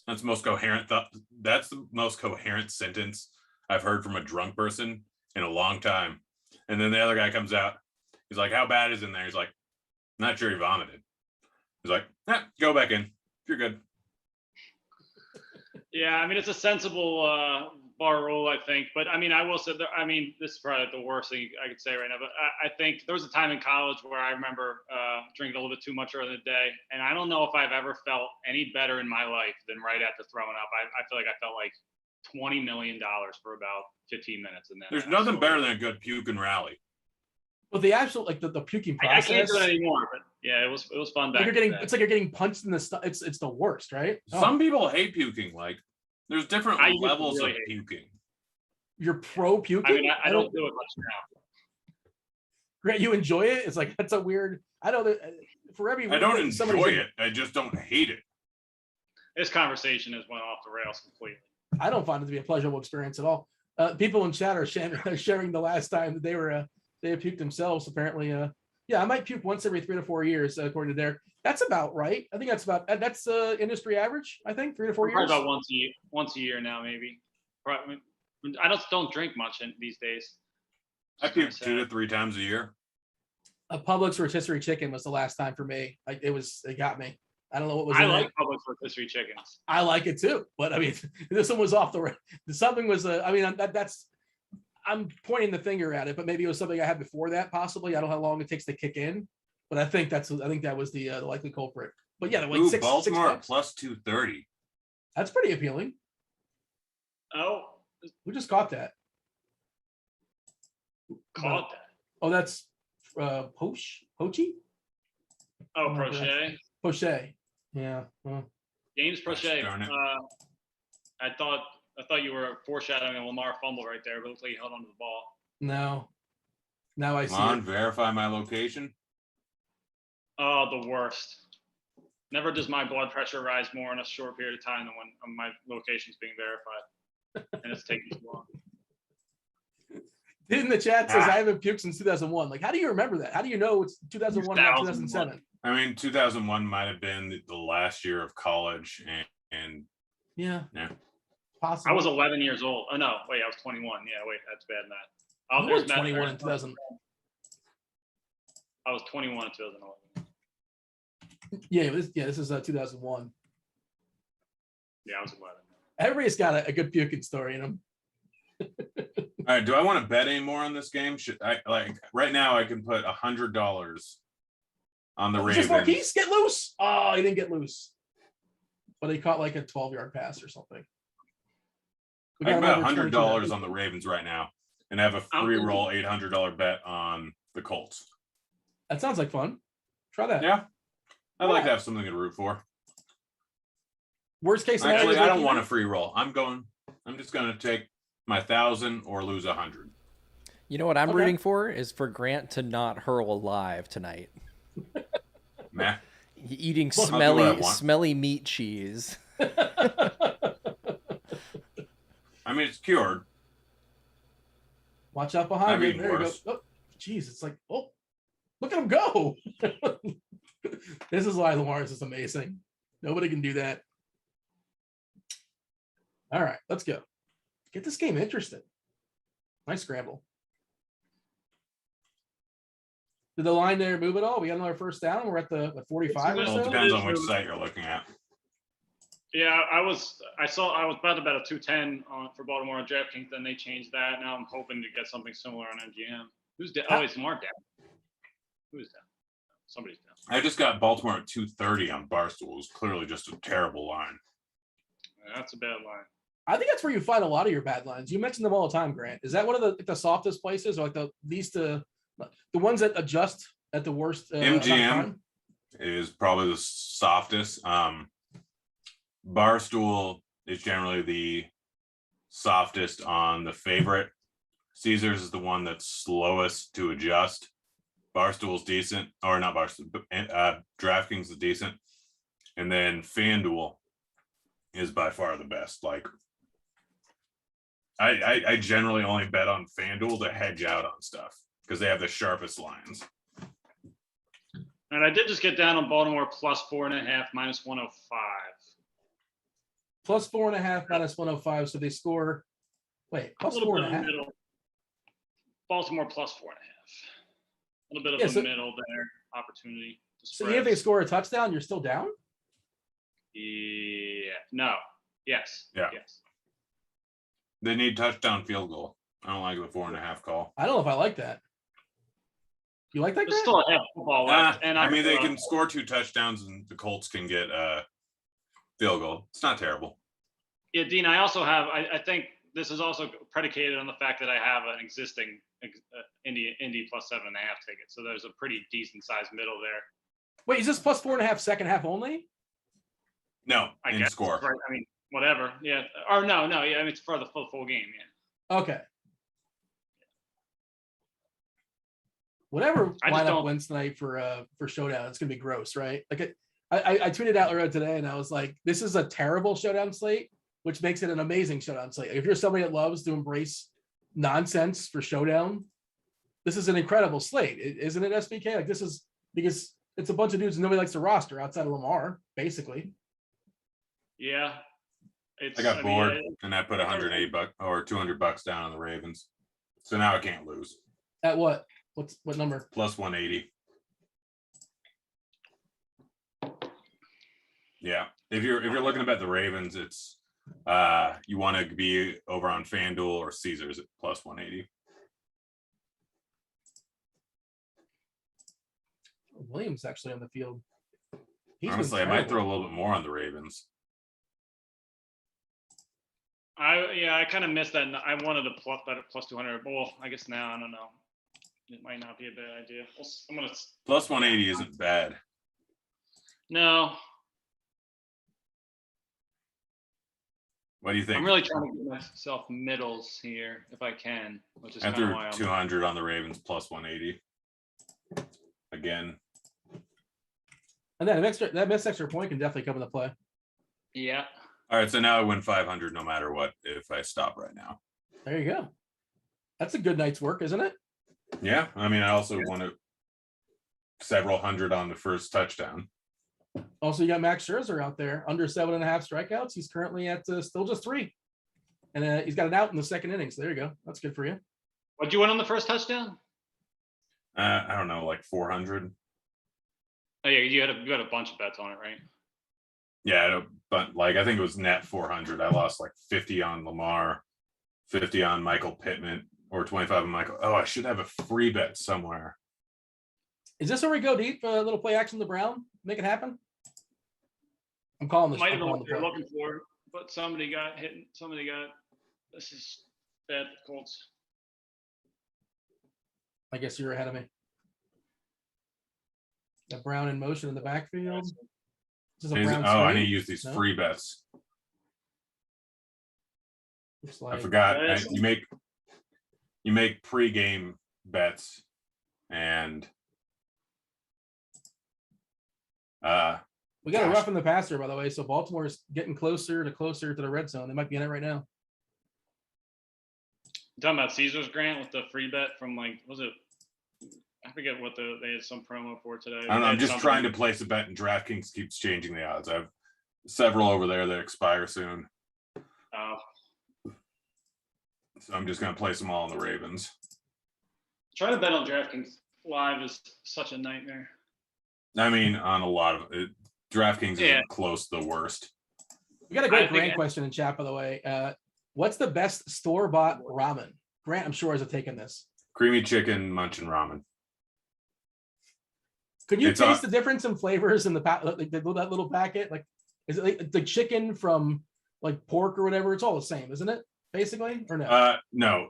That's the most coherent thought. That's the most coherent sentence I've heard from a drunk person in a long time. And then the other guy comes out. He's like, "How bad is in there?" He's like, "Not sure he vomited." He's like, "Go back in. You're good." Yeah, I mean, it's a sensible bar rule, I think. But I mean, I will say that, I mean, this is probably the worst thing I could say right now. But I think there was a time in college where I remember drinking a little bit too much earlier in the day. And I don't know if I've ever felt any better in my life than right after throwing up. I feel like I felt like $20 million for about 15 minutes. And then there's nothing better than a good puke and rally. Well, the actual like the puking I process. can't do it anymore, but yeah, it was fun back. It's like you're getting punched in the stomach. It's the worst, right? Some people hate puking. Like there's different levels of puking. You're pro puking. I mean, I don't do it much now. Grant, you enjoy it? It's like that's a weird. I know that for every. I don't enjoy it. I just don't hate it. This conversation has went off the rails completely. I don't find it to be a pleasurable experience at all. People in chat are sharing the last time that they have puked themselves. Apparently, yeah, I might puke once every 3 to 4 years, according to Derek. That's about right. I think that's industry average. I think 3 to 4 years. Probably about once a year now, maybe. Probably, I don't drink much these days. I puke 2 to 3 times a year. A Publix rotisserie chicken was the last time for me. Like it got me. I don't know what was. I like Publix rotisserie chickens. I like it too, but I mean, this one was off the. Something was. I mean, that's. I'm pointing the finger at it, but maybe it was something I had before that. Possibly, I don't know how long it takes to kick in, but I think that was the likely culprit. But yeah, like Baltimore $6. plus 230. That's pretty appealing. Oh, we just caught that. Caught that. Oh, that's Pochi. Oh, Poche. Yeah. Well. James Prochet. I thought you were foreshadowing a Lamar fumble right there, but it looks like he held onto the ball. No. Now I see. Come on, verify my location. Oh, the worst. Never does my blood pressure rise more in a short period of time than when my location's being verified. And it's taking too long. In the chat says I haven't puked since 2001. Like, how do you remember that? How do you know it's 2001 not 2007? I mean, 2001 might have been the last year of college, and yeah. Possibly. I was 11 years old. Oh no, wait, I was 21. Yeah, wait, that's bad math. I was 21 in 2000. I was 21 in 2011. Yeah, this is 2001. Yeah, I was 11. Everybody's got a good puking story in them. All right, do I want to bet any more on this game? Should I right now? I can put $100 on the Ravens. Marquise, get loose! Oh, he didn't get loose, but he caught like a 12-yard pass or something. I can bet $100 on the Ravens right now, and have a free roll $800 bet on the Colts. That sounds like fun. Try that. Yeah, I'd like to have something to root for. Worst case scenario. Actually, I don't want a free roll. I'm just going to take my 1,000 or lose 100. You know what I'm rooting for is for Grant to not hurl alive tonight. Meh. Eating smelly meat cheese. I mean, it's cured. Watch out behind you. There you go. Oh, geez, it's like, oh, look at him go. This is why Lamar's is amazing. Nobody can do that. All right, let's go. Get this game interesting. Nice scramble. Did the line there move at all? We got another first down. We're at the 45 or so. Well, it depends on which site you're looking at. Yeah, I was about to bet a 210 for Baltimore on DraftKings, then they changed that. Now I'm hoping to get something similar on MGM. Who's down? Oh, it's Mark down. Who's down? Somebody's down. I just got Baltimore at 230 on Barstool. It was clearly just a terrible line. That's a bad line. I think that's where you find a lot of your bad lines. You mentioned them all the time, Grant. Is that one of the softest places, or like the ones that adjust at the worst? MGM is probably the softest. Barstool is generally the softest on the favorite. Caesars is the one that's slowest to adjust. Barstool's decent, or not Barstool, but DraftKings is decent. And then FanDuel is by far the best. Like, I generally only bet on FanDuel to hedge out on stuff because they have the sharpest lines. And I did just get down on Baltimore plus 4.5, minus 105. plus 4.5 minus 105. So they score. Wait, plus a little 4.5. bit of middle. Baltimore plus 4.5. A little bit of a middle there opportunity. So if they score a touchdown, you're still down? Yeah. No. Yes. Yeah. Yes. They need touchdown field goal. I don't like the 4.5 call. I don't know if I like that. You like that? There's still a half football left, and I mean they can score 2 touchdowns, and the Colts can get a field goal. It's not terrible. Yeah, Dean. I also have. I think this is also predicated on the fact that I have an existing Indy plus 7.5 ticket. So there's a pretty decent sized middle there. Wait, is this plus 4.5 second half only? No, I in guess. score. Right. I mean, whatever. Yeah. Or no. Yeah. I mean, it's for the full game. Yeah. Okay. Whatever lineup wins tonight for Showdown, it's gonna be gross, right? Like I tweeted out earlier today, and I was like, "This is a terrible Showdown slate, which makes it an amazing Showdown slate." If you're somebody that loves to embrace nonsense for Showdown, this is an incredible slate, isn't it? SBK, like this is because it's a bunch of dudes nobody likes to roster outside of Lamar, basically. Yeah. I got bored, and I put $180 or $200 down on the Ravens, so now I can't lose. At what? What number? Plus 180. Yeah, if you're looking to bet the Ravens, it's you want to be over on FanDuel or Caesars at plus 180. Williams actually on the field. Honestly, I might throw a little bit more on the Ravens. I kind of missed that. I wanted to plus 200. Well, I guess now I don't know. It might not be a bad idea. I'm gonna plus 180 isn't bad. No. What do you think? I'm really trying to get myself middles here if I can, which is I kind of threw why 200 on the Ravens plus 180. Again. And then that missed extra point can definitely come into play. Yeah. All right, so now I win 500 no matter what if I stop right now. There you go. That's a good night's work, isn't it? Yeah, I mean, I also won several hundred on the first touchdown. Also, you got Max Scherzer out there under 7.5 strikeouts. He's currently at still just 3, and he's got an out in the second inning. So there you go. That's good for you. What'd you win on the first touchdown? I don't know, like 400. Oh yeah, you had a bunch of bets on it, right? Yeah, but like I think it was net 400. I lost like 50 on Lamar, 50 on Michael Pittman, or 25 on Michael. Oh, I should have a free bet somewhere. Is this where we go deep? A little play action to Brown, make it happen. I'm calling this. Might have been what you're looking for, but somebody got hit. This is bad Colts. I guess you're ahead of me. The Brown in motion in the backfield. This is a Brown I need to use these free bets. Like, I forgot. You make pre-game bets, and we got a rough in the passer, by the way. So Baltimore is getting closer to the red zone. They might be in it right now. You're talking about Caesars, Grant, with the free bet from was it? I forget what they had some promo for today. I don't know, I'm just trying to place a bet, and DraftKings keeps changing the odds. I have several over there that expire soon. So I'm just going to place them all on the Ravens. Trying to bet on DraftKings live is such a nightmare. I mean, on a lot of it, DraftKings is close to the worst. We got a great Grant question in chat, by the way. What's the best store-bought ramen? Grant, I'm sure, has taken this. Creamy chicken, munchin ramen. Could you taste the difference in flavors in that little packet? Like, is it like the chicken from like pork or whatever? It's all the same, isn't it? Basically, or no? No.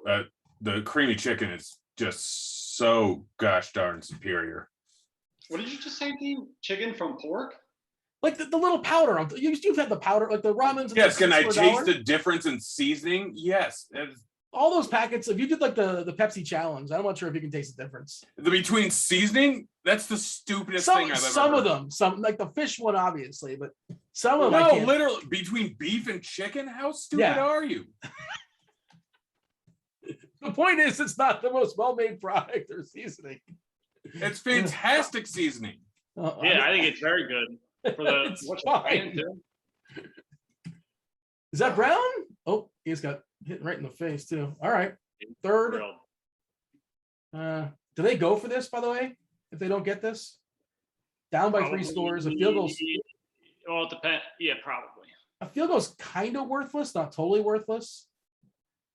The creamy chicken is just so gosh darn superior. What did you just say, Dean? Chicken from pork? Like the little powder. You've had the powder, like the ramens. Yes. Can I taste the difference in seasoning? Yes. All those packets. If you did like the Pepsi challenge, I'm not sure if you can taste the difference. Between seasoning, that's the stupidest thing I've ever heard. Some of them, like the fish one, obviously, but some of them. No, literally between beef and chicken. How stupid are you? The point is, it's not the most well-made product or seasoning. It's fantastic seasoning. I think it's very good for the. It's fine. Is that Brown? Oh, he's got hit right in the face too. All right. Third. Do they go for this, by the way, if they don't get this? Down by 3 scores. A field goal's Well, it depends. Yeah, probably. a field goal's kind of worthless, not totally worthless.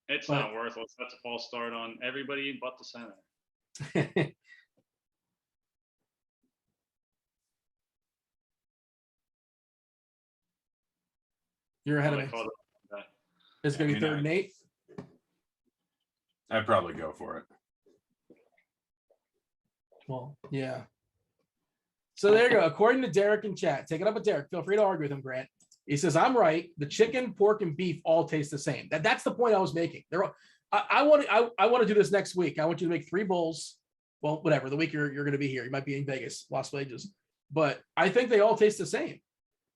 It's But- not worthless. That's a false start on everybody but the center. You're ahead of me. It's gonna be 3rd and 8. I'd probably go for it. Well, yeah. So there you go. According to Derek in chat, take it up with Derek. Feel free to argue with him, Grant. He says, I'm right. The chicken, pork, and beef all taste the same. That's the point I was making. I want to do this next week. I want you to make 3 bowls. Well, whatever. The week you're going to be here. You might be in Vegas, Las Vegas. But I think they all taste the same.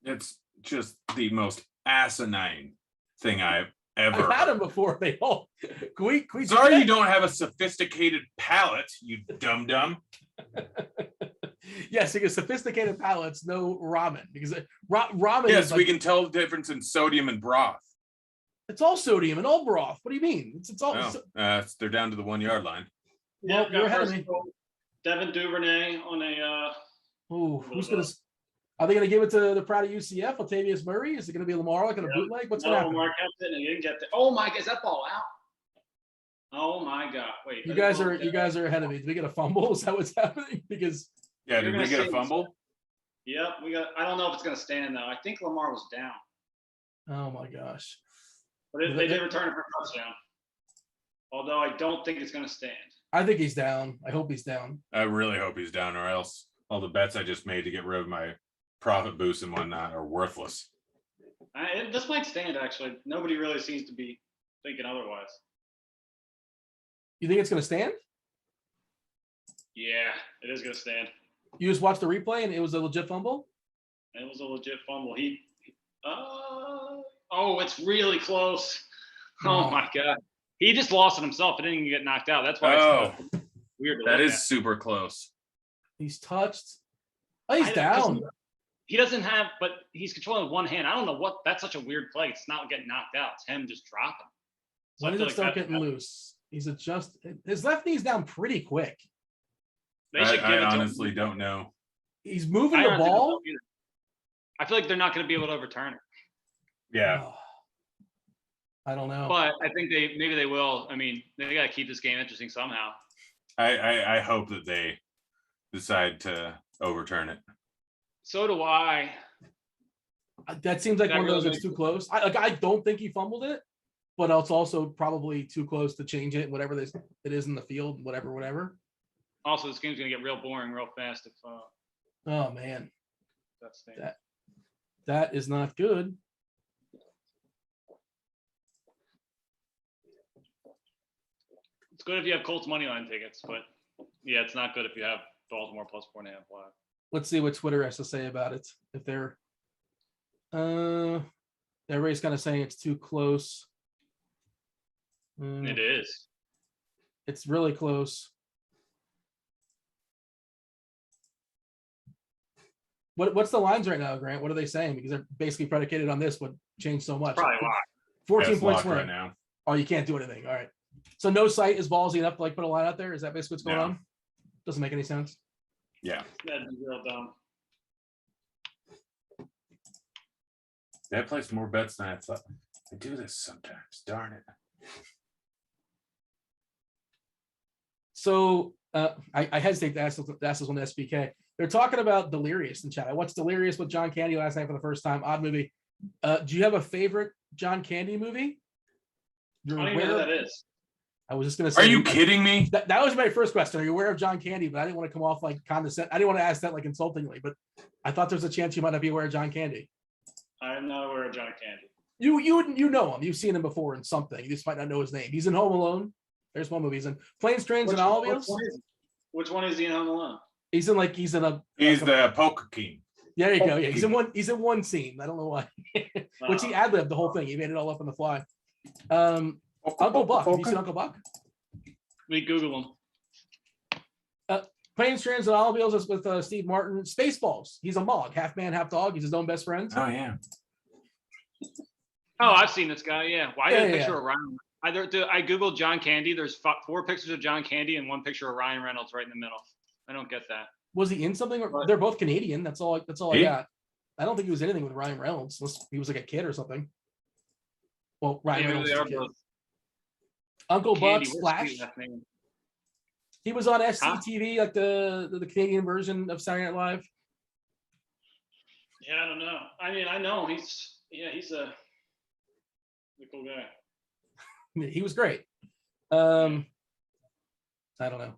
It's just the most asinine thing I've ever I've had them heard. before. They all. Can we do Sorry that? you don't have a sophisticated palate, you dum-dum. Yes, because sophisticated palates know ramen because ramen. Yes, is we like, can tell the difference in sodium and broth. It's all sodium and all broth. What do you mean? It's all. Oh, they're down to the 1 yard line. Well, you're ahead of me. Devin Duvernay on a. Ooh, who's gonna? Are they gonna give it to the Proud of UCF, Latavius Murray? Is it gonna be Lamar like in a bootleg? What's gonna happen? Lamar kept it and he didn't get the. Oh my God, is that ball out? Oh my God! Wait. You guys are ahead of me. Did we get a fumble? Is that what's happening? Because Yeah, You're did we gonna get a say- fumble? Yep, we got. I don't know if it's gonna stand though. I think Lamar was down, oh my gosh, but they did return it for a touchdown. Although I don't think it's gonna stand. I think he's down. I hope he's down. I really hope he's down, or else all the bets I just made to get rid of my profit boost and whatnot are worthless. This might stand actually. Nobody really seems to be thinking otherwise. You think it's gonna stand? Yeah, it is gonna stand. You just watched the replay and it was a legit fumble. It was a legit fumble. Oh, it's really close. Oh Oh. my God. He just lost it himself. He didn't even get knocked out. That's why Oh, it's weird. To that look is at. super close. He's touched. Oh, he's I- down. He doesn't have, but he's controlling with one hand. I don't know what. That's such a weird play. It's not getting knocked out. It's him just dropping. So When I did feel it start that- getting loose? He's adjusted. His left knee's down pretty quick. They should give I it to honestly him. don't know. He's moving I the honestly don't ball. know either. I feel like they're not going to be able to overturn it. Yeah, Oh, I don't know. But I think maybe they will. I mean, they got to keep this game interesting somehow. I hope that they decide to overturn it. So do I. That seems like That one of those really that's too close. I don't think he fumbled it, but it's also probably too close to change it. Whatever it is in the field, whatever. Also, this game's going to get real boring real fast if Oh man, that's the that is not good. It's good if you have Colts money line tickets, but yeah, it's not good if you have Baltimore plus 4.5 live. Let's see what Twitter has to say about it. If they're, everybody's kind of saying it's too close. It is. It's really close. What's the lines right now, Grant? What are they saying? Because they're basically predicated on this would change so much. Probably a lot. 14 That's points locked win. right now. Oh, you can't do anything. All right. So no site is ballsy enough to like put a line out there. Is that basically what's going No. on? Doesn't make any sense. Yeah, That'd be real dumb. they placed more bets than I thought. I do this sometimes. Darn it. So I hesitate to ask this on the SBK. They're talking about Delirious in chat. I watched Delirious with John Candy last night for the first time. Odd movie. Do you have a favorite John Candy movie? I don't even know who that is. I was just going to say. Are you kidding me? That was my first question. Are you aware of John Candy? But I didn't want to come off like condescending. I didn't want to ask that like insultingly, but I thought there's a chance you might not be aware of John Candy. I'm not aware of John Candy. You know him. You've seen him before in something. You just might not know his name. He's in Home Alone. There's one movie. He's in Planes, Trains, and Automobiles. Which one is he in Home Alone? He's in a. He's the poker king. There you go. Yeah, he's in one scene. I don't know why. Which he ad-libbed the whole thing. He made it all up on the fly. Uncle Buck. Have you seen Uncle Buck? We Google him. Planes, Trains, and Automobiles is with Steve Martin. Spaceballs. He's a mog, half man, half dog. He's his own best friend. Oh yeah. Oh, I've seen this guy. Yeah. Why did a picture of Ryan? I googled John Candy. There's 4 pictures of John Candy and 1 picture of Ryan Reynolds right in the middle. I don't get that. Was he in something? They're both Canadian. That's all I got. I don't think he was anything with Ryan Reynolds. Unless he was like a kid or something. Well, Ryan Reynolds was a kid. Uncle Buck Splash. He was on SCTV, like the Canadian version of Saturday Night Live. Yeah, I don't know. I mean, I know he's a cool guy. He was great. I don't know.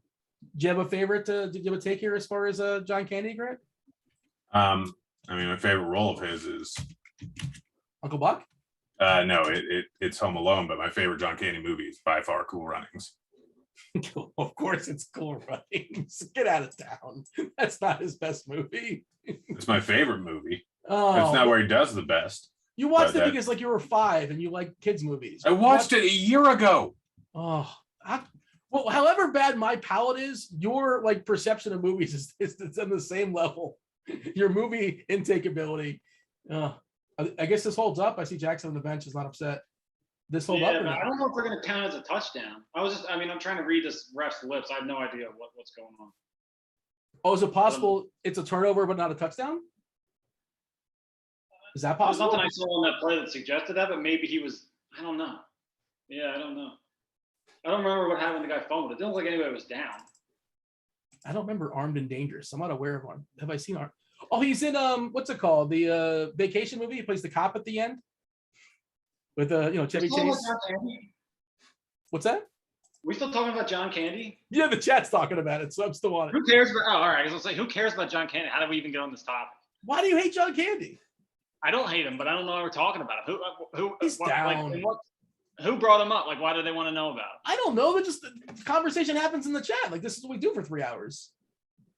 Do you have a favorite? Did you have a take here as far as John Candy, Grant? I mean, my favorite role of his is Uncle Buck. No, it's Home Alone, but my favorite John Candy movie is by far Cool Runnings. Of course, it's Cool Runnings. Get out of town. That's not his best movie. It's my favorite movie. Oh, it's not where he does the best. You watched it because like you were 5 and you like kids movies. I watched it a year ago. Oh, well, however bad my palate is, your like perception of movies is on the same level. Your movie intake ability. I guess this holds up. I see Jackson on the bench is not upset. This hold up. I don't know if we're going to count as a touchdown. I'm trying to read this ref's lips. I have no idea what's going on. Oh, is it possible it's a turnover but not a touchdown? Is that possible? There's nothing I saw on that play that suggested that, but maybe he was. I don't know. Yeah, I don't know. I don't remember what happened. The guy fumbled. It didn't look like anybody was down. I don't remember Armed and Dangerous. I'm not aware of one. Have I seen Armed? Oh, he's in what's it called? The Vacation movie. He plays the cop at the end with Chevy Chase. What's that? We still talking about John Candy? Yeah, the chat's talking about it, so I'm still on it. Who cares about? Oh, all right. I was gonna say, who cares about John Candy? How did we even get on this topic? Why do you hate John Candy? I don't hate him, but I don't know why we're talking about him. He's down. Who brought him up? Like, why do they want to know about him? I don't know. The conversation happens in the chat. Like, this is what we do for 3 hours.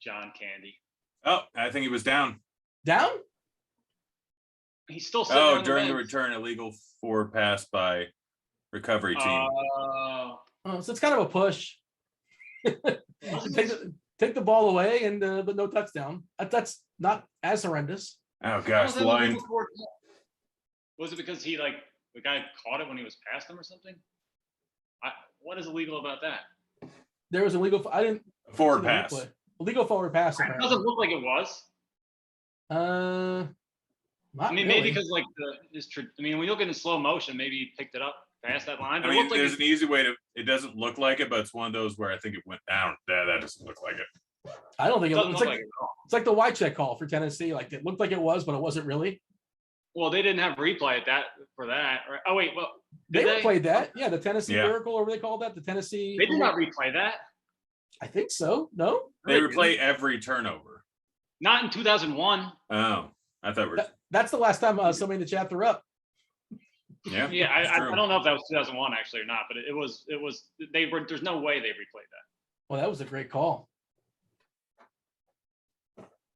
John Candy. Oh, I think he was down. Down? He's still sitting during the return, illegal 4 pass by recovery team. So it's kind of a push. Take the ball away and but no touchdown. That's not as horrendous. Oh gosh, the line. Was it because the guy caught it when he was past him or something? What is illegal about that? There was illegal. I didn't. Forward pass. Illegal forward pass. It doesn't look like it was. Maybe because when you look at it in slow motion, maybe he picked it up past that line. But there's an easy way to. It doesn't look like it, but it's one of those where I think it went down. That doesn't look like it. I don't think it's like it. It's like the Wycheck call for Tennessee. Like it looked like it was, but it wasn't really. Well, they didn't have replay for that. Right? Oh wait, well they replayed that. Yeah, the Tennessee Miracle, or what they call that, the Tennessee. They did not replay that. I think so. No, they replay every turnover. Not in 2001. Oh, I thought that's the last time somebody in the chat threw up. Yeah. Yeah, I don't know if that was 2001 actually or not, but it was. There's no way they replayed that. Well, that was a great call.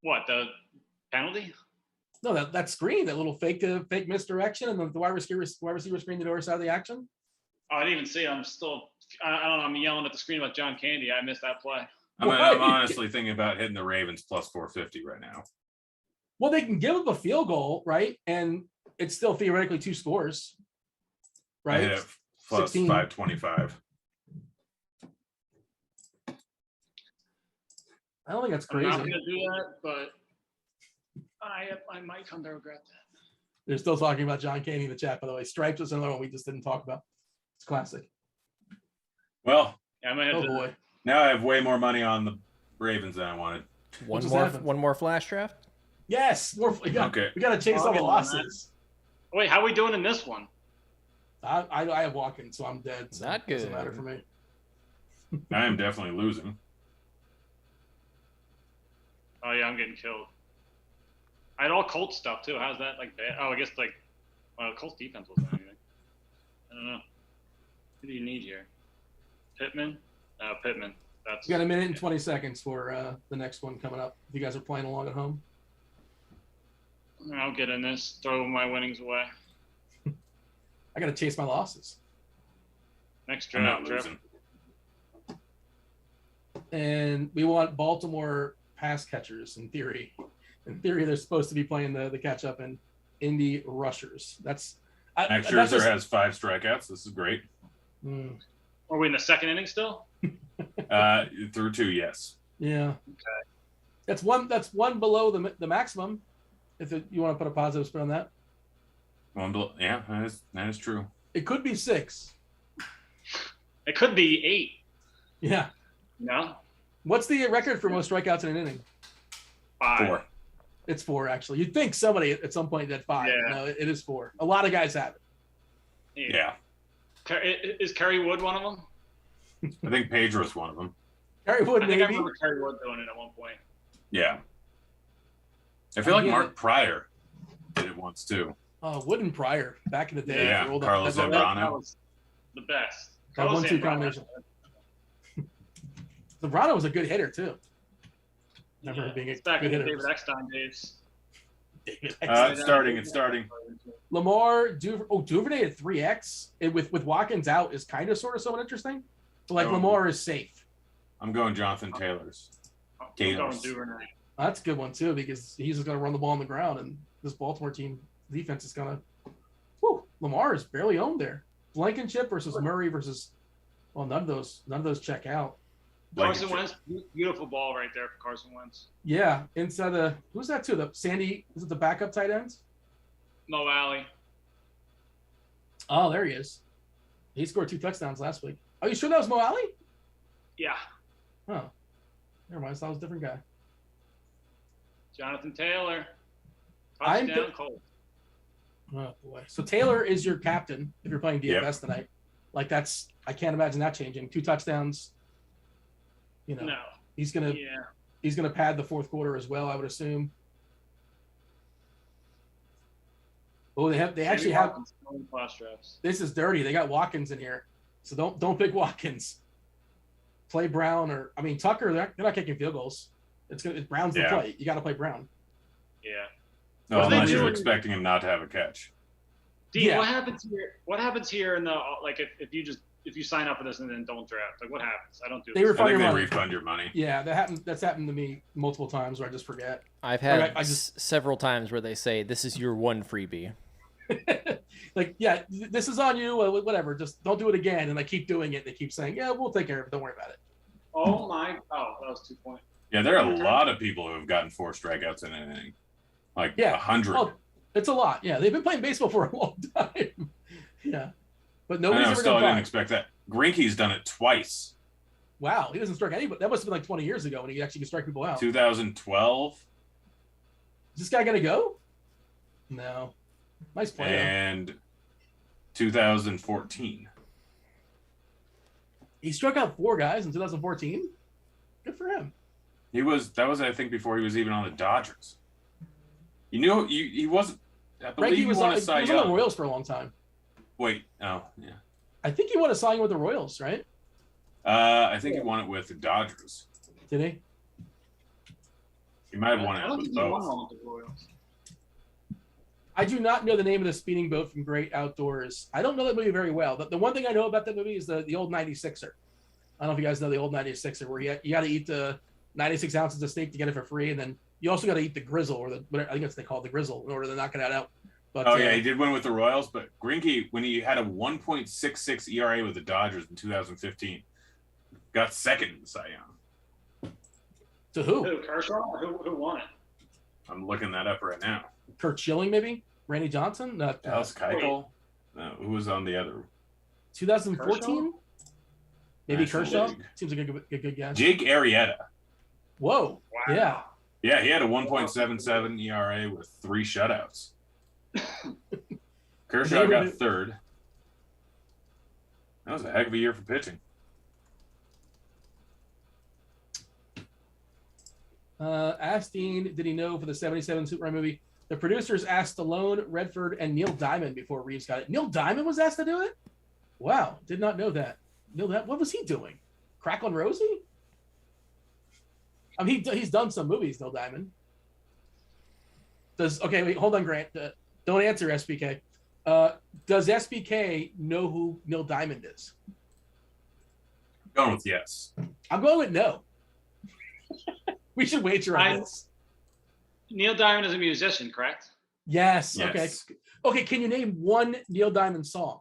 What, the penalty? No, that screen, that little fake misdirection, and the wide receiver screen the other side of the action. Oh, I didn't even see it. I don't know. I'm yelling at the screen about John Candy. I missed that play. I'm honestly thinking about hitting the Ravens plus 450 right now. Well, they can give up a field goal, right? And it's still theoretically 2 scores, right? I hit it plus 525. I don't think that's crazy. I'm not going to do that, but I might come to regret that. They're still talking about John Candy in the chat, by the way. Stripes is another one we just didn't talk about. It's classic. Well, yeah, I might have boy. Now I have way more money on the Ravens than I wanted. One more flash draft? Yes. Okay. We got to chase all the losses. Wait, how are we doing in this one? I have walking, so I'm dead. So not good. Doesn't matter for me. I am definitely losing. Oh yeah, I'm getting killed. I had all Colts stuff too. How's that bad? Oh, I guess Colts defense wasn't anything. I don't know. Who do you need here? Pittman? Pittman. We got a minute and 20 seconds for the next one coming up. If you guys are playing along at home. I'll get in this. Throw my winnings away. I got to chase my losses. Next draft. And we want Baltimore pass catchers in theory. In theory, they're supposed to be playing the catch up and Indy rushers. Max Scherzer has 5 strikeouts. This is great. Are we in the second inning still? Through 2, yes. Yeah. Okay. That's one below the maximum. If you want to put a positive spin on that. Yeah, that is true. It could be 6. It could be 8. Yeah. No. What's the record for most strikeouts in an inning? 5. 4. It's 4, actually. You'd think somebody at some point did 5. Yeah. No, it is 4. A lot of guys have it. Yeah. Is Kerry Wood one of them? I think Pedro's one of them. Kerry Wood, I think I maybe. remember Kerry Wood doing it at one point. Yeah. I feel like Yeah. Mark Pryor did it once too. Oh, Wood and Pryor back in the day. Yeah, rolled up. Carlos That- Zambrano. That was the best. That Carlos 1-2 Zambrano. combination. Zambrano was a good hitter too. Never being a It's back good in the hitter. David Eckstein days. It's starting. Lamar Duvernay at 3x with Watkins out is kind of sort of somewhat interesting. But like Oh. Lamar is safe. I'm going Jonathan Taylor's. I'm Gators. going Duvernay. That's a good one too because he's just going to run the ball on the ground, and this Baltimore team defense is going to. Whew, Lamar is barely owned there. Blankenship versus Murray versus. Well, none of those check out. Carson Wentz, beautiful ball right there for Carson Wentz. Yeah, inside the who's that too? The Sandy is it the backup tight ends? Mo Alley. Oh, there he is. He scored 2 touchdowns last week. Are you sure that was Mo Alley? Yeah. Oh, never mind. That was a different guy. Jonathan Taylor. I'm Touchdown Colts. Oh boy. So Taylor is your captain if you're playing DFS tonight. Like I can't imagine that changing. 2 touchdowns. You know, No. he's gonna pad the fourth quarter as well, I would assume. Oh, they actually have. This is dirty. They got Watkins in here, so don't pick Watkins. Play Brown Tucker. They're not kicking field goals. It's Brown's the play. You got to play Brown. Yeah. No, What do they unless do you're when- expecting him not to have a catch. Dean, Yeah. what happens here? What happens here in the like if you sign up for this and then don't draft? Like what happens? I don't do They this. refund I think your they money. refund your money. Yeah, that's happened to me multiple times where I just forget. I've had I just- several times where they say this is your one freebie. Like, yeah, this is on you. Whatever. Just don't do it again. And I keep doing it. They keep saying, yeah, we'll take care of it. Don't worry about it. Oh my! Oh, that was 2 points. Yeah, there are a lot of people who have gotten 4 strikeouts in an inning. Like Yeah. 100. Oh, it's a lot. Yeah, they've been playing baseball for a long time. Yeah, but I nobody's know, ever still I done didn't 5. expect that. Grinke's done it twice. Wow, he doesn't strike anybody. That must have been like 20 years ago when he actually could strike people out. 2012 Is this guy gonna go? No. Nice play. though. and 2014. He struck out 4 guys in 2014. Good for him. That was I think before he was even on the Dodgers. You knew he wasn't. I believe Frankie he was won on a Cy the Young. Royals for a long time. Wait, oh yeah. I think he won a Cy Young with the Royals, right? I think he won it with the Dodgers. Did he? He might have won I it don't with think he won both. one with the Royals. I do not know the name of the speeding boat from Great Outdoors. I don't know that movie very well. The one thing I know about that movie is the old 96er. I don't know if you guys know the old 96er where you got to eat the 96 ounces of steak to get it for free. And then you also got to eat the grizzle or I think it's they call it the grizzle in order to knock it out. But, Oh yeah, he did win with the Royals, but Greinke, when he had a 1.66 ERA with the Dodgers in 2015, got second in the Cy Young. To who? Who, Kershaw? Who won it? I'm looking that up right now. Kurt Schilling, maybe? Randy Johnson? Not Dallas Keuchel. No, who was on the other? 2014? Maybe National Kershaw? League. Seems like a good guess. Jake Arrieta. Whoa. Wow. Yeah. Yeah, he had a 1.77 ERA with 3 shutouts. Kershaw got third. That was a heck of a year for pitching. Asked Dean, did he know for the 77 Superman movie? The producers asked Stallone, Redford, and Neil Diamond before Reeves got it. Neil Diamond was asked to do it? Wow, did not know that. What was he doing? Crack on Rosie? I mean, he's done some movies, Neil Diamond. Wait, hold on, Grant. Don't answer, SBK. Does SBK know who Neil Diamond is? Going with yes. I'm going with no. We should wager on this. Neil Diamond is a musician, correct? Yes. Yes. Okay. Can you name one Neil Diamond song?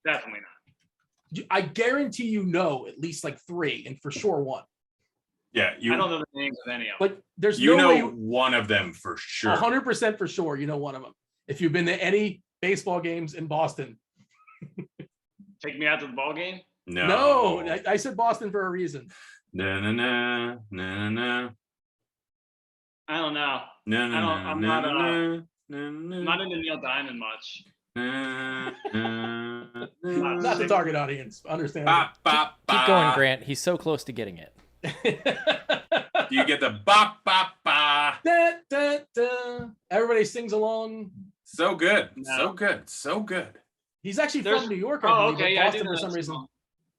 Definitely not. I guarantee you know at least like 3, and for sure 1. Yeah, I don't know the names of any of them. But there's you no know way. one of them for sure. 100% for sure. You know one of them. If you've been to any baseball games in Boston. Take me out to the ball game? No. I said Boston for a reason. Na na na na na. I don't know. No, no, I'm no, not, no, no, I'm not into Neil Diamond much. Not the target audience. Understand? Keep going, Grant. He's so close to getting it. Do you get the bop bop ba? Da, da, da. Everybody sings along. So good, No. so good, so good. He's actually There's- from New York. I Oh, believe, okay. but Yeah, I Boston do for know some that reason. song.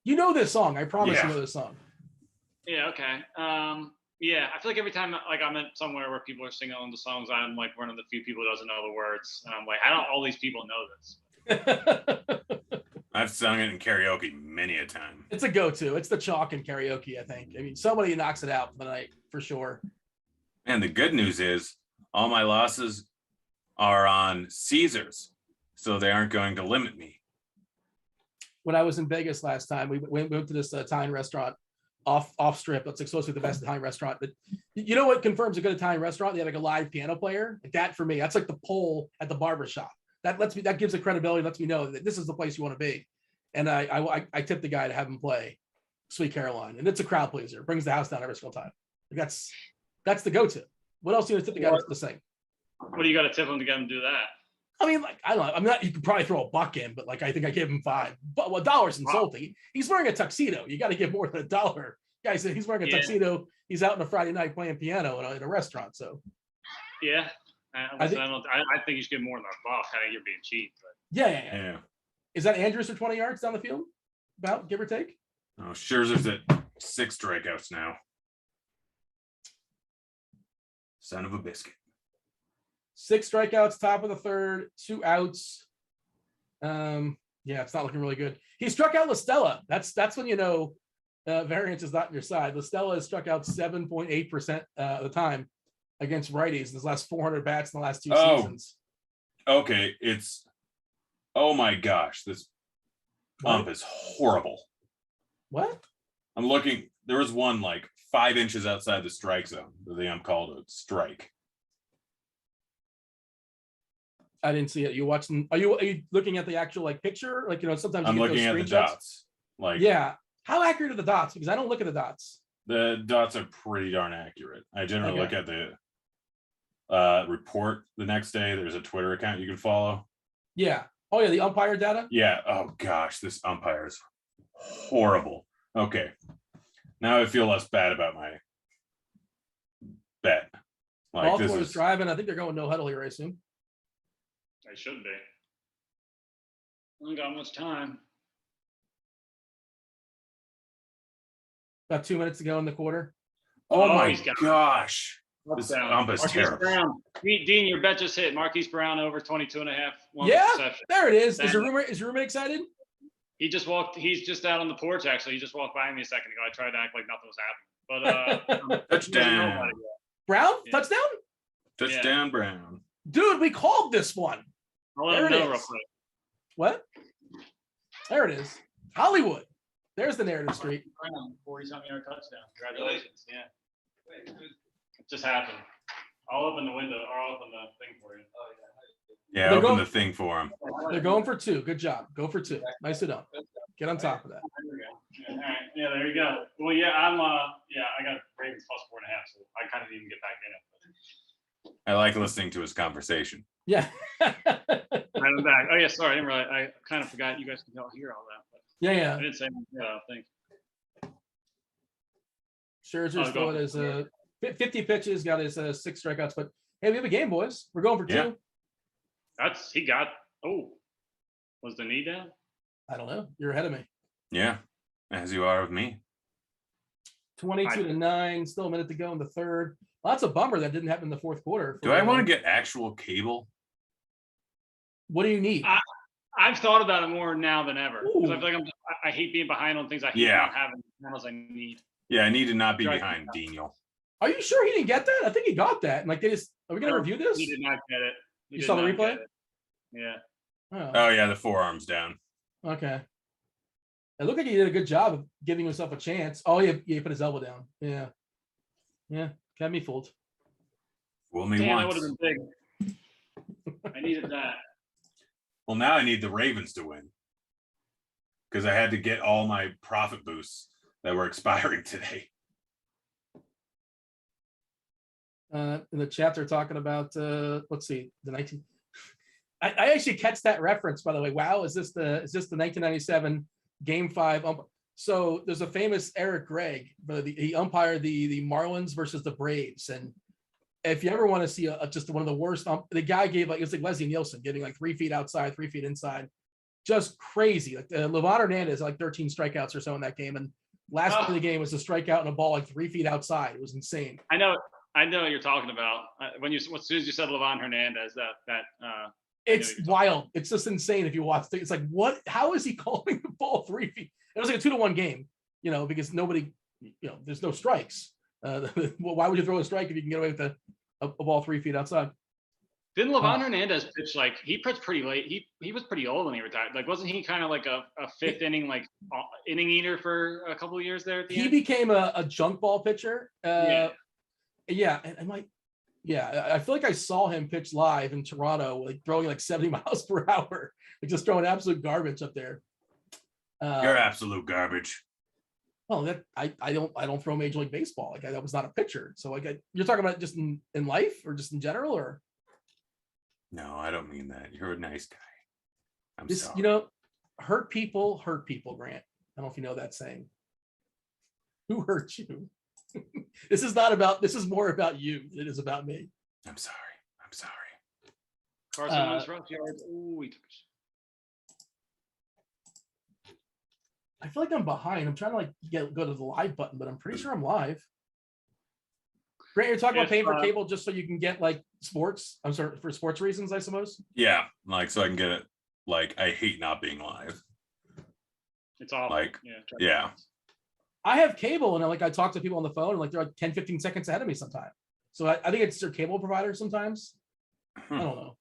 You know this song. I promise Yeah. you know this song. Yeah, okay. Yeah, I feel like every time like I'm at somewhere where people are singing along the songs, I'm like one of the few people who doesn't know the words. And I'm like, how don't all these people know this? I've sung it in karaoke many a time. It's a go-to. It's the chalk in karaoke, I think. I mean, somebody knocks it out for the night for sure. And the good news is all my losses are on Caesars, so they aren't going to limit me. When I was in Vegas last time, we went to this Italian restaurant off strip. That's like supposed to be the best Italian restaurant. But you know what confirms a good Italian restaurant? They have like a live piano player. Like that for me, that's like the pole at the barber shop. That gives a credibility, lets me know that this is the place you want to be. And I tipped the guy to have him play Sweet Caroline, and it's a crowd pleaser. Brings the house down every single time. Like that's the go-to. What else do you want to tip the guy to sing? What do you got to tip him to get him to do that? I mean, like, I don't know. I'm not, you could probably throw a buck in, but like, I think I gave him $5. But well, $1's insulting. He's wearing a tuxedo. You got to give more than $1. Guy said he's wearing a tuxedo. He's out on a Friday night playing piano in a restaurant. So, Yeah. I think you should get more than $1. I think you're being cheap. But. Yeah. Is that Andrews for 20 yards down the field? About, give or take? Oh, Scherzer's at 6 strikeouts now. Son of a biscuit. 6 strikeouts, top of the third, 2 outs. Yeah, it's not looking really good. He struck out LaStella. That's when you know variance is not on your side. LaStella has struck out 7.8% of the time against righties in his last 400 bats in the last 2 seasons. Okay, oh my gosh, this ump is horrible. What? I'm looking, there was one like 5 inches outside the strike zone. The ump called a strike. I didn't see it. You watching? Are you looking at the actual like picture? Like, you know, sometimes I'm you get looking at those the screenshots. dots. Like, Yeah. How accurate are the dots? Because I don't look at the dots. the dots are pretty darn accurate. I generally look at the report the next day. There's a Twitter account you can follow. Yeah. Oh yeah, the umpire data. Yeah. Oh gosh, this umpire is horrible. Okay. Now I feel less bad about my bet. Like, Baltimore this is is driving. I think they're going no huddle here, I assume. They should be. I haven't got much time. About 2 minutes to go in the quarter. oh my he's got it. gosh. This Down. ump is Marquise terrible. Brown. Dean, your bet just hit. Marquise Brown over 22.5. Yeah, Reception. there it is. Then- Is your roommate excited? He just walked. He's just out on the porch. Actually, he just walked by me a second ago. I tried to act like nothing was happening, but Touchdown. Brown Yeah. touchdown, Touchdown, Brown. dude. We called this one. I'll let There him it know real is. quick. What? There it is. Hollywood. There's the narrative street. 40-something yard touchdown. Congratulations. Yeah. It just happened. I'll open the window or I'll open the thing for you. Yeah, They're open going- the thing for him. They're going for 2. Good job. Go for 2. Nice to know. Get on top of that. There we go. Yeah, all right. Yeah, there you go. Well, yeah, I got Ravens plus 4.5, so I kind of need to get back in it. I like listening to his conversation. Yeah. All right, I'm back. Oh yeah, sorry, I didn't realize. I kind of forgot you guys can all hear all that. But I yeah. didn't say anything. Yeah, I think. Scherzer's go. throwing his 50 pitches, got his 6 strikeouts. But hey, we have a game, boys. We're going for 2. Yeah. He got. Oh, was the knee down? I don't know. You're ahead of me. Yeah, as you are of me. 22-9. Still a minute to go in the third. Well, that's a bummer that didn't happen in the fourth quarter. Do I want to get actual cable? What do you need? I've thought about it more now than ever because I Ooh. feel like I hate being behind on things. I hate Yeah. not having the channels I need. Yeah, I need to not be Right. behind Daniel. Are you sure he didn't get that? I think he got that. And like, are we going to review this? He did not get it. He You did saw the not replay? get it. Yeah. Oh yeah, the forearm's down. Okay. It looked like he did a good job of giving himself a chance. Oh, he put his elbow down. Yeah. Yeah. Got me fooled. Fool me Damn, that would once. have been big. I needed that. Well, now I need the Ravens to win because I had to get all my profit boosts that were expiring today. In the chat, they're talking about let's see, the 19. I actually catch that reference, by the way. Wow, is this the 1997 Game 5? So there's a famous Eric Gregg, but he umpired the Marlins versus the Braves, and if you ever want to see just one of the worst, the guy gave it was like Leslie Nielsen giving like 3 feet outside, 3 feet inside, just crazy. Like Levon Hernandez, like 13 strikeouts or so in that game, and last play of the game was a strikeout and a ball like 3 feet outside. It was insane. I know what you're talking about. As soon as you said Levon Hernandez, It's wild. It's just insane if you watch it. It's like, what? How is he calling the ball 3 feet? It was like a 2-1 game, because nobody, there's no strikes. Why would you throw a strike if you can get away with a ball 3 feet outside? Didn't Levon Hernandez pitch he pitched pretty late? He was pretty old when he retired. Like, wasn't he kind of like a fifth inning inning eater for a couple of years there at the end? He became a junk ball pitcher. Yeah, and I feel like I saw him pitch live in Toronto, like throwing like 70 miles per hour, like just throwing absolute garbage up there. You're absolute garbage. Well, that I don't throw Major League Baseball. Like I was not a pitcher. So like you're talking about just in life or just in general, or? No, I don't mean that. You're a nice guy. I'm This, sorry. hurt people, Grant. I don't know if you know that saying. Who hurt you? This is more about you than it is about me. I'm sorry. Carson Wentz rough yards. Ooh, he took a shot. I feel like I'm behind. I'm trying to go to the live button, but I'm pretty sure I'm live. Grant, you're talking about paying for cable just so you can get like sports. I'm sorry, for sports reasons, I suppose. Yeah, so I can get it. I hate not being live. It's awful. Yeah. I have cable, and I talk to people on the phone, and they're like 10, 15 seconds ahead of me sometimes. So I think it's their cable provider sometimes. I don't know.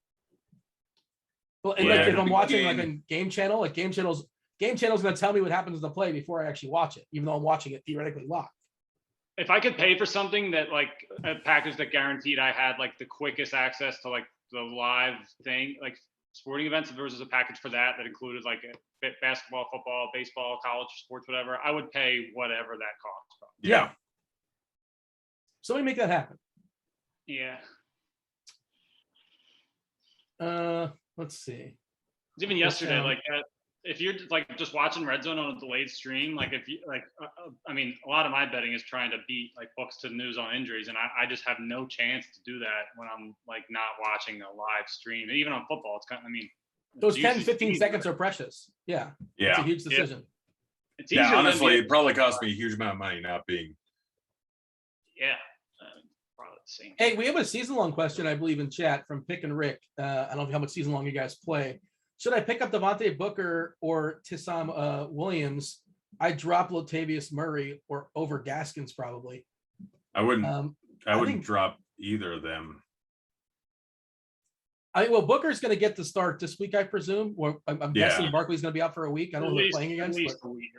Well, and if I'm watching like a game channel, Game Channel's going to tell me what happens in the play before I actually watch it, even though I'm watching it theoretically live. If I could pay for something that a package that guaranteed I had the quickest access to the live thing, sporting events, if there was a package for that included basketball, football, baseball, college sports, whatever, I would pay whatever that costs. Yeah. Somebody make that happen. Yeah. Let's see. Even yesterday, if you're just watching Red Zone on a delayed stream, if you I mean, a lot of my betting is trying to beat books to news on injuries, and I just have no chance to do that when I'm not watching a live stream. Even on football, it's those 10, 15 seconds are precious. Yeah. It's a huge decision. It's easier. Yeah, honestly, it probably cost me a huge amount of money not being. Yeah. Probably the same. Hey, we have a season-long question, I believe, in chat from Pick and Rick. I don't know how much season-long you guys play. Should I pick up Devontae Booker or Tissam Williams? I drop Latavius Murray or over Gaskins probably. I wouldn't drop either of them. Booker's going to get the start this week, I presume. Or I'm guessing Barkley's going to be out for a week. I don't know who they're playing against. At least a week.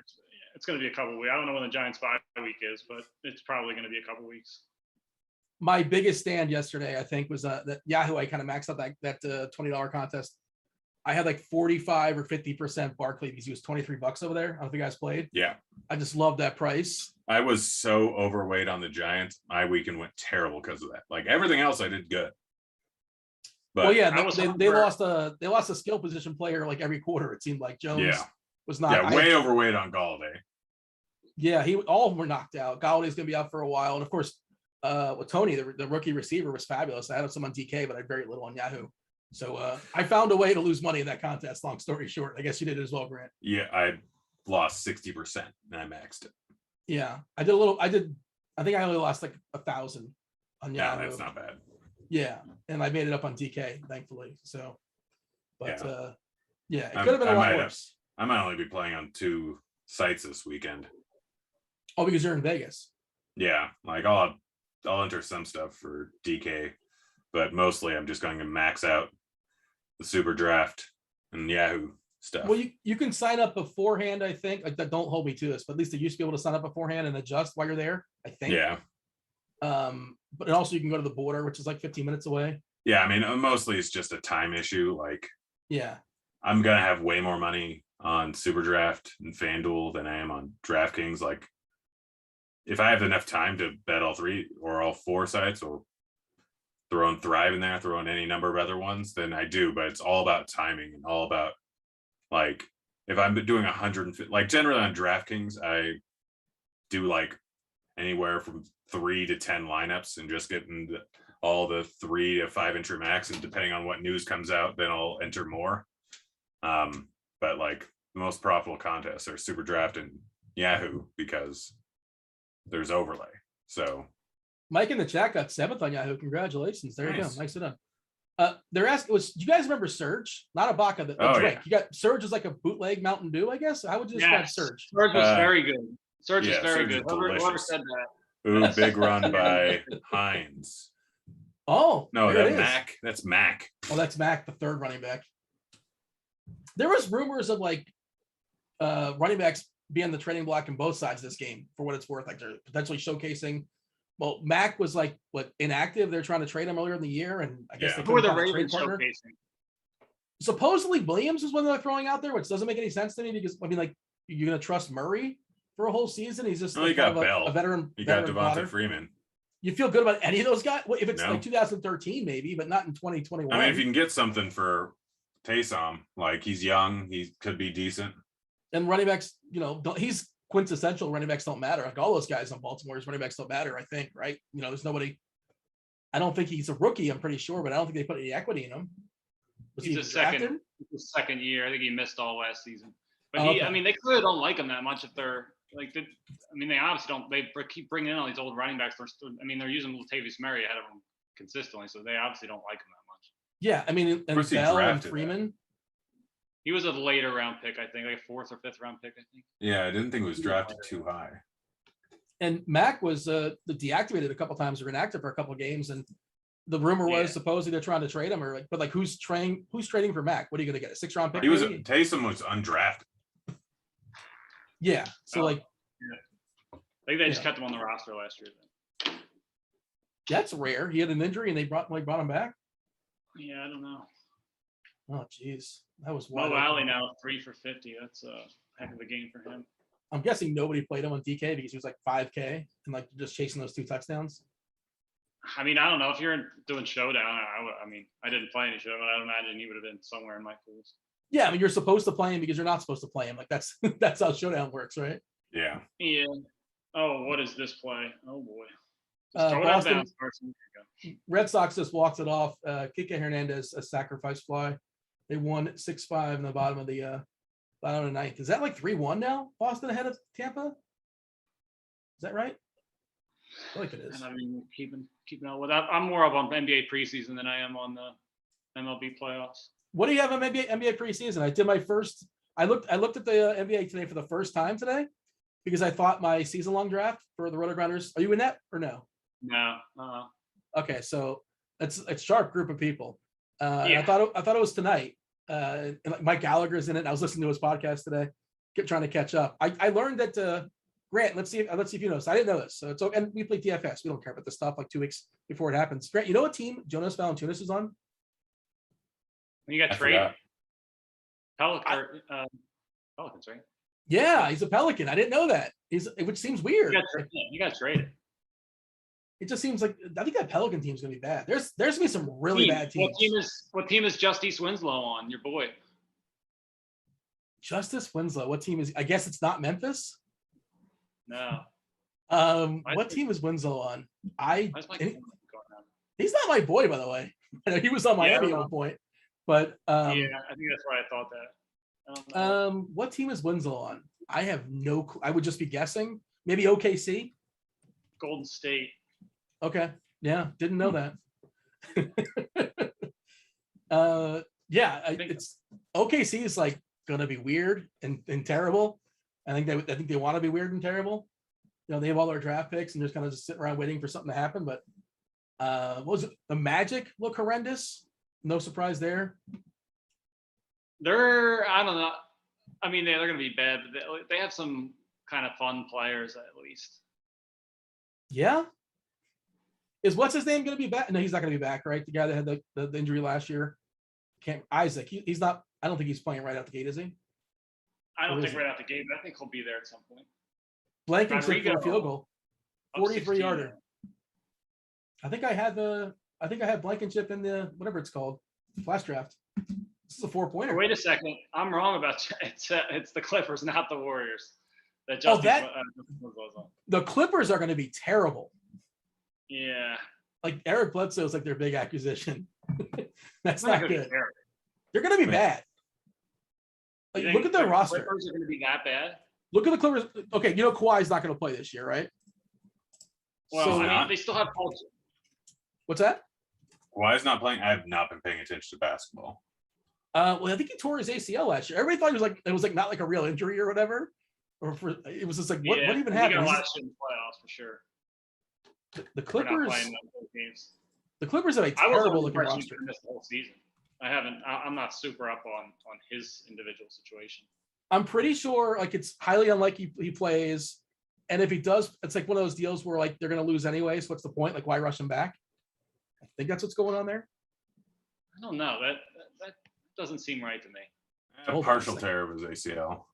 It's going to be a couple of weeks. I don't know when the Giants' bye week is, but it's probably going to be a couple of weeks. My biggest stand yesterday, I think, was that Yahoo. I kind of maxed out that $20 contest. I had 45 or 50% Barkley because he was $23 over there. I don't know if you guys played. Yeah. I just love that price. I was so overweight on the Giants. My weekend went terrible because of that. Everything else I did good. But they lost a skill position player every quarter. It seemed like Jones was not. Yeah, way overweight on Galladay. Yeah, all of them were knocked out. Galladay's going to be out for a while, and of course, Tony, the rookie receiver, was fabulous. I had some on DK, but I had very little on Yahoo. So I found a way to lose money in that contest. Long story short, I guess you did it as well, Grant. Yeah, I lost 60% and I maxed it. Yeah, I think I only lost 1,000 on Yahoo. Yeah, that's not bad. Yeah, and I made it up on DK, thankfully. So, but it could have been a lot worse. I might only be playing on 2 sites this weekend. Oh, because you're in Vegas. Yeah, I'll enter some stuff for DK, but mostly I'm just going to max out the Super Draft and Yahoo stuff. Well, you can sign up beforehand, I think. Like, don't hold me to this, but at least they used to be able to sign up beforehand and adjust while you're there, I think. Yeah. But also you can go to the border, which is like 15 minutes away. Yeah, I mean, mostly it's just a time issue. Like, Yeah. I'm gonna have way more money on Super Draft and FanDuel than I am on DraftKings. Like, if I have enough time to bet all 3 or all 4 sites, or throw in Thrive in there, throw in any number of other ones, then I do. But it's all about timing and all about, like, if I'm doing 150, like generally on DraftKings, I do like anywhere from 3 to 10 lineups and just getting all the 3 to 5 entry max, and depending on what news comes out, then I'll enter more. But like the most profitable contests are Super Draft and Yahoo because there's overlay. So Mike in the chat got 7th on Yahoo. Congratulations. There you go. Nice. Nicely done. They're asking, do you guys remember Surge? Not a Baca, the Oh, drink. yeah. You got Surge is like a bootleg Mountain Dew, I guess. How would you describe Yes. Surge? Surge was very good. Surge is yeah, very Surge is good. Whoever delicious. said that. Ooh, big run by Hines. Oh, No, there it that is. Mac. That's Mac. Oh, that's Mac, the 3rd running back. There was rumors of like running backs being the trading block in both sides of this game, for what it's worth. Like they're potentially showcasing. Well, Mac was like inactive. They're trying to trade him earlier in the year, and I guess Yeah. they Who are couldn't the find a trade Ravens partner. showcasing? Supposedly Williams is one they're throwing out there, which doesn't make any sense to me because I mean, like, you're gonna trust Murray for a whole season? He's just Oh, like you got kind of Bell. a veteran. You got veteran Devonta plotter. Freeman. You feel good about any of those guys? Well, if it's No. like 2013, maybe, but not in 2021. I mean, if you can get something for Taysom, like he's young, he could be decent. And running backs, he's quintessential. Running backs don't matter. Like all those guys on Baltimore's running backs don't matter, I think, right? There's nobody. I don't think he's a rookie, I'm pretty sure, but I don't think they put any equity in him. Was he He's drafted? his second year. I think he missed all last season. But Oh, okay. I mean, they clearly don't like him that much if they're like, they obviously don't. They keep bringing in all these old running backs. They're using Latavius Murray ahead of him consistently, so they obviously don't like him that much. Yeah, I mean, and course he Bell and drafted Freeman. He was a later round pick, I think, like a 4th or 5th round pick, I think. Yeah, I didn't think it was drafted too high. And Mac was deactivated a couple times or inactive for a couple of games, and the rumor was supposedly they're trying to trade him, but who's trading for Mac? What are you going to get? A 6th round pick? Maybe? Taysom was undrafted. Yeah. So I think they just kept him on the roster last year. Then. That's rare. He had an injury and they brought him back. Yeah, I don't know. Oh, geez, that was Mo wild. Valley now 3 for 50. That's a heck of a game for him. I'm guessing nobody played him on DK because he was like 5K and like just chasing those 2 touchdowns. I mean, I don't know if you're doing Showdown. I didn't play any Showdown. I imagine he would have been somewhere in my pools. Yeah, I mean, you're supposed to play him because you're not supposed to play him. Like that's how Showdown works, right? Yeah. Yeah. Oh, what is this play? Oh boy. Boston, Red Sox just walked it off. Kike Hernandez, a sacrifice fly. They won 6-5 in the bottom of the 9th. Is that like 3-1 now? Boston ahead of Tampa? Is that right? I feel like it is. And I mean, keeping up with that. I'm more up on NBA preseason than I am on the MLB playoffs. What do you have on NBA preseason? I did my first. I looked at the NBA today for the first time today because I thought my season-long draft for the Rotogrinders. Are you in that or no? No. Okay, so it's a sharp group of people. Yeah. I thought it was tonight. And Mike Gallagher's in it. I was listening to his podcast today, trying to catch up. I learned that Grant. Let's see if you know this. I didn't know this. So it's okay. And we play DFS. We don't care about this stuff like 2 weeks before it happens. Grant, you know what team Jonas Valanciunas is on? You got traded. Pelicans, right? Yeah, he's a Pelican. I didn't know that. Which seems weird. You got traded. It just seems like I think that Pelican team's gonna be bad. There's gonna be some really bad teams. What team is Justice Winslow on? Your boy. Justice Winslow. What team is? I guess it's not Memphis. No. What team is Winslow on? He's not my boy, by the way. He was on Miami at one point, but I think that's why I thought that. What team is Winslow on? I have no clue. I would just be guessing. Maybe OKC. Golden State. Okay. Yeah, didn't know that. It's OKC is like gonna be weird and terrible. I think they want to be weird and terrible. They have all their draft picks and just kind of just sitting around waiting for something to happen. But what was it? The Magic look horrendous. No surprise there. I don't know. I mean, they're going to be bad, but they have some kind of fun players at least. Yeah. Is what's his name going to be back? No, he's not going to be back, right? The guy that had the injury last year. Isaac. He's not. I don't think he's playing right out the gate, is he? I don't think right out the gate, but I think he'll be there at some point. Blankenship for a field goal. 43 16. yarder. I think I had Blankenship in the whatever it's called, flash draft. This is a 4-pointer. Wait a second, I'm wrong about it's the Clippers, not the Warriors. That the Clippers are going to be terrible. Yeah, like Eric Bledsoe is like their big acquisition. That's not good. They're going to be bad. Like, look at their roster. Clippers are going to be that bad. Look at the Clippers. Okay, you know Kawhi's not going to play this year, right? Well, So, I mean, they still have Paul. What's that? Kawhi's not playing. I have not been paying attention to basketball. Well, I think he tore his ACL last year. Everybody thought it was like not like a real injury or whatever. It was just like what even happened? He got watched in the playoffs for sure. The Clippers. Games. The Clippers have a terrible looking roster. The whole season. I'm not super up on his individual situation. I'm pretty sure like it's highly unlikely he plays, and if he does, it's like one of those deals where like they're going to lose anyway. So what's the point? Like why rush him back? I think that's what's going on there. I don't know. That doesn't seem right to me. A partial tear of his ACL.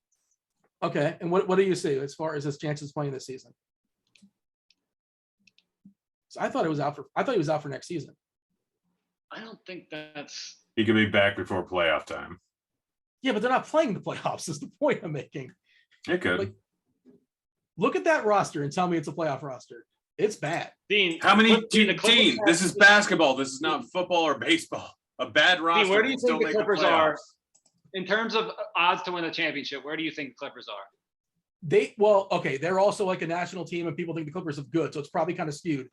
Okay, and what do you see as far as his chances playing this season? So I thought he was out for next season. I don't think that's. He could be back before playoff time. Yeah, but they're not playing the playoffs. Is the point I'm making? It could. Like, look at that roster and tell me it's a playoff roster. It's bad. Dean, how many? Dean, this is basketball. This is not football or baseball. A bad roster. Dean, where do you think the Clippers are in terms of odds to win a championship? Where do you think the Clippers are? They're also like a national team, and people think the Clippers are good, so it's probably kind of skewed.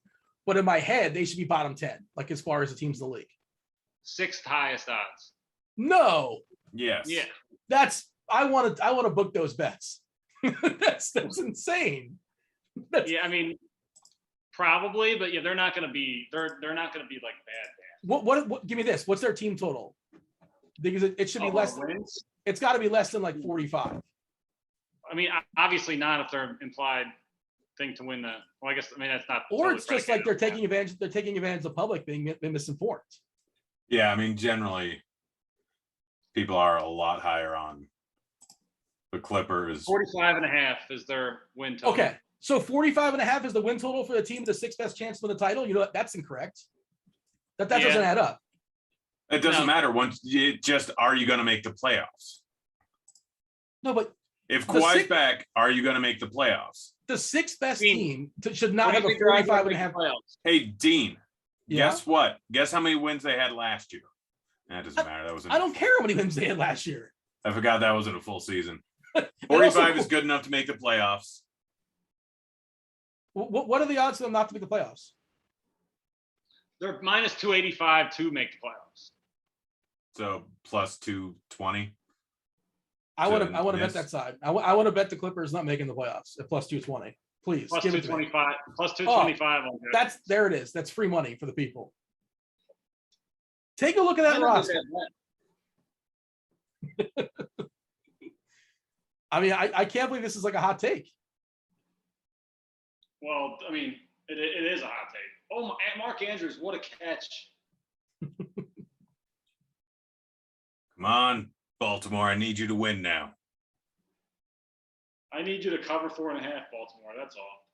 But in my head, they should be bottom 10, like as far as the teams in the league. 6th highest odds. No. Yes. Yeah. I want to book those bets. that's insane. Yeah, I mean, probably, but yeah, they're not going to be like bad. What? Give me this. What's their team total? Because it should be less. Wins? It's got to be less than like 45. I mean, obviously not if they're implied thing to win the. Well, that's not. Or it's just like they're taking advantage of the public being misinformed. Yeah, I mean, generally, people are a lot higher on the Clippers. 45.5 is their win total. Okay, so 45.5 is the win total for the team with the 6th best chance to win the title. You know what? That's incorrect. That doesn't add up. It doesn't matter. Once are you going to make the playoffs? No, but if Kawhi's back, are you going to make the playoffs? The 6th best team should not have a 45.5 playoffs. Hey, Dean. Yeah? Guess what? Guess how many wins they had last year? That doesn't matter. I don't care how many wins they had last year. I forgot that wasn't a full season. 45 is good enough to make the playoffs. What are the odds for them not to make the playoffs? They're minus 285 to make the playoffs. So plus 220. I want to bet that side. I want to bet the Clippers not making the playoffs at plus 220. Please plus give 225. Plus 225 on there. There it is. That's free money for the people. Take a look at that roster. I mean, I can't believe this is like a hot take. Well, I mean, it is a hot take. Oh, Mark Andrews, what a catch. Come on, Baltimore. I need you to win now. I need you to cover 4.5, Baltimore. That's all.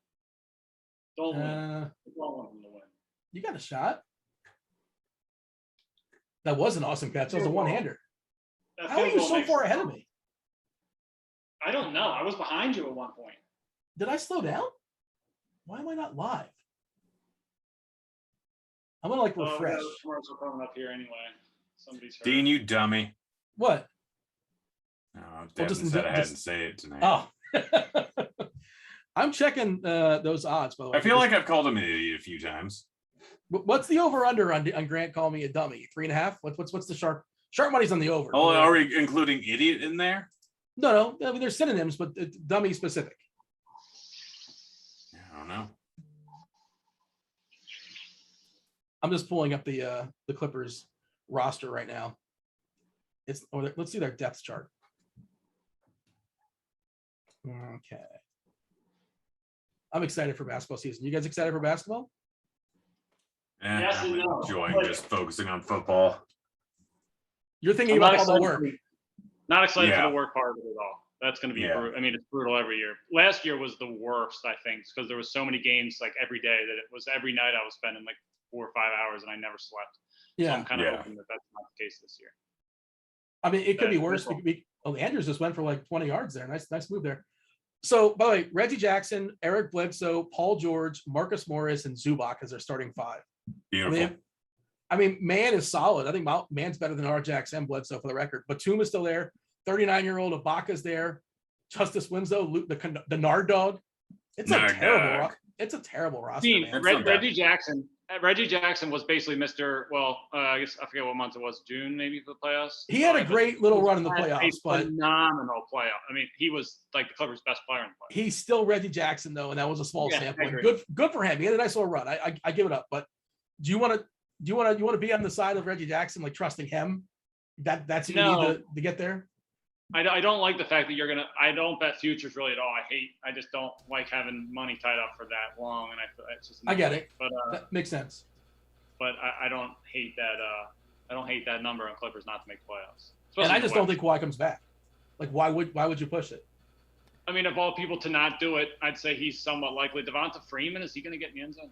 Don't win. I don't want them to win. You got a shot. That was an awesome catch. That was a one-hander. How are you so far ahead of me? I don't know. I was behind you at one point. Did I slow down? Why am I not live? I'm gonna refresh. Commercial coming up here anyway. Somebody's hurt. Dean, you dummy. What? No, Devin said I hadn't say it tonight. Oh. I'm checking those odds, by the way. I feel like I've called him an idiot a few times. What's the over/under on Grant calling me a dummy? 3.5? What's the sharp money's on the over? Oh, are we including idiot in there? No. I mean, there's synonyms, but it's dummy specific. I don't know. I'm just pulling up the Clippers roster right now. Let's see their depth chart. Okay. I'm excited for basketball season. You guys excited for basketball? Yes I'm and no. enjoying just focusing on football. You're thinking I'm about not all the excited work. Not excited for Yeah. the work part of it at all. That's going to be Yeah. brutal. I mean, it's brutal every year. Last year was the worst, I think, because there was so many games like every day that it was every night I was spending like 4 or 5 hours and I never slept. So Yeah. I'm kind of Yeah. hoping that that's not the case this year. I mean, it could be That's worse. It cool. could be, Andrews just went for like 20 yards there. Nice move there. So, by the way, Reggie Jackson, Eric Bledsoe, Paul George, Marcus Morris, and Zubac as their starting 5. Beautiful. I mean, Man is solid. I think Man's better than Jax and Bledsoe for the record. Batum is still there. 39-year-old Ibaka's there. Justice Winslow, Luke, the Nard dog. It's a terrible roster. Dean, Man. Reggie Jackson was basically Mr. Well, I guess I forget what month it was. June maybe for the playoffs. He had a great little run in the Had a playoffs, but phenomenal playoff. I mean, he was like the Clippers' best player in the playoffs. he's still Reggie Jackson though, and that was a small Yeah, sample. I agree. Good for him. He had a nice little run. I give it up. But do you want to be on the side of Reggie Jackson, like trusting him? That's who you need to get there. I don't like the fact that I don't bet futures really at all. I just don't like having money tied up for that long, and it's just. I get it. But That makes sense. but I don't hate that. I don't hate that number on Clippers not to make playoffs. And I just don't West. think Kawhi comes back. Like, why would you push it? I mean, of all people to not do it, I'd say he's somewhat likely. Devonta Freeman, is he going to get in the end zone?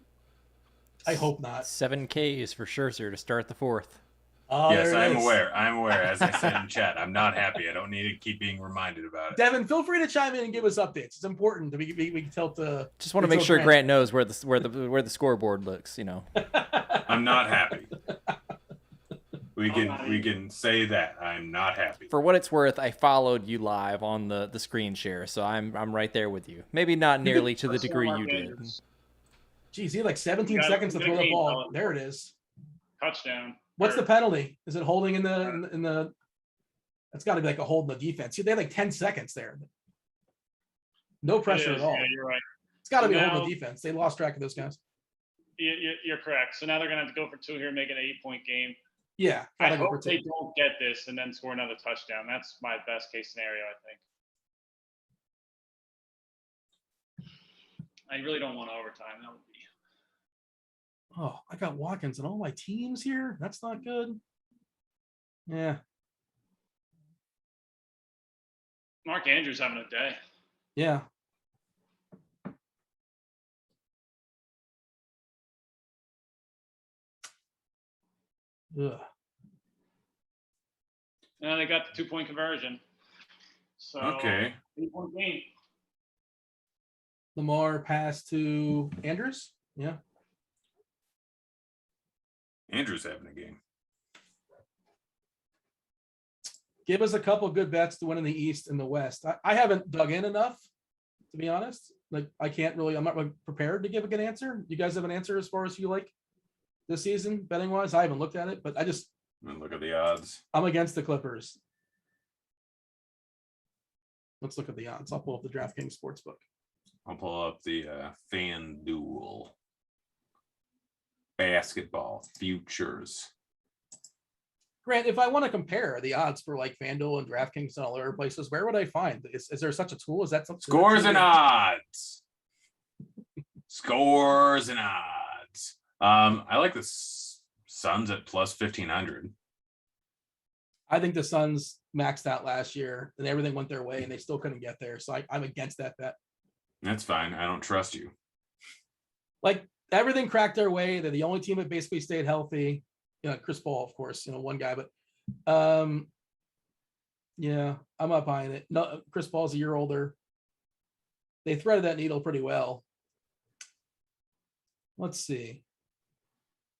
I hope not. 7 Ks for Scherzer to start the 4th. Oh, Yes, there it I'm is. aware. I'm aware. As I said in chat, I'm not happy. I don't need to keep being reminded about it. Devin, feel free to chime in and give us updates. It's important that we can tell the. Just want to make sure Grant knows where the scoreboard looks. You know. I'm not happy. We can say that I'm not happy. For what it's worth, I followed you live on the screen share, so I'm right there with you. Maybe not nearly to the degree you did. Geez, he had like 17 seconds to throw the ball. There it is. Touchdown. What's the penalty? Is it holding in the? That's got to be like a hold in the defense. They had like 10 seconds there. No pressure at all. Yeah, you're right. It's got to be a Now- hold in the defense. They lost track of those guys. You're correct. So now they're going to have to go for 2 here, make it an 8-point game. Yeah. I gotta go hope for they two. don't get this and then score another touchdown. That's my best case scenario, I think. I really don't want overtime. That would be. Oh, I got Watkins and all my teams here. That's not good. Yeah. Mark Andrews having a day. Yeah. Ugh. And they got the 2-point conversion. So Okay. 8-point game. Lamar pass to Andrews. Yeah. Andrew's having a game. Give us a couple good bets to win in the East and the West. I haven't dug in enough, to be honest. Like, I'm not really prepared to give a good answer. You guys have an answer as far as you like this season, betting wise? I haven't looked at it, but I'm gonna look at the odds. I'm against the Clippers. Let's look at the odds. I'll pull up the DraftKings Sportsbook. I'll pull up the FanDuel basketball futures. Grant, if I want to compare the odds for like FanDuel and DraftKings and all other places, where would I find? Is there such a tool? Is that something? Scores and odds. Scores and odds. I like the Suns at plus 1,500. I think the Suns maxed out last year and everything went their way and they still couldn't get there. So I'm against that bet. That's fine. I don't trust you. Like, everything cracked their way. They're the only team that basically stayed healthy. You know, Chris Paul, of course, one guy, but yeah, I'm not buying it. No, Chris Paul's a year older. They threaded that needle pretty well. Let's see.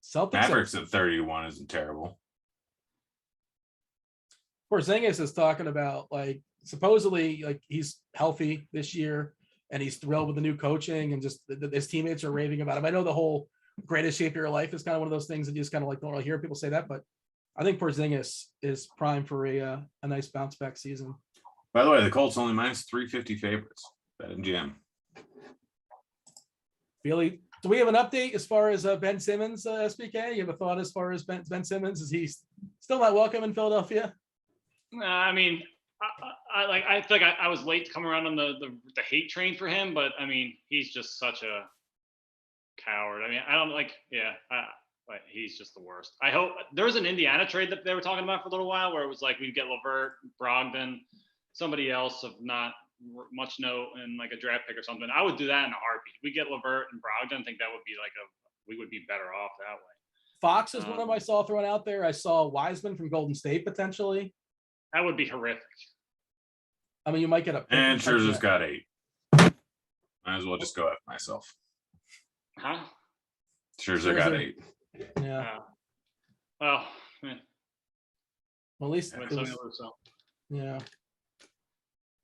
Celtics. Mavericks at 30-1 isn't terrible. Porzingis is talking about, like, supposedly, like, he's healthy this year and he's thrilled with the new coaching and just his teammates are raving about him. I know the whole greatest shape of your life is kind of one of those things that you just kind of like don't really hear people say that, but I think Porzingis is prime for a nice bounce back season. By the way, the Colts only minus 350 favorites. BetMGM. Billy, do we have an update as far as Ben Simmons, SBK? You have a thought as far as Ben Simmons? Is he still not welcome in Philadelphia? I mean, I feel like I was late to come around on the hate train for him, but I mean, he's just such a coward. I mean, I don't like, but he's just the worst. I hope there was an Indiana trade that they were talking about for a little while where it was like we'd get Levert, Brogdon, somebody else of not much note, and like a draft pick or something. I would do that in a heartbeat. We get Levert and Brogdon. I think that would be we would be better off that way. Fox is one of them I saw thrown out there. I saw Wiseman from Golden State potentially. That would be horrific. I mean, you might get a pick. And Scherzer's got 8. Might as well just go F myself. Huh? Scherzer got 8. Yeah. Well, at least I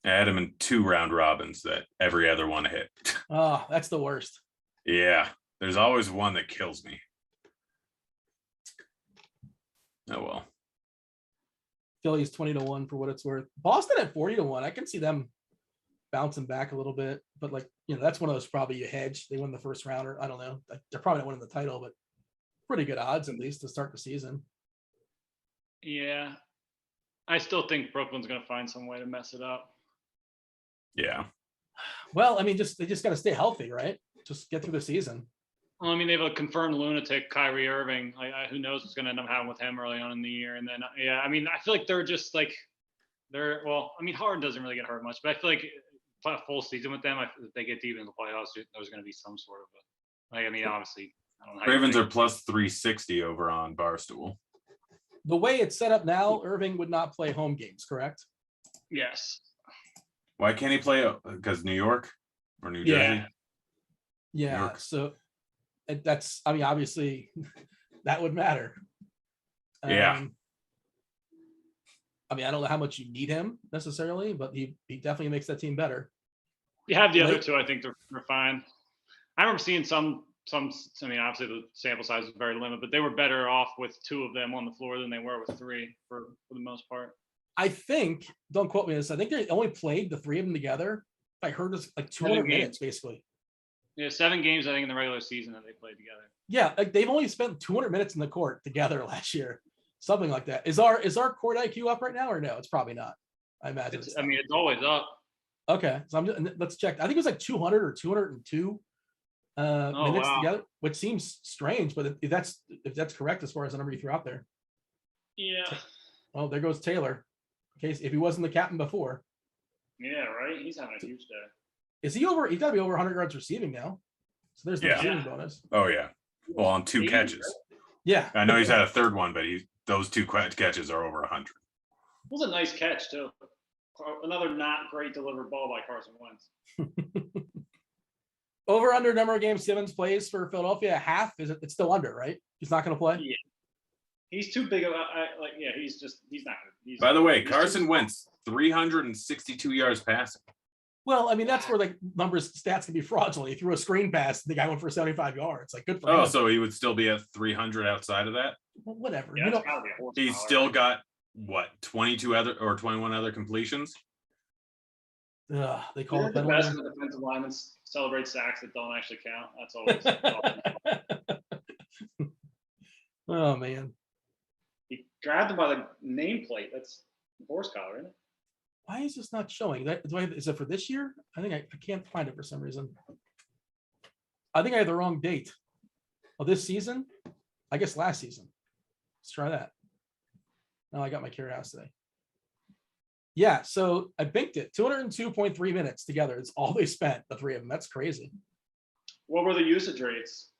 had him in 2 round robins that every other one hit. Oh, that's the worst. Yeah. There's always one that kills me. Oh well. Philly's 20-1 for what it's worth. Boston at 40-1. I can see them bouncing back a little bit, but that's one of those probably you hedge. They win the first round, or I don't know. They're probably not winning the title, but pretty good odds at least to start the season. Yeah. I still think Brooklyn's going to find some way to mess it up. Yeah. Well, I mean, they just got to stay healthy, right? Just get through the season. Well, I mean, they have a confirmed lunatic, Kyrie Irving. Who knows what's going to end up happening with him early on in the year. And then, I mean, I feel like they're just like, well, I mean, Harden doesn't really get hurt much, but I feel like a full season with them, if they get deep in the playoffs, there's going to be some sort of I mean, obviously, I don't know. Ravens are plus 360 over on Barstool. The way it's set up now, Irving would not play home games, correct? Yes. Why can't he play? Because New York or New Jersey? Yeah. So that's, I mean, obviously that would matter. Yeah. I mean, I don't know how much you need him necessarily, but he definitely makes that team better. You have the other two. I think they're fine. I remember seeing some. I mean, obviously the sample size is very limited, but they were better off with 2 of them on the floor than they were with 3 for the most part. I think, don't quote me on this, I think they only played the 3 of them together. I heard it's like 200 minutes basically. Yeah, 7 games I think in the regular season that they played together. Yeah, like they've only spent 200 minutes in the court together last year, something like that. Is our court IQ up right now or no? It's probably not. I imagine. I mean, it's always up. Okay, so let's check. I think it was like 200 or 202 minutes together, which seems strange, but if that's correct as far as the number you threw out there. Yeah. Oh, there goes Taylor. In case if he wasn't the captain before. Yeah, right. He's having a huge day. Is he over? He's got to be over 100 yards receiving now. So there's the receiving bonus. Oh yeah. Well, on 2 catches. Yeah. I know he's had a third one, but those 2 catches are over 100. It was a nice catch too. Another not great delivered ball by Carson Wentz. Over under number of games Simmons plays for Philadelphia, half. It's still under, right? He's not going to play. Yeah. He's too big of he's not going to. By the way, Carson Wentz 362 yards passing. Well, I mean, that's where like stats can be fraudulent. He threw a screen pass, the guy went for 75 yards. Like, good for him. Oh, so he would still be at 300 outside of that? Well, whatever. Yeah, he's still got what, 21 other completions? They call it the best when the defensive linemen celebrate sacks that don't actually count. That's always. Oh man. He grabbed him by the nameplate. That's horse collar, isn't it? Why is this not showing? Is it for this year? I think I can't find it for some reason. I think I had the wrong date. Oh, this season? I guess last season. Let's try that. Now I got my curiosity. Yeah, so I binked it. 202.3 minutes together. It's all they spent, the 3 of them. That's crazy. What were the usage rates?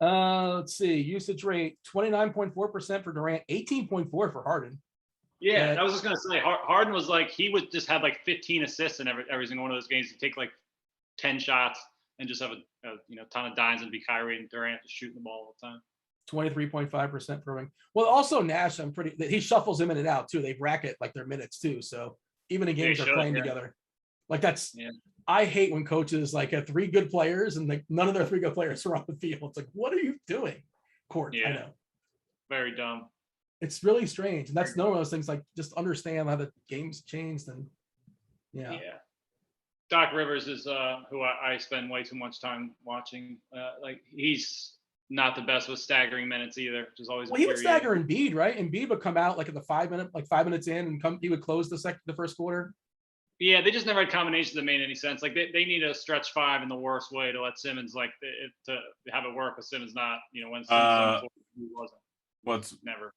Let's see. Usage rate 29.4% for Durant, 18.4 for Harden. Yeah, I was just gonna say Harden was like he would just have like 15 assists in every single one of those games. He'd take like 10 shots and just have a ton of dimes and be Kyrie and Durant just shooting the ball all the time. 23.5% for him. Well, also Nash, he shuffles him in and out too. They bracket like their minutes too. So even in games they're playing together. Like I hate when coaches like have 3 good players and like none of their 3 good players are on the field. It's like, what are you doing? Court, I know. Very dumb. It's really strange. And that's one of those things, like just understand how the game's changed. And yeah. Doc Rivers is who I spend way too much time watching. Like he's not the best with staggering minutes either, which is always. Well, he would stagger Embiid, right? Embiid would come out like at the 5 minutes in, and he would close the first quarter. Yeah, they just never had combinations that made any sense. Like they need a stretch 5 in the worst way to let Simmons to have it work. With Simmons not, when Simmons he wasn't. Never.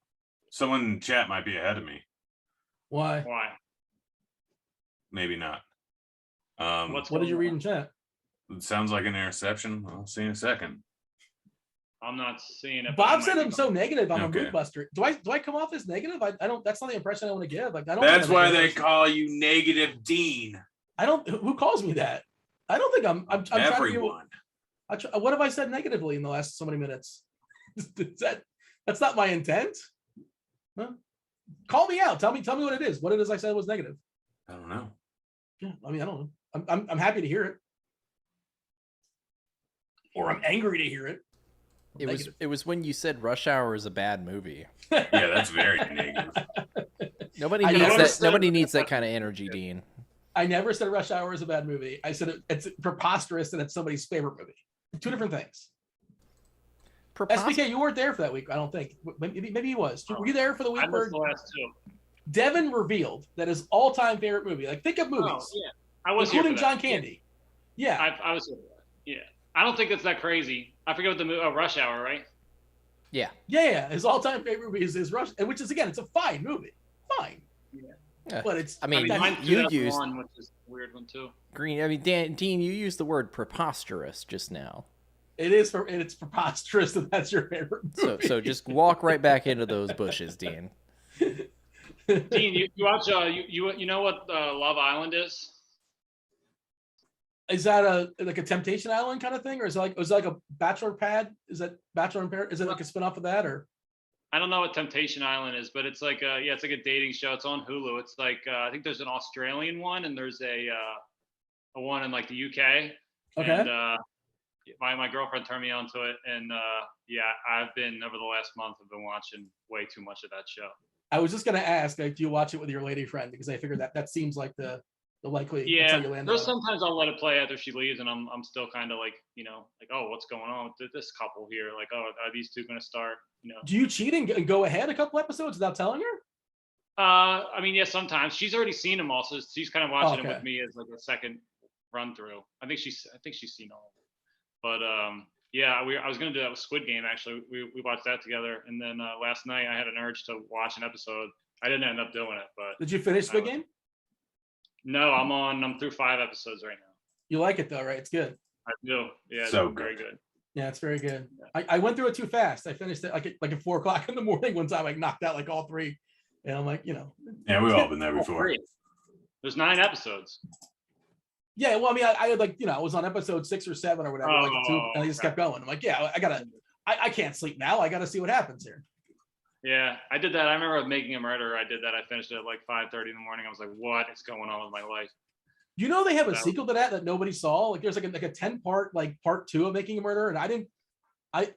Someone in chat might be ahead of me. Why? Maybe not. What did you read in chat? It sounds like an interception. I'll see in a second. I'm not seeing it. Bob said I'm so negative. I'm a mood buster. Do I come off as negative? I don't. That's not the impression I want to give. Like I don't. That's why they call you Negative Dean. I don't. Who calls me that? I don't think I'm everyone. What have I said negatively in the last so many minutes? That's not my intent. Huh? Call me out. Tell me what it is. What it is I said was negative. I don't know. Yeah, I mean I don't know. I'm happy to hear it, or I'm angry to hear it. It was when you said Rush Hour is a bad movie. Yeah, that's very negative. Nobody needs that kind of energy, Dean. I never said Rush Hour is a bad movie. I said it's preposterous and it's somebody's favorite movie. Two different things. SBK, you weren't there for that week, I don't think. Maybe he was. Were you there for the week where the last two. Devin revealed that his all-time favorite movie? Like, think of movies. Oh, yeah. I was including here for that. John Candy. Yeah. I was here for that. Yeah. I don't think it's that crazy. I forget what the movie, Rush Hour, right? Yeah. Yeah. His all-time favorite movie is Rush, which is, again, it's a fine movie. Fine. Yeah. But it's. I mean, you used which is a weird one too. Dean, you used the word preposterous just now. It's preposterous that that's your favorite movie. So just walk right back into those bushes, Dean. Dean, you watch you know what Love Island is? Is that a Temptation Island kind of thing, or is it like a Bachelor Pad? Is that Bachelor in Paradise? Is it like a spinoff of that, or? I don't know what Temptation Island is, but it's like it's like a dating show. It's on Hulu. It's like I think there's an Australian one and there's a one in like the UK. Okay. And my girlfriend turned me onto it, and I've been over the last month. I've been watching way too much of that show. I was just gonna ask, like, do you watch it with your lady friend? Because I figured that seems like the likely. Yeah, there's sometimes I'll let it play after she leaves, and I'm still kind of like, like, oh, what's going on with this couple here? Like, oh, are these two gonna start? Do you cheat and go ahead a couple episodes without telling her? I mean, yeah, sometimes she's already seen them all, so she's kind of watching them with me as like a second run through. I think she's seen all of them. But I was gonna do that with Squid Game actually. We watched that together, and then last night I had an urge to watch an episode. I didn't end up doing it, but did you finish Squid Game? No, I'm through 5 episodes right now. You like it though, right? It's good. I do. Yeah, so it's very good. Yeah, it's very good. Yeah. I went through it too fast. I finished it like at 4 o'clock in the morning one time. I knocked out like all 3, and I'm like, Yeah, we've all been there before. There's 9 episodes. Yeah, well, I mean, I had like, I was on episode 6 or 7 or whatever, and I just kept going. I'm like, yeah, I can't sleep now. I gotta see what happens here. Yeah, I did that. I remember Making a Murderer. I did that. I finished it at like 5:30 in the morning. I was like, what is going on with my life? They have a sequel to that nobody saw. Like there's like a 10-part like part 2 of Making a Murderer, and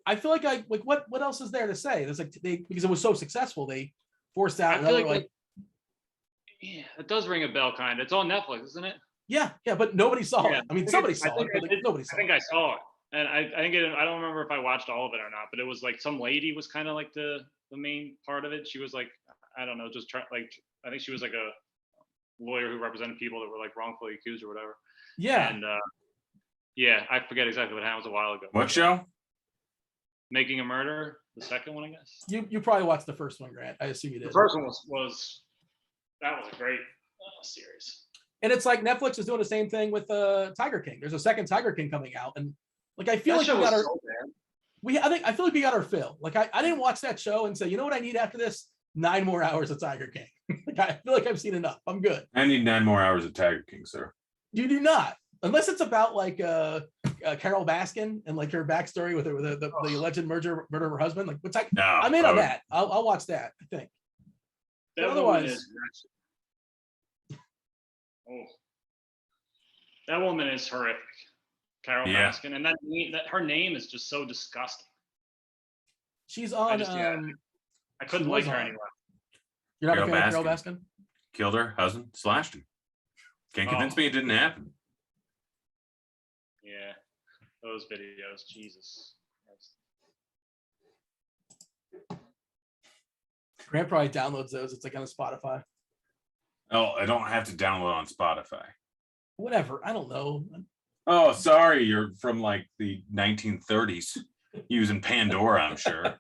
I feel like what else is there to say? There's like because it was so successable, they forced out another like yeah, it does ring a bell kind of. It's on Netflix, isn't it? Yeah, but nobody saw it. I mean, somebody saw it, but like, nobody saw it. I think I saw it, and I don't remember if I watched all of it or not. But it was like some lady was kind of like the main part of it. She was like, I don't know, just I think she was like a lawyer who represented people that were like wrongfully accused or whatever. Yeah. And I forget exactly what happened. It was a while ago. What show? Making a Murderer, the second one, I guess. You probably watched the first one, Grant. I assume you did. The first one was a great series. And it's like Netflix is doing the same thing with Tiger King. There's a second Tiger King coming out, and like I feel like we got our I feel like we got our fill. Like I didn't watch that show and say, you know what I need after this? 9 more hours of Tiger King. Like I feel like I've seen enough. I'm good. I need 9 more hours of Tiger King, sir. You do not, unless it's about like Carol Baskin and like her backstory with the alleged murder of her husband. Like what's I'm in on that. I'll watch that. I think. That otherwise. That woman is horrific, Carol Baskin, and that her name is just so disgusting. She's on. I couldn't like her anymore. You're not a fan of Carol Baskin? Killed her husband, slashed him. Can't convince me it didn't happen. Yeah, those videos, Jesus. Grant probably downloads those. It's like on Spotify. Oh, I don't have to download on Spotify. Whatever. I don't know. Oh, sorry. You're from like the 1930s using Pandora, I'm sure.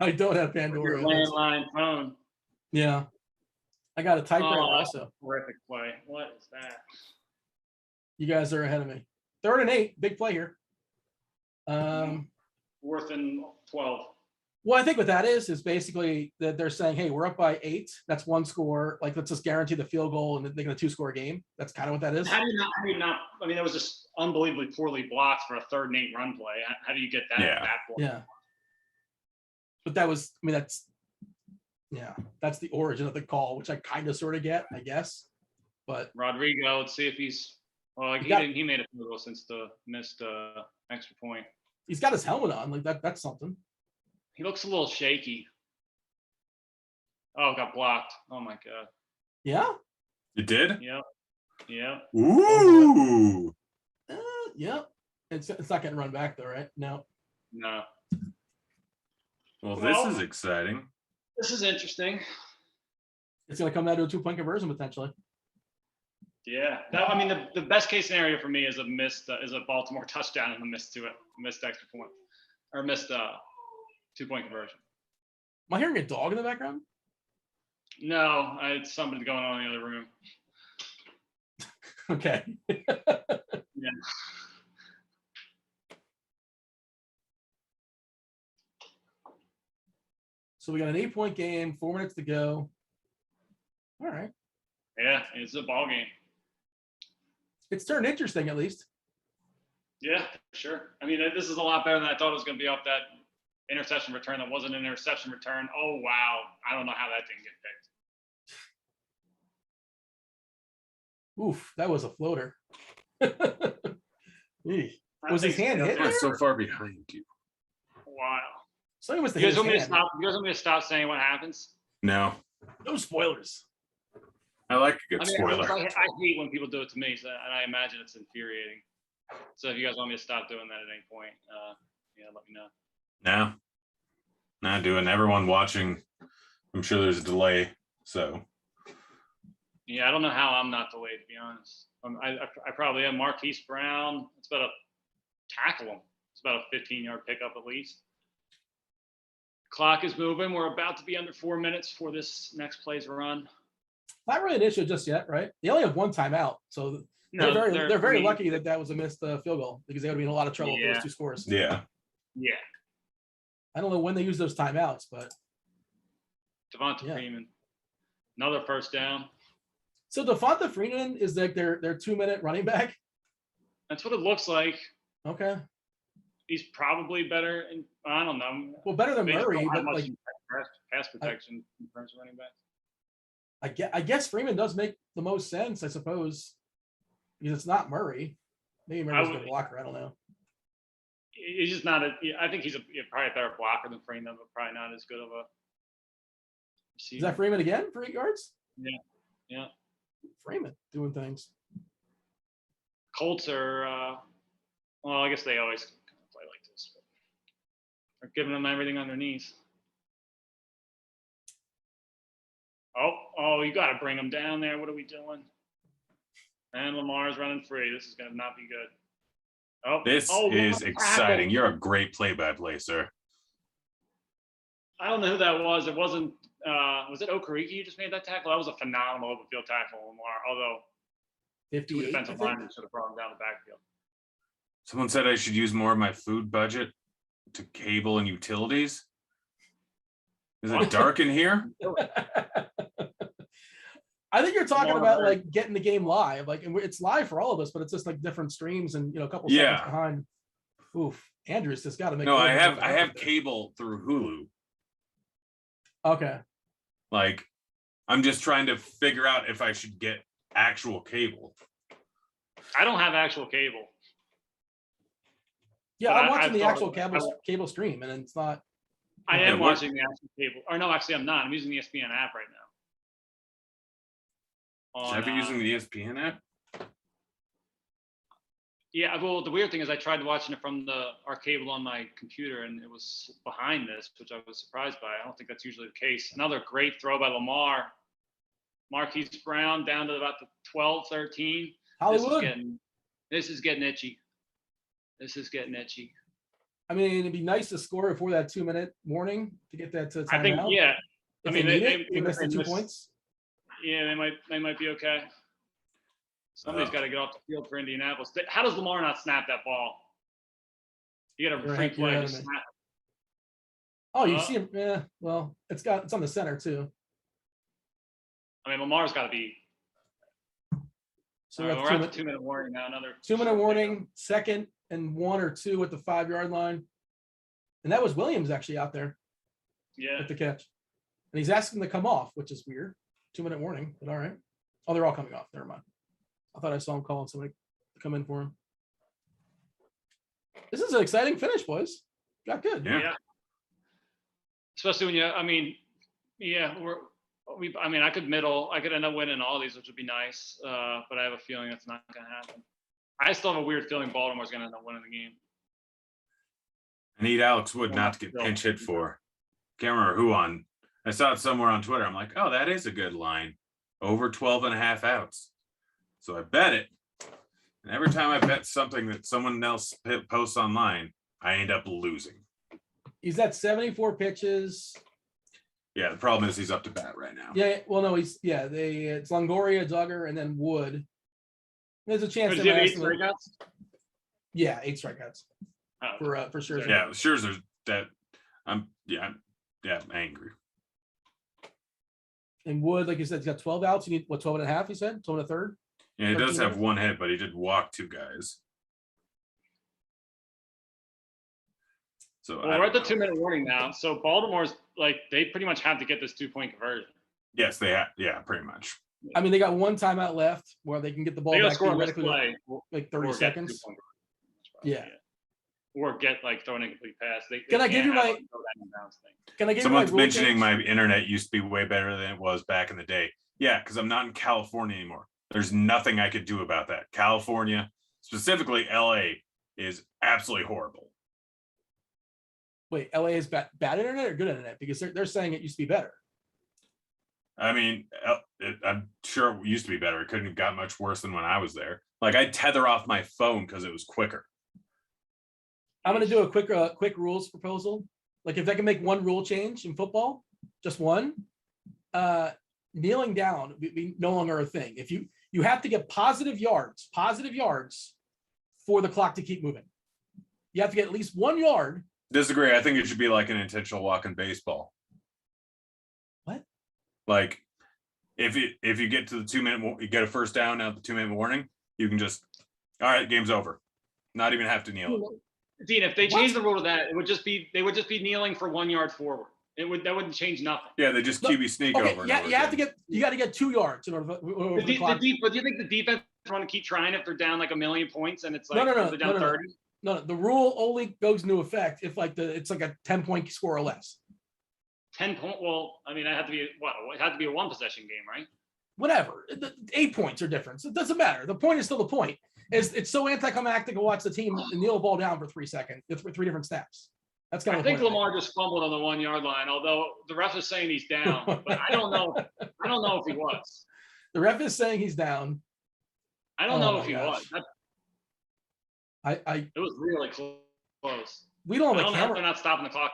I don't have Pandora. Your landline phone. Yeah. I got a typewriter also. Horrific play. What is that? You guys are ahead of me. 3rd and 8. Big play here. Worth in 12. Well, I think what that is basically that they're saying, hey, we're up by 8. That's one score. Like, let's just guarantee the field goal and they're going to 2-score game. That's kind of what that is. How do you not? I mean, that was just unbelievably poorly blocked for a 3rd and 8 run play. How do you get that? Yeah. That block? Yeah. But that was, I mean, that's the origin of the call, which I kind of sort of get, I guess. But Rodrigo, let's see if he's, well, like he made a field goal since the missed extra point. He's got his helmet on. Like that's something. He looks a little shaky. Oh, got blocked. Oh my God. Yeah. It did? Yep. Yeah. Ooh. Yeah. It's not getting run back though, right? No. No. Well, this is exciting. This is interesting. It's going to come down to a 2-point conversion potentially. Yeah. I mean, the best case scenario for me is a Baltimore touchdown and a missed extra point or missed 2-point conversion. Am I hearing a dog in the background? No, it's something going on in the other room. Okay. Yeah. So we got an 8-point game, 4 minutes to go. All right. Yeah, it's a ball game. It's turned interesting at least. Yeah, sure. I mean, this is a lot better than I thought it was going to be off that interception return. That wasn't an interception return. Oh, wow. I don't know how that didn't get picked. Oof, that was a floater. Was his hand hit there? So far behind you. Wow. So it was the You guys want me to hand. stop? You guys want me to stop saying what happens? No. No spoilers. I like a good I mean, spoiler. I hate when people do it to me, so, and I imagine it's infuriating. So if you guys want me to stop doing that at any point, let me know. No. Not doing. Everyone watching, I'm sure there's a delay. So. Yeah, I don't know how I'm not delayed, to be honest. I probably am. Marquise Brown, it's about a tackle him. It's about a 15-yard pickup at least. Clock is moving. We're about to be under 4 minutes for this next play's run. Not really an issue just yet, right? They only have 1 timeout, so they're very lucky that was a missed field goal because they would be in a lot of trouble with those 2 scores. Yeah. Yeah. I don't know when they use those timeouts, but Devonta Freeman, another first down. So Devonta Freeman is like their 2-minute running back. That's what it looks like. Okay. He's probably better. I don't know. Well, better than Murray, but like pass protection in terms of running backs. I guess Freeman does make the most sense, I suppose, because it's not Murray. Maybe Murray's a good blocker. I don't know. He's just not I think he's probably a better blocker than Freeman, but probably not as good of a receiver. Is that Freeman again for 8 yards? Yeah. Freeman doing things. Colts are, well, I guess they always play like this, but they're giving them everything underneath. Oh, you got to bring them down there. What are we doing? And Lamar's running free. This is going to not be good. This is exciting. You're a great play-by-play, sir. I don't know who that was. It wasn't. Was it Okereke who just made that tackle? That was a phenomenal open field tackle, Lamar. Although 2 defensive linemen should have brought him down the backfield. Someone said I should use more of my food budget to cable and utilities. Is it dark in here? I think you're talking about like getting the game live. Like it's live for all of us, but it's just like different streams and a couple seconds behind. Oof, Andrews just got to make. No, I have cable through Hulu. Okay. Like, I'm just trying to figure out if I should get actual cable. I don't have actual cable. Yeah, I'm watching the actual cable stream, and it's not. I am watching the actual cable. Or no, actually, I'm not. I'm using the ESPN app right now. Should I be using the ESPN app? Yeah, well, the weird thing is I tried watching it from our cable on my computer, and it was behind this, which I was surprised by. I don't think that's usually the case. Another great throw by Lamar. Marquise Brown down to about the 12, 13. Hollywood. This is getting itchy. This is getting itchy. I mean, it'd be nice to score before that 2-minute warning to get that to timeout. I think, yeah. If I mean, they missed the 2 points. Yeah, they might be okay. Somebody's got to get off the field for Indianapolis. How does Lamar not snap that ball? You got a free play. Just snap. Oh, you see him? Yeah. Well, it's on the center too. I mean, Lamar's got to be. So we're at the 2-minute warning now. Another 2-minute warning. 2nd and 1 or 2 at the 5-yard line, and that was Williams actually out there. Yeah. At the catch, and he's asking to come off, which is weird. 2-minute warning, but all right. Oh, they're all coming off. Never mind. I thought I saw him calling somebody to come in for him. This is an exciting finish, boys. Got good. Yeah. Especially when I could end up winning all these, which would be nice. But I have a feeling that's not going to happen. I still have a weird feeling Baltimore's going to end up winning the game. I need Alex Wood not to get pinch hit for. Can't remember who on. I saw it somewhere on Twitter. I'm like, oh, that is a good line. Over 12.5 outs. So I bet it. And every time I bet something that someone else posts online, I end up losing. He's at 74 pitches. Yeah, the problem is he's up to bat right now. Yeah, well, no, it's Longoria, Duggar, and then Wood. There's a chance. Does he have 8 strikeouts? Yeah, 8 strikeouts. Oh. For Scherzer. Yeah, Scherzer's that. I'm angry. And Wood, like you said, he's got 12 outs. You need 12.5? You said 12 1/3. Yeah, he does have 1 hit, but he did walk 2 guys. So we're at the 2-minute warning now. So Baltimore's they pretty much have to get this 2-point conversion. Yes, they have. Yeah, pretty much. I mean, they got 1 timeout left where they can get the ball back theoretically like 30 seconds. Yeah. Or get throwing a complete pass. Can I give you my? Someone's mentioning my internet used to be way better than it was back in the day. Yeah, because I'm not in California anymore. There's nothing I could do about that. California, specifically LA, is absolutely horrible. Wait, LA is bad internet or good internet? Because they're saying it used to be better. I mean, I'm sure it used to be better. It couldn't have got much worse than when I was there. I'd tether off my phone because it was quicker. I'm going to do a quick rules proposal. If I can make one rule change in football, just one, kneeling down be no longer a thing. If you have to get positive yards for the clock to keep moving. You have to get at least 1 yard. Disagree. I think it should be like an intentional walk in baseball. What? If you get to the 2-minute, you get a first down out the 2-minute warning, you can just, all right, game's over. Not even have to kneel. Dean, if they change the rule to that, they would just be kneeling for 1 yard forward. That wouldn't change nothing. Yeah, they just QB sneak over. Yeah, you got to get 2 yards in order but do you think the defense want to keep trying if they're down 1 million points and it's no, they're down 30? No, the rule only goes into effect if it's a 10-point score or less. 10 point. Well, I mean, it had to be It had to be a 1 possession game, right? Whatever. 8 points are different. It doesn't matter. The point is still the point. It's so anticlimactic to watch the team kneel the ball down for 3 seconds, 3 different snaps. That's kind of. I think Lamar just fumbled on the 1 yard line, although the ref is saying he's down, but I don't know. I don't know if he was. The ref is saying he's down. I don't know if he was. It was really close. We don't have a camera. They're not stopping the clock.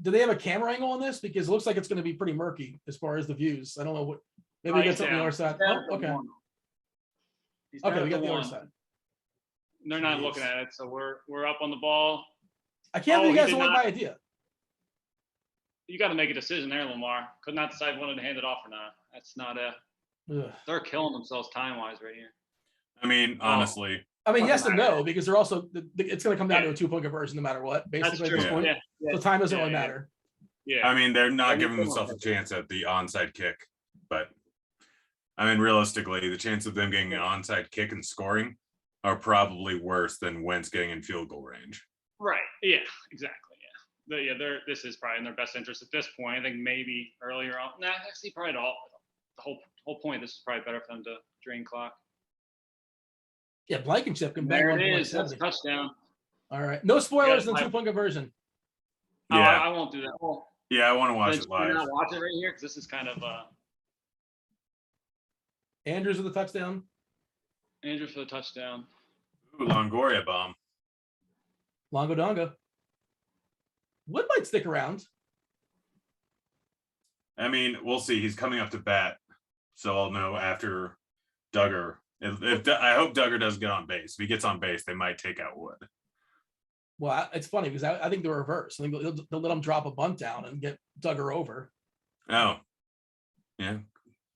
Do they have a camera angle on this? Because it looks like it's going to be pretty murky as far as the views. I don't know what. Maybe we get something on the other side. Oh, okay. Okay, we got the other side. They're not looking at it, so we're up on the ball. I can't believe you guys don't like my idea. You got to make a decision there, Lamar. Could not decide whether to hand it off or not. That's not they're killing themselves time-wise right here. I mean, honestly. I mean, yes and no, because they're also it's going to come down to a 2-point conversion no matter what. Basically, at this point, so time doesn't really matter. Yeah. I mean, they're not giving themselves a chance at the onside kick, but I mean, realistically, the chance of them getting an onside kick and scoring are probably worse than Wentz getting in field goal range. Right. Yeah. Exactly. Yeah. This is probably in their best interest at this point. I think maybe earlier on. Nah, actually, probably the whole point. This is probably better for them to drain clock. Yeah, Blankenship can bang There one it point is. That's 70. a touchdown. All right. No spoilers Yeah, and 2-point conversion. Oh, Yeah. I won't do that. Well, Yeah, I want to watch then it should we live. not watch it right here because this is kind of Andrews with the touchdown. Andrew for the touchdown. Ooh, Longoria bomb. Longo Dongo. Wood might stick around. I mean, we'll see. He's coming up to bat, so I'll know after Duggar. I hope Duggar does get on base. If he gets on base, they might take out Wood. Well, it's funny because I think the reverse. I think they'll let him drop a bunt down and get Duggar over. Oh, yeah,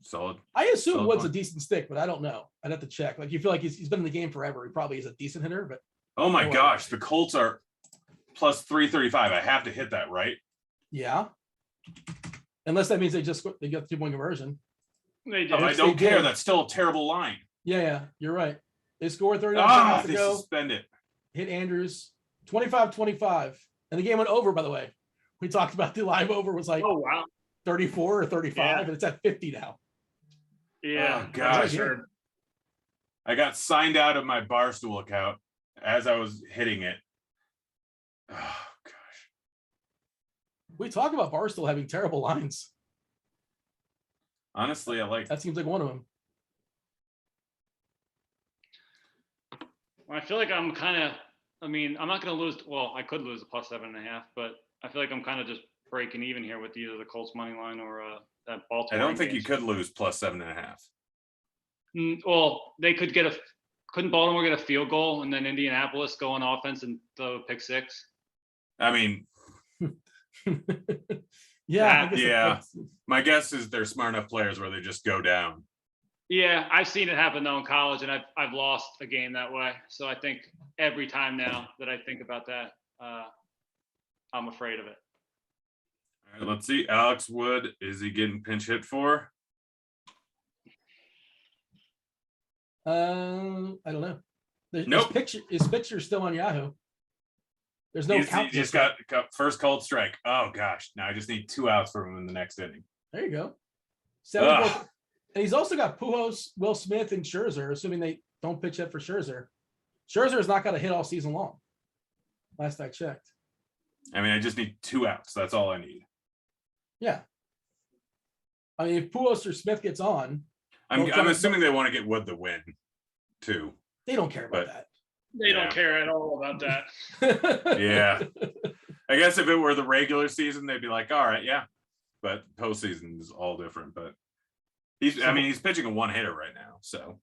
solid. I assume Solid Wood's point. a decent stick, but I don't know. I'd have to check. Like, you feel like he's been in the game forever. He probably is a decent hitter, but Oh my Oh, gosh, the Colts are plus 335. I have to hit that, right? yeah. Unless that means they get 2-point conversion. They did. Oh, I Yes, don't they care. did. That's still a terrible line. Yeah, you're right. They scored 39 Ah, seconds to they go. suspend it. Hit Andrews 25-25. And the game went over, by the way. We talked about the live over was like Oh wow. 34 or 35, Yeah. and it's at 50 now. Yeah. Oh, gosh. Sure. I got signed out of my Barstool account as I was hitting it. Oh gosh. We talk about Barstool having terrible lines. Honestly, I like. That seems like one of them. Well, I feel like I'm kind of. I mean, I'm not going to lose. Well, I could lose a plus 7.5, but I feel like I'm kind of just breaking even here with either the Colts money line or that Baltimore. I don't think you game. could lose plus 7.5. Well, they could get a. Couldn't Baltimore get a field goal and then Indianapolis go on offense and throw a pick six? I mean, Yeah. I guess yeah. My guess is they're smart enough players where they just go down. Yeah, I've seen it happen though in college, and I've lost a game that way. So I think every time now that I think about that, I'm afraid of it. All right, let's see. Alex Wood, is he getting pinch hit for? I don't know. Nope. His picture's still on Yahoo. There's no He count. just got first called strike. Oh gosh, now I just need 2 outs from him in the next inning. There you go. 74. And he's also got Pujols, Will Smith, and Scherzer, assuming they don't pitch hit for Scherzer. Scherzer has not got a hit all season long. Last I checked. I mean, I just need 2 outs. That's all I need. Yeah. I mean, if Pujols or Smith gets on, I'm assuming they want to get Wood the win, too. they don't care about They Yeah. don't care at all about that. that. Yeah. I guess if it were the regular season, they'd be like, all right, yeah. But postseason is all different. But he's pitching a one-hitter right now. So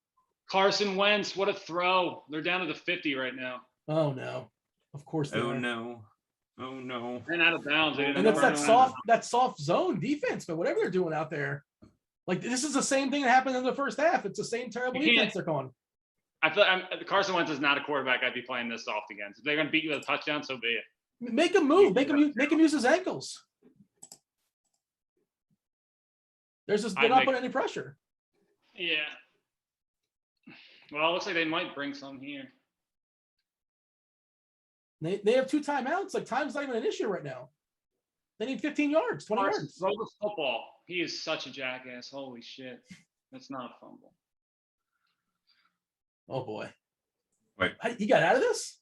Carson Wentz, what a throw! They're down to the 50 right now. Oh no. Of course they are. no. Oh no. And out of bounds. They didn't And that's know. that soft zone defense, but whatever they're doing out there, like this is the same thing that happened in the first half. It's the same terrible You can't- defense they're calling. I feel Carson Wentz is not a quarterback I'd be playing this soft against. If they're going to beat you with a touchdown, so be it. Make him move. Make him use his ankles. They're not putting any pressure. Yeah. Well, it looks like they might bring some here. They have 2 timeouts. Like time's not even an issue right now. They need 15 yards, 20 Carson, yards. throw the football. He is such a jackass. Holy shit. That's not a fumble. Oh boy. Wait. He got out of this?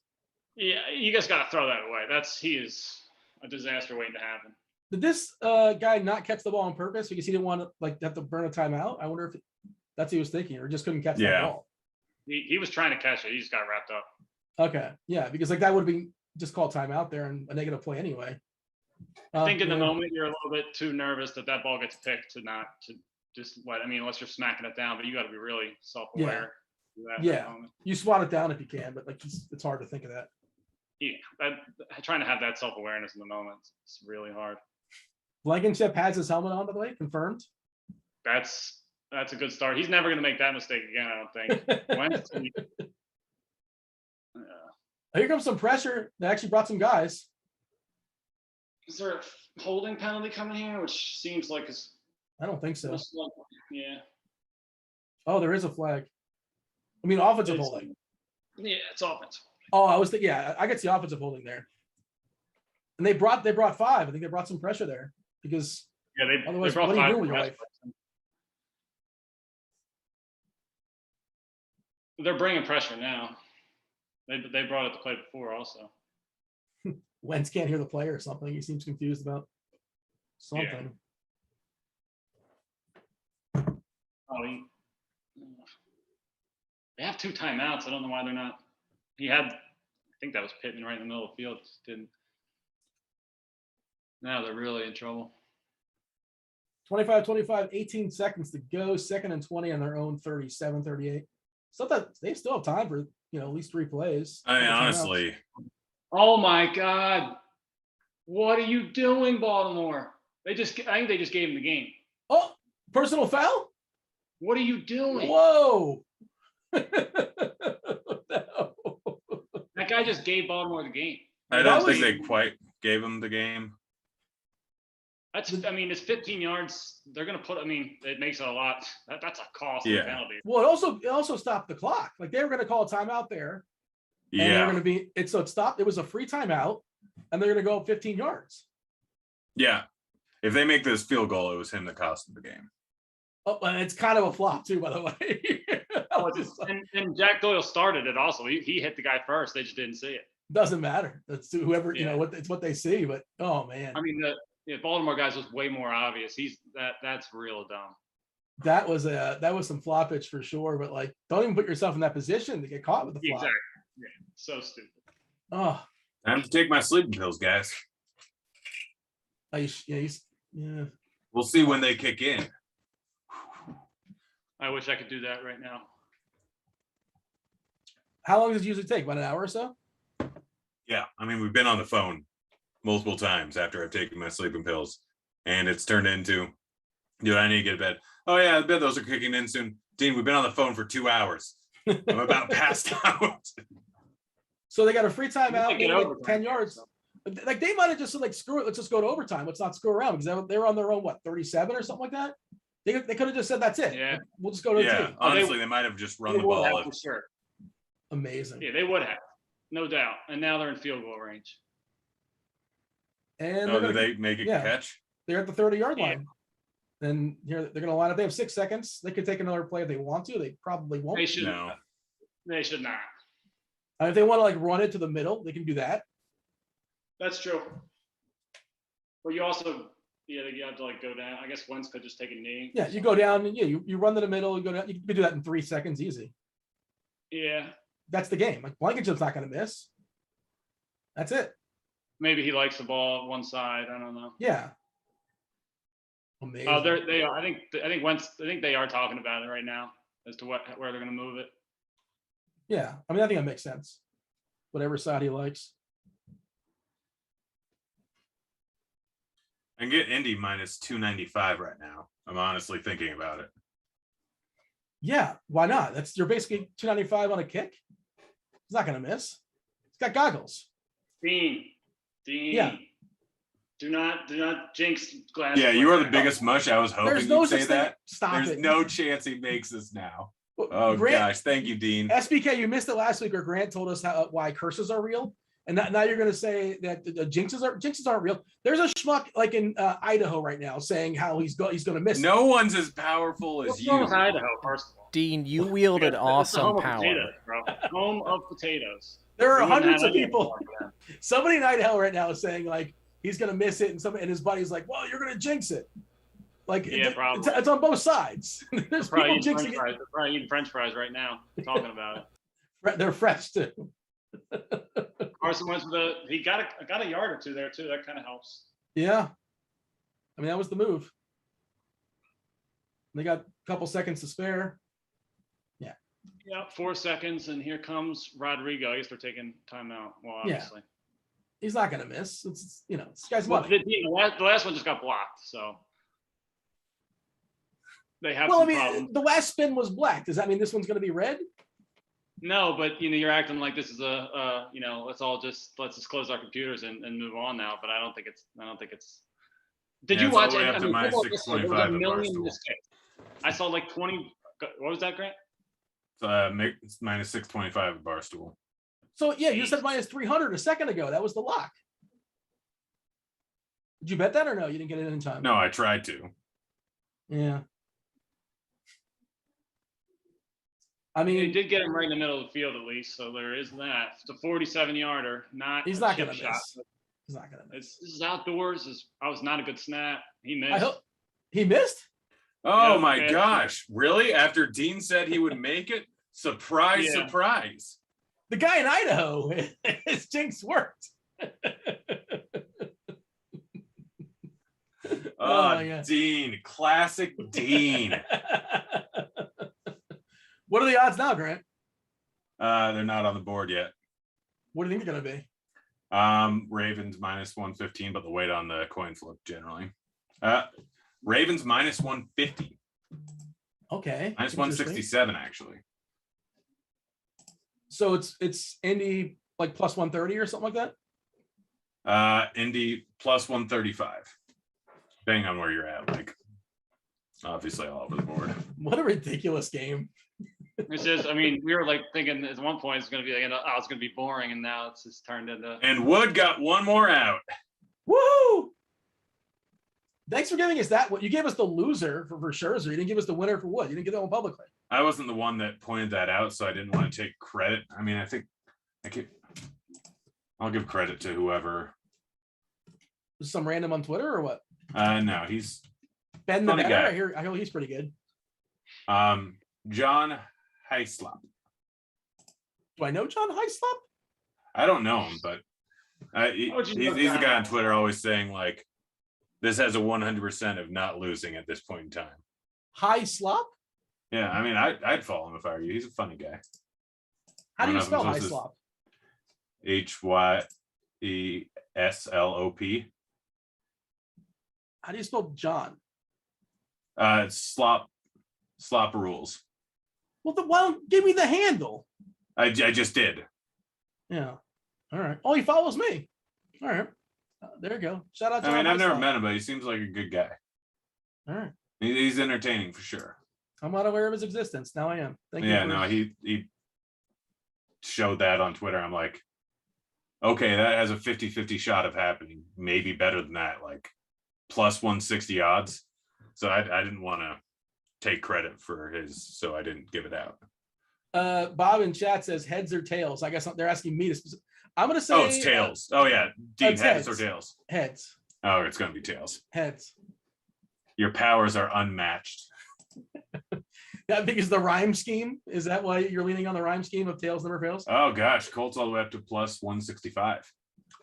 Yeah, you guys got to throw that away. He is a disaster waiting to happen. Did this guy not catch the ball on purpose because he didn't want to have to burn a timeout? I wonder if that's what he was thinking, or just couldn't catch that ball. He was trying to catch it. He just got wrapped up. Okay. Yeah, because that would have been just called timeout there and a negative play anyway. I think in the moment you're a little bit too nervous that ball gets picked to just let. I mean, unless you're smacking it down, but you got to be really self-aware. Yeah. You swat it down if you can, but it's hard to think of that. Yeah, trying to have that self-awareness in the moment, it's really hard. Blankenship has his helmet on, by the way, confirmed. That's a good start. He's never going to make that mistake again, I don't think. Here comes some pressure. They actually brought some guys. Is there a holding penalty coming here, which seems like is? I don't think so. Yeah. Oh, there is a flag. I mean, offensive holding. Yeah, it's offensive. Oh, I was thinking. Yeah, I get the offensive holding there. And they brought 5. I think they brought some pressure there because otherwise, they brought what do you 5 do with your life? They're bringing pressure now. They brought it to play before also. Wentz can't hear the play or something. He seems confused about something. Yeah. They have 2 timeouts. I don't know why they're not. I think that was Pittman right in the middle of the field. Just didn't. Now they're really in trouble. 25-25, 18 seconds to go. 2nd and 20 on their own 37-38. So that they still have time for at least 3 plays. I mean, honestly. Oh my God. What are you doing, Baltimore? I think they just gave him the game. Oh, personal foul? What are you doing? Whoa. No. That guy just gave Baltimore the game. I don't think they quite gave him the game. It's 15 yards. They're going to put, it makes it a lot. That's a costly penalty. Well, it also stopped the clock. Like they were going to call a timeout there. And they're going to be, it stopped. It was a free timeout and they're going to go up 15 yards. Yeah. If they make this field goal, it was him that cost them the game. Oh, and it's kind of a flop too, by the way. and Jack Doyle started it also. He hit the guy first. They just didn't see it. Doesn't matter. That's whoever, it's what they see, but oh man. The Baltimore guys was way more obvious. That's real dumb. That was some floppage for sure, but like don't even put yourself in that position to get caught with the flop. Exactly. Yeah. So stupid. Oh. Time to take my sleeping pills, guys. Yeah. We'll see when they kick in. I wish I could do that right now. How long does it usually take? About an hour or so? Yeah. We've been on the phone multiple times after I've taken my sleeping pills. And it's turned into, dude, I need to get to bed. Oh, yeah, I bet those are kicking in soon. Dean, we've been on the phone for 2 hours. I'm about passed out. So they got a free timeout, like 10 yards. Like they might have just said, screw it, let's just go to overtime. Let's not screw around because they were on their own, 37 or something like that? They could have just said, that's it. Yeah. We'll just go to the team. Honestly, they might have just run the ball. For sure. Amazing. Yeah, they would have. No doubt. And now they're in field goal range. And did they make a catch? They're at the 30-yard line. And here they're going to line up. They have 6 seconds. They could take another play if they want to. They probably won't. They should not. They should not. If they want to run it to the middle, they can do that. That's true. But you also, you have to go down. I guess Wentz could just take a knee. Yeah, you go down and you run to the middle. You go down. You can do that in 3 seconds, easy. Yeah. That's the game. Blankenship's not going to miss. That's it. Maybe he likes the ball one side. I don't know. Yeah. Amazing. They are. I think Wentz. I think they are talking about it right now as to where they're going to move it. Yeah, I think that makes sense. Whatever side he likes. And get Indy minus 295 right now. I'm honestly thinking about it. Yeah, why not? You're basically 295 on a kick. He's not going to miss. He's got goggles. Dean. Yeah. Do not jinx glass. Yeah, you are the biggest mush. I was hoping you'd say that. There's no chance he makes this now. Oh, gosh. Thank you, Dean. SBK, you missed it last week where Grant told us why curses are real. And now you're going to say that the jinxes aren't real. There's a schmuck in Idaho right now saying how he's going to miss. No one's as powerful as you. Idaho, first of all. Dean, you wielded awesome power. Potatoes, bro. Home of potatoes. There are hundreds of people. Somebody in Idaho right now is saying he's going to miss it, and his buddy's like, "Well, you're going to jinx it." Probably. It's on both sides. There's people jinxing it. They're probably eating French fries right now, talking about it. They're fresh too. Carson Wentz he got a yard or two there too. That kind of helps. Yeah, that was the move. They got a couple seconds to spare. Yeah. Yeah, 4 seconds, and here comes Rodrigo. I guess they're taking timeout. Well, obviously. Yeah. He's not going to miss. It's this guy's money. The last one just got blocked, so they have some problems. The last spin was black. Does that mean this one's going to be red? No, but you're acting like this is let's just close our computers and move on now. But I don't think it's. Did you watch it? There was a million in this case. I saw 20. What was that, Grant? It's minus 625 at Barstool. So yeah, you said minus 300 a second ago. That was the lock. Did you bet that or no? You didn't get it in time. No, I tried to. Yeah. I mean, he did get him right in the middle of the field at least, so there is that. It's a 47-yarder, not. He's a not chip going to shot. miss. He's not going to miss. This is outdoors. I was not a good snap. He missed. I hope he missed. Oh Yeah, my okay. gosh. Really? After Dean said he would make it? Surprise, Yeah. surprise. The guy in Idaho, his jinx worked. Oh, yeah. Dean. Classic Dean. What are the odds now, Grant? They're not on the board yet. What do you think they're going to be? Ravens minus 115, but the weight on the coin flip generally. Ravens minus 150. Okay. Minus interesting. 167, actually. So it's Indy like plus 130 or something like that? Indy plus 135. Depending on where you're at, like obviously all over the board. What a ridiculous game. It's just, I mean, we were like thinking at one point it's going to be like, oh, it's going to be boring, and now it's just turned into. And Wood got one more out. Woo! Thanks for giving us that. What you gave us the loser for Scherzer. You didn't give us the winner for Wood. You didn't give that one publicly. I wasn't the one that pointed that out, so I didn't want to take credit. I mean, I think I'll give credit to whoever. Some random on Twitter or what? No, he's Ben the funny Better. guy. I know he's pretty good. John Heislop. Do I know John Heislop? I don't know him, but he's the guy on Twitter always saying like, this has a 100% of not losing at this point in time. Heislop? Yeah, I mean, I'd follow him if I were you. He's a funny guy. How do you I don't know spell if this is- Heislop? HYESLOP. How do you spell John? It's slop rules. Well, why don't give me the handle? I just did. Yeah. All right. Oh, he follows me. All right. There you go. Shout out to I mean, I've never Heislop. met him, but he seems like a good guy. All right. He's entertaining for sure. I'm not aware of his existence. Now I am. Thank you. Yeah, for- no, he showed that on Twitter. I'm like, okay, that has a 50-50 shot of happening. Maybe better than that, like plus 160 odds. So I didn't want to take credit for his, so I didn't give it out. Bob in chat says heads or tails. I guess they're asking me to. I'm going to say. Oh, it's tails. Oh yeah, Dean, it's heads or heads. tails? Heads. Oh, it's gonna be tails. Heads. Your powers are unmatched. That because the rhyme scheme. Is that why you're leaning on the rhyme scheme of tails never fails? Oh gosh, Colts all the way up to plus 165.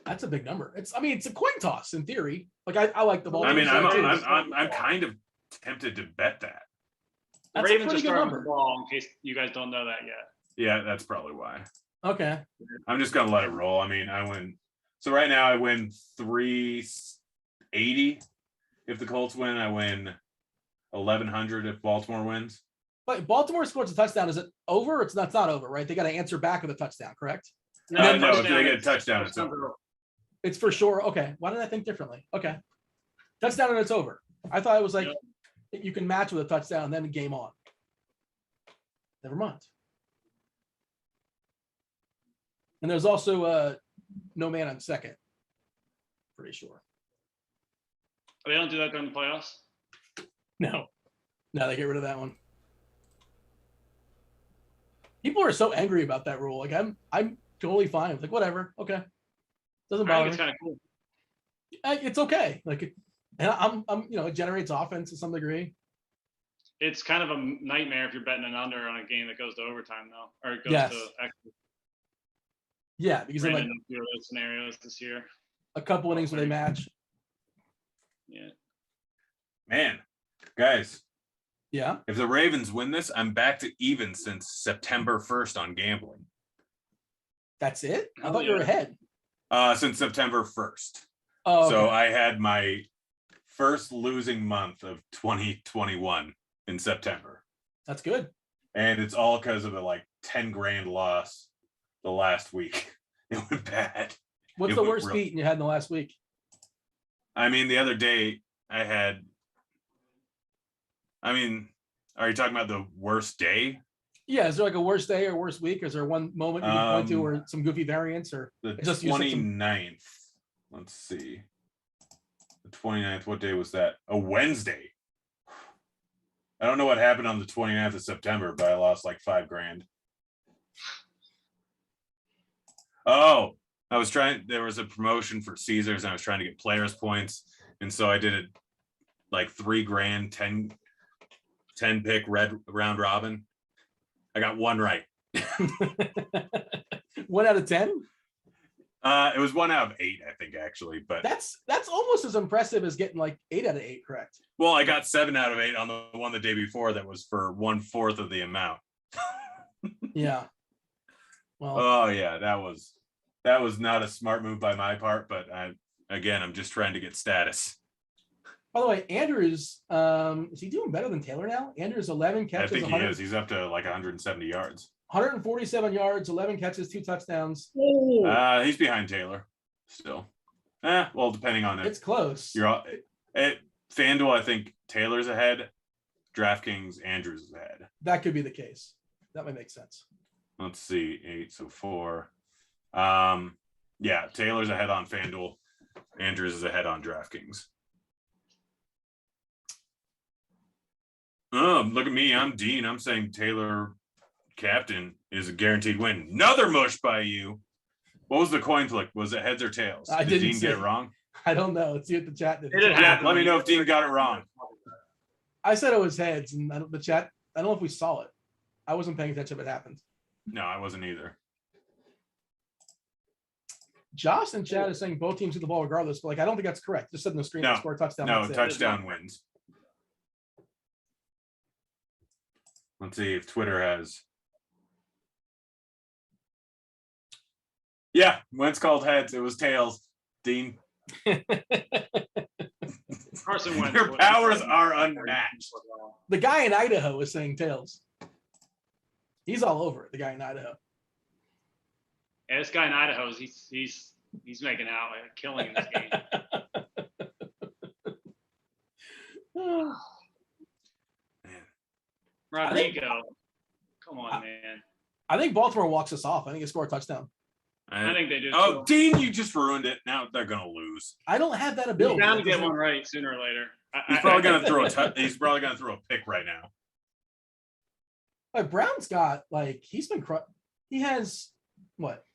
That's a big number. It's a coin toss in theory. Like I like the ball. I mean, Baltimore I'm Ravens. I'm kind of tempted to bet that. The That's a Ravens are pretty good starting the number. ball, in case you guys don't know that yet. Yeah, that's probably why. Okay. I'm just gonna let it roll. I mean, I win. So right now I win 380. If the Colts win, I win 1,100 if Baltimore wins. But Baltimore scores a touchdown. Is it over? It's not over, right? They got to answer back with a touchdown, correct? No, if touchdown, they get a it's- touchdown, it's touchdown. over. It's for sure. Okay. Why did I think differently? Okay. Touchdown and it's over. I thought it was like you can match with a touchdown and then game on. Never mind. And there's also no man on second. Pretty sure. They don't do that during the playoffs. No. No, they get rid of that one. People are so angry about that rule. Like I'm totally fine. It's like whatever. Okay. Doesn't I bother think me. it's kind of cool. It's okay. Like and I'm it generates offense to some degree. It's kind of a nightmare if you're betting an under on a game that goes to overtime, though, or it goes Yes. to extra. Yeah, because Ran in like into a few of those scenarios this year. a couple innings where they match. Yeah. Man, guys, Yeah. if the Ravens win this, I'm back to even since September 1st on gambling. That's it? I Oh, thought you were yeah. ahead. Since September 1st. Oh, So okay. I had my first losing month of 2021 in September. That's good. And it's all because of a like 10 grand loss the last week. It went bad. What's It the went worst real- beat you had in the last week? I mean, the other day I had, are you talking about the worst day? Yeah, is there like a worst day or worst week? Is there one moment you can point to or some goofy variance or The Just use it to- 29th. Let's see. The 29th, what day was that? A Wednesday. I don't know what happened on the 29th of September, but I lost like $5,000. Oh, there was a promotion for Caesars and I was trying to get players points. And so I did it like $3,000, 10 pick round robin. I got one right. 1 out of 10? It was 1 out of 8, I think, actually. But that's almost as impressive as getting like 8 out of 8 correct. Well, I got 7 out of 8 on the one the day before that was for 1/4 of the amount. Yeah. Well. Oh yeah, that was not a smart move by my part, but I'm just trying to get status. By the way, Andrews, is he doing better than Taylor now? Andrews 11 catches. I think he is. He's up to like 170 yards. 147 yards, 11 catches, 2 touchdowns. He's behind Taylor still. Well, depending on it. It's close. At FanDuel, I think Taylor's ahead. DraftKings, Andrews is ahead. That could be the case. That might make sense. Let's see, 8, so 4. Yeah, Taylor's ahead on FanDuel. Andrews is ahead on DraftKings. Oh, look at me. I'm Dean. I'm saying Taylor captain is a guaranteed win. Another mush by you. What was the coin flip? Was it heads or tails? Did Dean get it wrong? I don't know. Let's see what the chat did. Let me know if Dean got it wrong. I said it was heads, and the chat, I don't know if we saw it. I wasn't paying attention if it happened. No, I wasn't either. Josh in chat is saying both teams hit the ball regardless, but like I don't think that's correct. Just said in the screen, No, score a touchdown. No, touchdown wins. Let's see if Twitter has. Yeah, Wentz called heads. It was tails. Dean. Carson Wentz. Your powers are unmatched. The guy in Idaho is saying tails. He's all over it. The guy in Idaho. Yeah, this guy in Idaho, he's making out like a killing in this game. Rodrigo, come on, man. I think Baltimore walks us off. I think they score a touchdown. I think they do. Oh, Dean, you just ruined it. Now they're gonna lose. I don't have that ability. He's bound to get one right sooner or later. He's probably gonna throw he's probably gonna throw a pick right now. Like Brown's got like he has what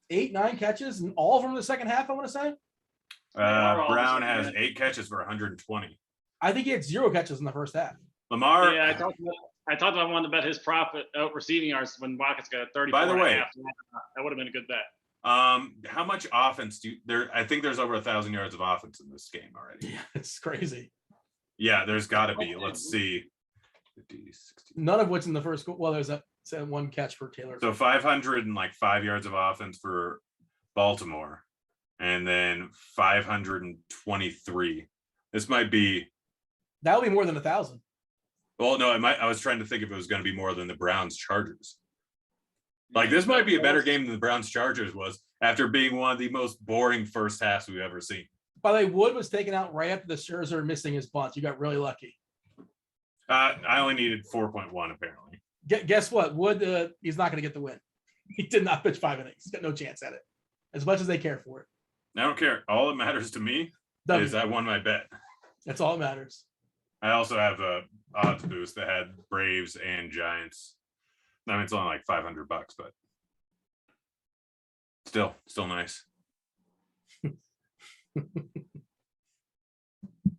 8, 9 catches and all of them in the second half. I want to say. Brown has 8 catches for 120. I think he had 0 catches in the first half. Lamar. Yeah, I talked about wanting to bet his profit out receiving yards when Watkins got 30. By the way, that would have been a good bet. How much offense do there? I think there's over 1,000 yards of offense in this game already. Yeah, it's crazy. Yeah, there's got to be. Let's see. 50, 60. None of which in the first. Well, there's that 1 catch for Taylor. So 505 yards of offense for Baltimore, and then 523. This might be. That would be more than 1,000. Well, no, I was trying to think if it was going to be more than the Browns Chargers. Like this might be a better game than the Browns Chargers was after being one of the most boring first halves we've ever seen. By the way, Wood was taken out right after the Scherzer missing his bunt. You got really lucky. I only needed 4.1 apparently. Guess what? Wood, he's not going to get the win. He did not pitch 5 innings. He's got no chance at it. As much as they care for it. I don't care. All that matters to me is I won my bet. That's all that matters. I also have a odds boost that had Braves and Giants. I mean, it's only like $500, but still nice.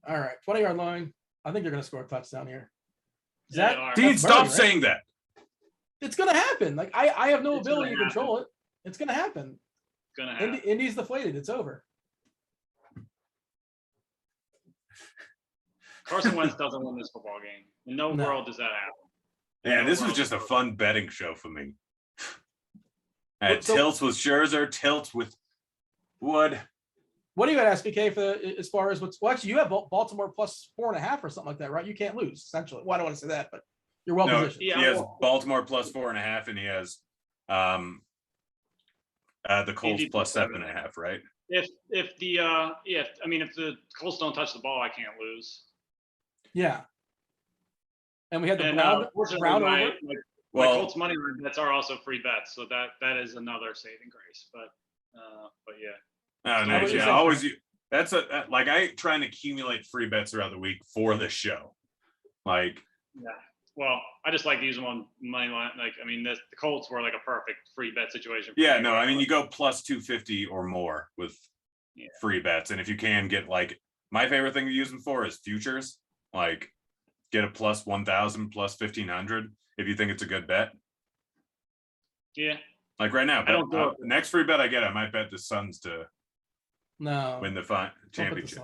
All right, 20-yard line. I think they're going to score a touchdown here. Dean, stop saying that. It's going to happen. Like I have no ability to control it. It's going to happen. It's going to happen. Indy's deflated. It's over. Carson Wentz doesn't win this football game. In no world does that happen. Yeah, this was just a fun betting show for me. I had tilts with Scherzer, tilts with Wood. What do you got, SBK, for as far as what's well? Actually, you have Baltimore plus 4.5 or something like that, right? You can't lose essentially. Well, I don't want to say that, but you're well positioned. He has Baltimore plus 4.5, and he has the Colts plus 7.5, right? If the Colts don't touch the ball, I can't lose. Yeah. And we had the Brown over. My Colts money line bets are also free bets, so that is another saving grace. But yeah. Oh, nice. Yeah, always. That's like I try and accumulate free bets throughout the week for this show. Like Yeah. Well, I just like to use them on money line. Like, I mean, the Colts were like a perfect free bet situation. Yeah, no, I mean, you go plus 250 or more with free bets. And if you can get like, my favorite thing to use them for is futures. Like, get a plus 1,000, plus 1,500 if you think it's a good bet. Yeah. Like right now, I don't do it. next free bet I get, I might bet the Suns to win the championship.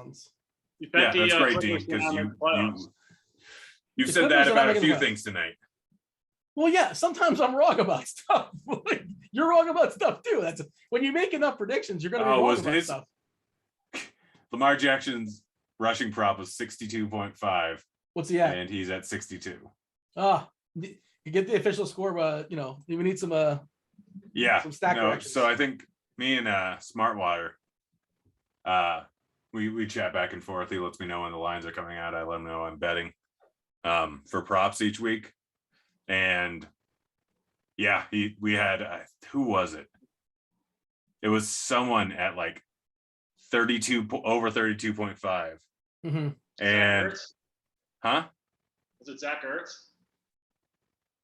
Yeah, that's great, Dean, because you've said that about a few things tonight. Well, yeah, sometimes I'm wrong about stuff. Like, you're wrong about stuff too. That's when you make enough predictions, you're going to be wrong about stuff. Lamar Jackson's rushing prop was 62.5. What's he at? And he's at 62. You get the official score, but we need some some stack corrections. So I think me and Smartwater, we chat back and forth. He lets me know when the lines are coming out. I let him know I'm betting for props each week. And yeah, we had who was it? It was someone at like 32 over 32.5. Mm-hmm. And huh? Was it Zach Ertz?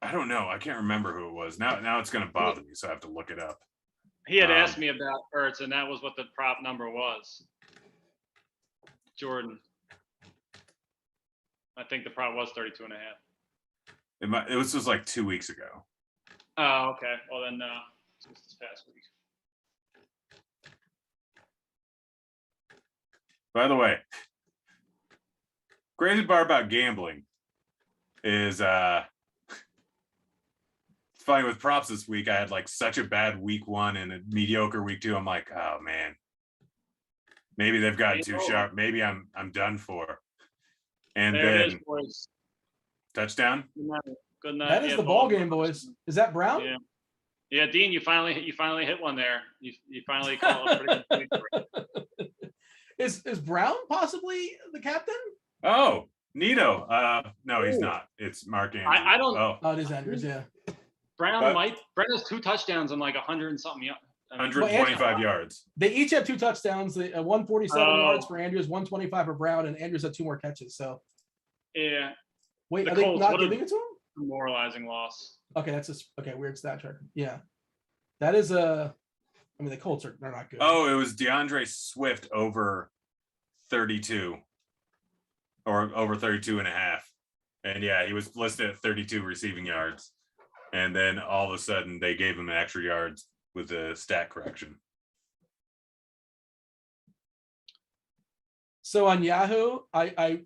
I don't know. I can't remember who it was. Now it's going to bother me, so I have to look it up. He had asked me about Ertz, and that was what the prop number was. Jordan. I think the prop was 32.5. It was just like 2 weeks ago. Oh, okay. Well, then this past week. By the way, crazy part about gambling is it's funny with props this week. I had like such a bad week 1 and a mediocre week 2. I'm like, oh man, maybe they've gotten too sharp. Maybe I'm done for. And there then it is, boys. Touchdown. Good night. That is the ball game, boys. Is that Brown? Yeah. Yeah, Dean, you finally hit one there. You finally called a pretty good play. Is Brown possibly the captain? Oh, Nito. No, he's not. It's Mark Andrews. I don't. Oh, it is Andrews. Yeah. Brown has 2 touchdowns and like 100 and something. 125 yards. They each have 2 touchdowns. 147 yards for Andrews, 125 for Brown, and Andrews had 2 more catches. So. Yeah. Wait, are they not giving it to him? Demoralizing loss. Okay, that's just weird stat chart. Yeah, that is I mean, the Colts they're not good. Oh, it was DeAndre Swift over 32 or over 32 and a half. And yeah, he was listed at 32 receiving yards. And then all of a sudden they gave him extra yards with the stat correction. So on Yahoo, I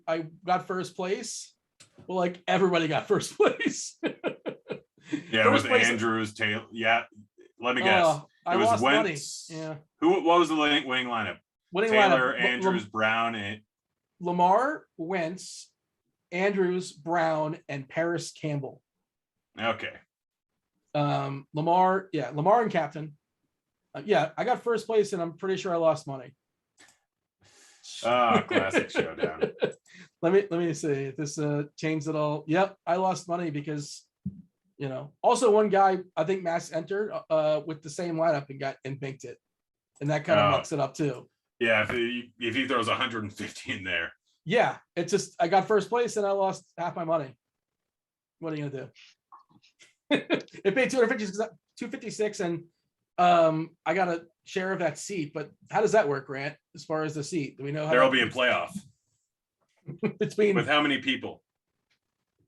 got first place. Well, like everybody got first place. Yeah, first with Andrews, Taylor. Yeah, let me guess. It was Wentz. Yeah. What was the winning lineup? Taylor, Andrews, Brown, and Lamar, Wentz, Andrews, Brown, and Paris Campbell. Okay. Lamar and captain. I got first place, and I'm pretty sure I lost money. Oh, classic showdown. Let me see if this changed it all. Yep, I lost money because also one guy I think Mass entered with the same lineup and banked it, and that kind of mucks it up too. Yeah, if he throws 150 in there. Yeah, it's just I got first place and I lost half my money. What are you gonna do? It paid 256 and I got a share of that seat. But how does that work, Grant? As far as the seat, do we know how there'll be a playoff? With how many people?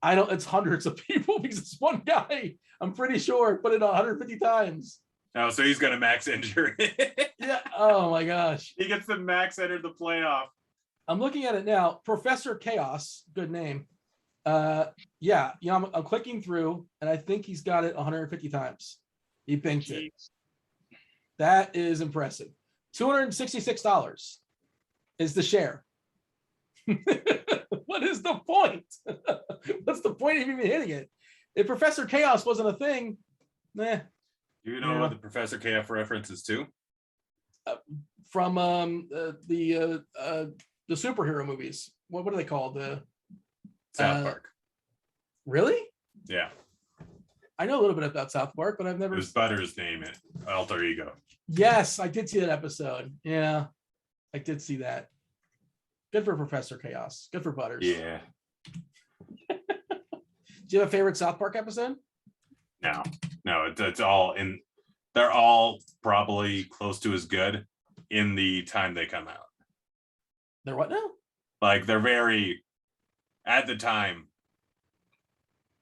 I don't. It's hundreds of people because it's one guy. I'm pretty sure put it 150 times. Oh, so he's gonna max enter. Yeah. Oh my gosh. He gets the max enter the playoff. I'm looking at it now. Professor Chaos, good name. I'm clicking through, and I think he's got it 150 times. He banked it. That is impressive. $266 is the share. What is the point? What's the point of even hitting it? If Professor Chaos wasn't a thing, Do you know what the Professor Chaos reference is to? From the superhero movies. What are they called? The South Park. Really? Yeah. I know a little bit about South Park, but I've never. It was Butter's name, alter ego. Yes, I did see that episode. Yeah, I did see that. Good for Professor Chaos. Good for Butters. Yeah. Do you have a favorite South Park episode? No, it's all in. They're all probably close to as good in the time they come out. They're what now? Like they're very, at the time,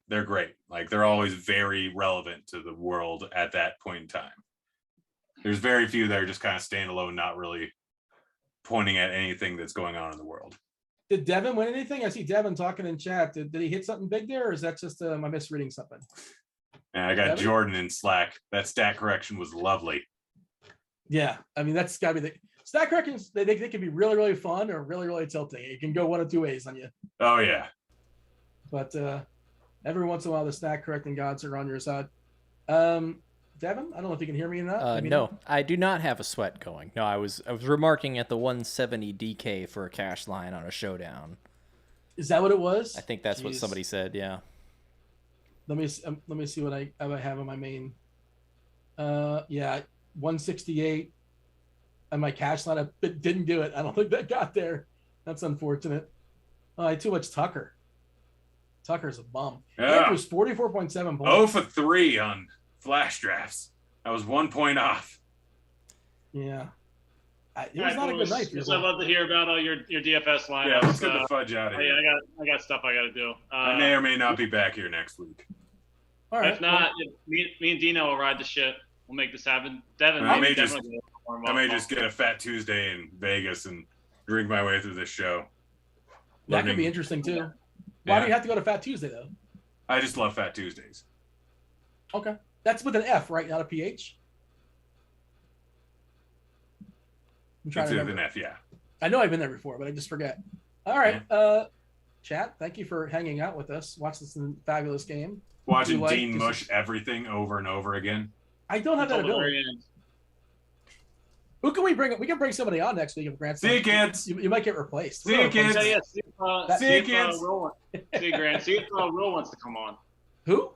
they're great. Like they're always very relevant to the world at that point in time. There's very few that are just kind of standalone, not really pointing at anything that's going on in the world. Did Devin win anything? I see Devin talking in chat. Did he hit something big there, or is that just am I misreading something? And I got Devin? Jordan in Slack. That stat correction was lovely. Yeah, I mean that's got to be the stat corrections. They can be really, really fun or really, really tilting. It can go one of two ways on you. Oh yeah. But every once in a while, the stat correcting gods are on your side. Devin, I don't know if you can hear me or not. No, I do not have a sweat going. No, I was remarking at the 170 DK for a cash line on a showdown. Is that what it was? I think that's what somebody said. Yeah. Let me see what I have on my main. Yeah, 168. And my cash line, it didn't do it. I don't think that got there. That's unfortunate. I had too much Tucker. Tucker's a bum. Yeah. It was 44.7 points. 0 for 3 on flash drafts. I was 1 point off. Yeah. It was not a good night. I'd love to hear about your DFS lineup. Yeah, let's get the fudge out of here. I got stuff I got to do. I may or may not be back here next week. All right. If not, me and Dino will ride the ship. We'll make this happen. Devin, I may just get a Fat Tuesday in Vegas and drink my way through this show. That could be interesting too. Why do you have to go to Fat Tuesday though? I just love Fat Tuesdays. Okay. That's with an F, right? Not a PH? I'm trying It's to with remember. an F, yeah. I know I've been there before, but I just forget. All right. Chat, thank you for hanging out with us. Watch this fabulous game. Watching Dean mush everything over and over again. I don't have that ability. Who can we bring? We can bring somebody on next week if Grant's. See you, kids. You might get replaced. See you, kids. Yeah, see you, kids. See you, Grant. See if Will wants to come on. Who?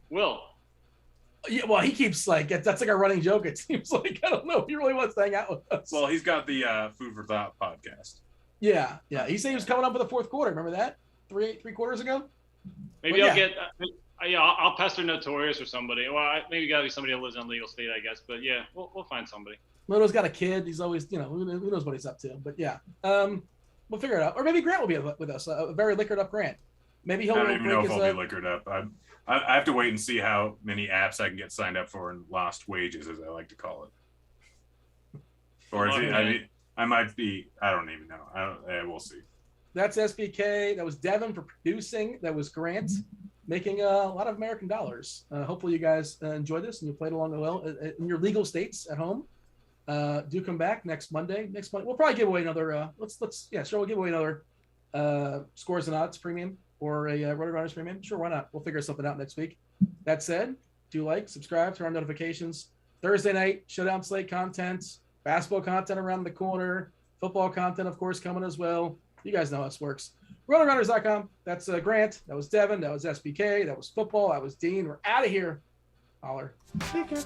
Will. Yeah, well, he keeps that's like a running joke. It seems like I don't know if he really wants to hang out with us. Well, he's got the Food for Thought podcast. Yeah. He said he was coming up with the fourth quarter. Remember that? Three quarters ago. Maybe I'll get. I'll pester Notorious or somebody. Well, maybe got to be somebody that lives in legal state, I guess. But yeah, we'll find somebody. Lito's got a kid. He's always, who knows what he's up to. But yeah, we'll figure it out. Or maybe Grant will be with us. A very liquored up Grant. Maybe he'll. I don't even know if I'll be liquored up. I have to wait and see how many apps I can get signed up for and lost wages, as I like to call it. Or is it? I might be. I don't even know. We'll see. That's SBK. That was Devin for producing. That was Grant making a lot of American dollars. Hopefully you guys enjoyed this and you played along well in your legal states at home. Do come back next Monday. We'll probably give away another. We'll give away another Scores and Odds premium or a Rotogrinders premium. Sure, why not? We'll figure something out next week. That said, do subscribe, turn on notifications. Thursday night Showdown Slate content, basketball content around the corner, football content, of course, coming as well. You guys know how this works. Rotogrinders.com. That's Grant. That was Devin. That was SBK. That was football. That was Dean. We're out of here. Holler. Take care.